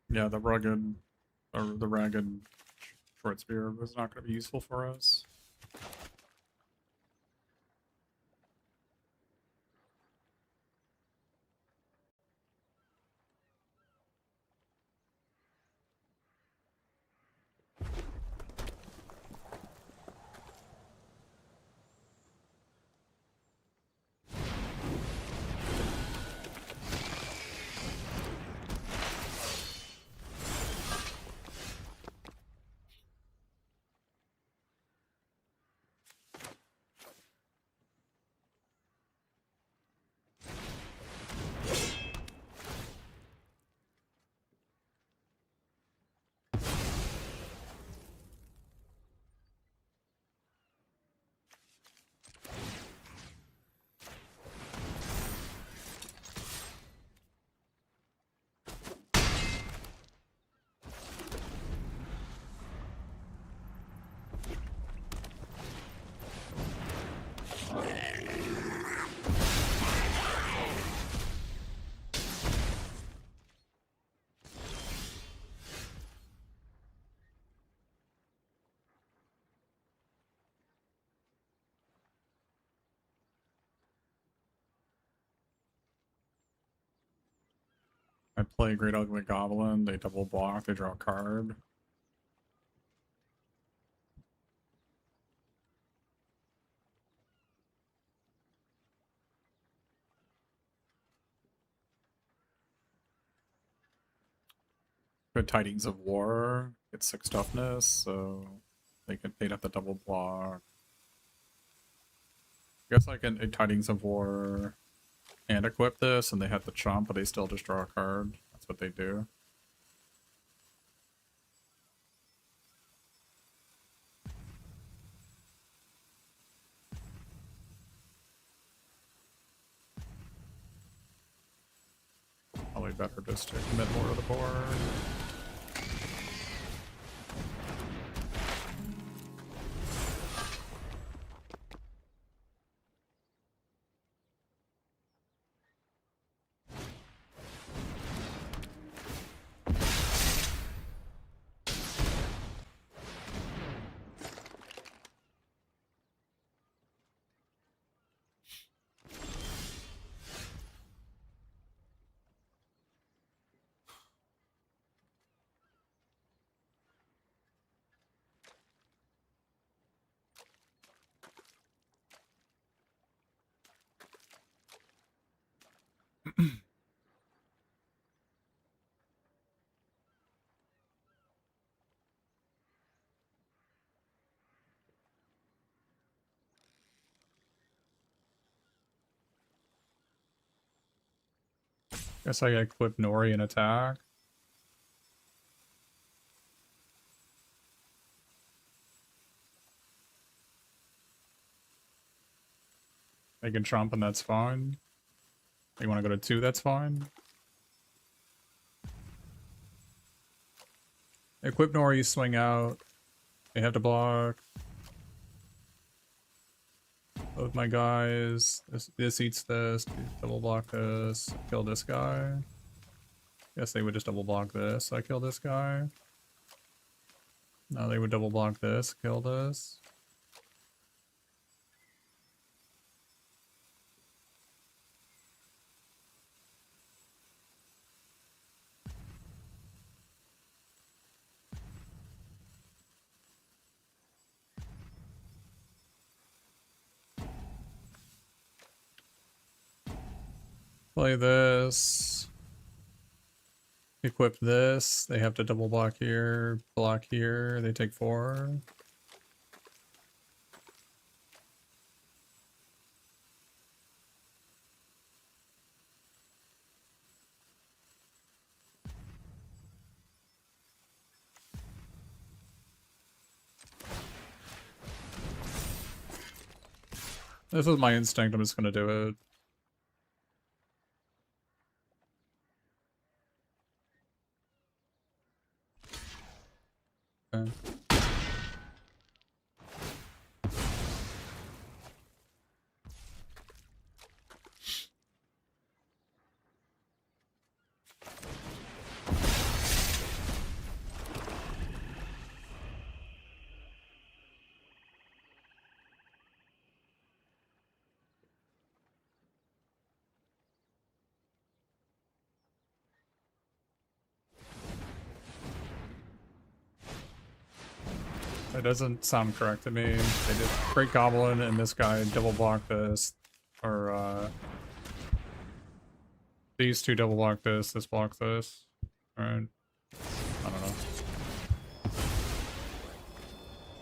Yeah, the rugged or the ragged short spear was not going to be useful for us. I play Great Ugly Goblin, they double block, they draw a card. Good Tidings of War, get 6 toughness, so they'd have to double block. I guess I can Tidings of War and equip this, and they have to chomp, but they still just draw a card. That's what they do. Probably better just to commit more of the board. Guess I equip Nori and attack. They can chomp and that's fine. You want to go to 2, that's fine. Equip Nori, you swing out. They have to block. Both my guys. This eats this. Double block this. Kill this guy. Guess they would just double block this. I kill this guy. Now they would double block this. Kill this. Play this. Equip this. They have to double block here. Block here. They take 4. This is my instinct. I'm just gonna do it. Okay. That doesn't sound correct to me. They did Great Goblin and this guy double block this. Or, these two double block this, this block this. Alright. I don't know.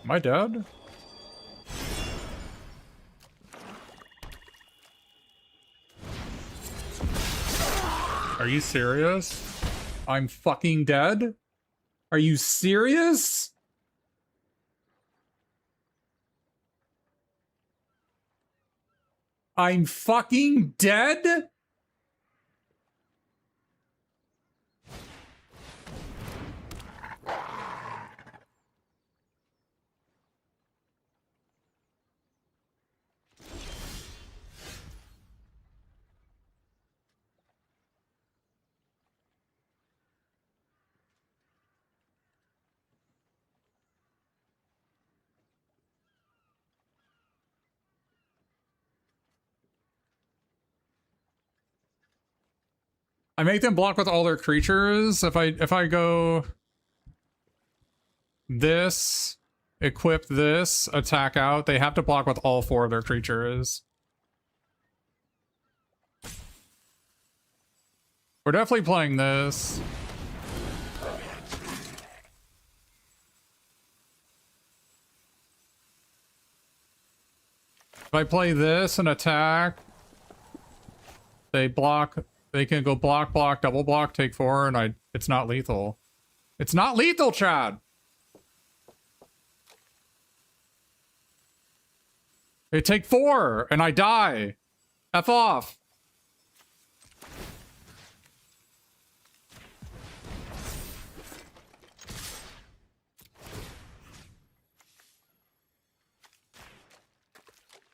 Am I dead? Are you serious? I'm fucking dead? Are you serious? I'm fucking dead? I make them block with all their creatures. If I go this, equip this, attack out, they have to block with all 4 of their creatures. We're definitely playing this. If I play this and attack, they block. They can go block, block, double block, take 4, and it's not lethal. It's not lethal, Chad! They take 4, and I die. F off.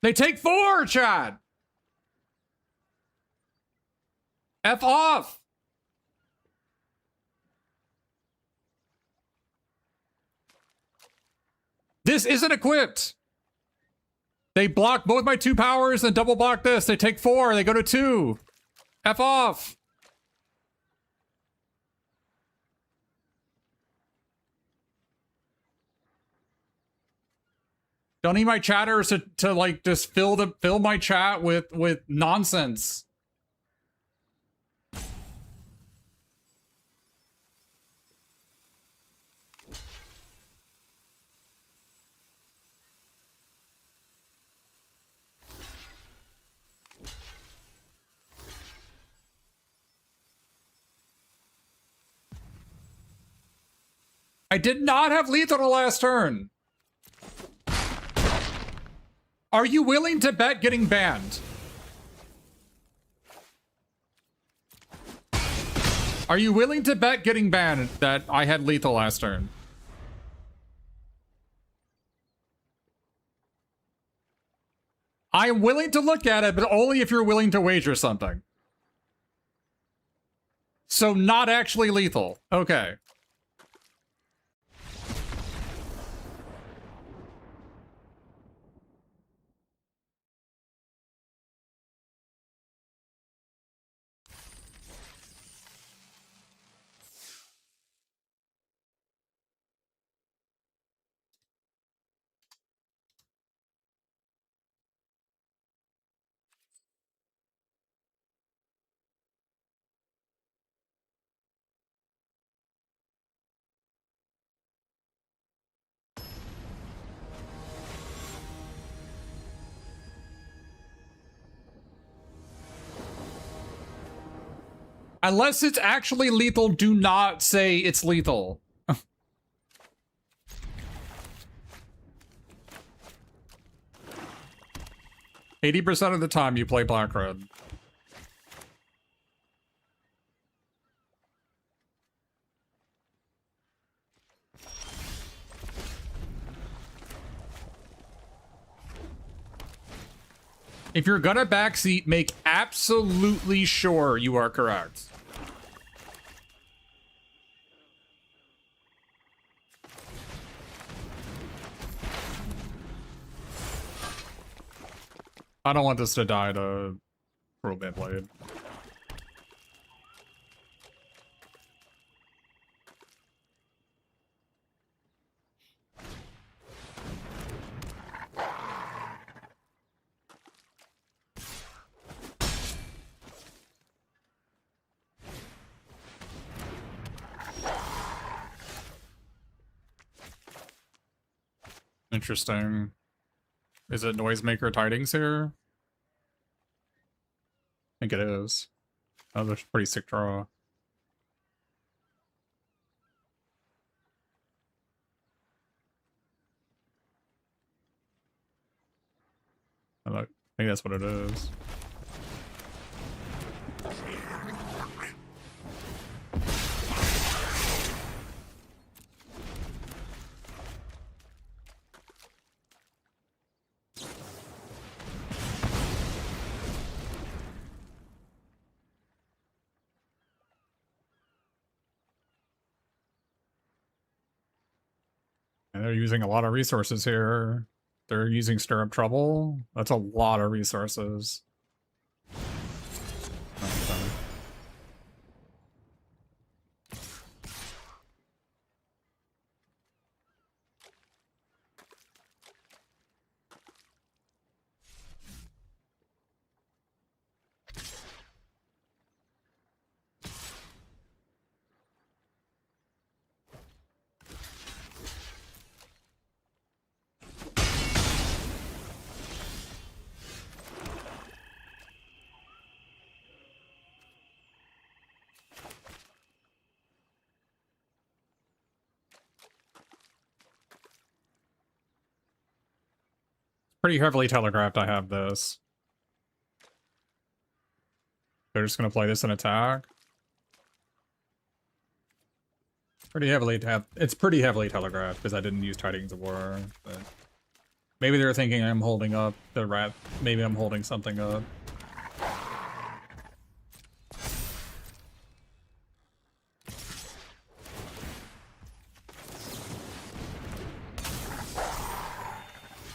They take 4, Chad! F off! This isn't equipped! They block both my 2 powers and double block this. They take 4, they go to 2. F off! Don't need my chatters to like just fill my chat with nonsense. I did not have lethal the last turn. Are you willing to bet getting banned? Are you willing to bet getting banned that I had lethal last turn? I am willing to look at it, but only if you're willing to wager something. So not actually lethal. Okay. Unless it's actually lethal, do not say it's lethal. 80% of the time you play Black Red. If you're gonna backseat, make absolutely sure you are correct. I don't want this to die to Cruel Beyblade. Interesting. Is it Noisemaker Tidings here? I think it is. Oh, that's a pretty sick draw. I think that's what it is. And they're using a lot of resources here. They're using Stir Up Trouble. That's a lot of resources. Okay. Pretty heavily telegraphed I have this. They're just gonna play this in attack. It's pretty heavily telegraphed because I didn't use Tidings of War. But maybe they're thinking I'm holding up the rat. Maybe I'm holding something up.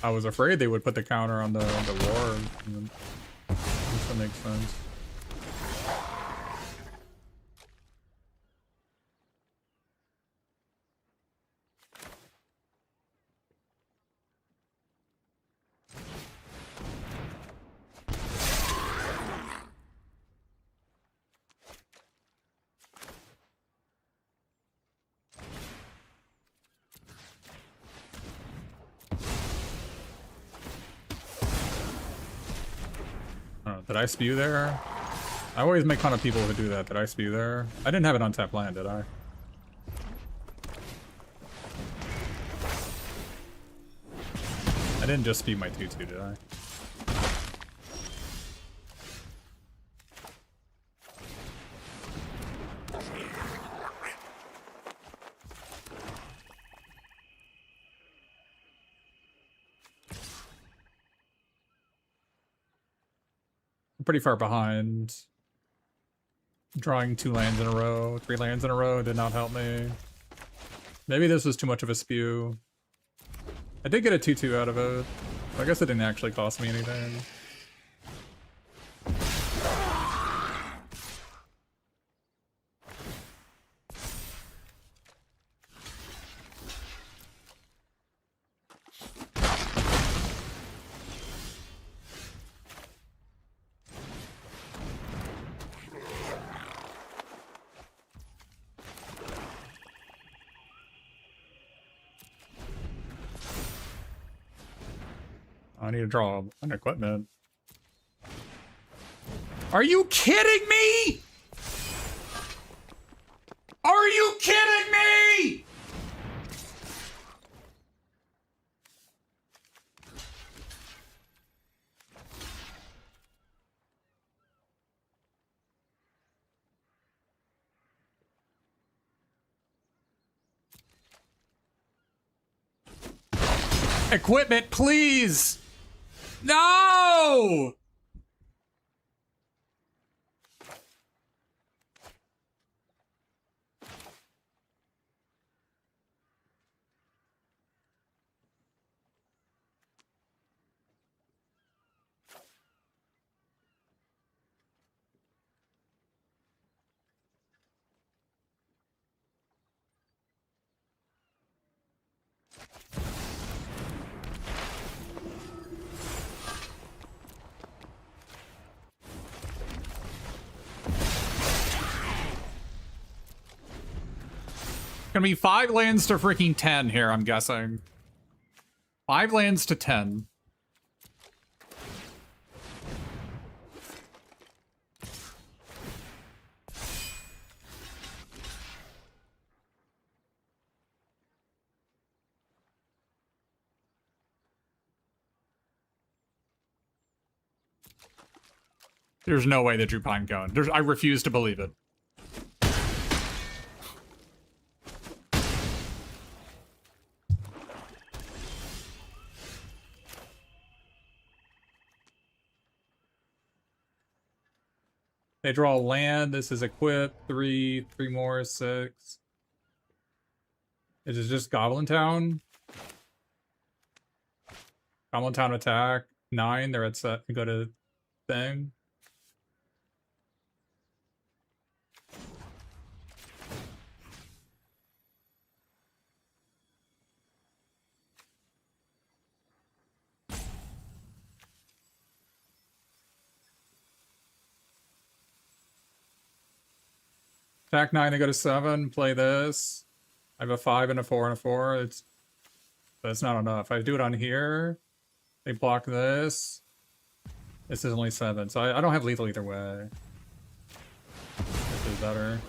I was afraid they would put the counter on the war. That makes sense. Did I spew there? I always make fun of people who do that. Did I spew there? I didn't have an untapped land, did I? I didn't just spew my 2-2, did I? Pretty far behind. Drawing 2 lands in a row, 3 lands in a row did not help me. Maybe this was too much of a spew. I did get a 2-2 out of it. I guess it didn't actually cost me anything. I need to draw an equipment. Are you kidding me? Are you kidding me? Equipment, please. No! Gonna be 5 lands to freaking 10 here, I'm guessing. 5 lands to 10. There's no way that drew Pinecone. I refuse to believe it. They draw a land. This is equip. 3 more, 6. Is it just Goblin Town? Goblin Town attack. 9. They're at set. Go to thing. Attack 9, they go to 7. Play this. I have a 5 and a 4 and a 4. That's not enough. I do it on here. They block this. This is only 7, so I don't have lethal either way. This is better.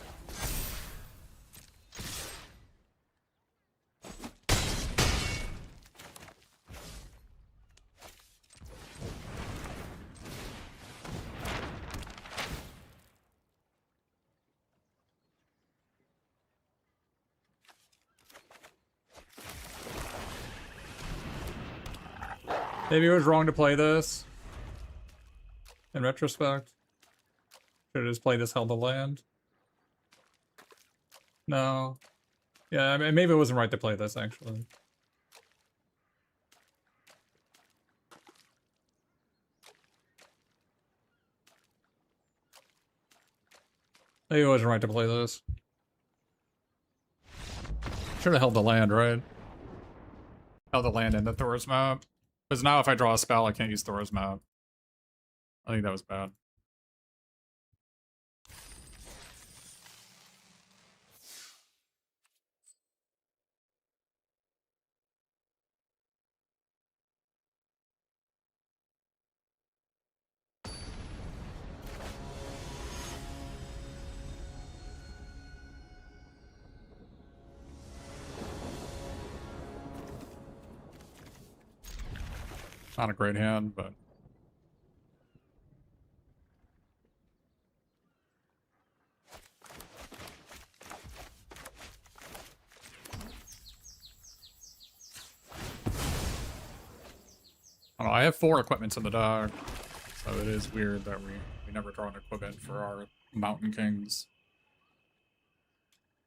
Maybe it was wrong to play this. In retrospect. Should have just played this held the land. No. Yeah, I mean, maybe it wasn't right to play this, actually. Maybe it wasn't right to play this. Should have held the land, right? Held the land in the Thor's map. Because now if I draw a spell, I can't use Thor's map. I think that was bad. Not a great hand, but... I don't know, I have 4 equipments in the deck, so it is weird that we never draw an equipment for our Mountain Kings.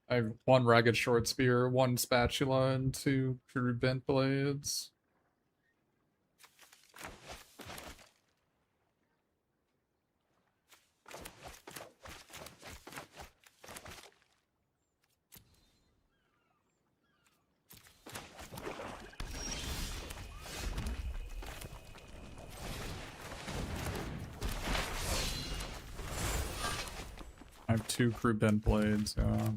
I have 1 Ragged Short Spear, 1 Spatula, and 2 Crude Bent Blades. I have 2 Crude Bent Blades, yeah.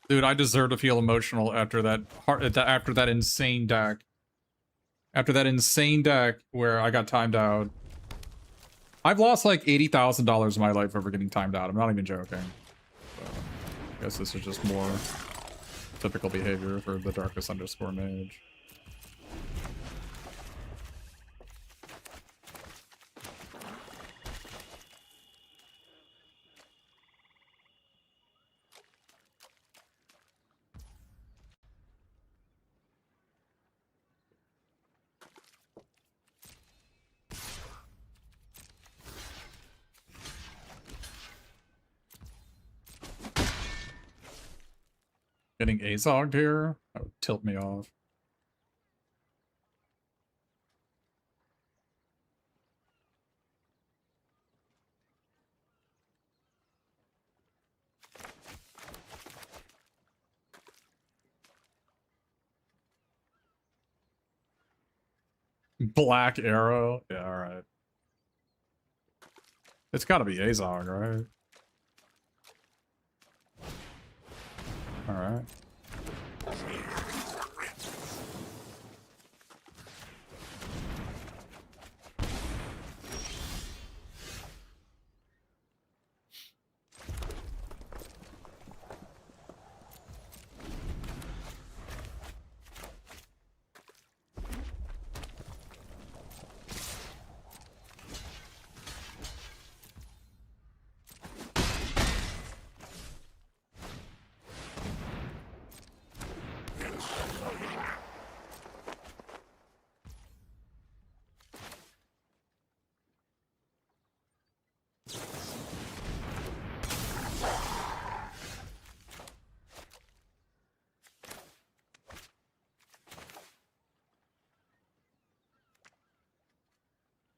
Dude, I deserve to feel emotional after that insane deck. After that insane deck where I got timed out. I've lost like $80,000 in my life over getting timed out. I'm not even joking. So, I guess this is just more typical behavior for the Darkest _ Mage. Getting Azogged here? That would tilt me off. Black Arrow? Yeah, alright. It's gotta be Azog, right? All right.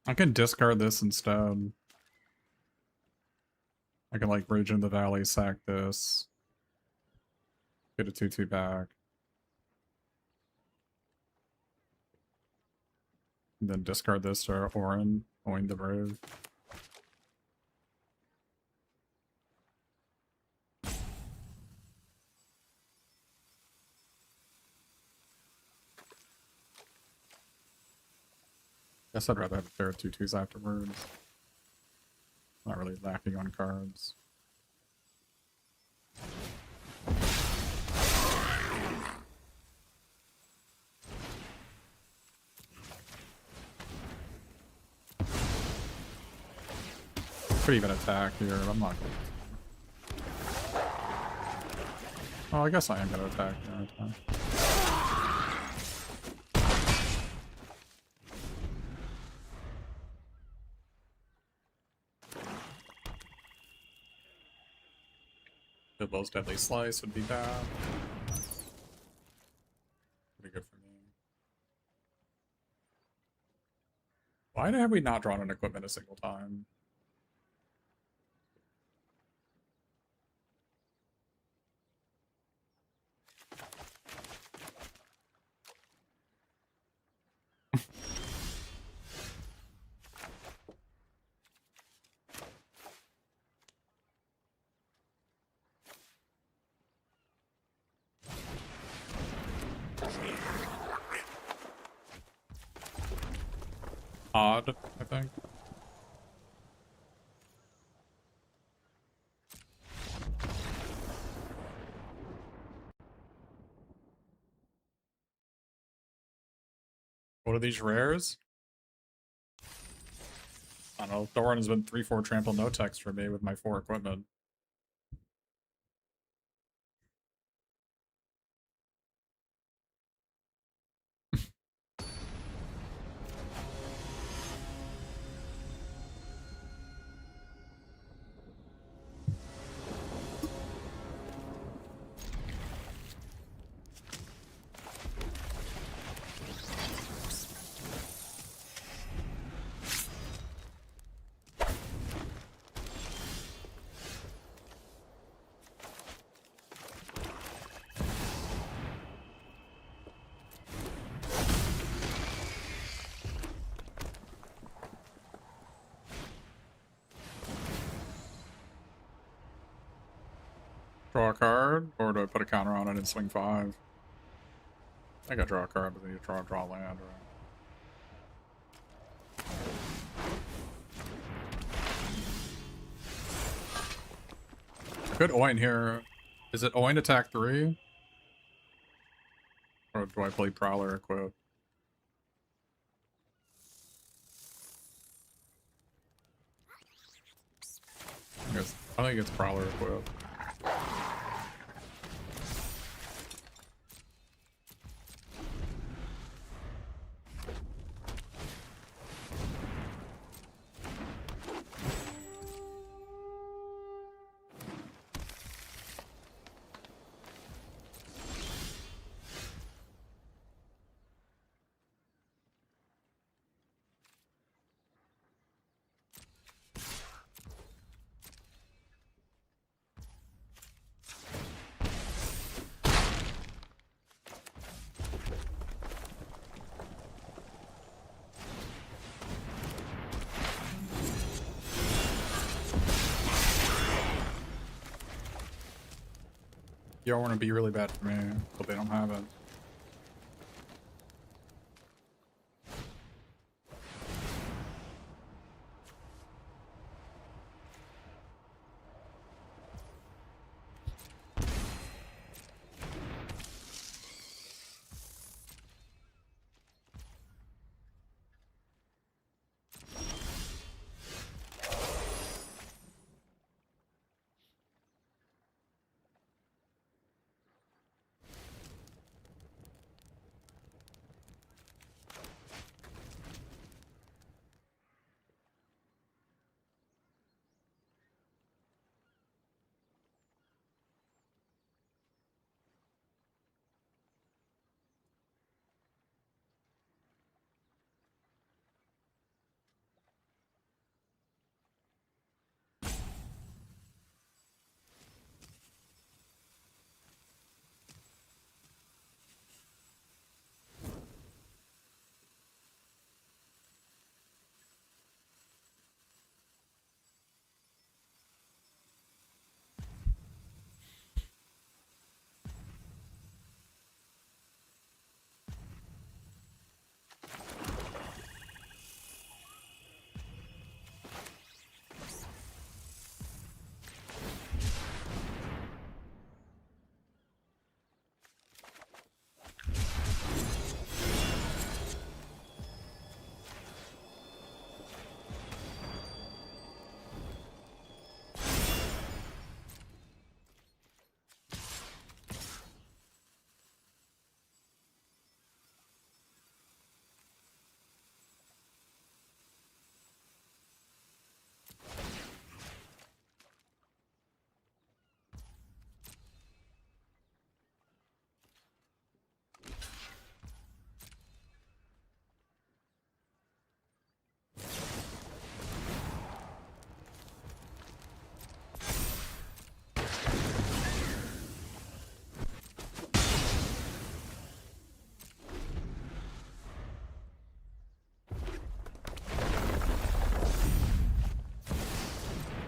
I can discard this instead. I can like Bridge in the Valley, sack this. Get a 2/2 back. And then discard this to Orin, Oin the Brave. Guess I'd rather have a pair of 2/2s afterwards. Not really lacking on cards. Could even attack here. I'm not going. Oh, I guess I am going to attack here. Bilbo's Deadly Slice would be bad. Pretty good for me. Why have we not drawn an equipment a single time? Odd, I think. What are these rares? I don't know. Thorin has been 3/4 trample no text for me with my 4 equipment. Draw a card, or do I put a counter on it and swing 5? I think I draw a card, but then you draw land, right? Good Oin here. Is it Oin attack 3? Or do I play Prowler equip? I think it's Prowler equip. Bjorn would be really bad for me, but they don't have it.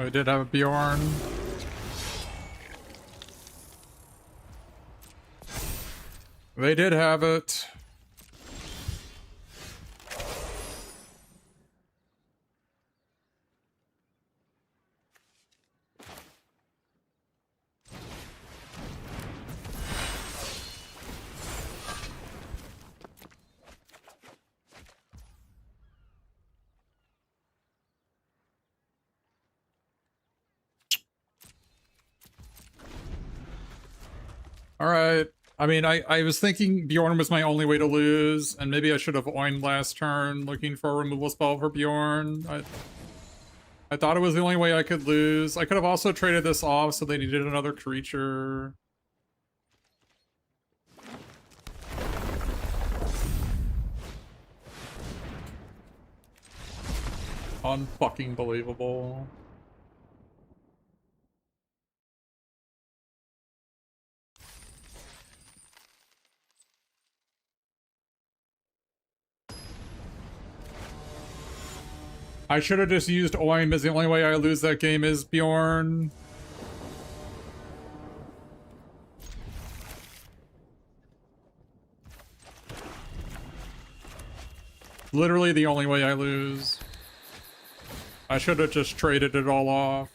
I did have a Bjorn. They did have it. All right. I mean, I was thinking Bjorn was my only way to lose, and maybe I should have oined last turn looking for a removal spell for Bjorn. I thought it was the only way I could lose. I could have also traded this off so they needed another creature. Unfucking believable. I should have just used Oim, as the only way I lose that game is Bjorn. Literally the only way I lose. I should have just traded it all off.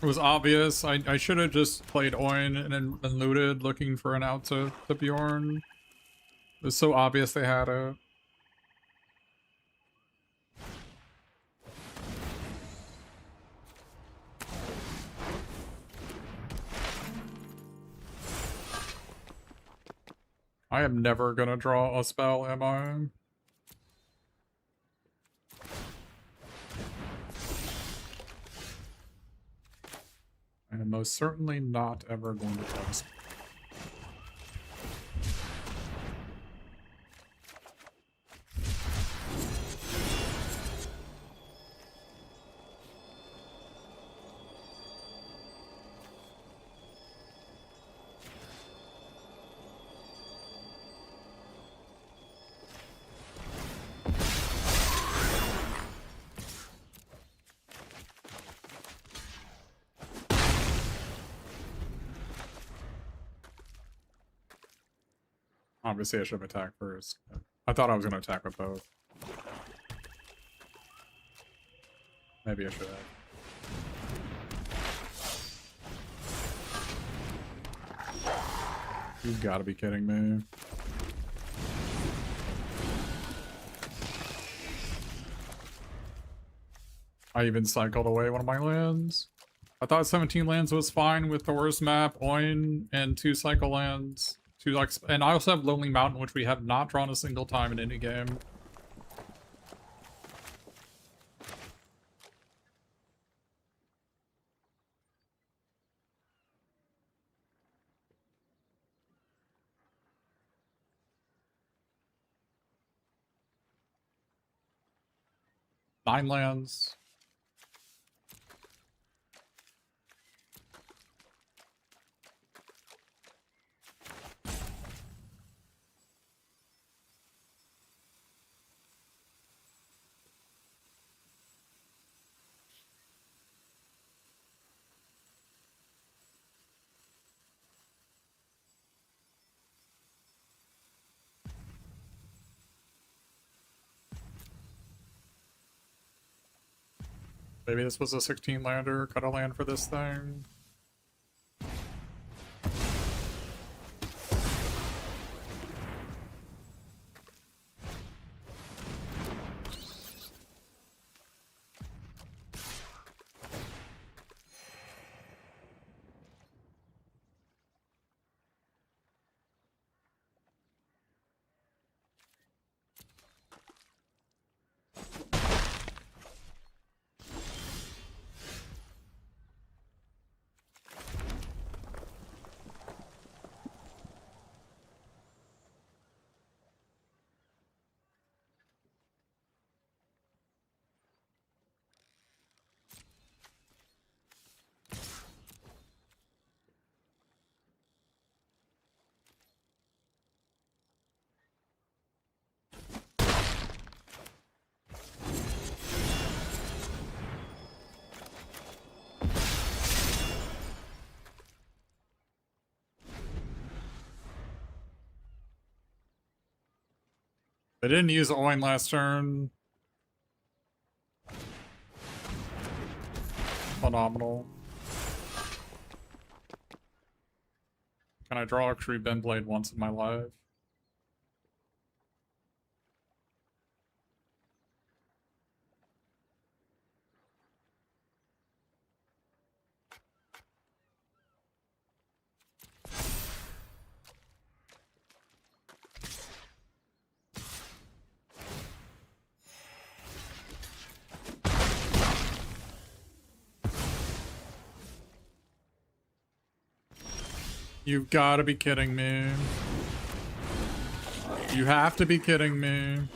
It was obvious. I should have just played Oin and looted looking for an out to Bjorn. It was so obvious they had it. I am never gonna draw a spell, am I? I am most certainly not ever going to draw a spell. Obviously, I should have attacked first. I thought I was going to attack with both. Maybe I should have. You've got to be kidding me. I even cycled away one of my lands. I thought 17 lands was fine with the worst map, Oin, and 2 cycle lands. And I also have Lonely Mountain, which we have not drawn a single time in any game. Nine lands. Maybe this was a 16 lander, cut a land for this thing. They didn't use Oin last turn. Phenomenal. Can I draw a Kree Benblade once in my life? You've got to be kidding me. You have to be kidding me.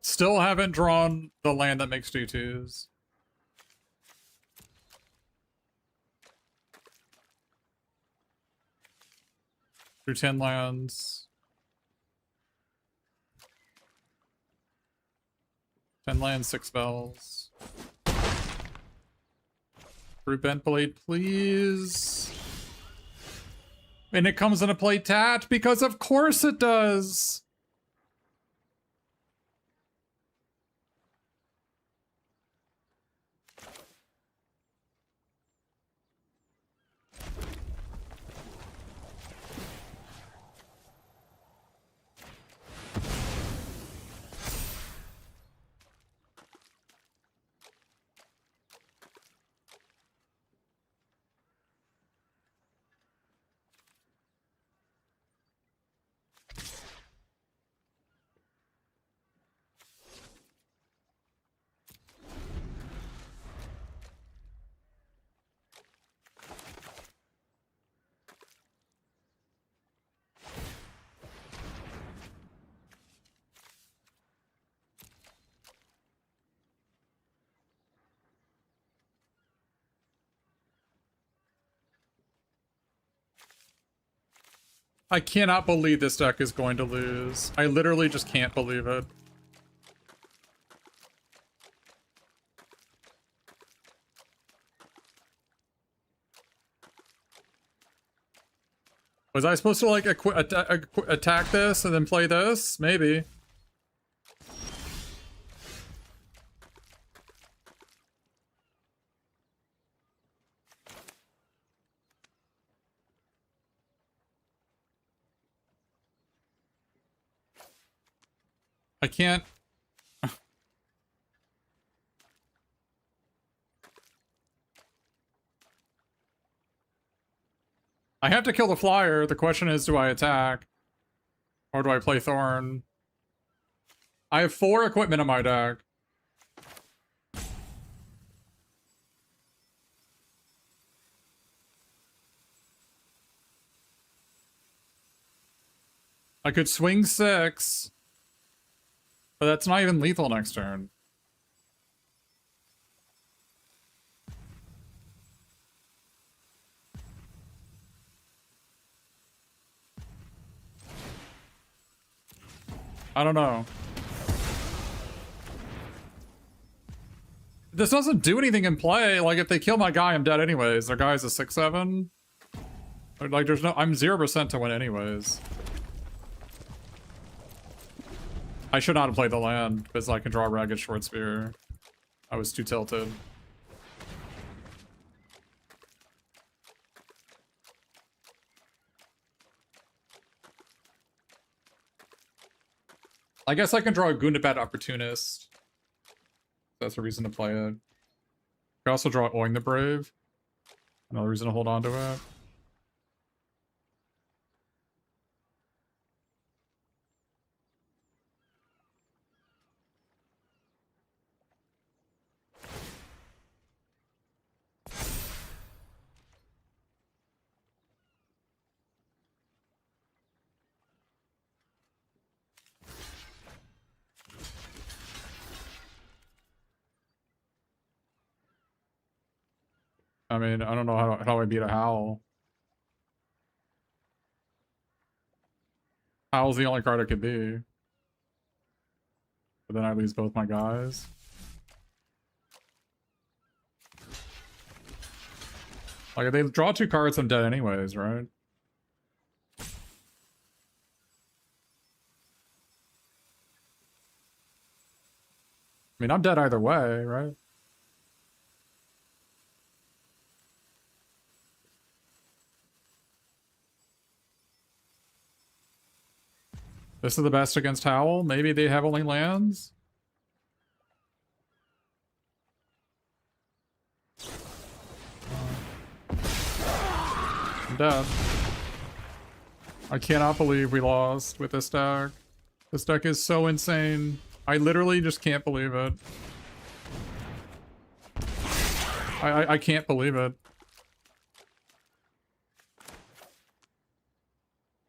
Still haven't drawn the land that makes 2/2s. Through 10 lands. 10 lands, 6 spells. Brute Bent Blade, please. And it comes in a play tat because of course it does. I cannot believe this deck is going to lose. I literally just can't believe it. Was I supposed to like attack this and then play this? Maybe. I can't. I have to kill the flyer. The question is, do I attack? Or do I play Thorn? I have 4 equipment in my deck. I could swing 6. But that's not even lethal next turn. I don't know. This doesn't do anything in play. Like, if they kill my guy, I'm dead anyways. Their guy's a 6/7. Like, there's no... I'm 0% to win anyways. I should not have played the land, because I can draw a Ragged Short Spear. I was too tilted. I guess I can draw a Gundabat Opportunist. That's a reason to play it. I can also draw Oing the Brave. Another reason to hold on to it. I mean, I don't know how I beat a Howl. Howl's the only card it could be. But then I lose both my guys. Like, if they draw 2 cards, I'm dead anyways, right? I mean, I'm dead either way, right? This is the best against Howl. Maybe they have only lands. I'm dead. I cannot believe we lost with this deck. This deck is so insane. I literally just can't believe it. I can't believe it.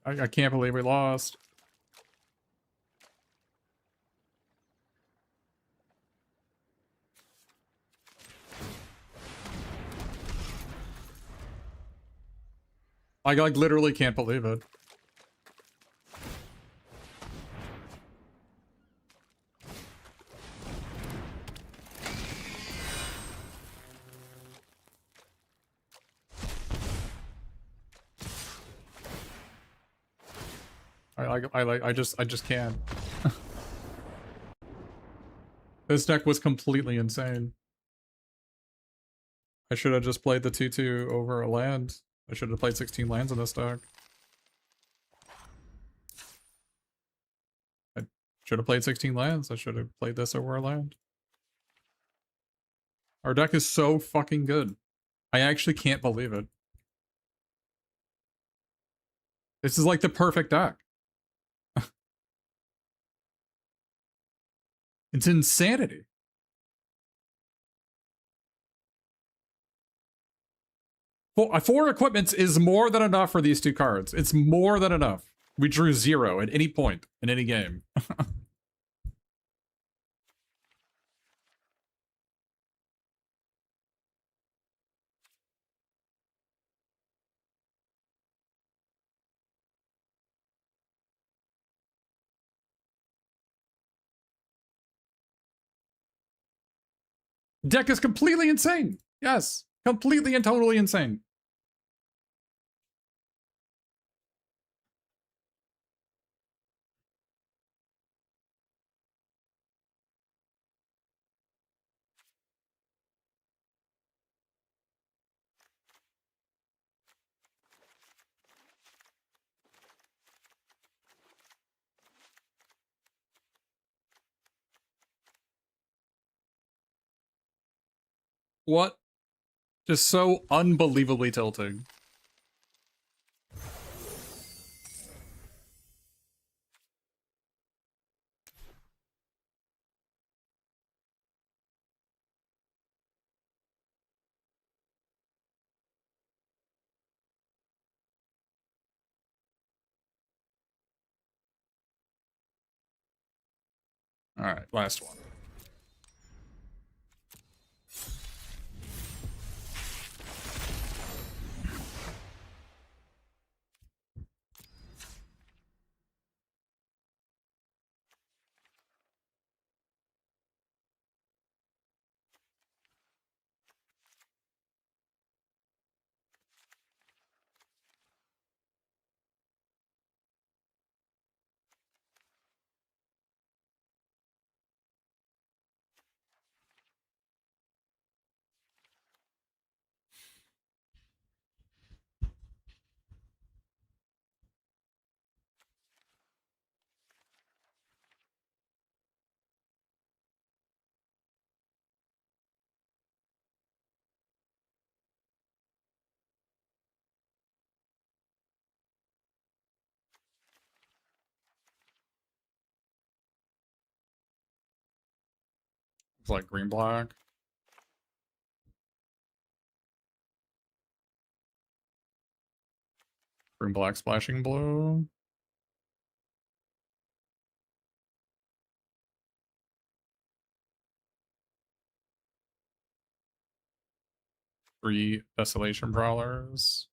I can't believe we lost. I like literally can't believe it. I just can't. This deck was completely insane. I should have just played the 2/2 over a land. I should have played 16 lands in this deck. I should have played 16 lands. I should have played this over a land. Our deck is so fucking good. I actually can't believe it. This is like the perfect deck. It's insanity. Four equipments is more than enough for these two cards. It's more than enough. We drew 0 at any point in any game. Deck is completely insane. Yes, completely and totally insane. What? Just so unbelievably tilting. All right, last one. It's like green black. Green black splashing blue. Three Desolation Brawlers.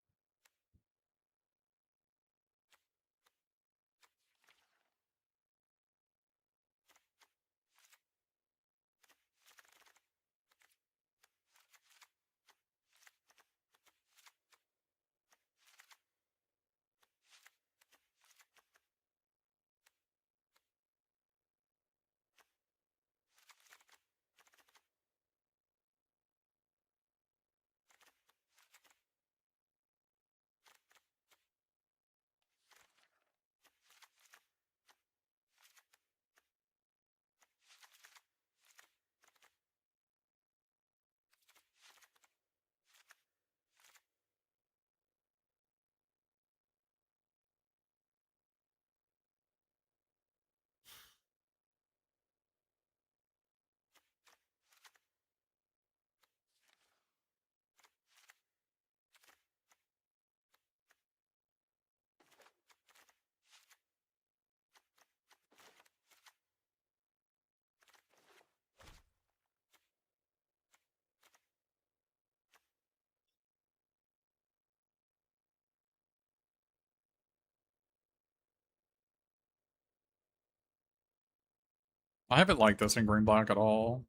I haven't liked this in green black at all.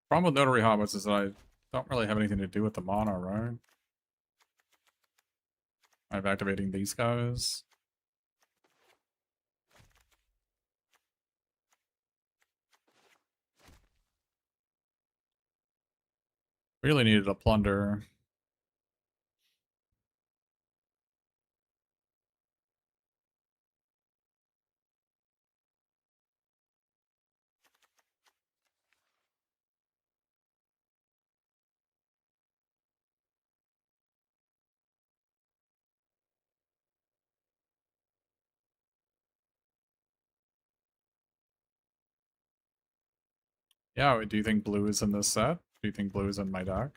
Problem with Notary Hobbits is that I don't really have anything to do with the mana, right? I'm activating these guys. Really needed a plunder. Yeah, do you think blue is in this set? Do you think blue is in my deck?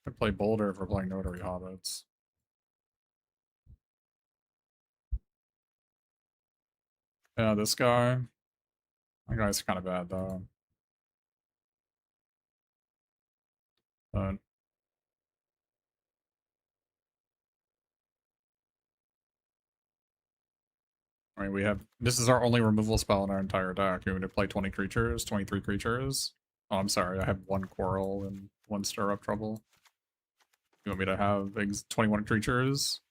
I could play Boulder if we're playing Notary Hobbits. Yeah, this guy. That guy's kind of bad, though. But, I mean, we have... This is our only removal spell in our entire deck. You want me to play 20 creatures? 23 creatures? Oh, I'm sorry. I have 1 Quarrel and 1 Stir Up Trouble. You want me to have 21 creatures?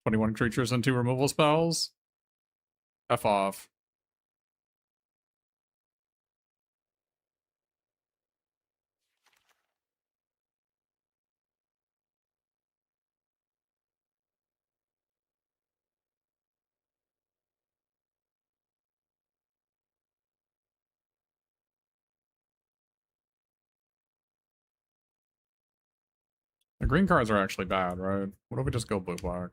21 creatures and 2 removal spells? F off. The green cards are actually bad, right? What if we just go blue-black?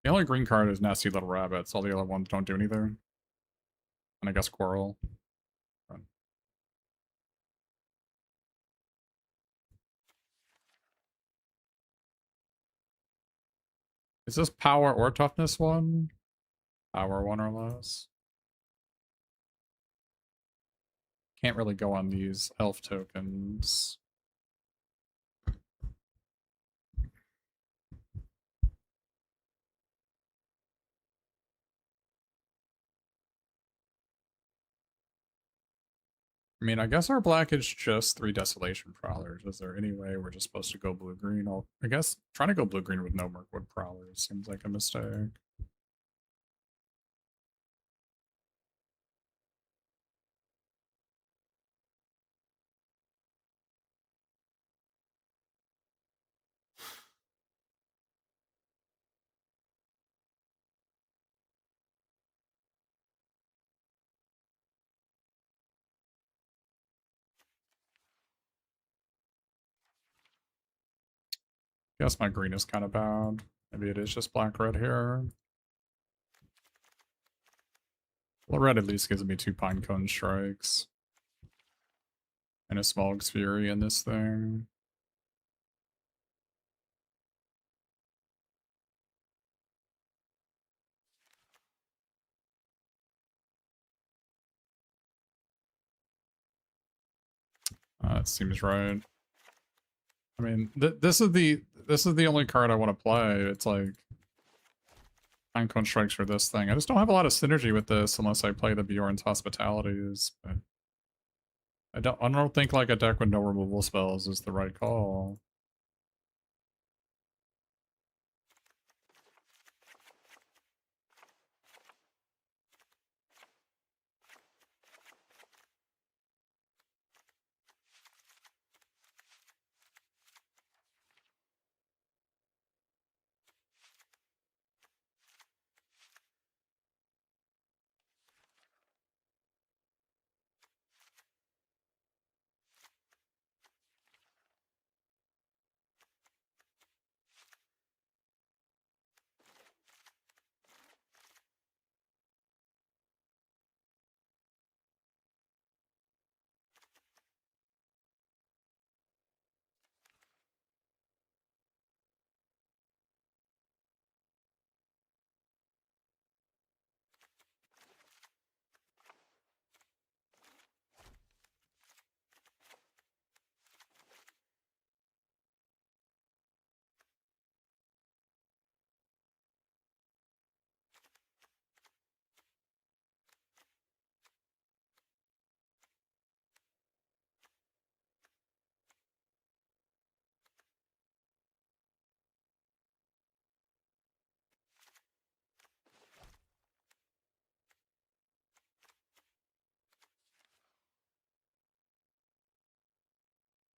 The only green card is Nasty Little Rabbits. All the other ones don't do anything. And I guess Quarrel. But is this power or toughness one? Power one or less. Can't really go on these elf tokens. I mean, I guess our black is just 3 Desolation Prowlers. Is there any way we're just supposed to go blue-green? I guess trying to go blue-green with no Mirkwood Prowlers seems like a mistake. Guess my green is kind of bad. Maybe it is just black-red here. Well, red at least gives me 2 Pinecone Strikes. And a Smog's Fury in this thing. That seems right. I mean, this is the only card I want to play. It's like Pinecone Strikes for this thing. I just don't have a lot of synergy with this unless I play the Bjorn's Hospitalities. But I don't think like a deck with no removal spells is the right call.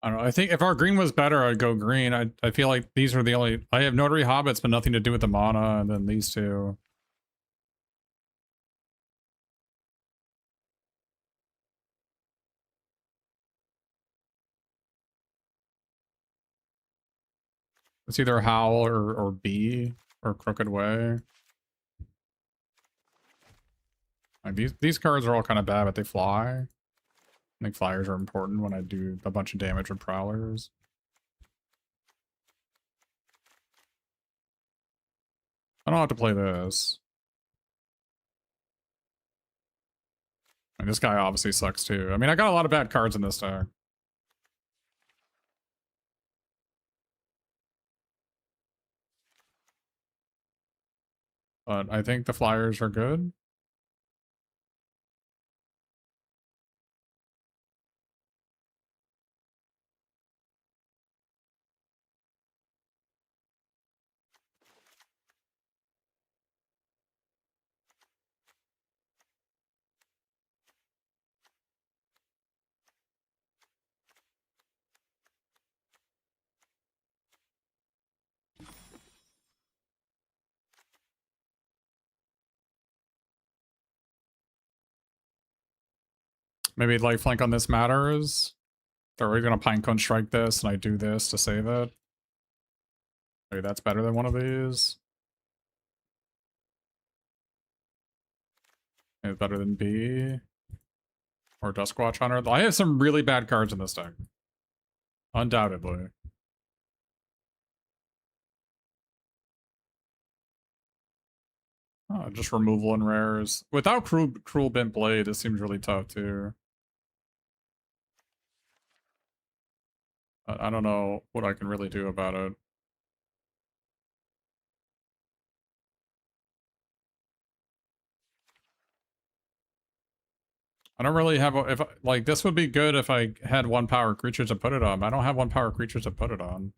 I don't know. I think if our green was better, I'd go green. I feel like these are the only... I have Notary Hobbits, but nothing to do with the mana, and then these two. It's either Howl or B or Crooked Way. Like these cards are all kind of bad, but they fly. I think flyers are important when I do a bunch of damage with Prowlers. I don't have to play this. And this guy obviously sucks too. I mean, I got a lot of bad cards in this deck. But I think the flyers are good. Maybe lifelink on this matters. They're already going to Pinecone Strike this, and I do this to save it. Maybe that's better than one of these. Maybe better than B. Or Duskwatch Hunter. I have some really bad cards in this deck. Undoubtedly. Oh, just removal and rares. Without Cruel Bent Blade, this seems really tough too. I don't know what I can really do about it. I don't really have if like this would be good if I had 1-power creatures to put it on. I don't have 1-power creatures to put it on.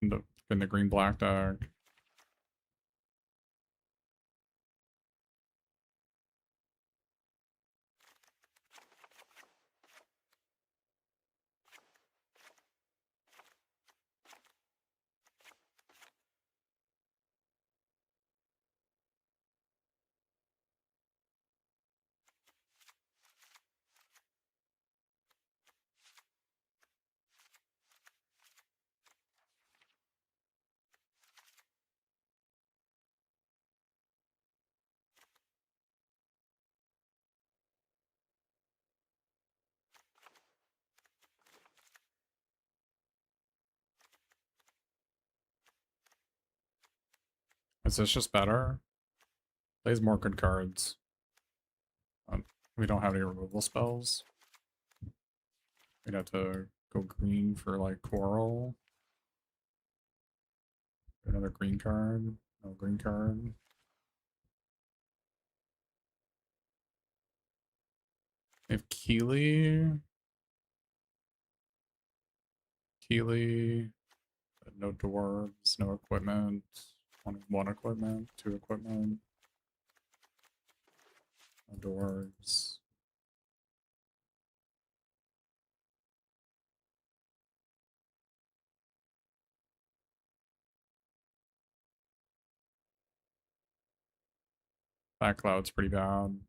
In the green black deck. Is this just better? Plays more good cards. We don't have any removal spells. We'd have to go green for like Coral. Another green card. No green card. We have Keeley. Keeley. No dwarves, no equipment. One equipment, 2 equipment. No dwarves. That cloud's pretty bad.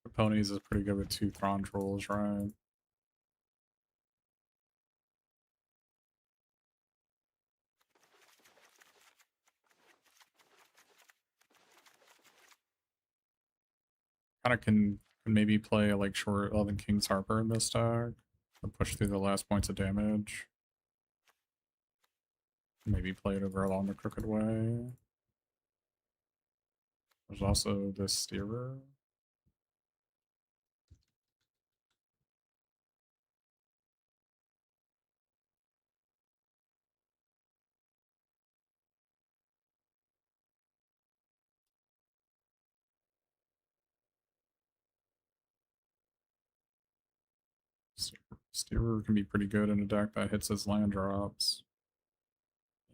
The ponies is pretty good with 2 Thron Trolls, right? Kind of can maybe play like short 11 King's Harper in this deck to push through the last points of damage. Maybe play it over along the Crooked Way. There's also this Steerer. Steerer can be pretty good in a deck that hits his land drops.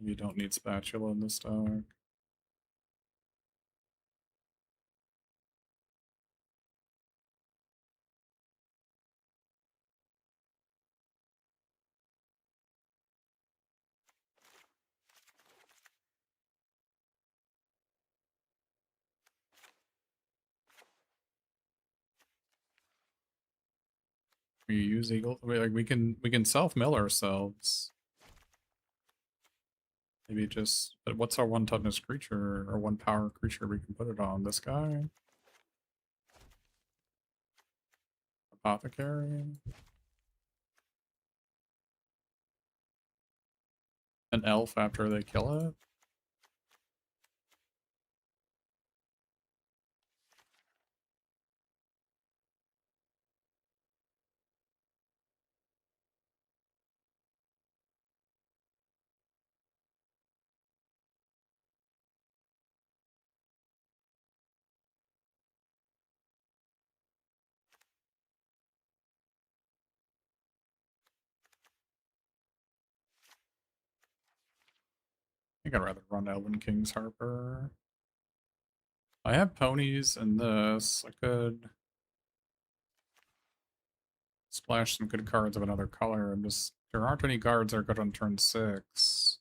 You don't need Spatula in this deck. We use eagle. We can self-mill ourselves. Maybe just. But what's our one toughness creature or one power creature we can put it on? This guy. Apothecary. An elf after they kill it. I think I'd rather run Elven King's Harper. I have ponies in this. I could splash some good cards of another color. There aren't any cards that are good on turn 6.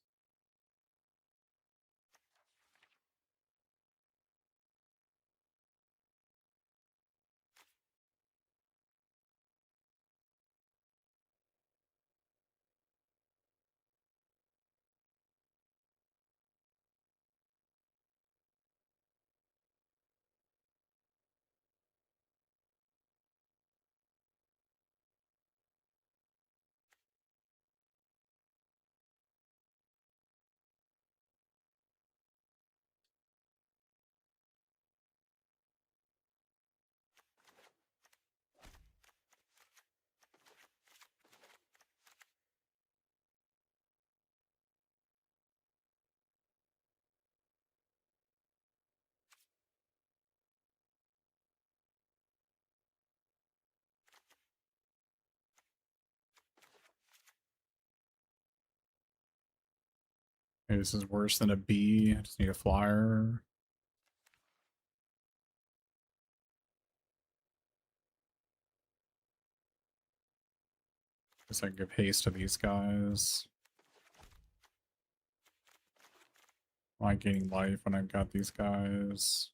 Maybe this is worse than a B. I just need a flyer. Guess I can give haste to these guys. Am I gaining life when I've got these guys?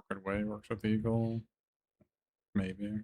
Crooked Way works with Eagle. Maybe.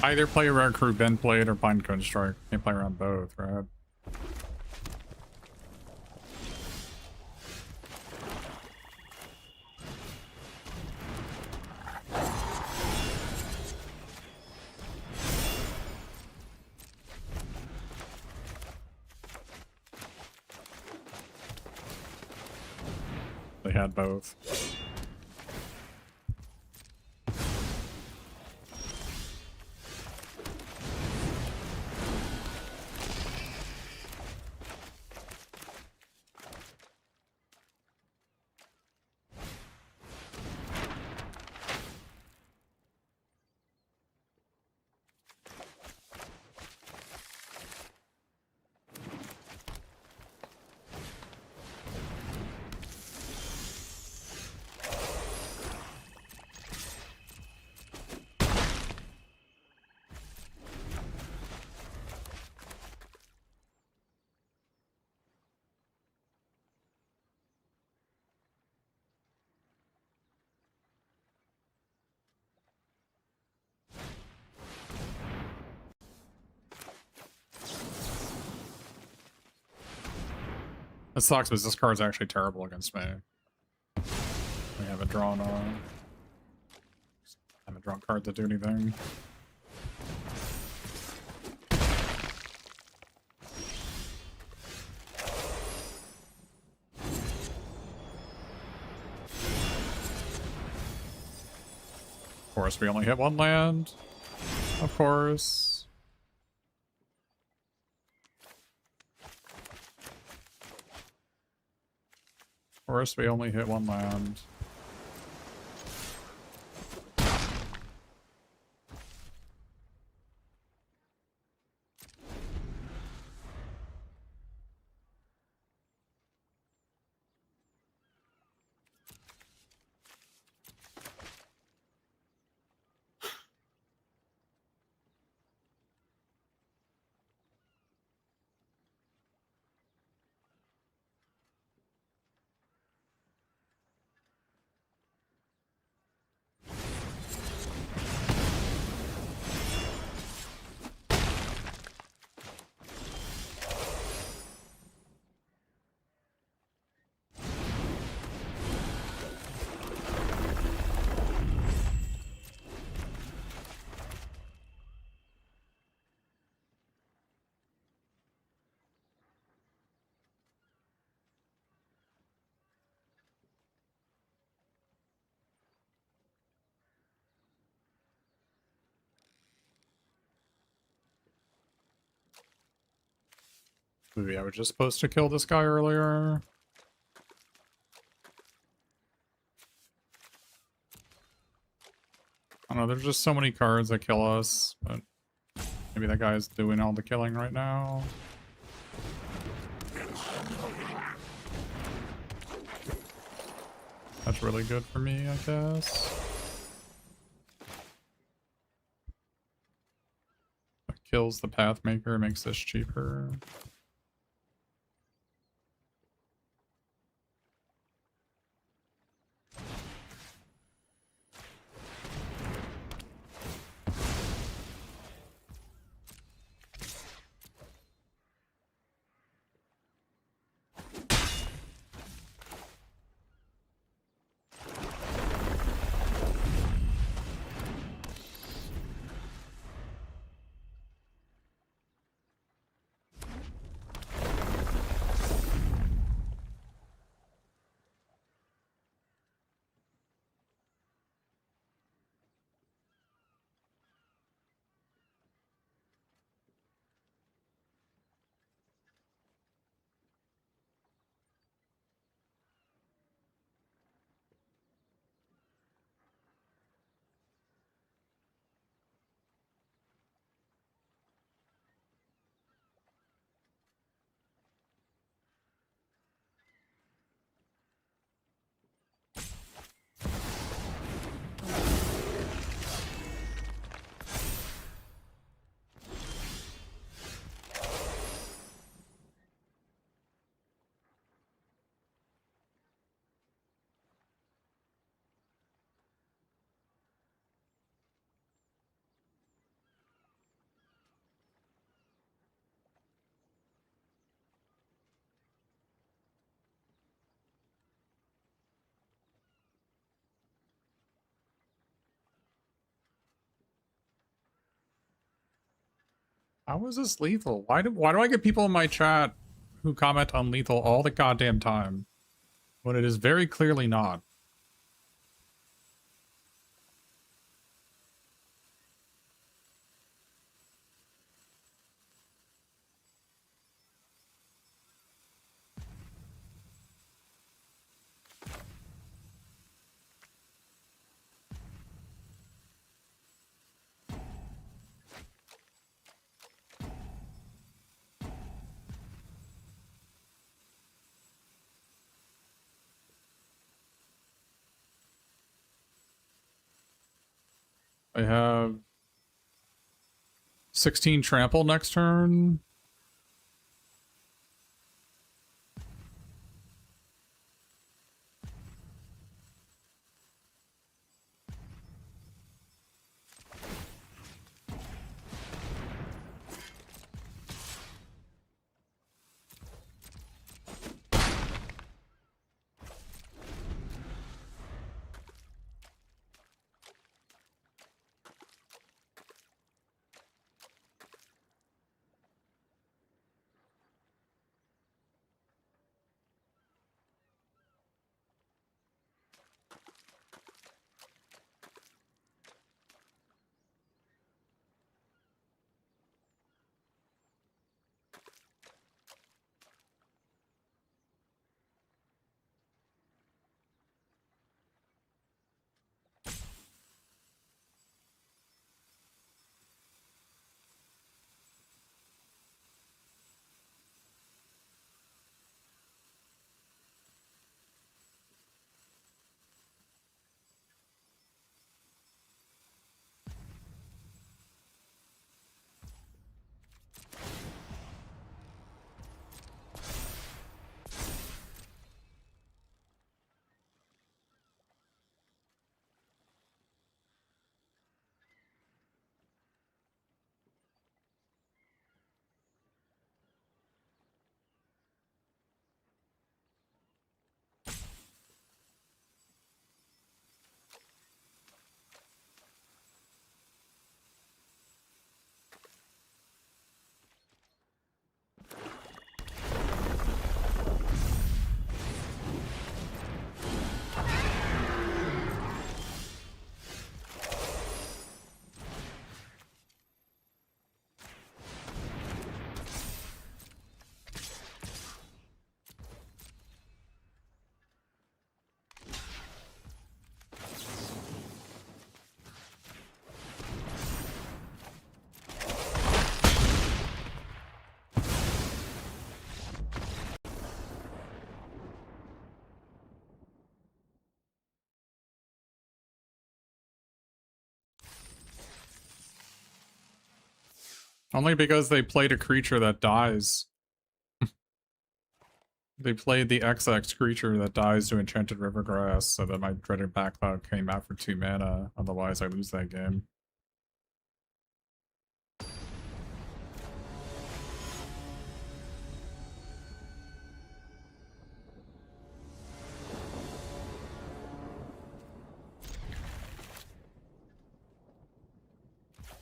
Either play Rare Crew Bent Blade or Pinecone Strike. Can't play around both, right? They had both. That sucks because this card's actually terrible against me. We haven't drawn card to do anything. Of course, we only hit one land. Of course. Of course, we only hit one land. Maybe I was just supposed to kill this guy earlier. I don't know, there's just so many cards that kill us, but maybe that guy's doing all the killing right now. That's really good for me, I guess. Kills the Pathmaker, makes this cheaper. How is this lethal? Why do I get people in my chat who comment on lethal all the goddamn time when it is very clearly not? I have 16 trample next turn. Only because they played a creature that dies. They played the XX creature that dies to Enchanted Rivergrass, so that my Dreaded Backcloud came out for 2 mana, otherwise I lose that game.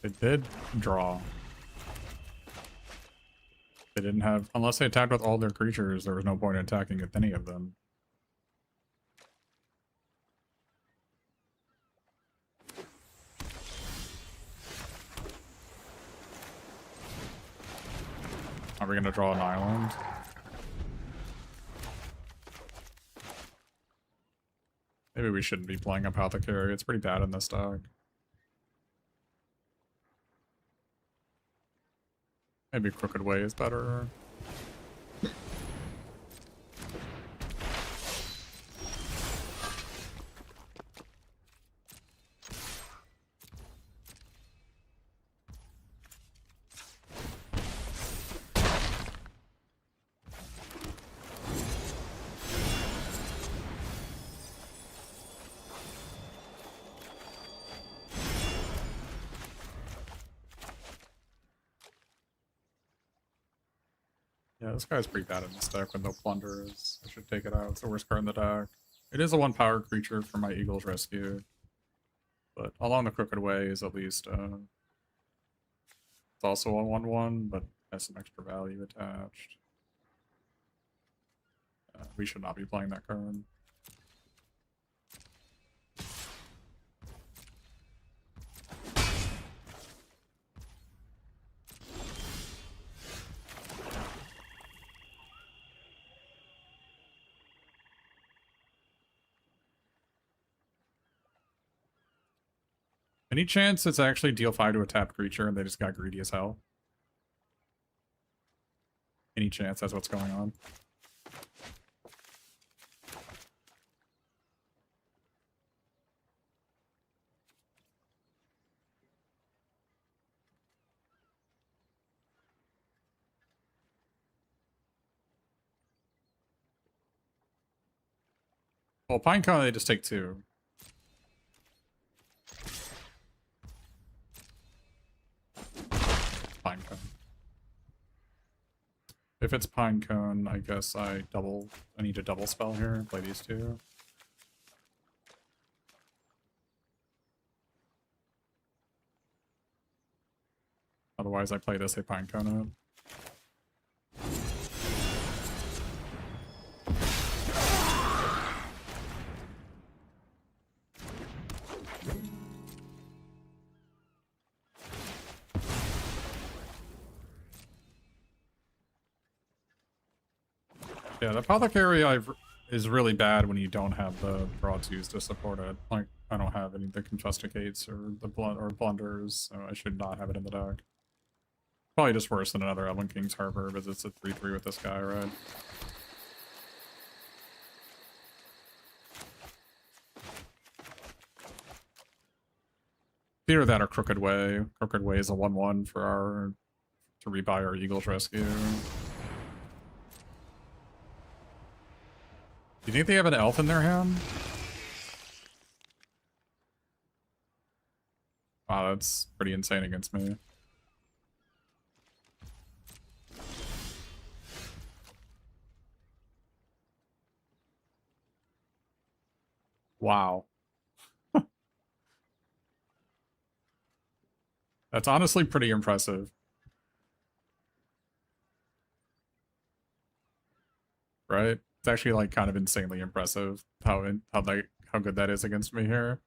They did draw. They didn't have... Unless they attacked with all their creatures, there was no point in attacking with any of them. Are we gonna draw an island? Maybe we shouldn't be playing Apothecary. It's pretty bad in this deck. Maybe Crooked Way is better. Yeah, this guy's pretty bad in this deck with no plunders. I should take it out. It's the worst card in the deck. It is a 1-power creature for my Eagle's Rescue. But Along the Crooked Way is at least... it's also a 1/1, but has some extra value attached. We should not be playing that card. Any chance it's actually deal 5 to a tapped creature and they just got greedy as hell? Any chance that's what's going on? Well, Pinecone, they just take 2. Pinecone. If it's Pinecone, I guess I need a double spell here and play these 2. Otherwise, I play this, a Pinecone it. Yeah, the Apothecary is really bad when you don't have the draw 2s to support it. Like, I don't have any of the Confesticates or the Blunders, so I should not have it in the deck. Probably just worse than another Elven King's Harbor, because it's a 3/3 with this guy, right? Either that or Crooked Way. Crooked Way is a 1/1 for to rebuy our Eagle's Rescue. Do you think they have an elf in their hand? Wow, that's pretty insane against me. Wow. That's honestly pretty impressive. Right? It's actually like kind of insanely impressive how good that is against me here.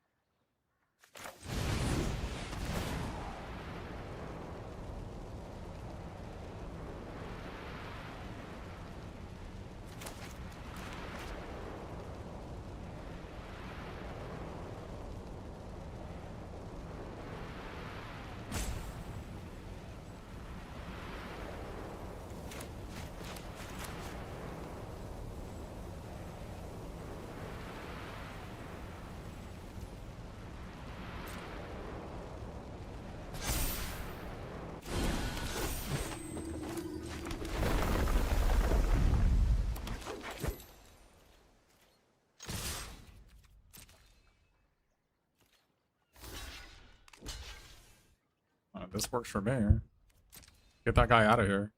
This works for me. Get that guy out of here.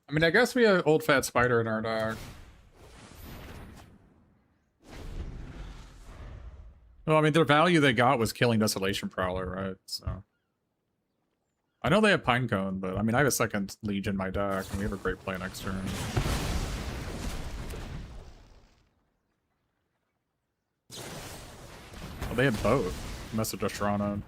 I mean, I guess we have Old Fat Spider in our deck. Well, I mean, their value they got was killing Desolation Prowler, right? So I know they have Pinecone, but I mean, I have a second Legion in my deck, and we have a great play next turn. Oh, they have both. Message Astrana.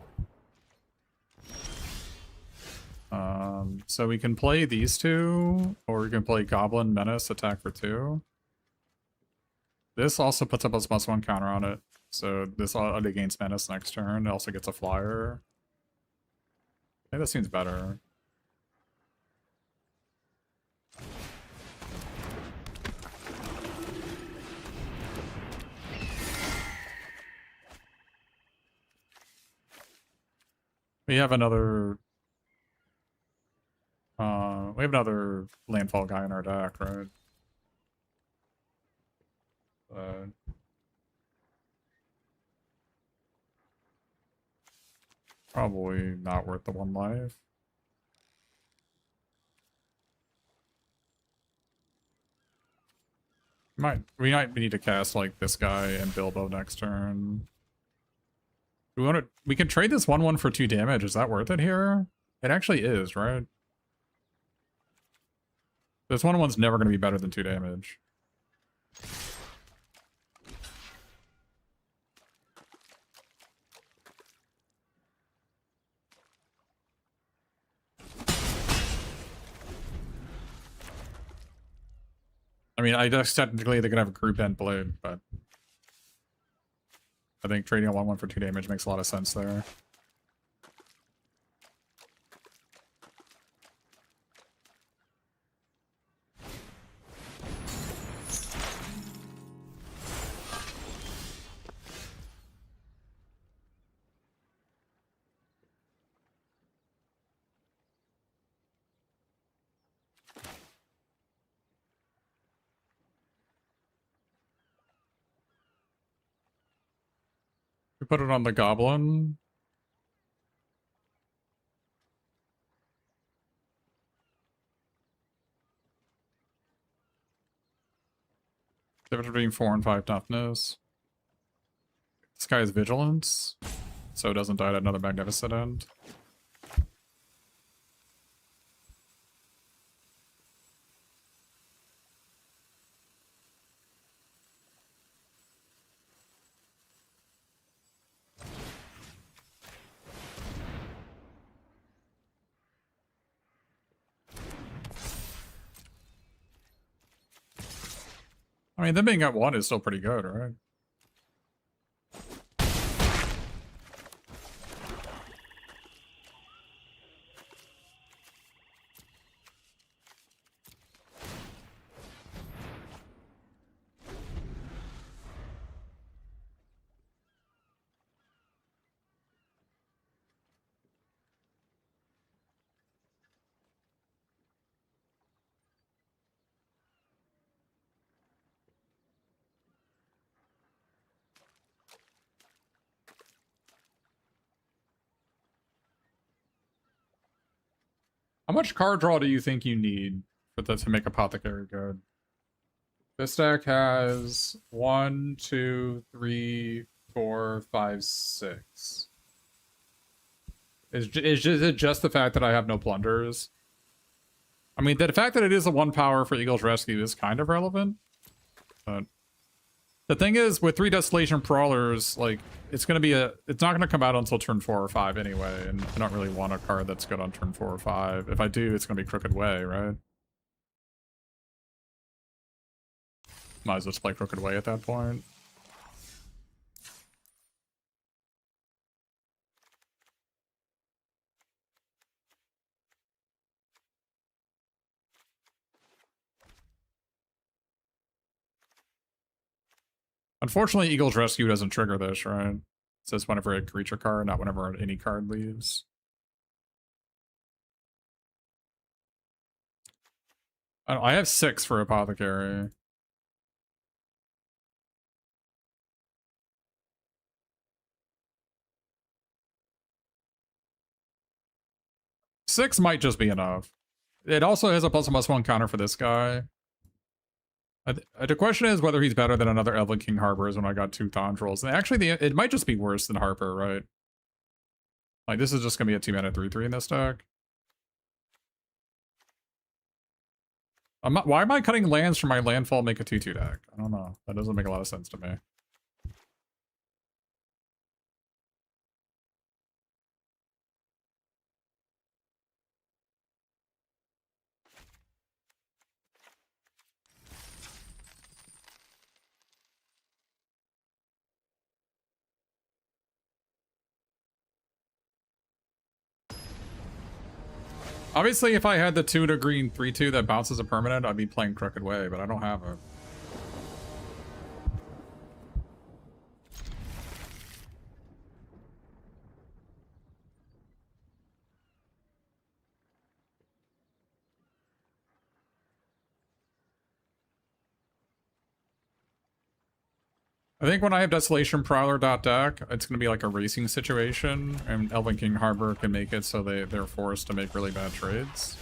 So we can play these two, or we can play Goblin Menace, attack for 2. This also puts up a +1 counter on it. So this against Menace next turn. It also gets a flyer. I think that seems better. We have another landfall guy in our deck, right? Probably not worth the 1 life. We might need to cast like this guy and Bilbo next turn. We can trade this 1/1 for 2 damage. Is that worth it here? It actually is, right? This 1/1's never going to be better than 2 damage. I mean, I guess technically they're going to have a group end blade, but I think trading a 1/1 for 2 damage makes a lot of sense there. We put it on the Goblin. Difference between 4 and 5 toughness. This guy has vigilance, so it doesn't die at another magnificent end. I mean, them being at 1 is still pretty good, right? How much card draw do you think you need for that to make Apothecary good? This deck has 1, 2, 3, 4, 5, 6. Is it just the fact that I have no plunders? I mean, the fact that it is a 1 power for Eagle's Rescue is kind of relevant. But the thing is, with 3 Desolation Prowlers, like, it's not going to come out until turn 4 or 5 anyway, and I don't really want a card that's good on turn 4 or 5. If I do, it's going to be Crooked Way, right? Might as well just play Crooked Way at that point. Unfortunately, Eagle's Rescue doesn't trigger this, right? says whenever a creature card, not whenever any card leaves. I have 6 for Apothecary. Six might just be enough. It also has a +1/+1 counter for this guy. The question is whether he's better than another Elven King Harpers when I got 2 Thondrels. And actually, it might just be worse than Harper, right? Like, this is just going to be a 2-mana 3/3 in this deck. Why am I cutting lands from my landfall make a 2/2 deck? I don't know. That doesn't make a lot of sense to me. Obviously, if I had the 2 to green 3/2 that bounces a permanent, I'd be playing Crooked Way, but I don't have it. I think when I have Desolation Prowler deck, it's going to be like a racing situation, and Elven King Harbor can make it so they're forced to make really bad trades.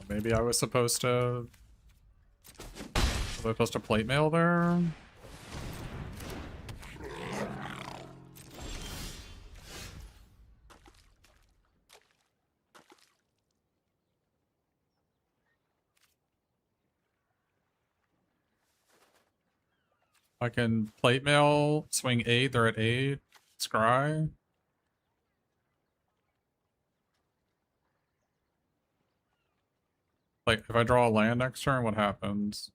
Maybe I was supposed to... Was I supposed to plate mail there? I can plate mail, swing 8, they're at 8, scry. Like, if I draw a land next turn, what happens?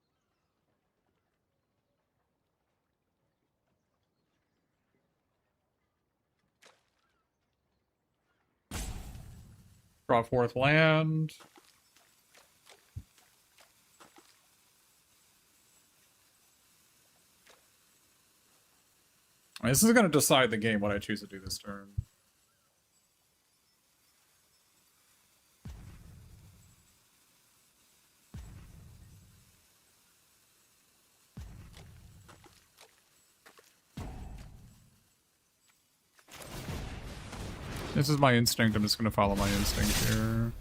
Draw 4th land. This is going to decide the game what I choose to do this turn. This is my instinct. I'm just going to follow my instinct here.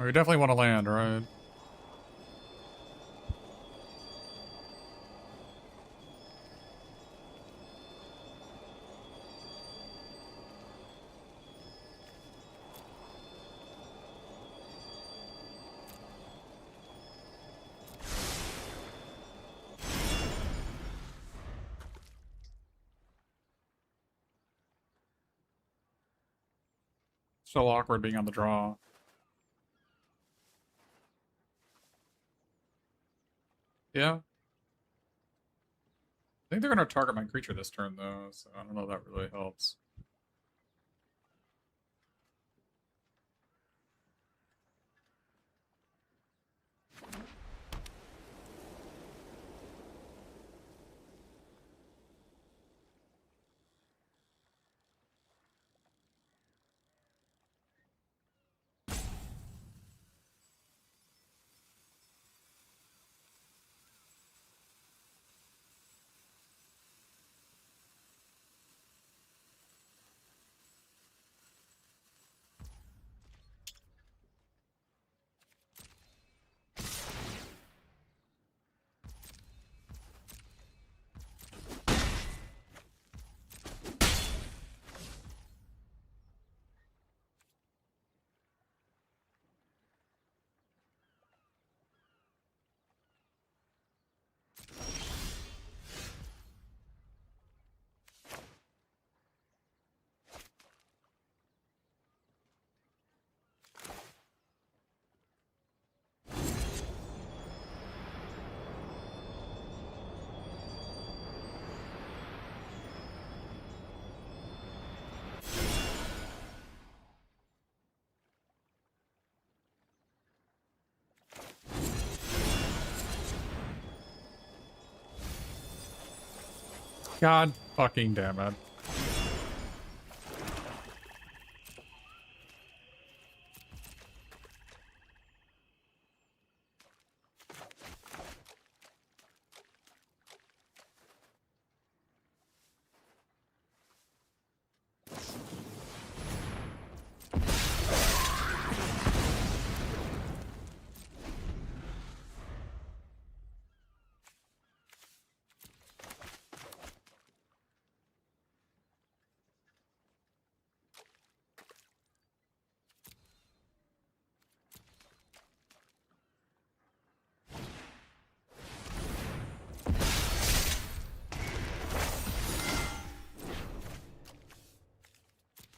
We definitely want to land, right? So awkward being on the draw. Yeah. I think they're going to target my creature this turn, though, so I don't know if that really helps. God fucking damn it.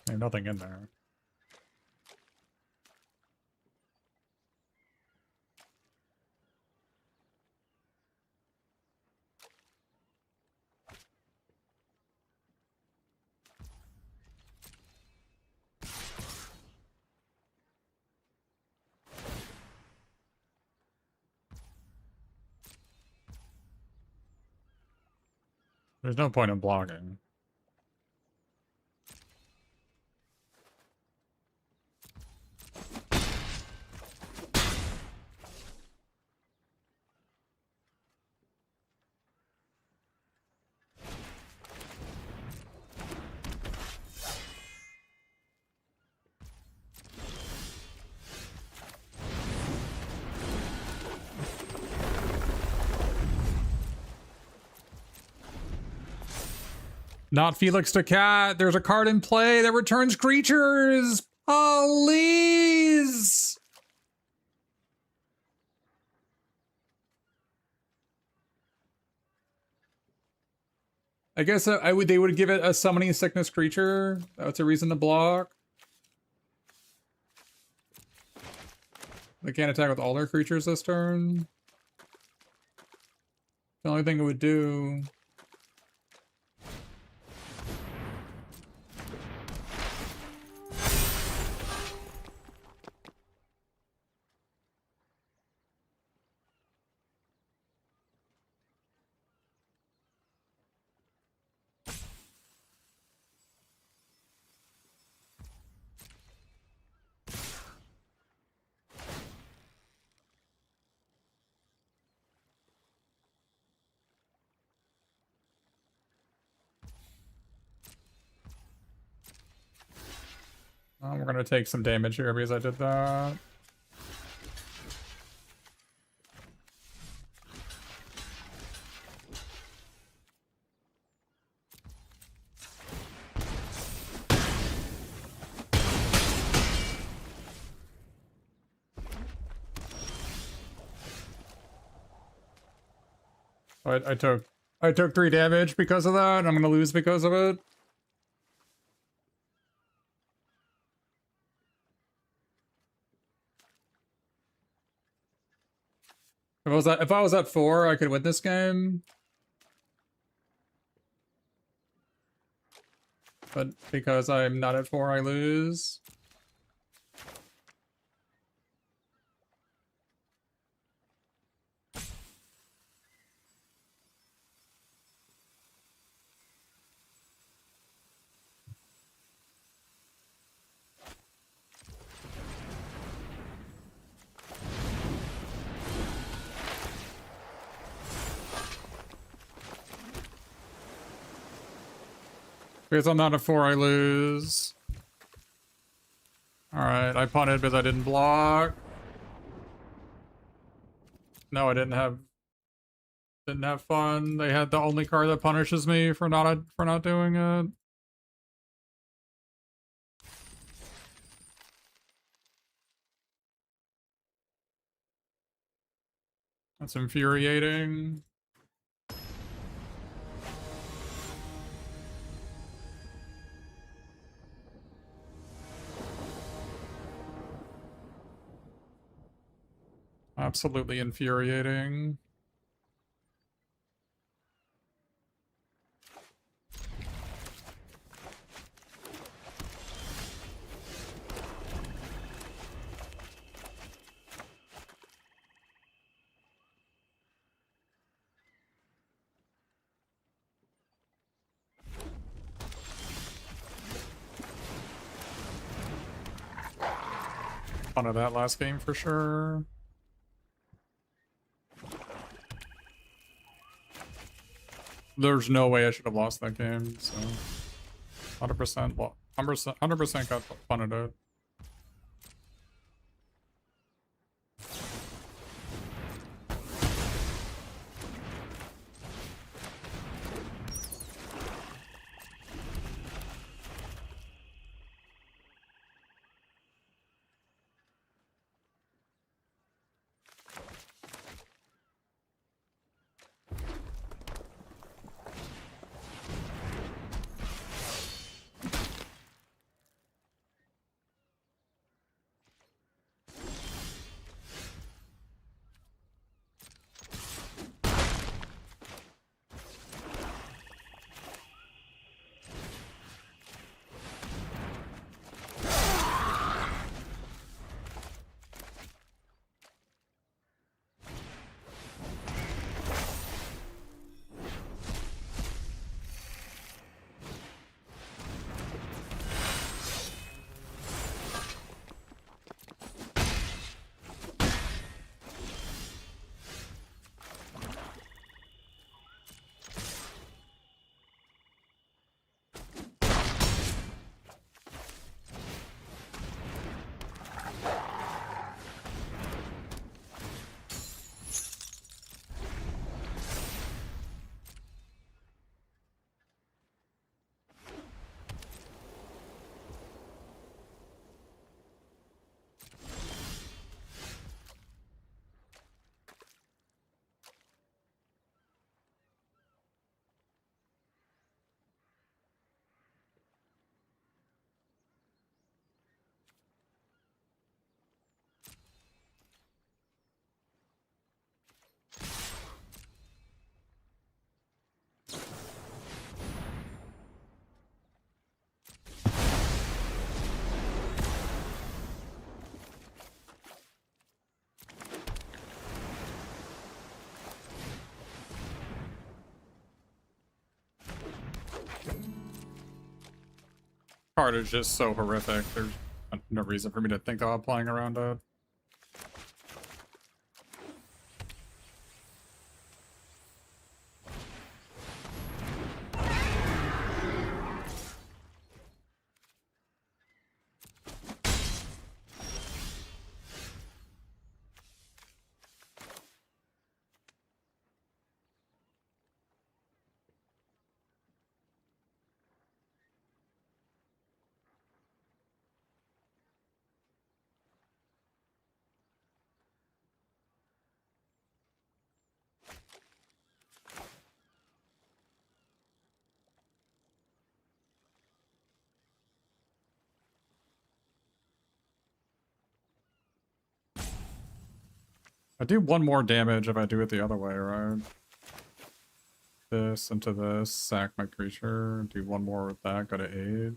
There's nothing in there. There's no point in blocking. Not Felix the Cat. There's a card in play that returns creatures. Please. I guess they would give it a summoning sickness creature. That's a reason to block. They can't attack with all their creatures this turn. The only thing it would do. We're gonna take some damage here because I did that. I took 3 damage because of that. I'm gonna lose because of it. If I was at 4, I could win this game. But because I'm not at 4, I lose. Because I'm not at 4, I lose. Alright, I punted because I didn't block. No, I didn't have fun. They had the only card that punishes me for not doing it. That's infuriating. Absolutely infuriating. fun of that last game for sure. There's no way I should have lost that game, so 100%, 100% got fun of it. Card is just so horrific. There's no reason for me to think about playing around it. I do one more damage if I do it the other way, right? This into this, sack my creature, do one more with that, go to aid.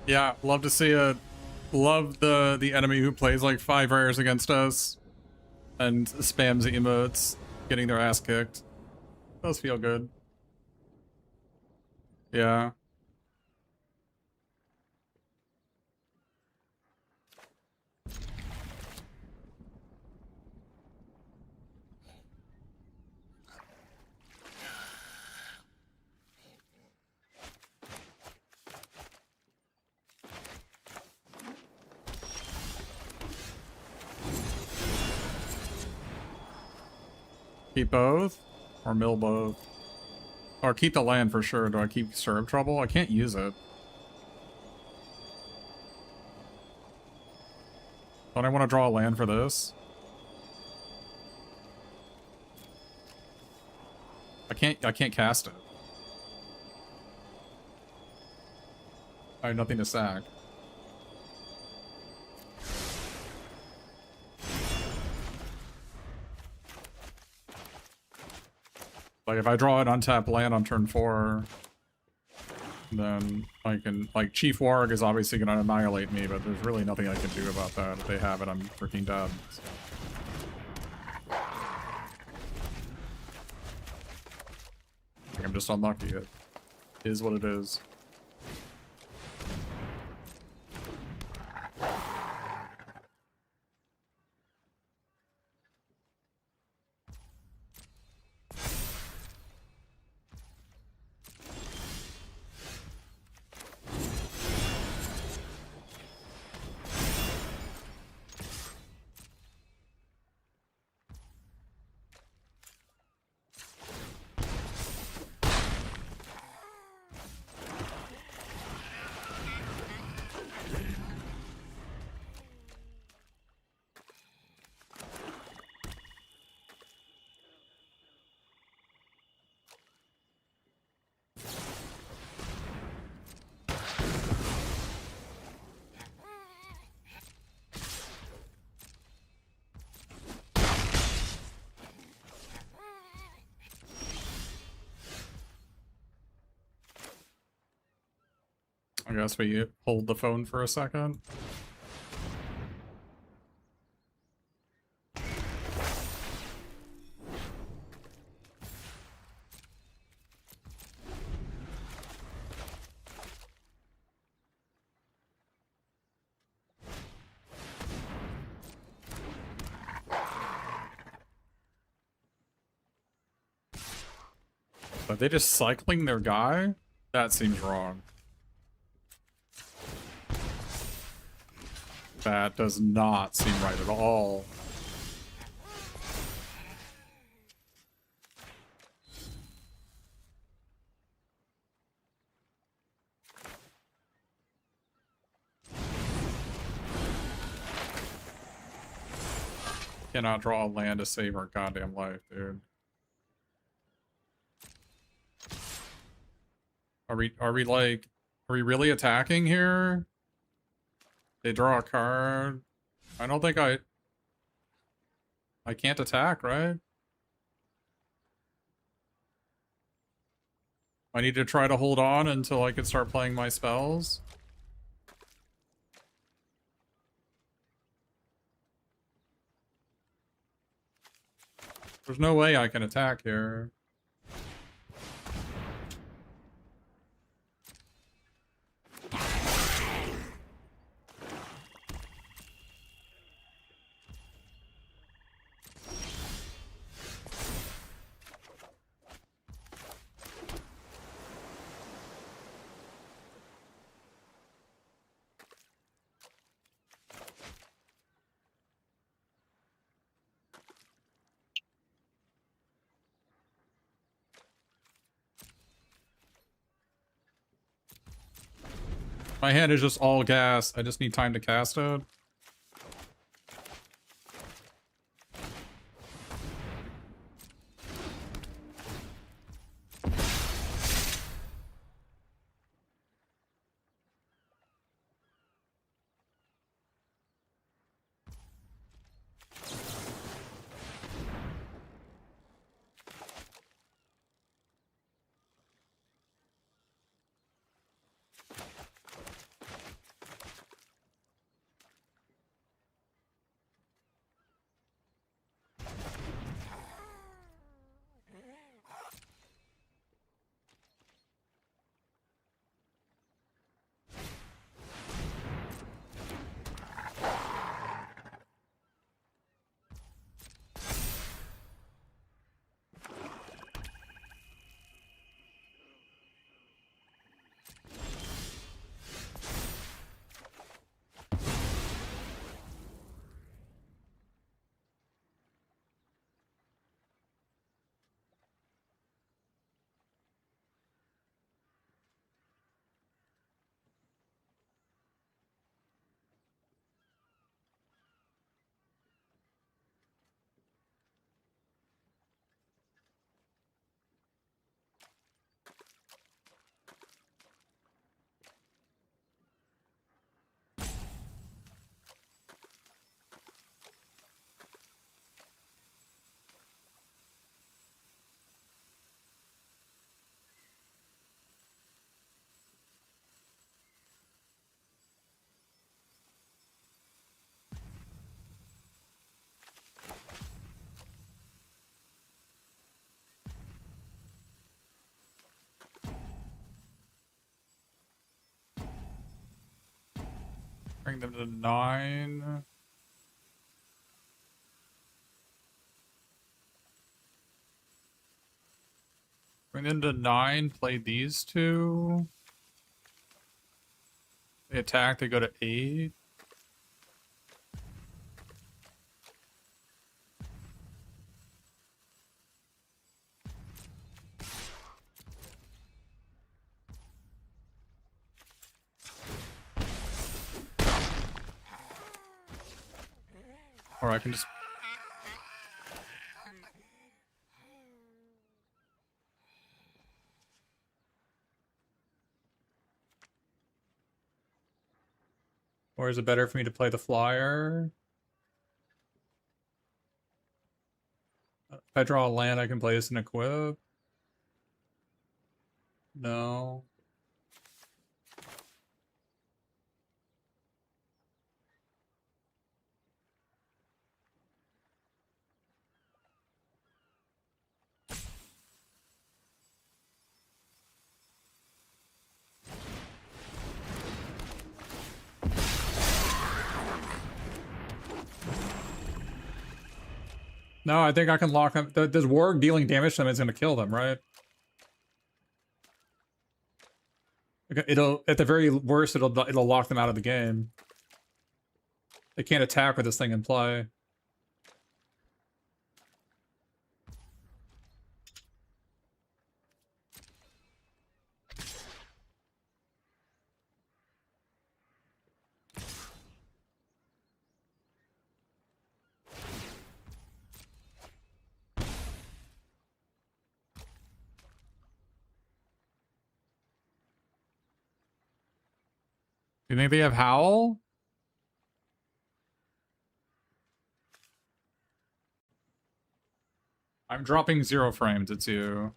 Yeah, love to see it. Love the enemy who plays like 5 rares against us and spams emotes, getting their ass kicked. Does feel good. Yeah. Keep both? Or mill both? Or keep the land for sure. Do I keep Stir of Trouble? I can't use it. Don't I want to draw a land for this? I can't cast it. I have nothing to sack. Like if I draw an untapped land on turn 4, then I can, like, Chief Warg is obviously gonna annihilate me, but there's really nothing I can do about that. If they have it, I'm freaking dead. So. I'm just unlucky. It is what it is. I guess we hold the phone for a second. Are they just cycling their guy? That seems wrong. That does not seem right at all. Cannot draw a land to save our goddamn life, dude. Are we really attacking here? They draw a card. I don't think I can't attack, right? I need to try to hold on until I can start playing my spells. There's no way I can attack here. My hand is just all gas. I just need time to cast it. Bring them to 9. Bring them to 9, play these two. They attack, they go to 8. Or I can just... Or is it better for me to play the flyer? If I draw a land, I can play this in equip. No. No, I think I can lock them. Does Warg dealing damage to them is going to kill them, right? It'll, at the very worst, it'll lock them out of the game. They can't attack with this thing in play. You think they have Howl? I'm dropping 0 frames, it's you.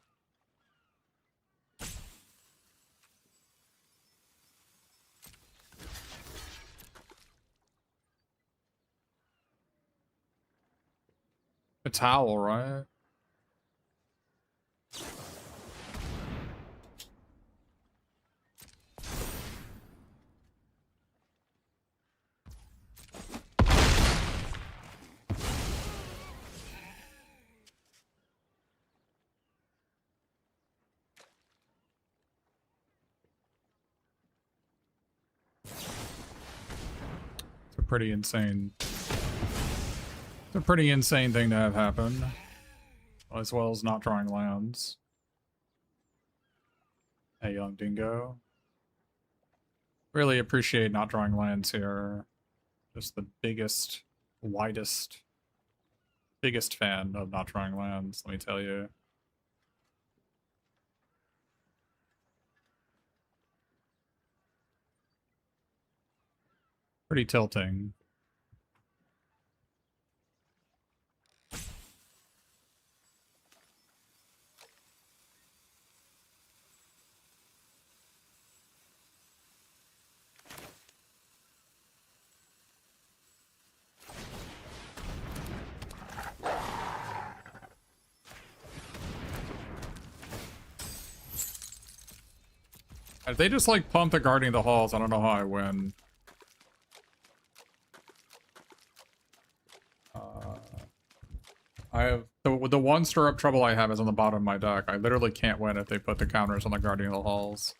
It's Howl, right? Pretty insane. It's a pretty insane thing to have happen. As well as not drawing lands. Hey, young dingo. Really appreciate not drawing lands here. Just the biggest, biggest fan of not drawing lands, let me tell you. Pretty tilting. If they just like pump the Guardian of the Halls, I don't know how I win. I have the one stirrup trouble I have is on the bottom of my deck. I literally can't win if they put the counters on the Guardian of the Halls.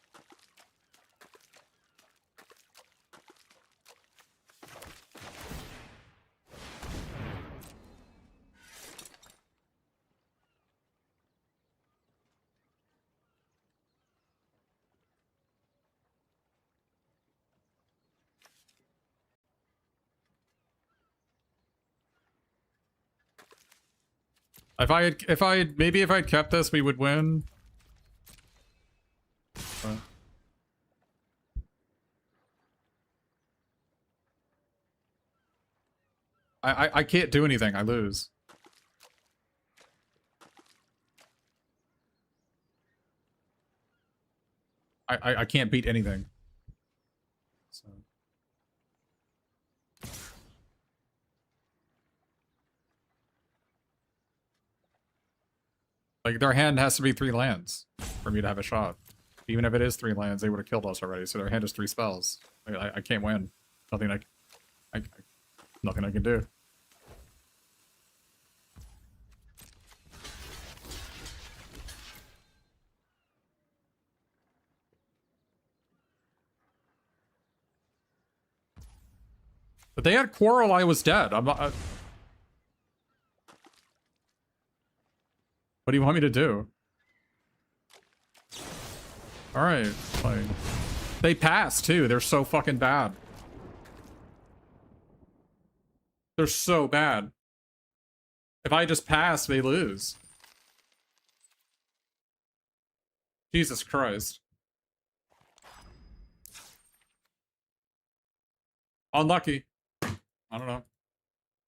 Maybe if I'd kept this, we would win. But I can't do anything. I lose. I can't beat anything. So. Like, their hand has to be 3 lands for me to have a shot. Even if it is 3 lands, they would have killed us already, so their hand is 3 spells. I can't win. Nothing nothing I can do. If they had Quarrel, I was dead. I'm not. What do you want me to do? All right, fine. They pass too. They're so fucking bad. They're so bad. If I just pass, they lose. Jesus Christ. Unlucky. I don't know.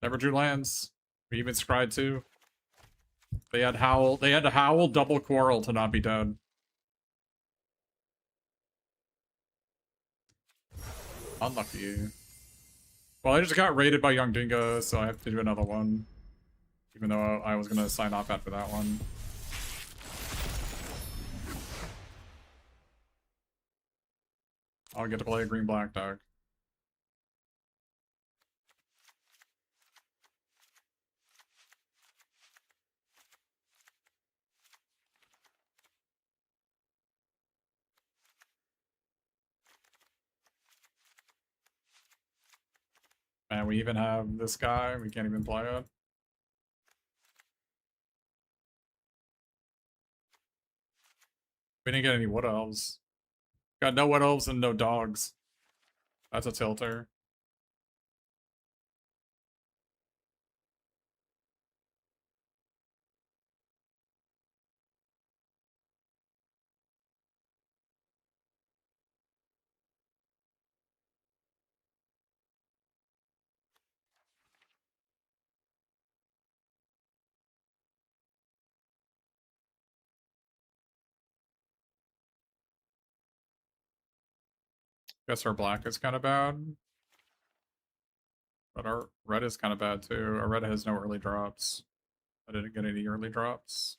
Never drew lands. We even scryed too. They had Howl. They had to Howl double Quarrel to not be dead. Unlucky. Well, I just got raided by Young Dingo, so I have to do another one. Even though I was gonna sign off after that one. I'll get to play a green-black deck. And we even have this guy. We can't even play it. We didn't get any Wood Elves. Got no Wood Elves and no dogs. That's a tilter. Guess our black is kind of bad. But our red is kind of bad too. Our red has no early drops. I didn't get any early drops.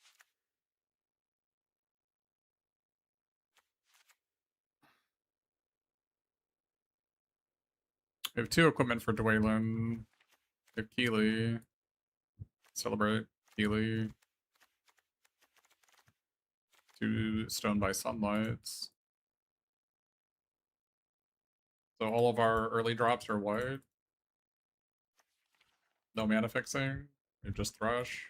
We have 2 equipment for Dwaylen. We have Keeley. Celebrate Keeley. 2 Stone by Sunlights. So all of our early drops are white. No mana fixing. We just Thrush.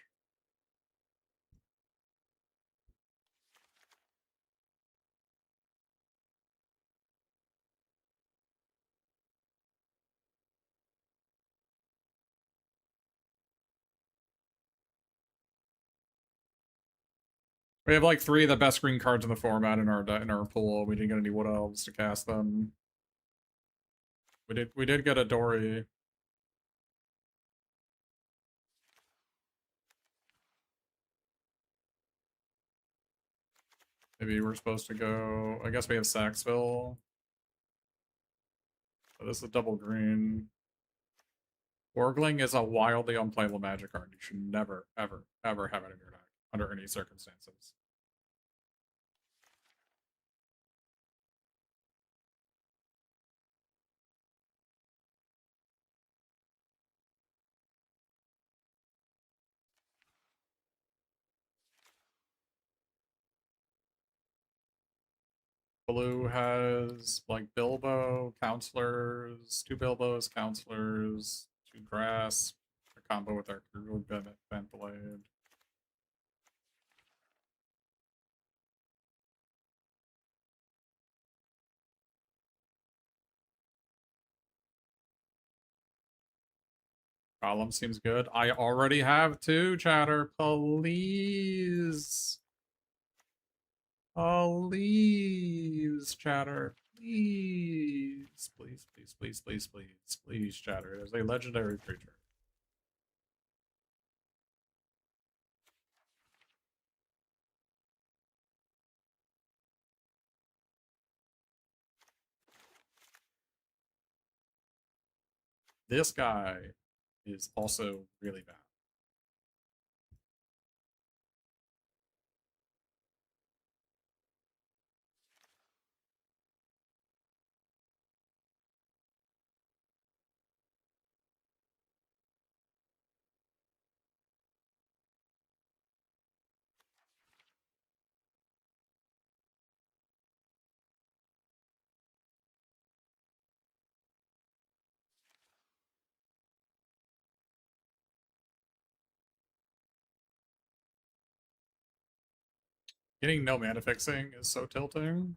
We have like 3 of the best green cards in the format in our pool. We didn't get any Wood Elves to cast them. We did get a Dory. Maybe we're supposed to go. I guess we have Saxville. So this is double green. Orgling is a wildly unplayable Magic card. You should never, ever, ever have it in your deck under any circumstances. Blue has like Bilbo, Counselors, 2 Bilbos, Counselors, 2 Grass, a combo with our Kruger Bent Blade. Column seems good. I already have 2, chatter. Please. Please, chatter. Please. Please, please, please, please, please. Please, chatter. It is a legendary creature. This guy is also really bad. Getting no mana fixing is so tilting.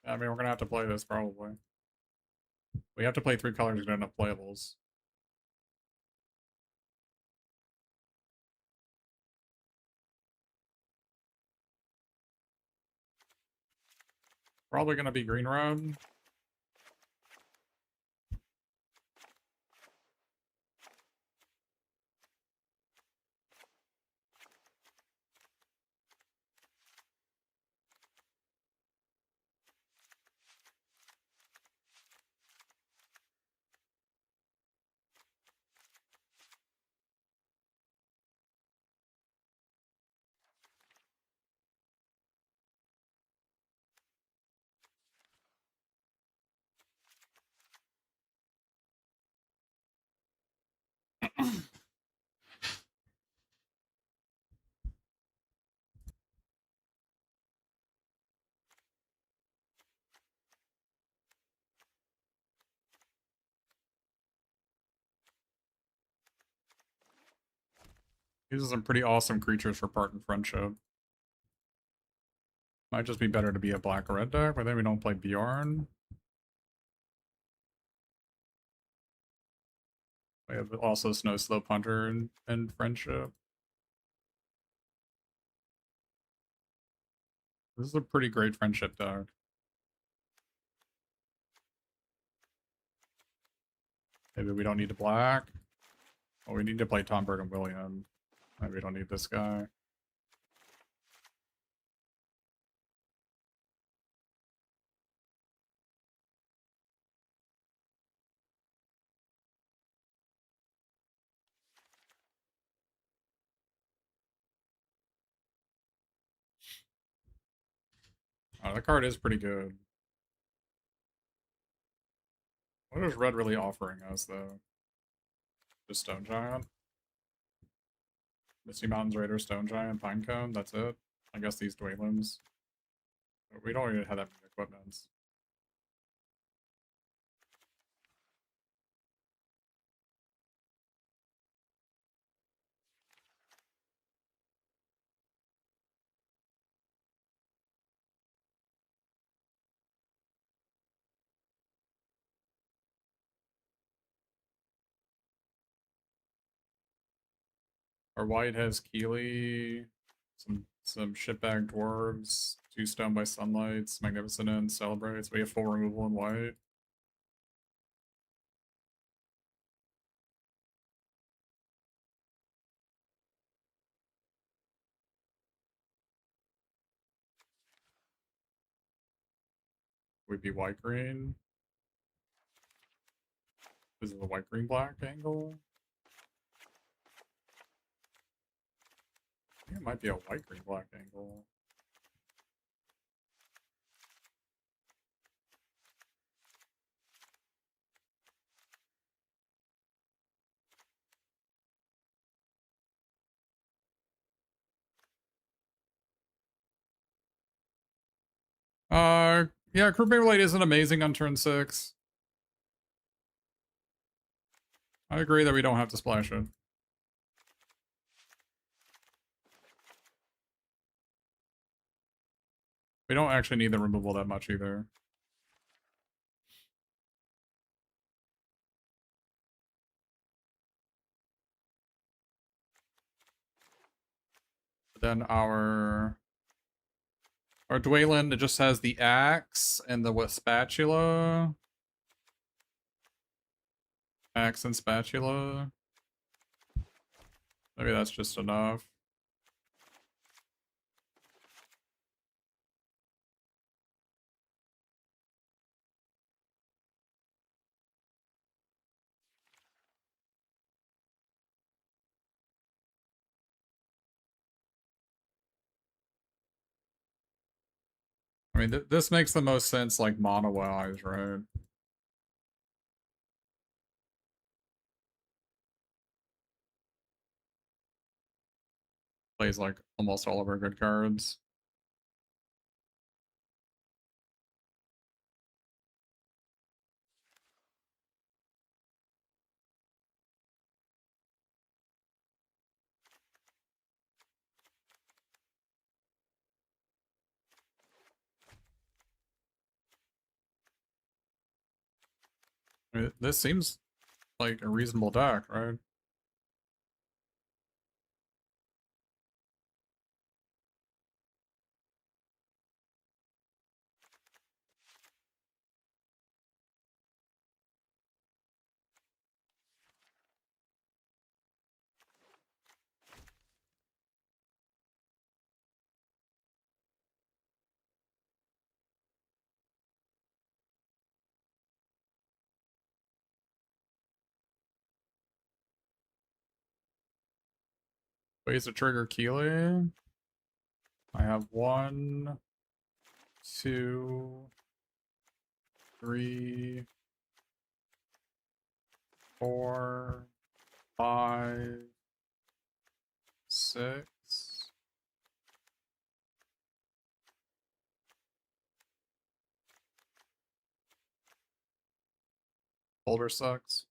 I mean, we're gonna have to play this probably. We have to play 3 colors to get enough playables. Probably gonna be green red. These are some pretty awesome creatures for Part and Friendship. Might just be better to be a black or red deck, but then we don't play Bjorn. We have also Snow Slope Hunter and Friendship. This is a pretty great Friendship deck. Maybe we don't need a black. Oh, we need to play Tom Bird and William. Maybe we don't need this guy. Oh, the card is pretty good. What is red really offering us, though? Just Stone Giant? Misty Mountains Raider, Stone Giant, Pinecone, that's it? I guess these Dwaylands. We don't even have that many equipments. Our white has Keeley, some shitbag dwarves, 2 Stone by Sunlights, Magnificent End, Celebrates. We have 4 removal in white. We'd be white green. This is a white green black angle. I think it might be a white green black angle. Yeah, Crew Beyblade isn't amazing on turn 6. I agree that we don't have to splash it. We don't actually need the removal that much either. But then our Dwayland, it just has the axe and the spatula. Axe and spatula. Maybe that's just enough. I mean, this makes the most sense, like, mono-wise, right? Plays, like, almost all of our good cards. This seems like a reasonable deck, right? Ways to trigger Keeley. I have 1, 2, 3, 4, 5, 6. Boulder sucks.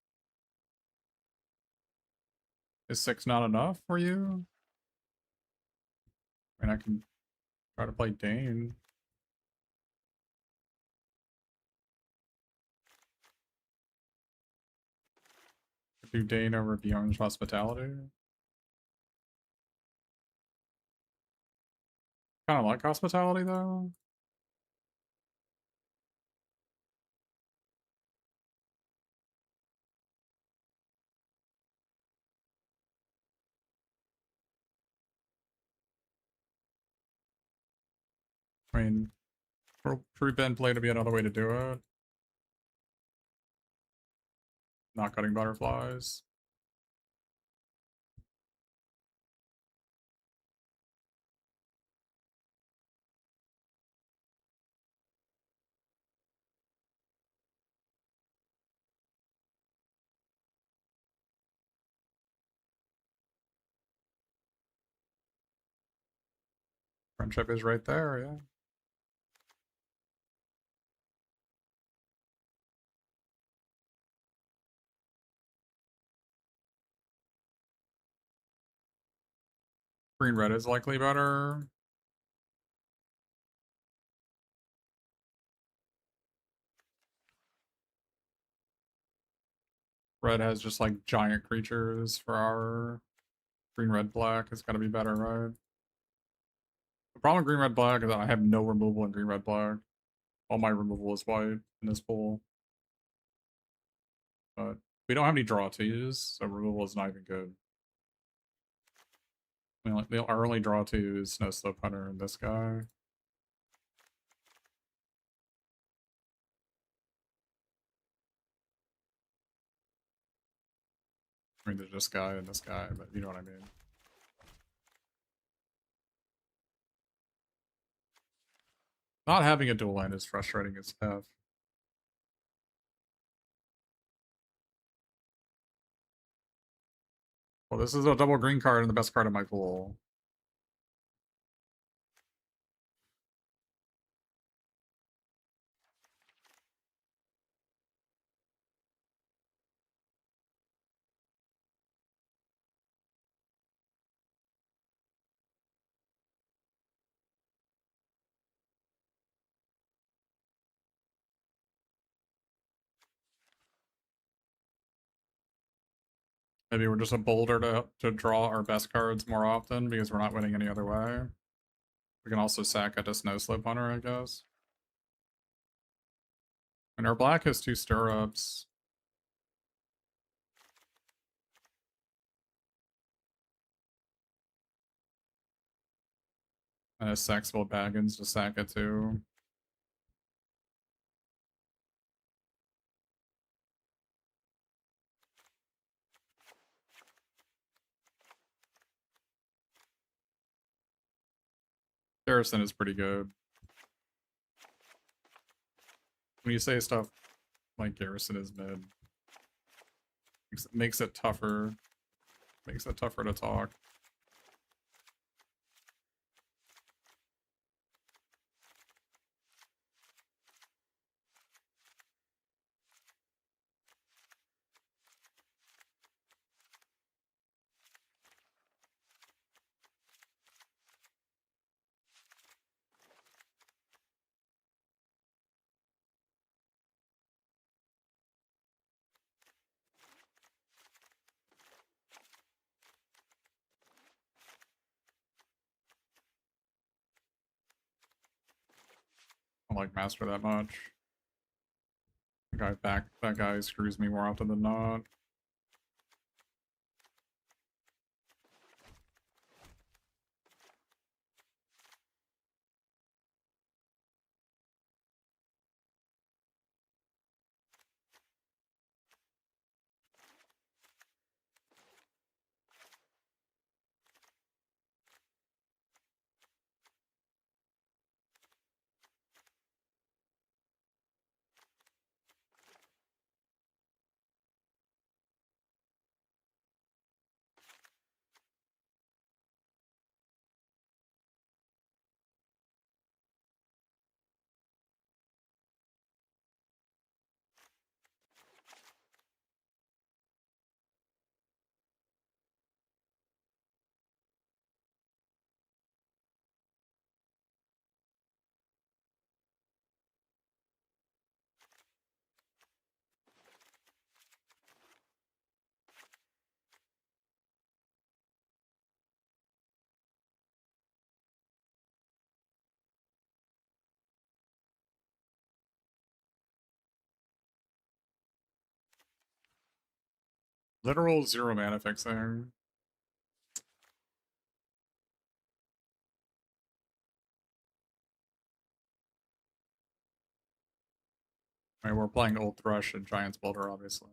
Is 6 not enough for you? I mean, I can try to play Dane. Do Dane over Beyond Hospitality. Kind of like Hospitality, though. I mean, True Ben play to be another way to do it. Not cutting butterflies. Friendship is right there, yeah. Green red is likely better. Red has just like giant creatures for our green red black. It's gotta be better, right? The problem with green red black is that I have no removal in green red black. All my removal is white in this pool. But we don't have any draw to use, so removal is not even good. I mean, like, our only draw to use Snow Slope Hunter and this guy. I mean, there's this guy and this guy, but you know what I mean. Not having a dual land is frustrating as F. Well, this is a double green card and the best card in my pool. Maybe we're just a boulder to draw our best cards more often because we're not winning any other way. We can also sack at a Snow Slope Hunter, I guess. And our black has 2 stirrups. And a Saxville Baggins to sack it too. Garrison is pretty good. When you say stuff like Garrison is mid, makes it tougher. Makes it tougher to talk. don't like Master that much. That guy screws me more often than not. Literal 0 mana fixing. I mean, we're playing Old Thrush and Giant's Builder, obviously.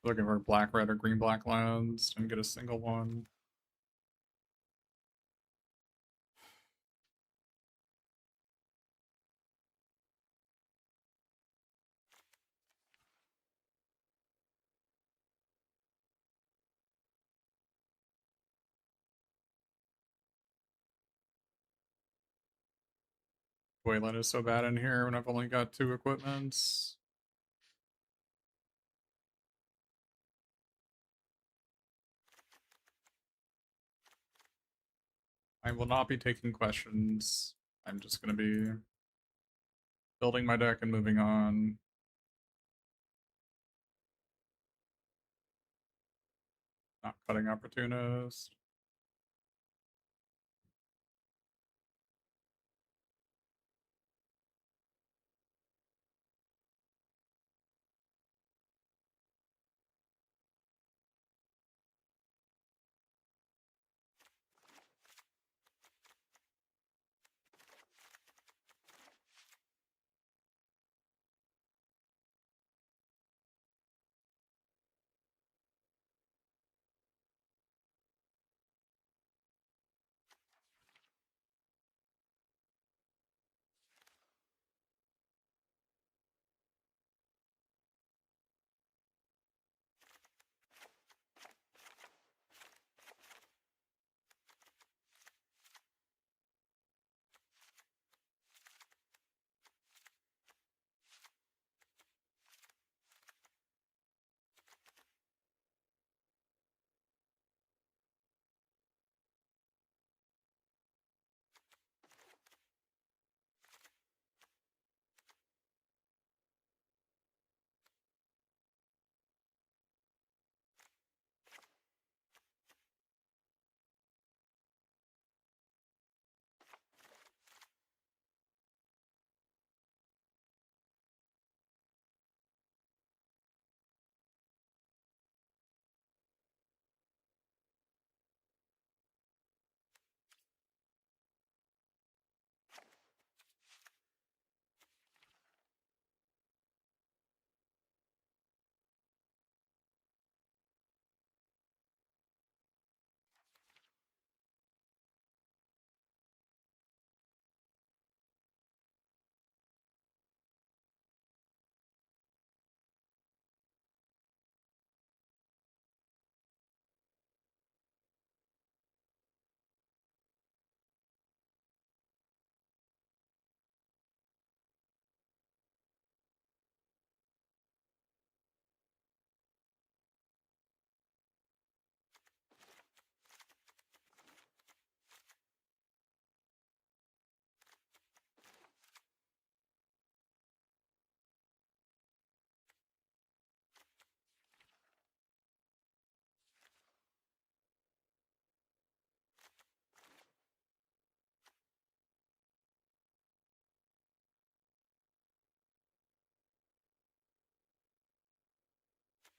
Looking for black, red, or green, black lands. Didn't get a single one. Wayland is so bad in here when I've only got 2 equipments. I will not be taking questions. I'm just going to be building my deck and moving on. Not cutting Opportunist.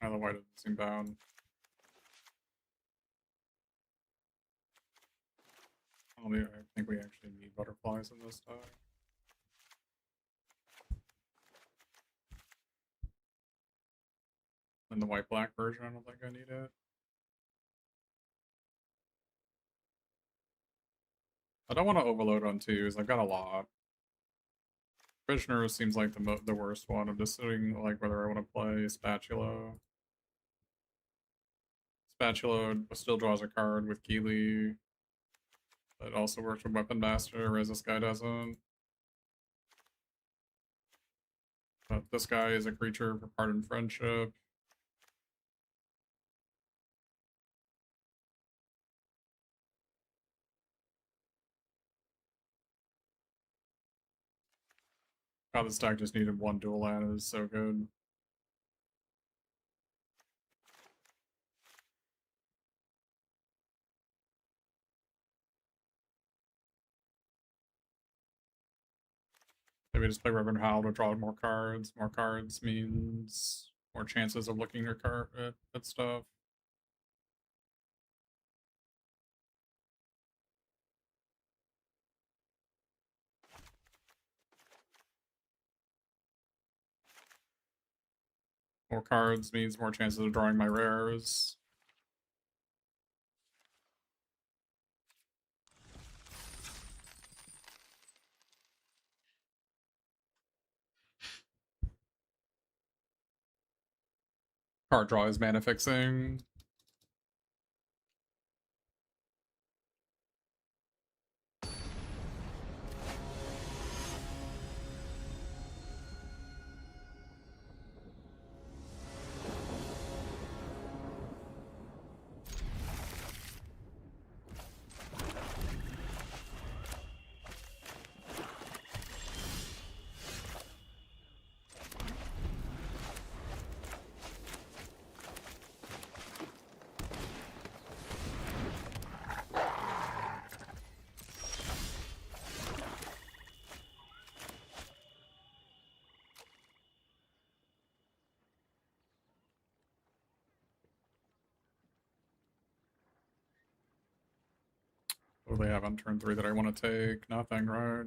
The white doesn't seem bad. I think we actually need butterflies in this deck. In the white-black version, I don't think I need it. I don't want to overload on twos. I've got a lot. Prisoner seems like the worst one. I'm just sitting like whether I want to play Spatula. Spatula still draws a card with Keeley. It also works with Weapon Master, whereas this guy doesn't. But this guy is a creature for Pardon Friendship. God, this deck just needed one dual land. It is so good. Maybe just play Reverend Howl to draw more cards. More cards means more chances of looking at stuff. More cards means more chances of drawing my rares. Card draw is mana fixing. What do they have on turn 3 that I want to take? Nothing, right?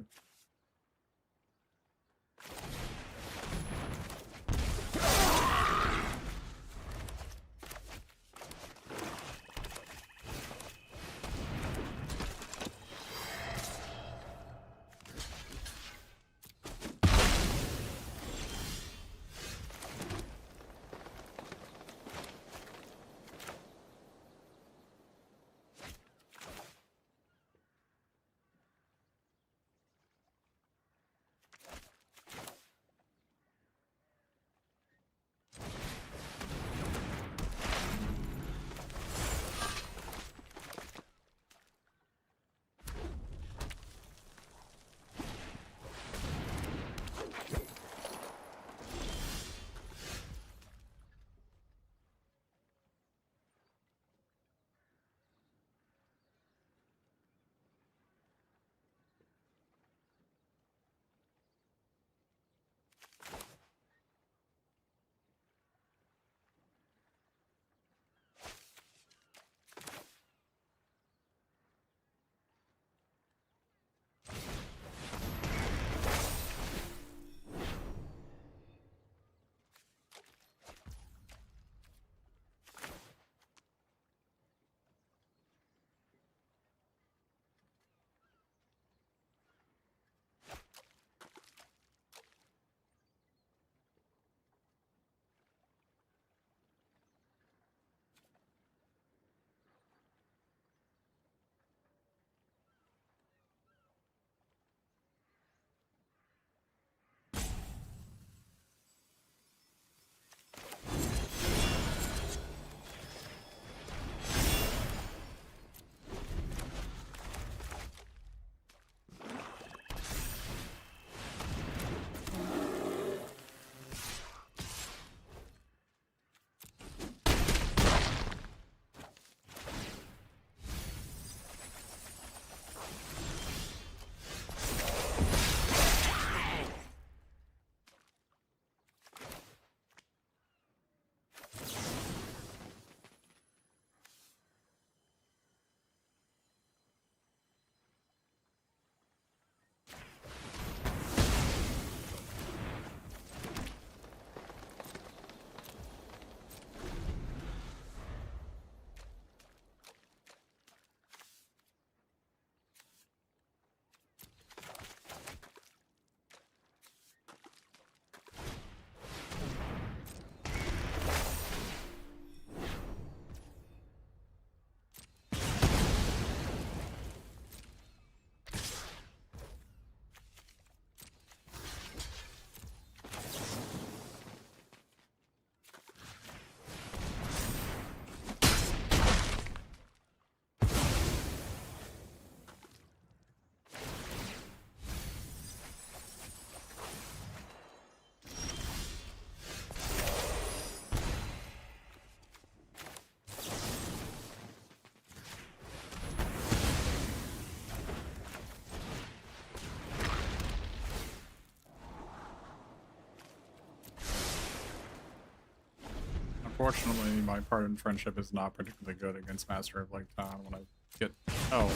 Unfortunately, my Pardon friendship is not particularly good against Master of Lake Town when I get... Oh.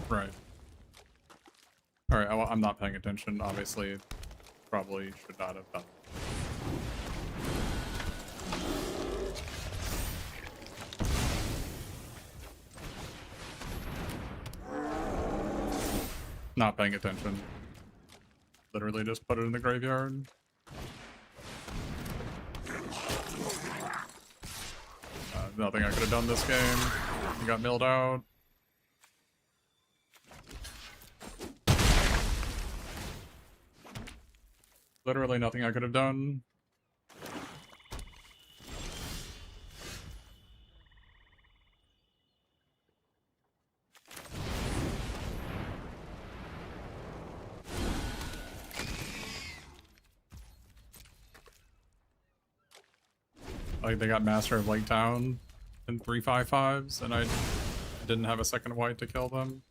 Right. Alright, I'm not paying attention. Obviously, probably should not have done. Not paying attention. Literally just put it in the graveyard. Nothing I could have done this game. I got milled out. Literally nothing I could have done. Like, they got Master of Lake Town in 3/5/5s, and I didn't have a second white to kill them.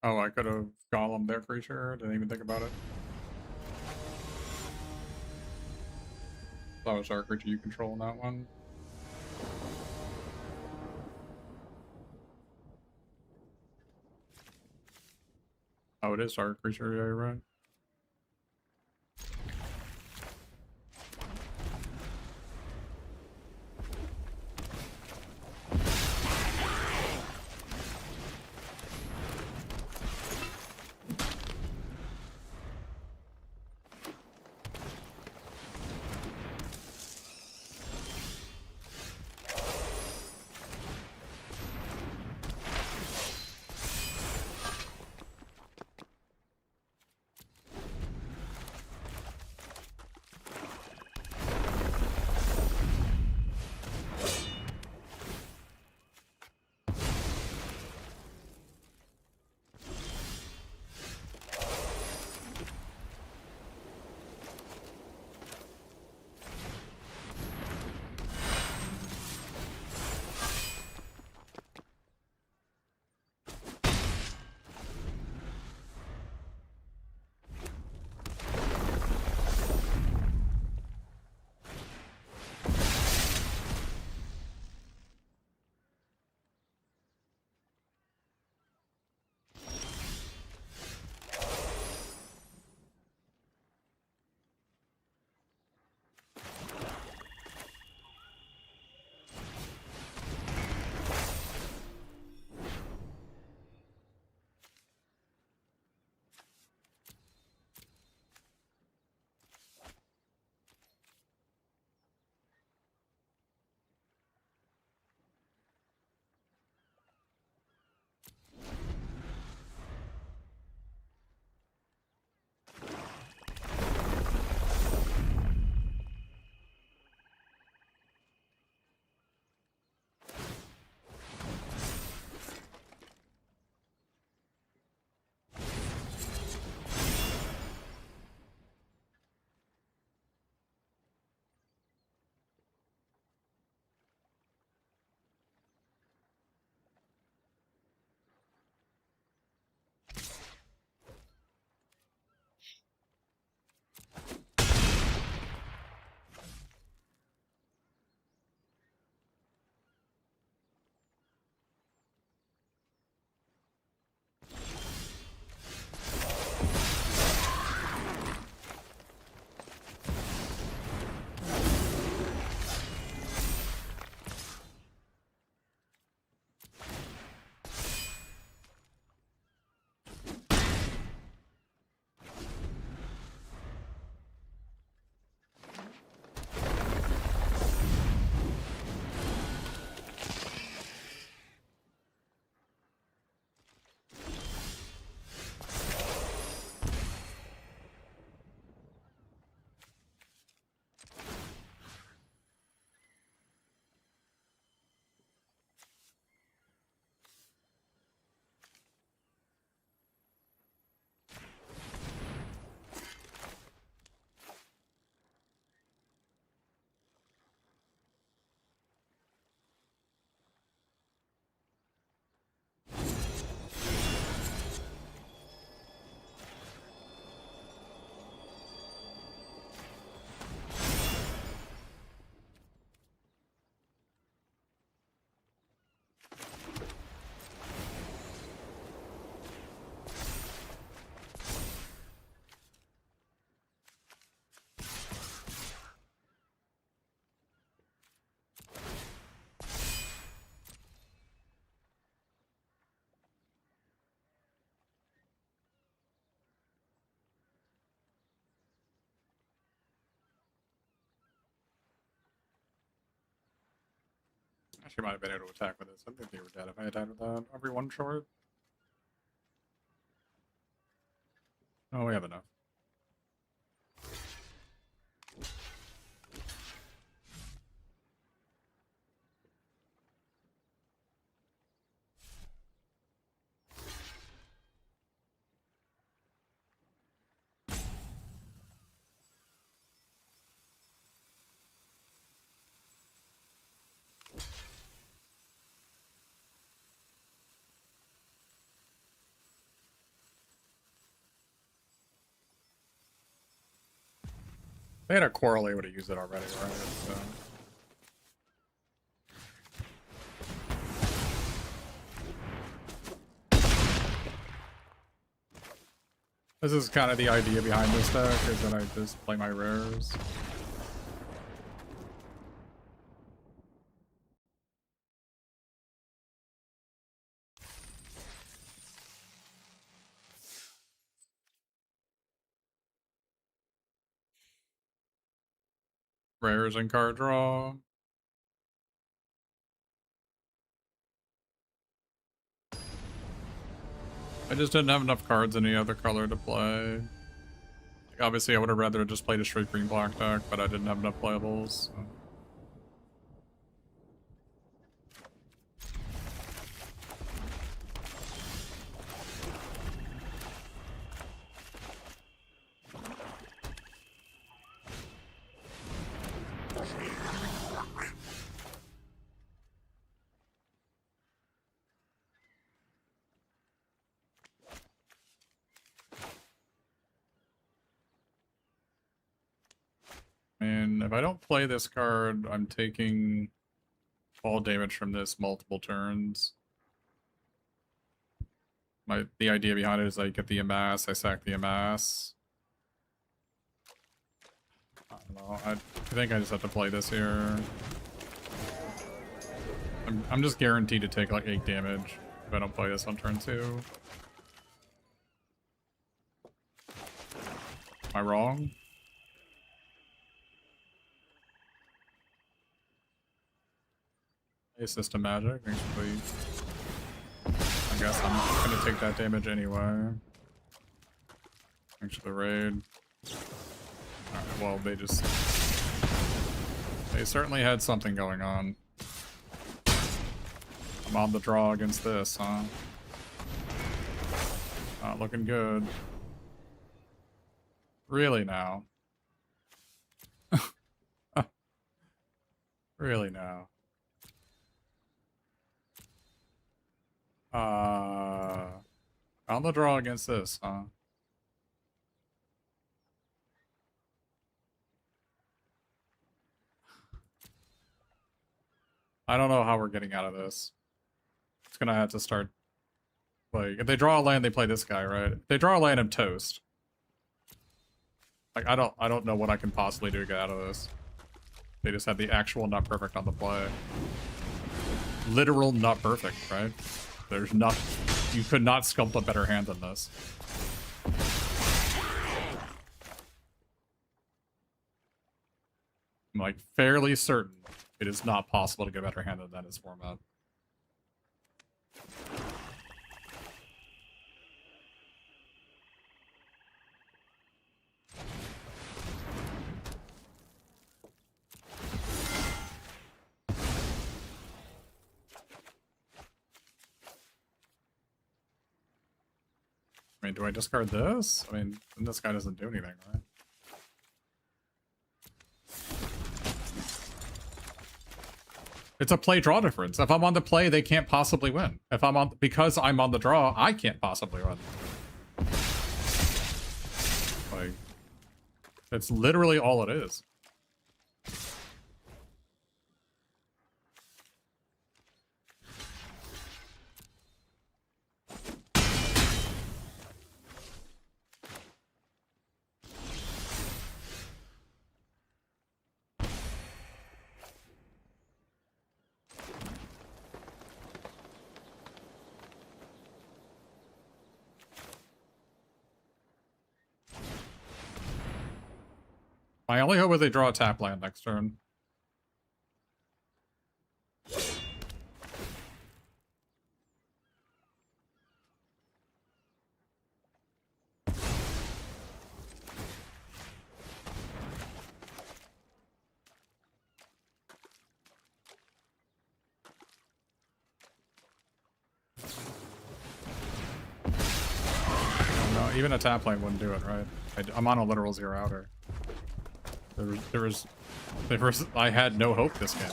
Oh, I could have Golem their creature. Didn't even think about it. That was our creature you control in that one. Oh, it is our creature, yeah, you're right. Actually, might have been able to attack with this. I think they were dead if I had died with that. Every one short. Oh, we have enough. They had a quarrel, they would have used it already, right? So. This is kind of the idea behind this deck, is that I just play my rares. Rares and card draw. I just didn't have enough cards in any other color to play. Like, obviously, I would have rather just played a straight green black deck, but I didn't have enough playables. So. And if I don't play this card, I'm taking fall damage from this multiple turns. The idea behind it is I get the amass, I sack the amass. I don't know. I think I just have to play this here. I'm just guaranteed to take like 8 damage if I don't play this on turn 2. Am I wrong? A system magic, actually. I guess I'm gonna take that damage anyway. Thanks for the raid. Alright, well, they certainly had something going on. I'm on the draw against this, huh? Not looking good. Really now? Really now? On the draw against this, huh? I don't know how we're getting out of this. It's gonna have to start. Like, if they draw a land, they play this guy, right? If they draw a land, I'm toast. Like, I don't know what I can possibly do to get out of this. They just had the actual not perfect on the play. Literal not perfect, right? There's not. You could not sculpt a better hand than this. I'm like fairly certain it is not possible to get a better hand than that in this format. I mean, do I discard this? I mean, this guy doesn't do anything, right? It's a play draw difference. If I'm on the play, they can't possibly win. If I'm on, because I'm on the draw, I can't possibly win. Like, that's literally all it is. My only hope is they draw a tap land next turn. Even a tap lane wouldn't do it, right? I'm on a literal 0 outer. I had no hope this game.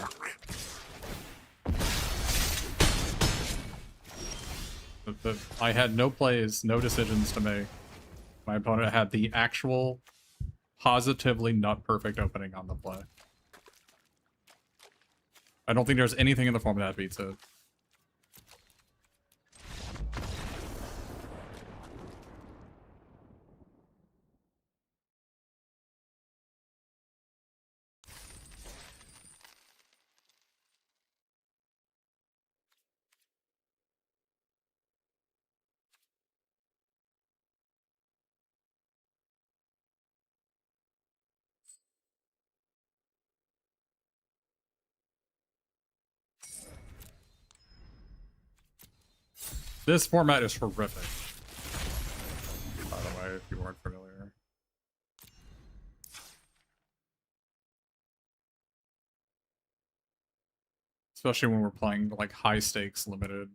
I had no plays, no decisions to make. My opponent had the actual positively not perfect opening on the play. I don't think there's anything in the format that beats it. This format is horrific, by the way, if you weren't familiar. Especially when we're playing like high stakes limited.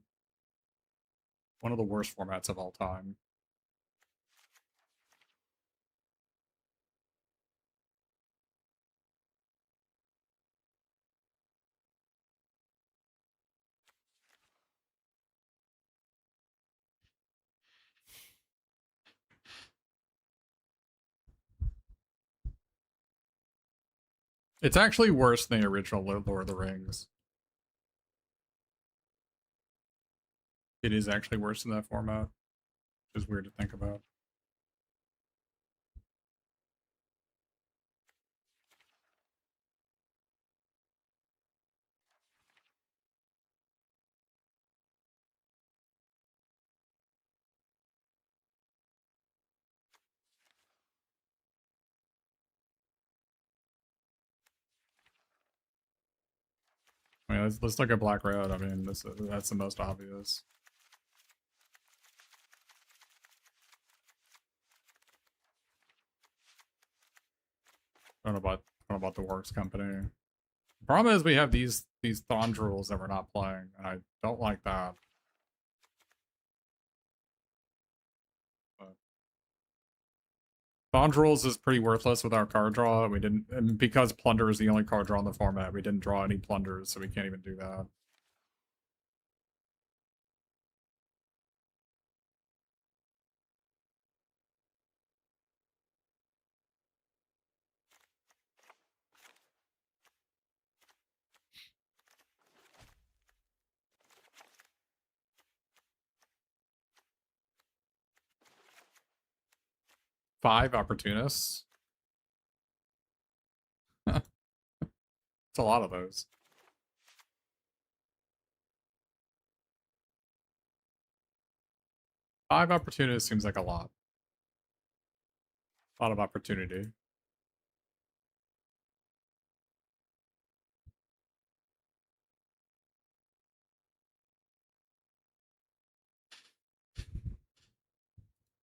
One of the worst formats of all time. It's actually worse than the original Lord of the Rings. It is actually worse than that format, which is weird to think about. I mean, let's look at Black Red. I mean, that's the most obvious. I don't know about the Works Company. The problem is we have these Thondruels that we're not playing, and I don't like that. Thondruels is pretty worthless with our card draw. We didn't, and because Plunder is the only card draw in the format, we didn't draw any Plunders, so we can't even do that. Five opportunists. It's a lot of those. Five opportunists seems like a lot. A lot of opportunity.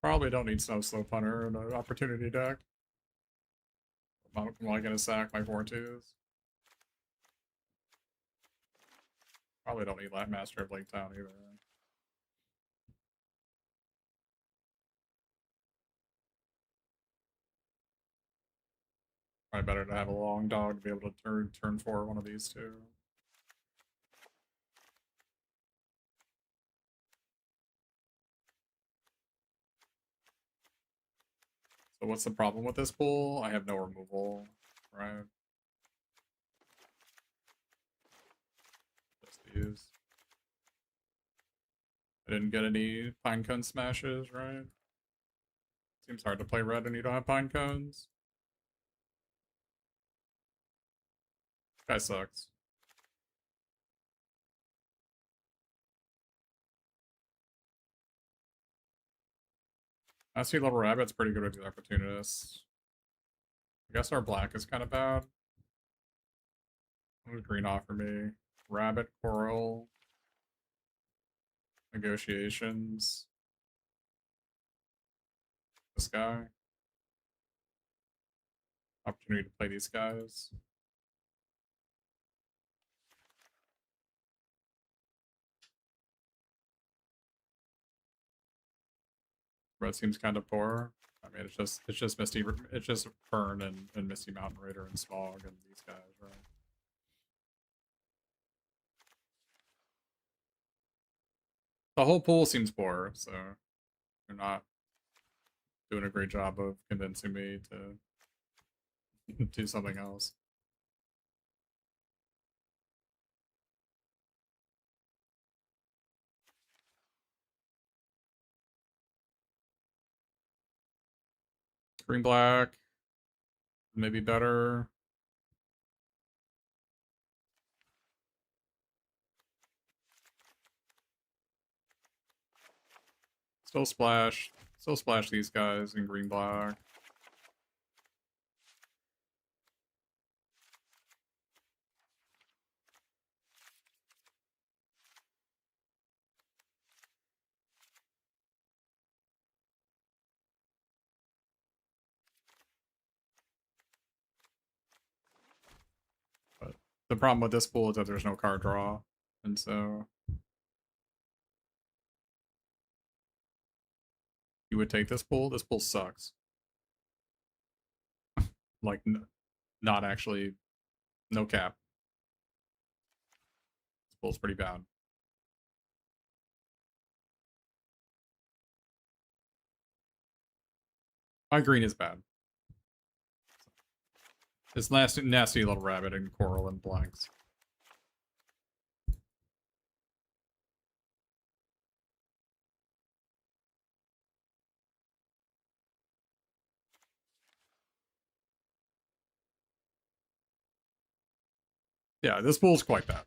Probably don't need Snow Slow Punter in an opportunity deck. I'm only gonna sack my 4/2s. Probably don't need Master of Lake Town either. Probably better to have a long dog to be able to turn 4 one of these two. So what's the problem with this pool? I have no removal, right? Just these. I didn't get any Pinecone smashes, right? Seems hard to play red when you don't have Pinecones. This guy sucks. Nasty Little Rabbit's pretty good with these opportunists. I guess our black is kind of bad. What does green offer me? Rabbit, Coral, Negotiations. This guy. Opportunity to play these guys. Red seems kind of poor. I mean, it's just Misty, it's just Fern and Misty Mountain Raider and Smog and these guys, right? The whole pool seems poor, so you're not doing a great job of convincing me to do something else. Green black, maybe better. Still splash these guys in green black. But the problem with this pool is that there's no card draw, and so you would take this pool. This pool sucks. Like, not actually, no cap. This pool's pretty bad. My green is bad. It's nasty little rabbit and coral and blanks. Yeah, this pool's quite bad.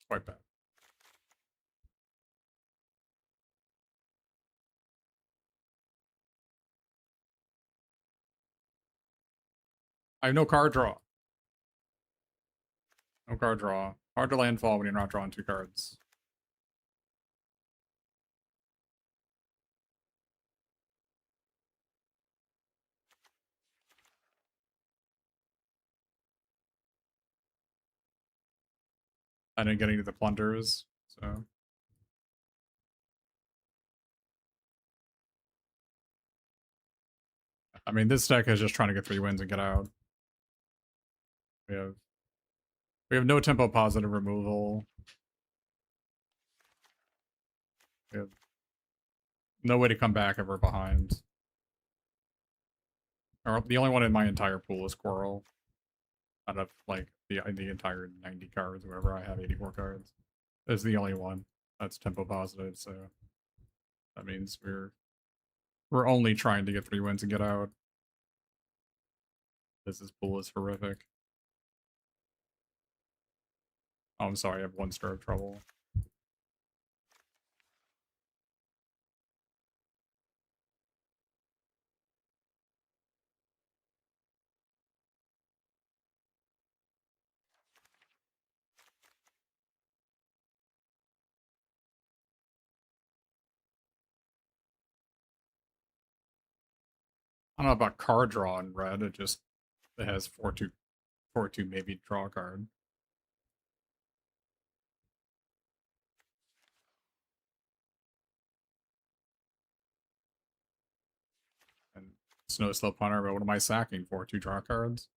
Quite bad. I have no card draw. No card draw. Hard to landfall when you're not drawing 2 cards. I didn't get any of the plunders, so. I mean, this deck is just trying to get 3 wins and get out. We have no tempo positive removal. We have no way to come back if we're behind. Or the only one in my entire pool is Coral. Out of like the entire 90 cards, wherever I have 84 cards. Is the only one that's tempo positive, so that means we're only trying to get 3 wins and get out. This pool is horrific. Oh, I'm sorry, I have 1 star of trouble. I don't know about card draw in red, it has 4-2 maybe draw a card. And Snow Slope Hunter, but what am I sacking for? 2 draw cards?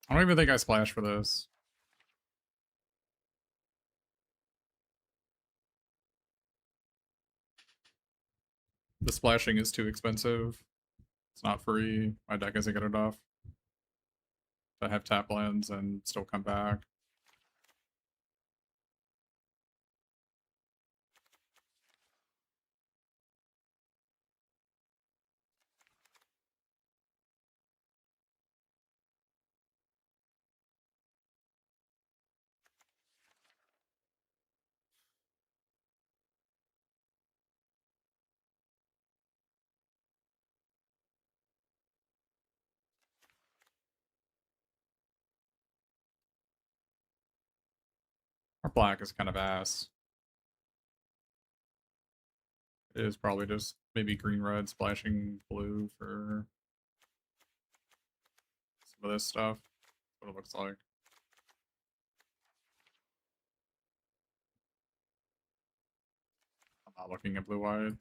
I don't even think I splash for this. The splashing is too expensive. It's not free. My deck isn't good enough to have tap lands and still come back. Our black is kind of ass. It is probably just maybe green red splashing blue for some of this stuff. What it looks like. I'm not looking at blue-eyed.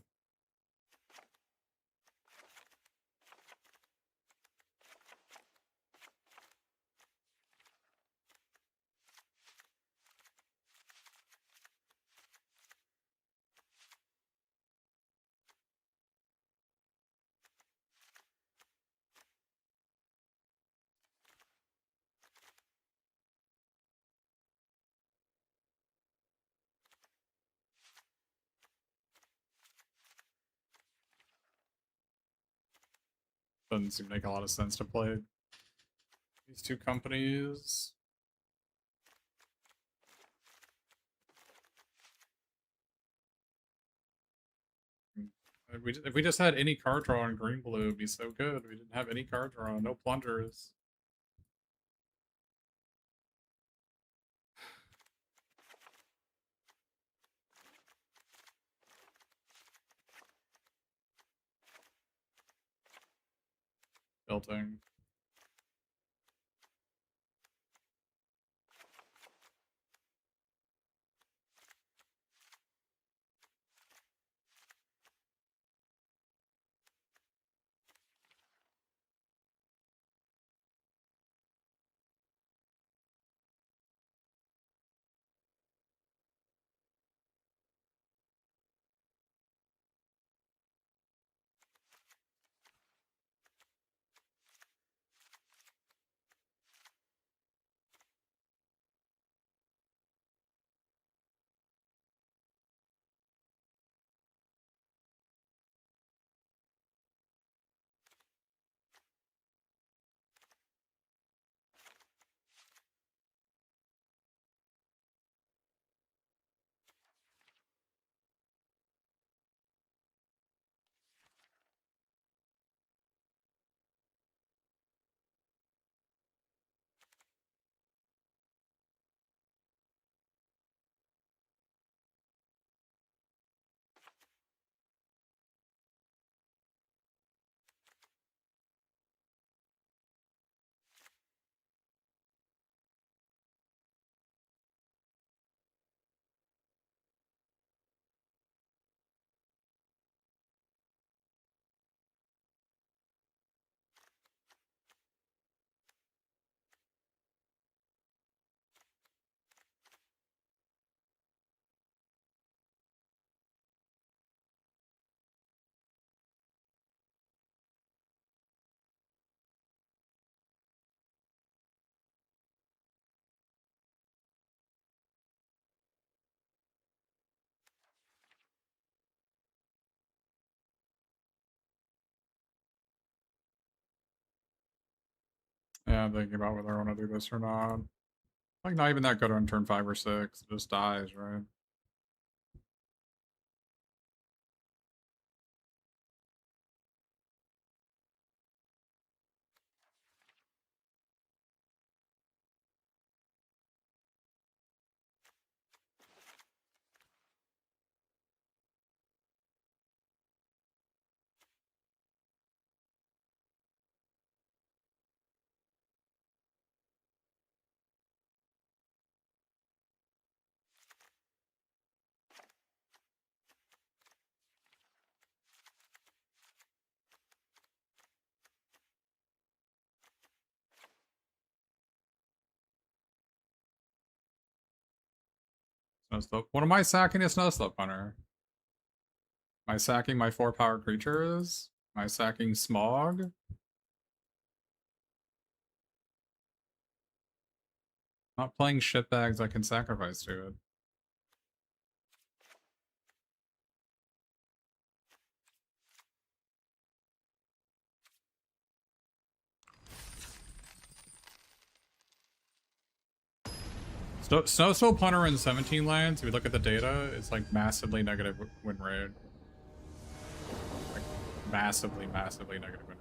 Doesn't seem to make a lot of sense to play these two companies. If we just had any card draw on green blue, it'd be so good. We didn't have any card draw, no plungers. Building. Yeah, I'm thinking about whether I want to do this or not. Like, not even that good on turn 5 or 6. It just dies, right? Snowslope. What am I sacking a Snowslope Hunter? Am I sacking my 4-power creatures? Am I sacking Smog? Not playing shitbags I can sacrifice to it. Snowslope Hunter in 17 lands, if we look at the data, it's like massively negative win rate. Like massively negative win rate.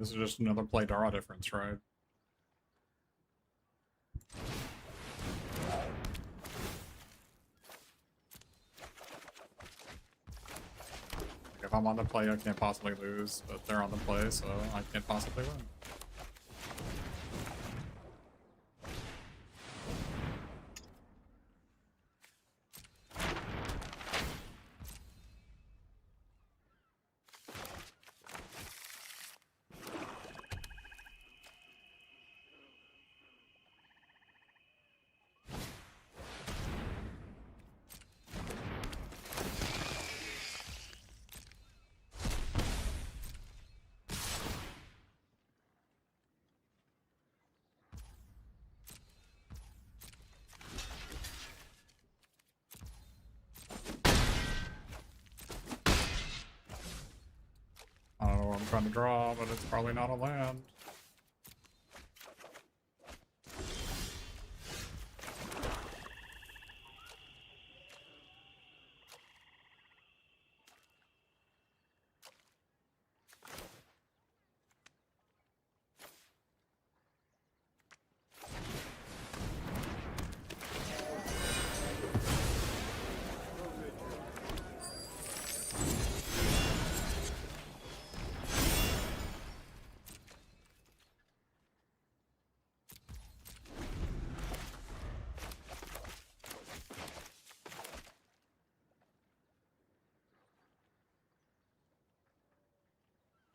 This is just another play draw difference, right? If I'm on the play, I can't possibly lose, but they're on the play, so I can't possibly win. I don't know what I'm trying to draw, but it's probably not a land.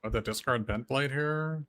Oh, the discard Bent Blade here?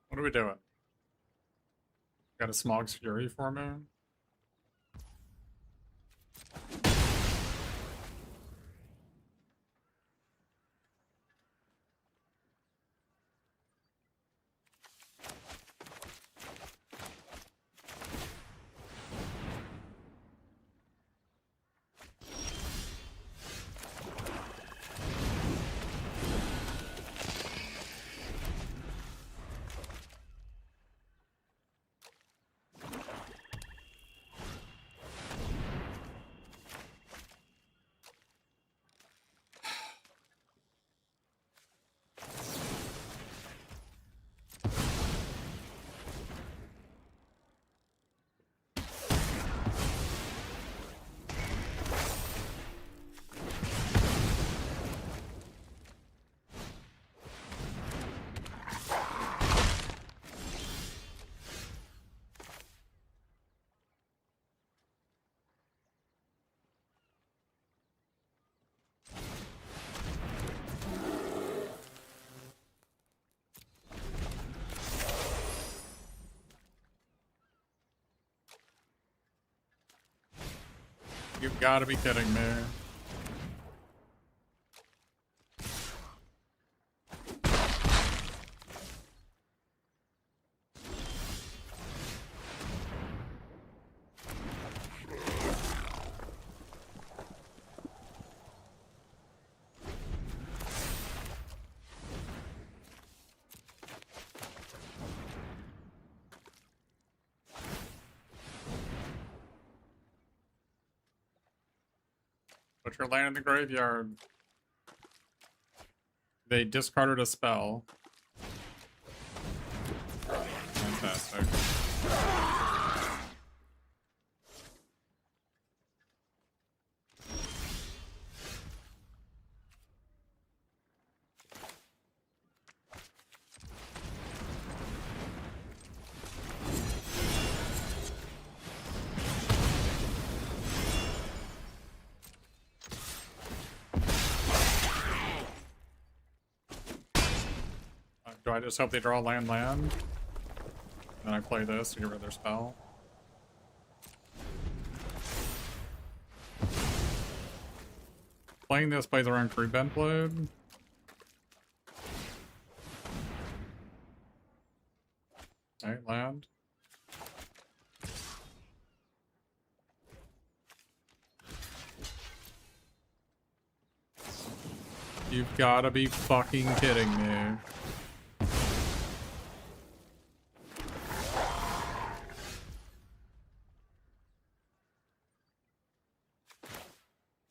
What are we doing? Got a Smog's Fury for me? You've got to be kidding me. Put your land in the graveyard. They discarded a spell. Fantastic. Do I just hope they draw land? Then I play this to get rid of their spell. Playing this plays around Creep Bentblade. Okay, land. You've gotta be fucking kidding me.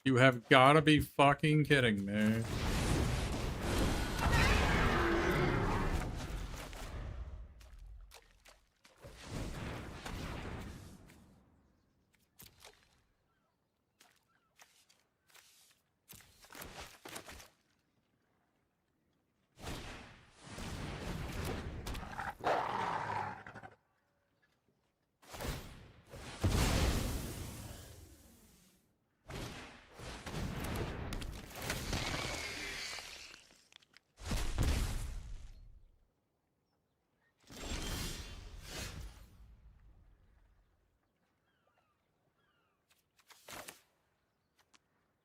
You have gotta be fucking kidding me.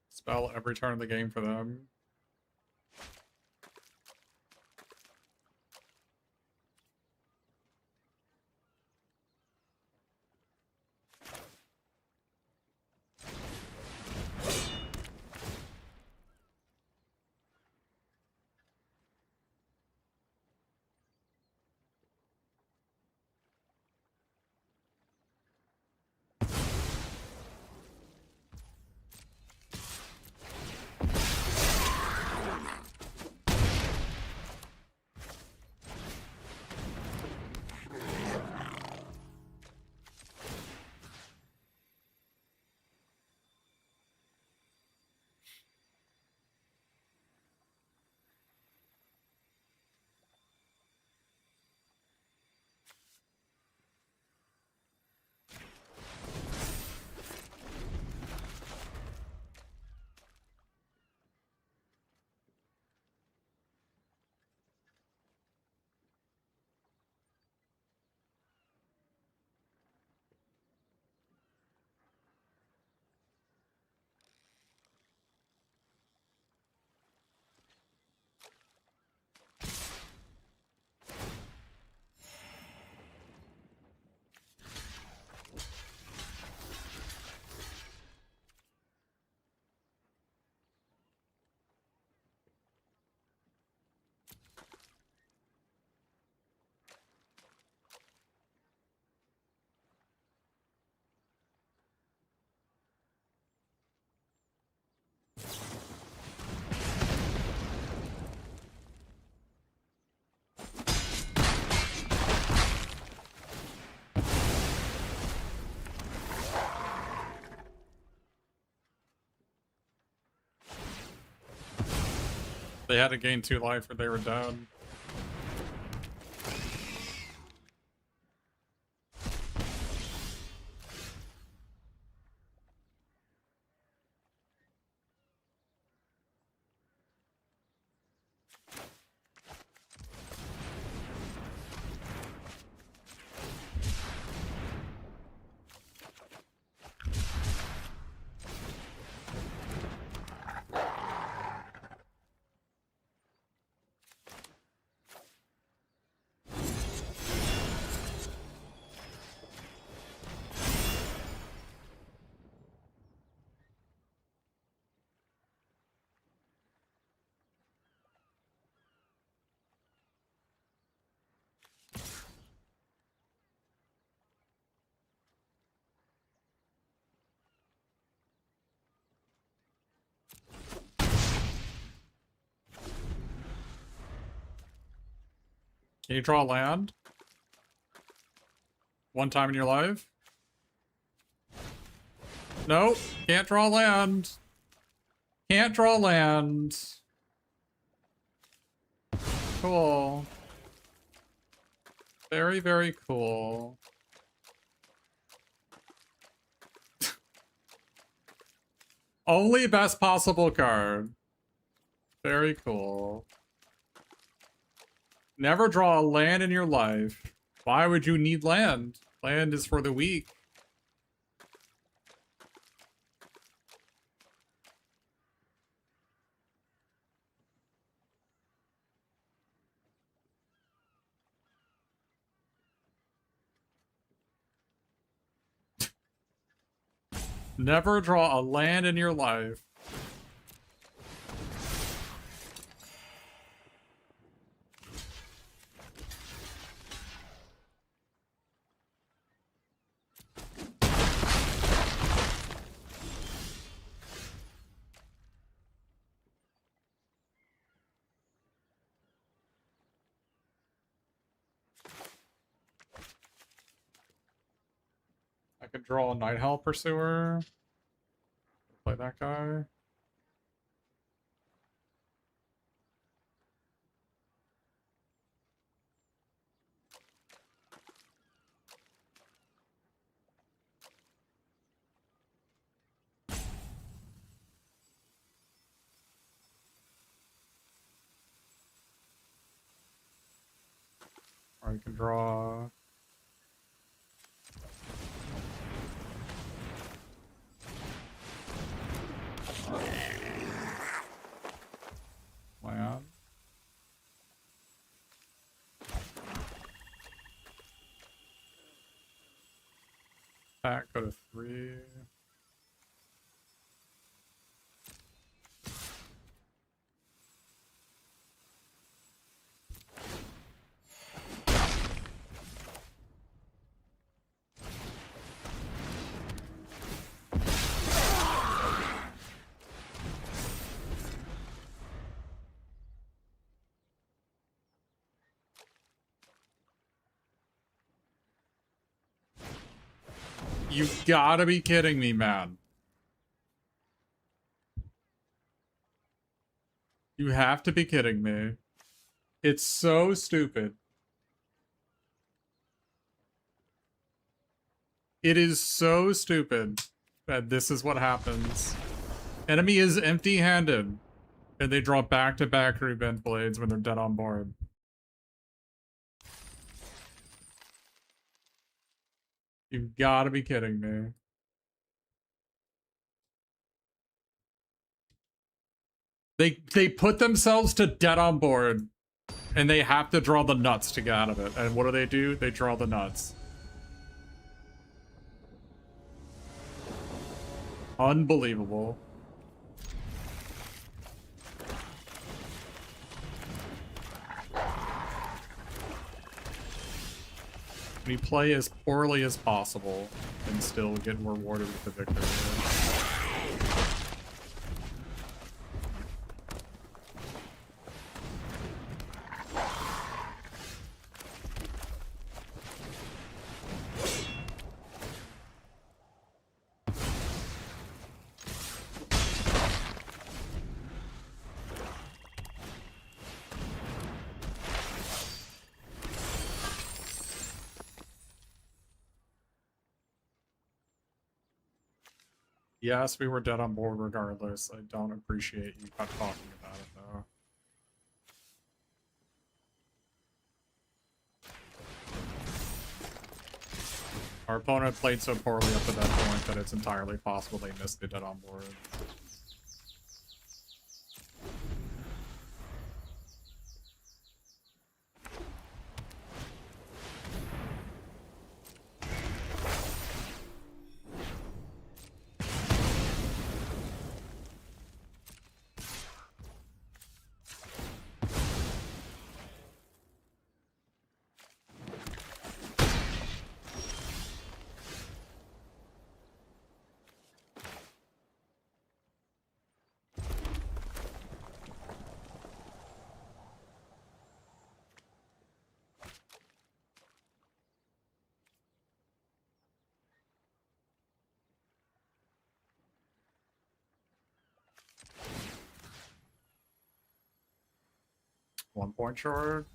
Spell every turn of the game for them. They had to gain 2 life or they were dead. Can you draw land? One time in your life? Nope. Can't draw land. Can't draw land. Cool. Very, very cool. Only best possible card. Very cool. Never draw a land in your life. Why would you need land? Land is for the weak. Never draw a land in your life. I could draw a Nighthell Pursuer. Play that guy. Or you can draw... land. Attack, go to 3. You gotta be kidding me, man. You have to be kidding me. It's so stupid. It is so stupid that this is what happens. Enemy is empty-handed, and they draw back-to-back Rebent Blades when they're dead on board. You've gotta be kidding me. They put themselves to dead on board, and they have to draw the nuts to get out of it. And what do? They draw the nuts. Unbelievable. We play as poorly as possible and still get rewarded with the victory. Yes, we were dead on board regardless. I don't appreciate you talking about it, though. Our opponent played so poorly up to that point that it's entirely possible they missed the dead on board. 1 point short.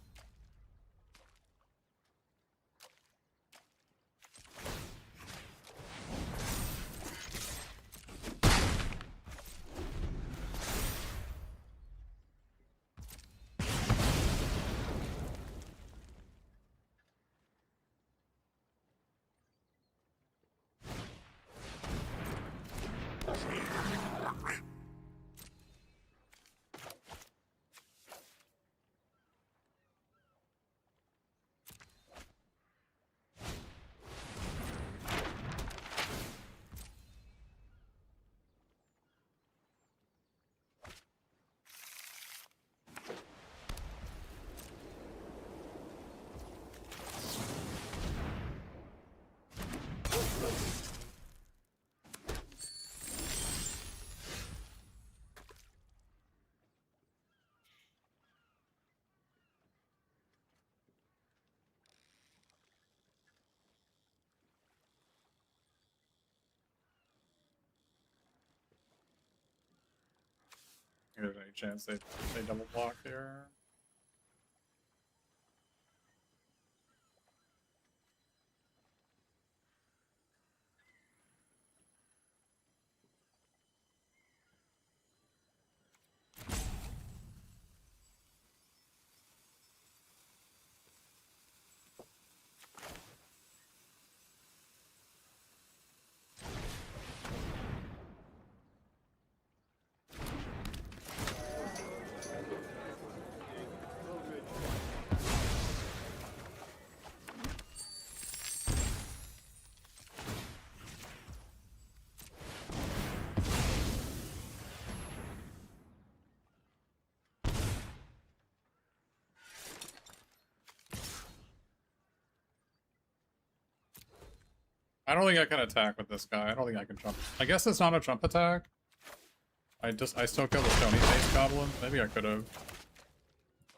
There's any chance they double block here. I don't think I can attack with this guy. I don't think I can jump. I guess it's not a jump attack. I still kill the Stony Face Goblin. Maybe I could have.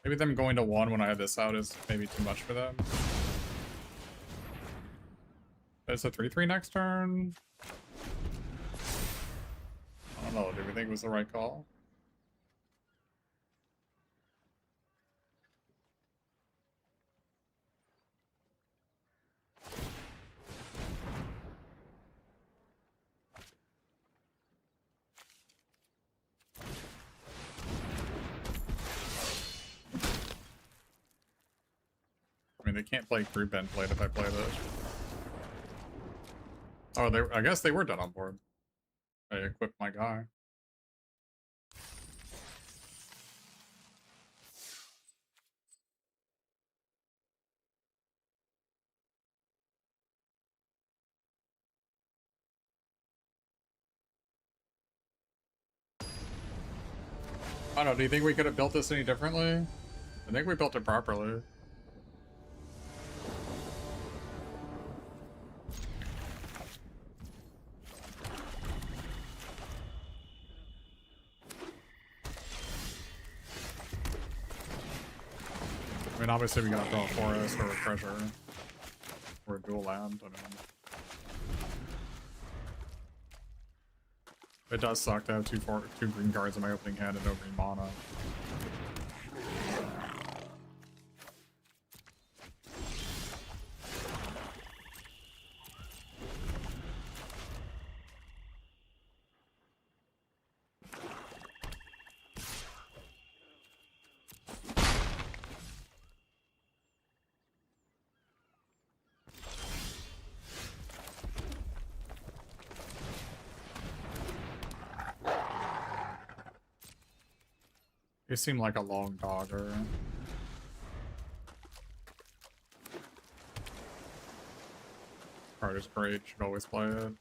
Maybe them going to 1 when I have this out is maybe too much for them. It's a 3/3 next turn. I don't know. Do we think it was the right call? I mean, they can't play Group End Blade if I play this. Oh, I guess they were done on board. I equipped my guy. I don't know, do you think we could have built this any differently? I think we built it properly. I mean, obviously we gotta throw a forest or a treasure. Or a dual land, I mean. It does suck to have two green cards in my opening hand and no green mana. They seem like a long dogger. Card is great, should always play it.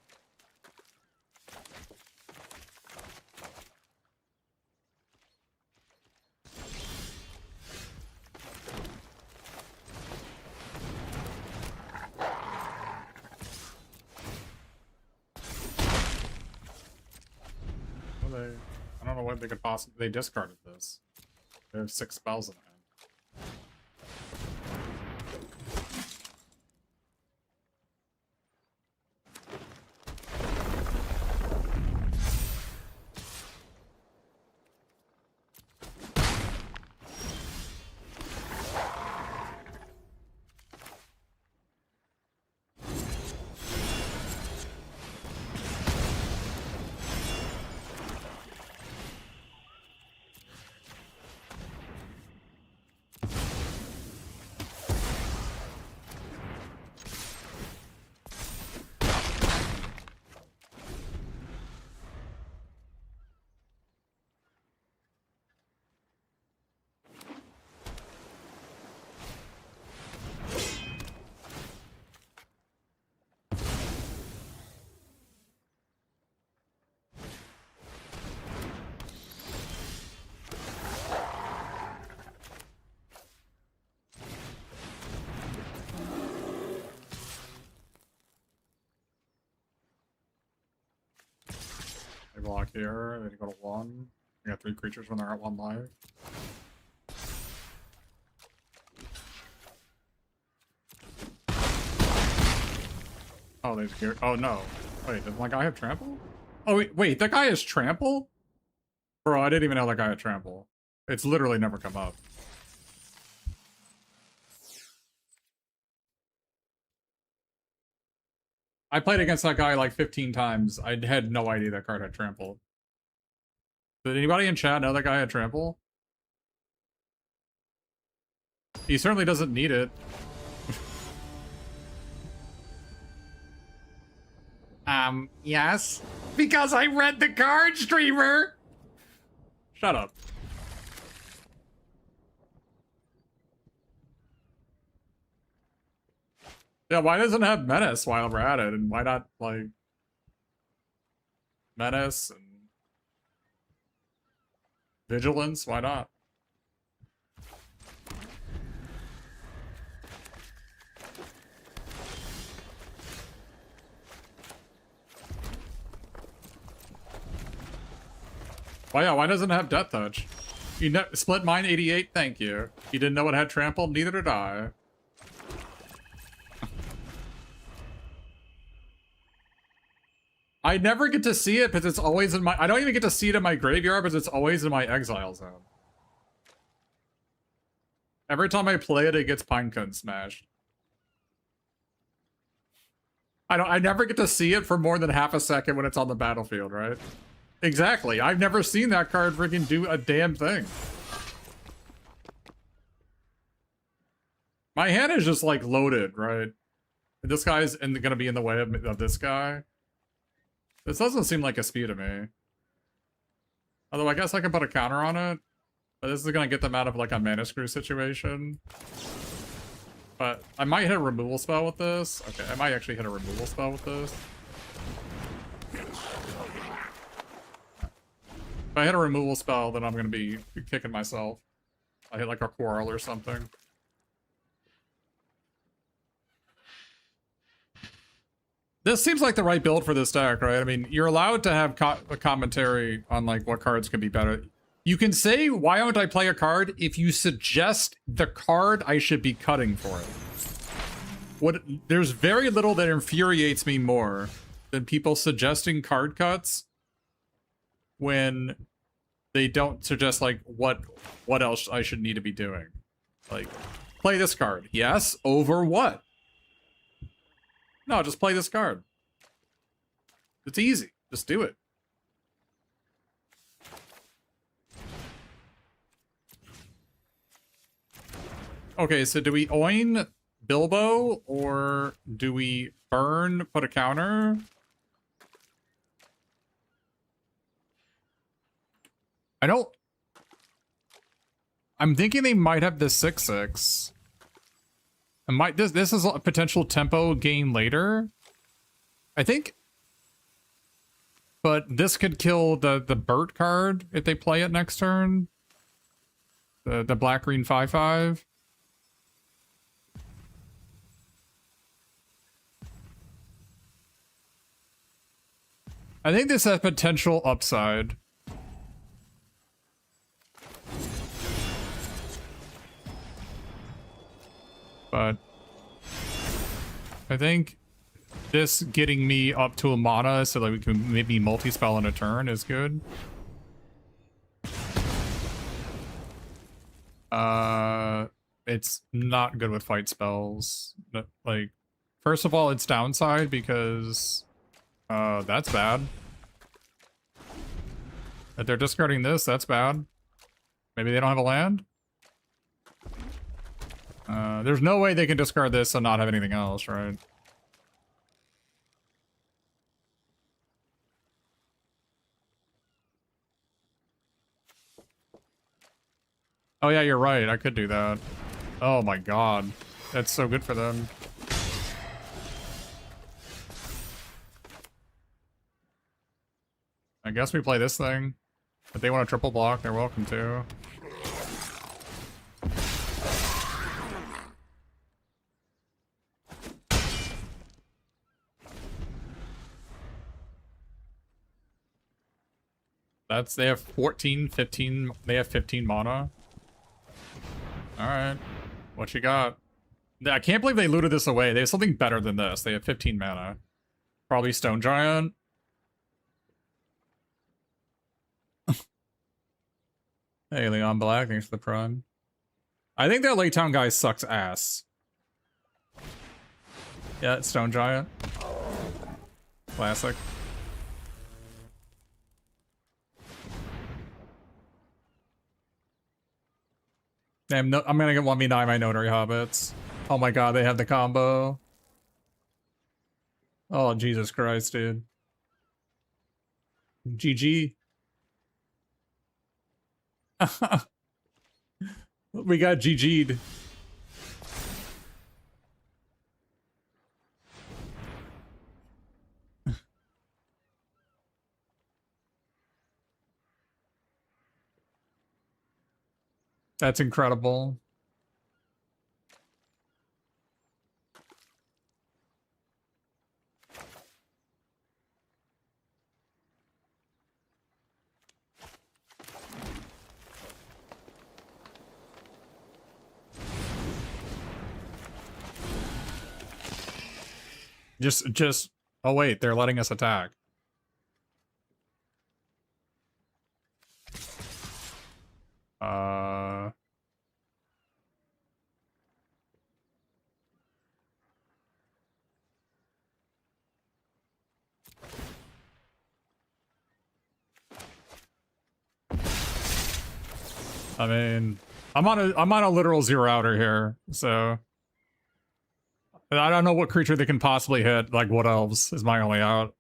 I don't know what they could possibly. They discarded this. They have 6 spells in hand. block here. Then you go to 1. You got 3 creatures when they're at 1 life. Oh, they scared. Oh no. Wait, does my guy have trample? Oh wait, that guy has trample? Bro, I didn't even know that guy had trample. It's literally never come up. I played against that guy like 15 times. I had no idea that card had trample. Did anybody in chat know that guy had trample? He certainly doesn't need it. Yes? Because I read the card, streamer! Shut up. Yeah, why doesn't it have Menace while we're at it? And why not, like... Menace and... Vigilance? Why not? Why, yeah, why doesn't it have Death Touch? You split mine 88, thank you. You didn't know it had trample, neither did I. I never get to see it because it's always in my... I don't even get to see it in my graveyard because it's always in my exile zone. Every time I play it, it gets Pinecone smashed. I never get to see it for more than half a second when it's on the battlefield, right? Exactly. I've never seen that card freaking do a damn thing. My hand is just like loaded, right? This guy's gonna be in the way of this guy. This doesn't seem like a speed to me. Although I guess I can put a counter on it. But this is gonna get them out of like a mana screw situation. But I might hit a removal spell with this. Okay, I might actually hit a removal spell with this. If I hit a removal spell, then I'm gonna be kicking myself. I hit like a Quarrel or something. This seems like the right build for this deck, right? I mean, you're allowed to have a commentary on like what cards can be better. You can say, why don't I play a card if you suggest the card I should be cutting for it. There's very little that infuriates me more than people suggesting card cuts when they don't suggest like what else I should need to be doing. Like, play this card. Yes, over what? No, just play this card. It's easy. Just do it. Okay, so do we Oin Bilbo or do we burn, put a counter? I'm thinking they might have the 6/6. This is a potential tempo gain later, I think. But this could kill the Burt card if they play it next turn. The black-green 5/5. I think this has potential upside. But I think this getting me up to a mana so that we can maybe multi-spell in a turn is good. It's not good with fight spells. Like, first of all, it's downside because that's bad. If they're discarding this, that's bad. Maybe they don't have a land? There's no way they can discard this and not have anything else, right? Oh yeah, you're right. I could do that. Oh my god. That's so good for them. I guess we play this thing. If they want a triple block, they're welcome to. That's, they have 14, 15, they have 15 mana. Alright. What you got? I can't believe they looted this away. They have something better than this. They have 15 mana. Probably Stone Giant. Hey, Leon Black, thanks for the prime. I think that Lake Town guy sucks ass. Yeah, it's Stone Giant. Classic. Damn, no, I'm gonna get 1v9 my Notary Hobbits. Oh my god, they have the combo. Oh, Jesus Christ, dude. GG. We got GG'd. That's incredible. Just, oh wait, they're letting us attack. I mean, I'm on a literal zero outer here, so I don't know what creature they can possibly hit. Like, what elves is my only out.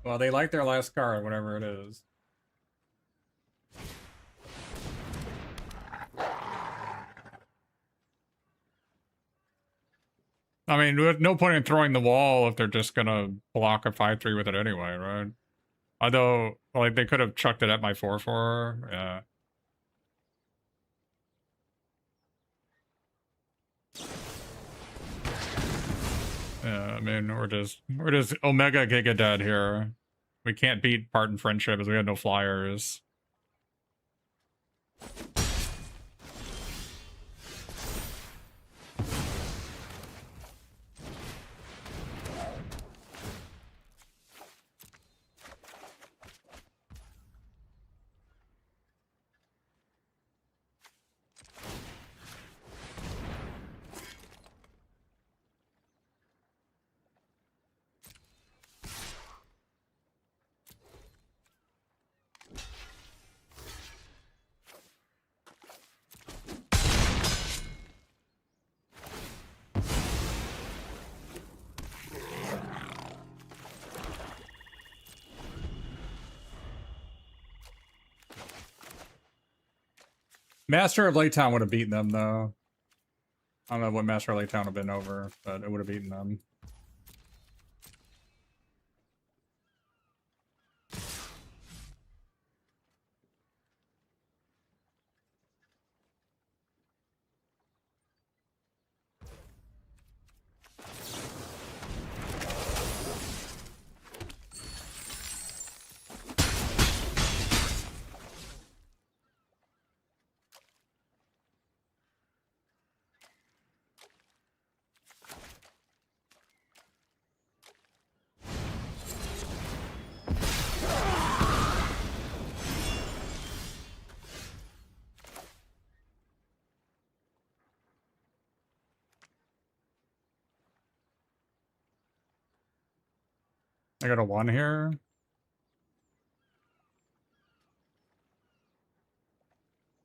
Well, they like their last card, whatever it is. I mean, there's no point in throwing the wall if they're just gonna block a 5/3 with it anyway, right? Although, like, they could have chucked it at my 4/4. Yeah. Yeah, I mean, we're just Omega Giga dead here. We can't beat Parton Friendship as we had no flyers. Master of Lake Town would have beaten them, though. I don't know what Master of Lake Town would have been over, but it would have beaten them. I got a 1 here.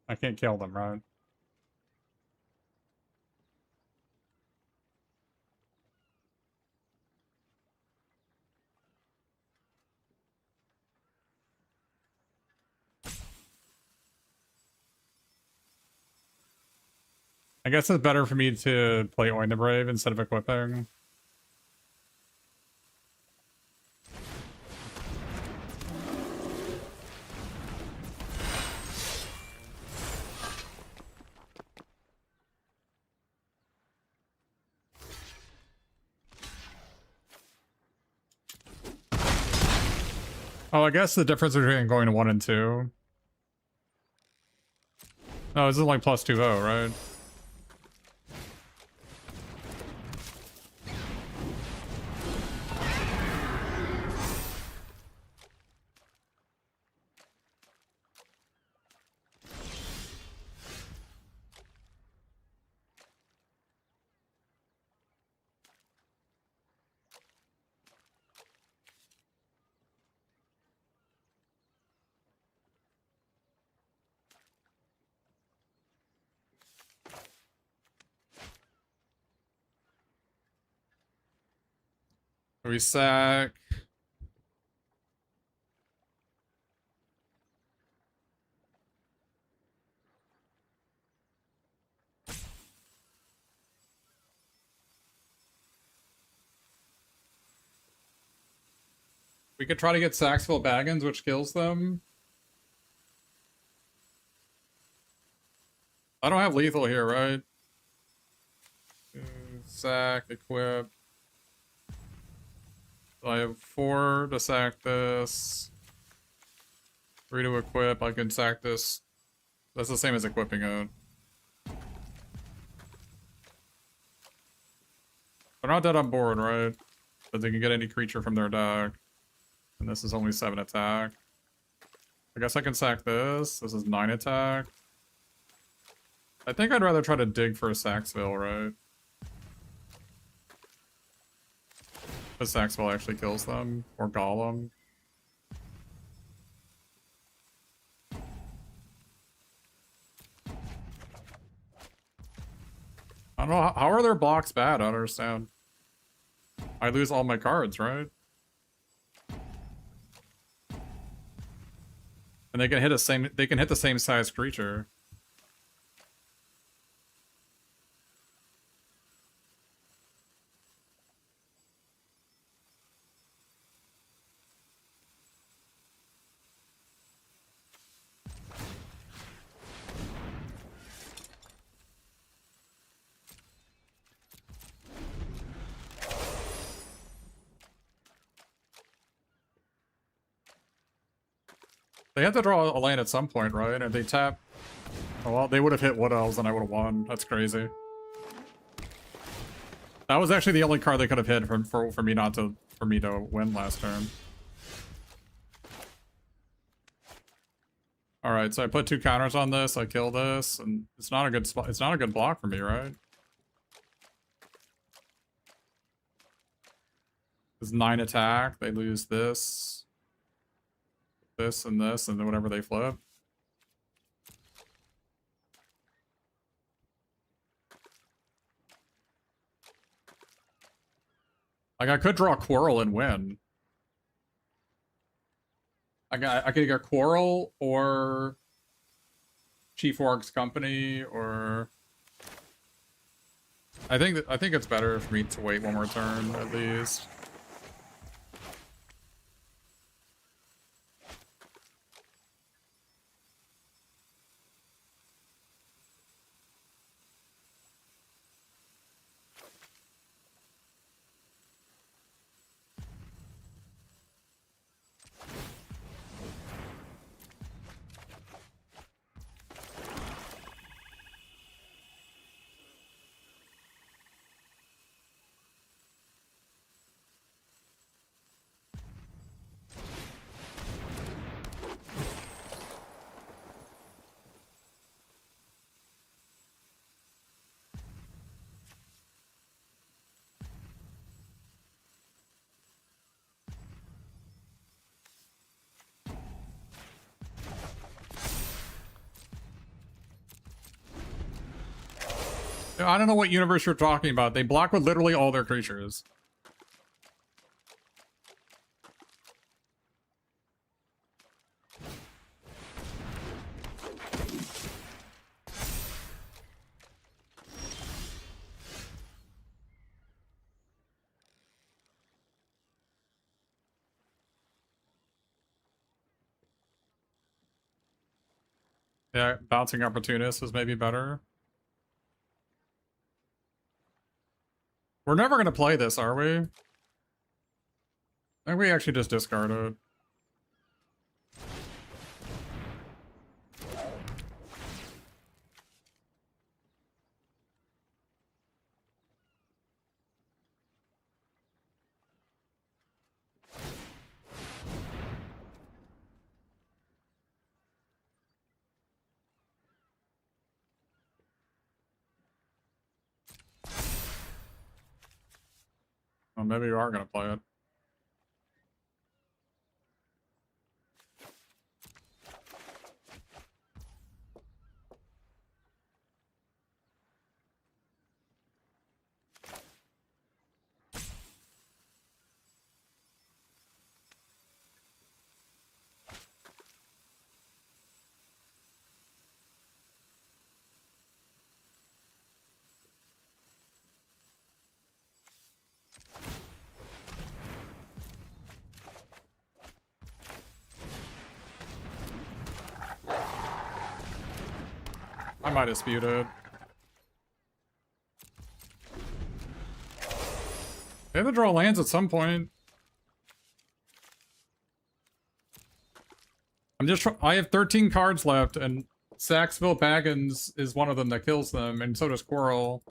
I can't kill them, right? I guess it's better for me to play Oin the Brave instead of equipping. Oh, I guess the difference between going to 1 and 2. No, this is like plus 2-0, right? We sack. We could try to get Saxville Baggins, which kills them. I don't have lethal here, right? Sack, equip. So I have 4 to sack this. 3 to equip. I can sack this. That's the same as equipping it. They're not dead on board, right? But they can get any creature from their deck. And this is only 7 attack. I guess I can sack this. This is 9 attack. I think I'd rather try to dig for a Saxville, right? The Saxville actually kills them. Or Golem. I don't know. How are their blocks bad? I don't understand. I lose all my cards, right? And they can hit the same size creature. They had to draw a land at some point, right? And they tap. Oh, well, they would have hit Wood Elves and I would have won. That's crazy. That was actually the only card they could have hit for me to win last turn. All right, so I put 2 counters on this. I kill this, and it's not a good spot. It's not a good block for me, right? It's 9 attack. They lose this, and this, and then whatever they flip. Like, I could draw Quarrel and win. I could get Quarrel or Chief Warg's Company, or I think it's better for me to wait one more turn at least. I don't know what universe you're talking about. They block with literally all their creatures. Yeah, bouncing opportunist is maybe better. We're never going to play this, are we? I think we actually just discard it. Well, maybe you are going to play it. I might dispute it. They have to draw lands at some point. I have 13 cards left, and Saxville Baggins is one of them that kills them, and so does Squirrel.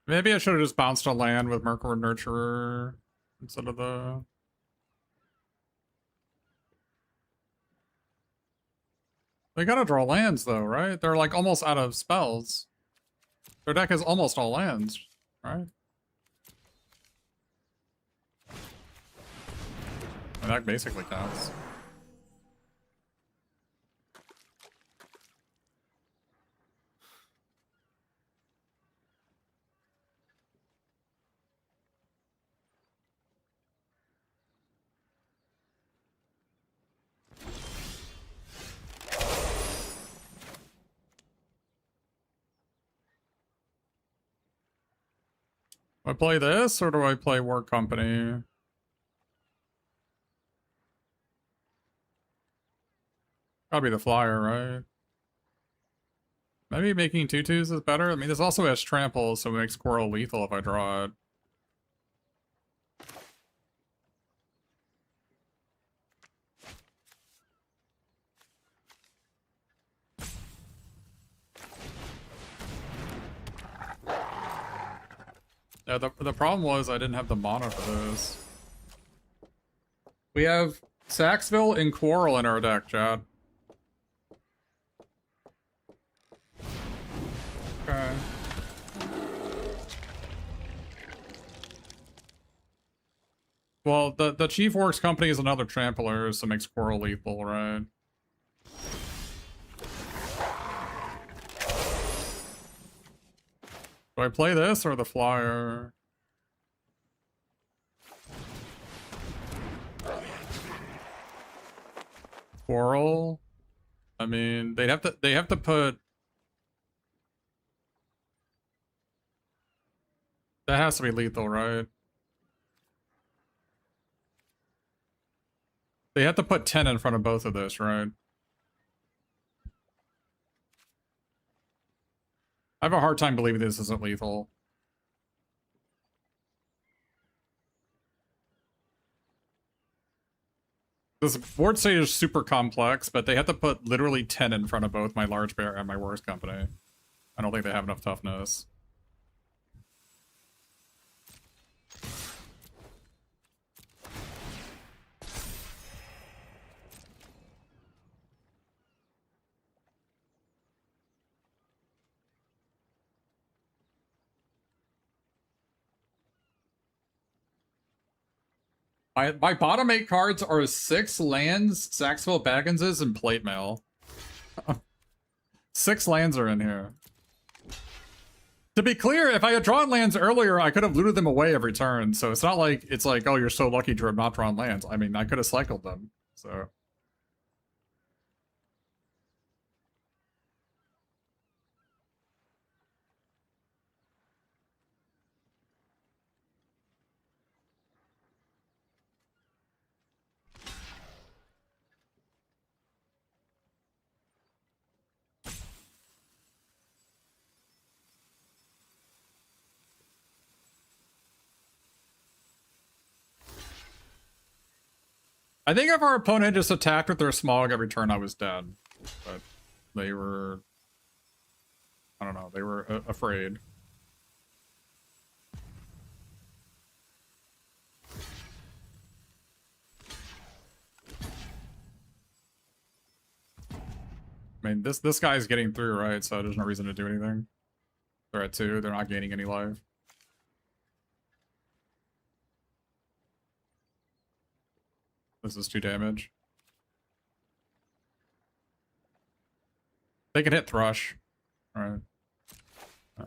Maybe I should have just bounced a land with Mercury Nurturer instead of the... They gotta draw lands though, right? They're like almost out of spells. Their deck is almost all lands, right? And that basically counts. Do I play this or do I play Work Company? Gotta be the flyer, right? Maybe making 2/2s is better. I mean, this also has trample, so it makes Squirrel lethal if I draw it. Yeah, the problem was I didn't have the mana for this. We have Saxville and Quarrel in our deck, Chad. Okay. Well, the Chief Works Company is another trampler, so it makes Quarrel lethal, right? Do I play this or the Flyer? Quarrel? I mean, they have to put. That has to be lethal, right? They have to put 10 in front of both of this, right? I have a hard time believing this isn't lethal. This board state is super complex, but they have to put literally 10 in front of both my Large Bear and my Worst Company. I don't think they have enough toughness. My bottom 8 cards are 6 lands, Saxville Bagginses, and Plate Mail. 6 lands are in here. To be clear, if I had drawn lands earlier, I could have looted them away every turn. So it's not like it's like, oh, you're so lucky to have not drawn lands. I mean, I could have cycled them. So I think if our opponent just attacked with their Smog every turn, I was dead. But they were, I don't know, they were afraid. I mean, this guy's getting through, right? So there's no reason to do anything. They're at 2. They're not gaining any life. This is 2 damage. They can hit Thrush. All right. Yeah.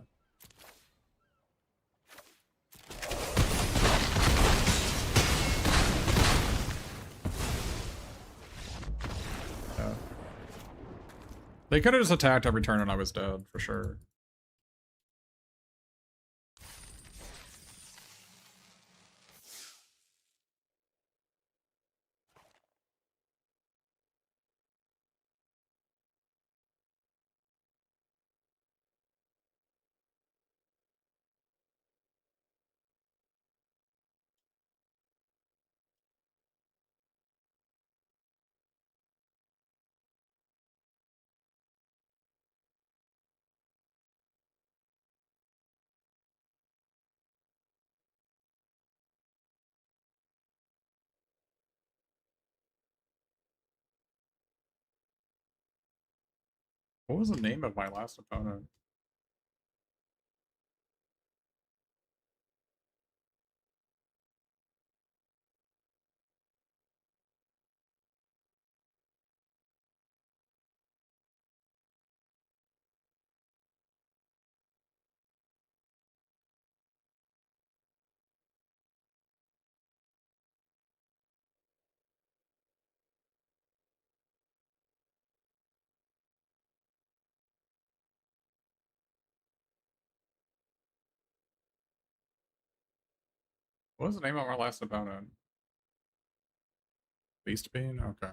They could have just attacked every turn and I was dead, for sure. What was the name of my last opponent? What was the name of our last opponent? Beast Bean? Okay.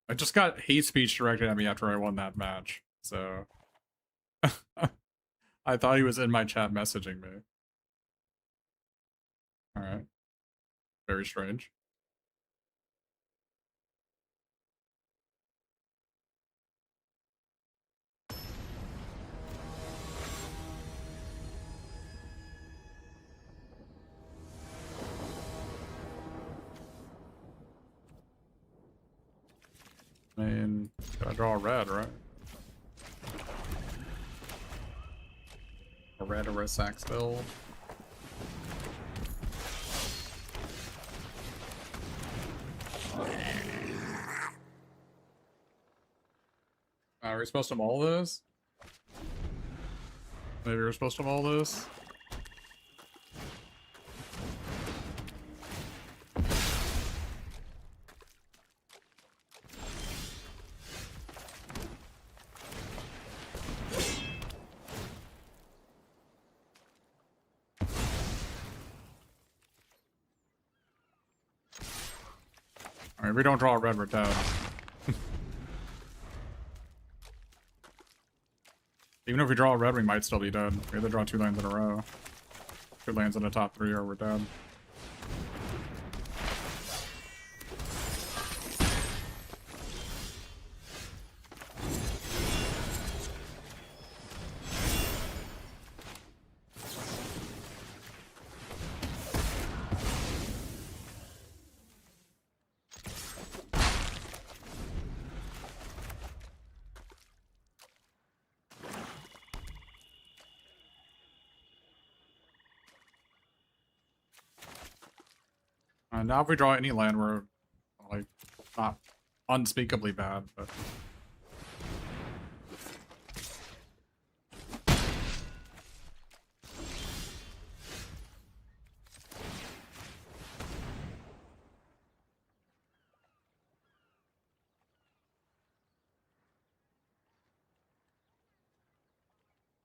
I just got hate speech directed at me after I won that match, so I thought he was in my chat messaging me. Alright. Very strange. I mean, gotta draw a red, right? A red or a Saxville. Are we supposed to mull this? Maybe we're supposed to mull this? Alright, we don't draw a red, we're dead. Even if we draw a red, we might still be dead. We either draw 2 lands in a row. 2 lands in the top 3 or we're dead. Now if we draw any land, we're, like, not unspeakably bad, but...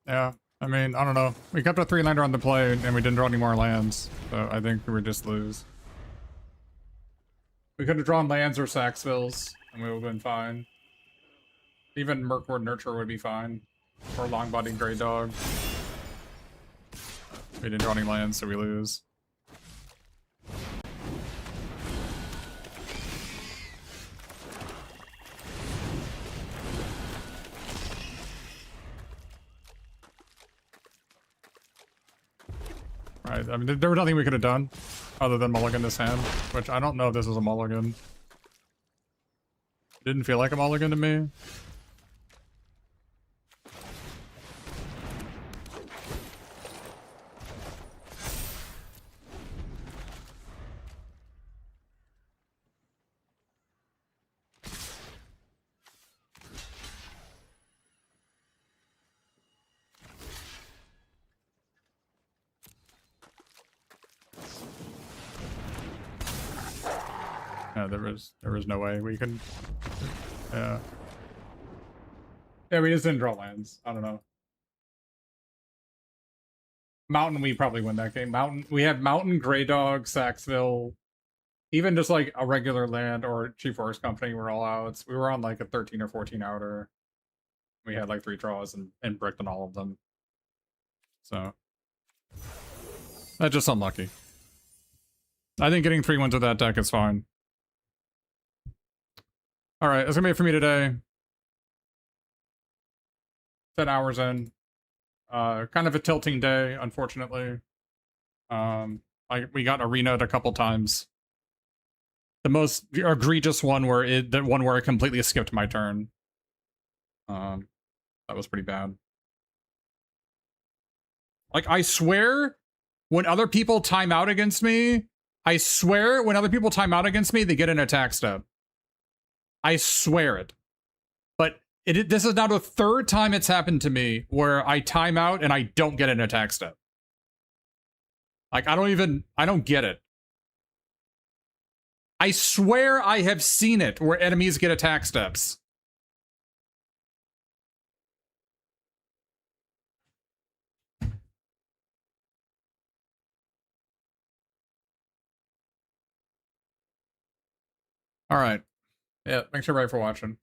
Yeah, I mean, I don't know. We kept a 3-lander on the play, and we didn't draw any more lands, so I think we would just lose. We could have drawn lands or Saxvilles, and we would have been fine. Even Mirkwood Nurture would be fine. Or Long-Bodied Grey Dog. We didn't draw any lands, so we lose. Right, I mean, there was nothing we could have done other than mulligan this hand, which I don't know if this is a mulligan. It didn't feel like a mulligan to me. Yeah, there was no way we could. Yeah. Yeah, we just didn't draw lands. I don't know. Mountain, we probably win that game. Mountain, we had Mountain, Grey Dog, Saxville, even just like a regular land or Chief Force Company were all outs. We were on like a 13 or 14 outer. We had like 3 draws and bricked on all of them. So that's just unlucky. I think getting 3 wins with that deck is fine. Alright, that's gonna be it for me today. 10 hours in. Kind of a tilting day, unfortunately. We got arena'd a couple times. The most egregious one where I completely skipped my turn. That was pretty bad. Like, I swear, when other people time out against me, they get an attack step. I swear it. But this is now the 3rd time it's happened to me where I time out and I don't get an attack step. Like, I don't get it. I swear I have seen it where enemies get attack steps. All right. Yeah, thanks everybody for watching.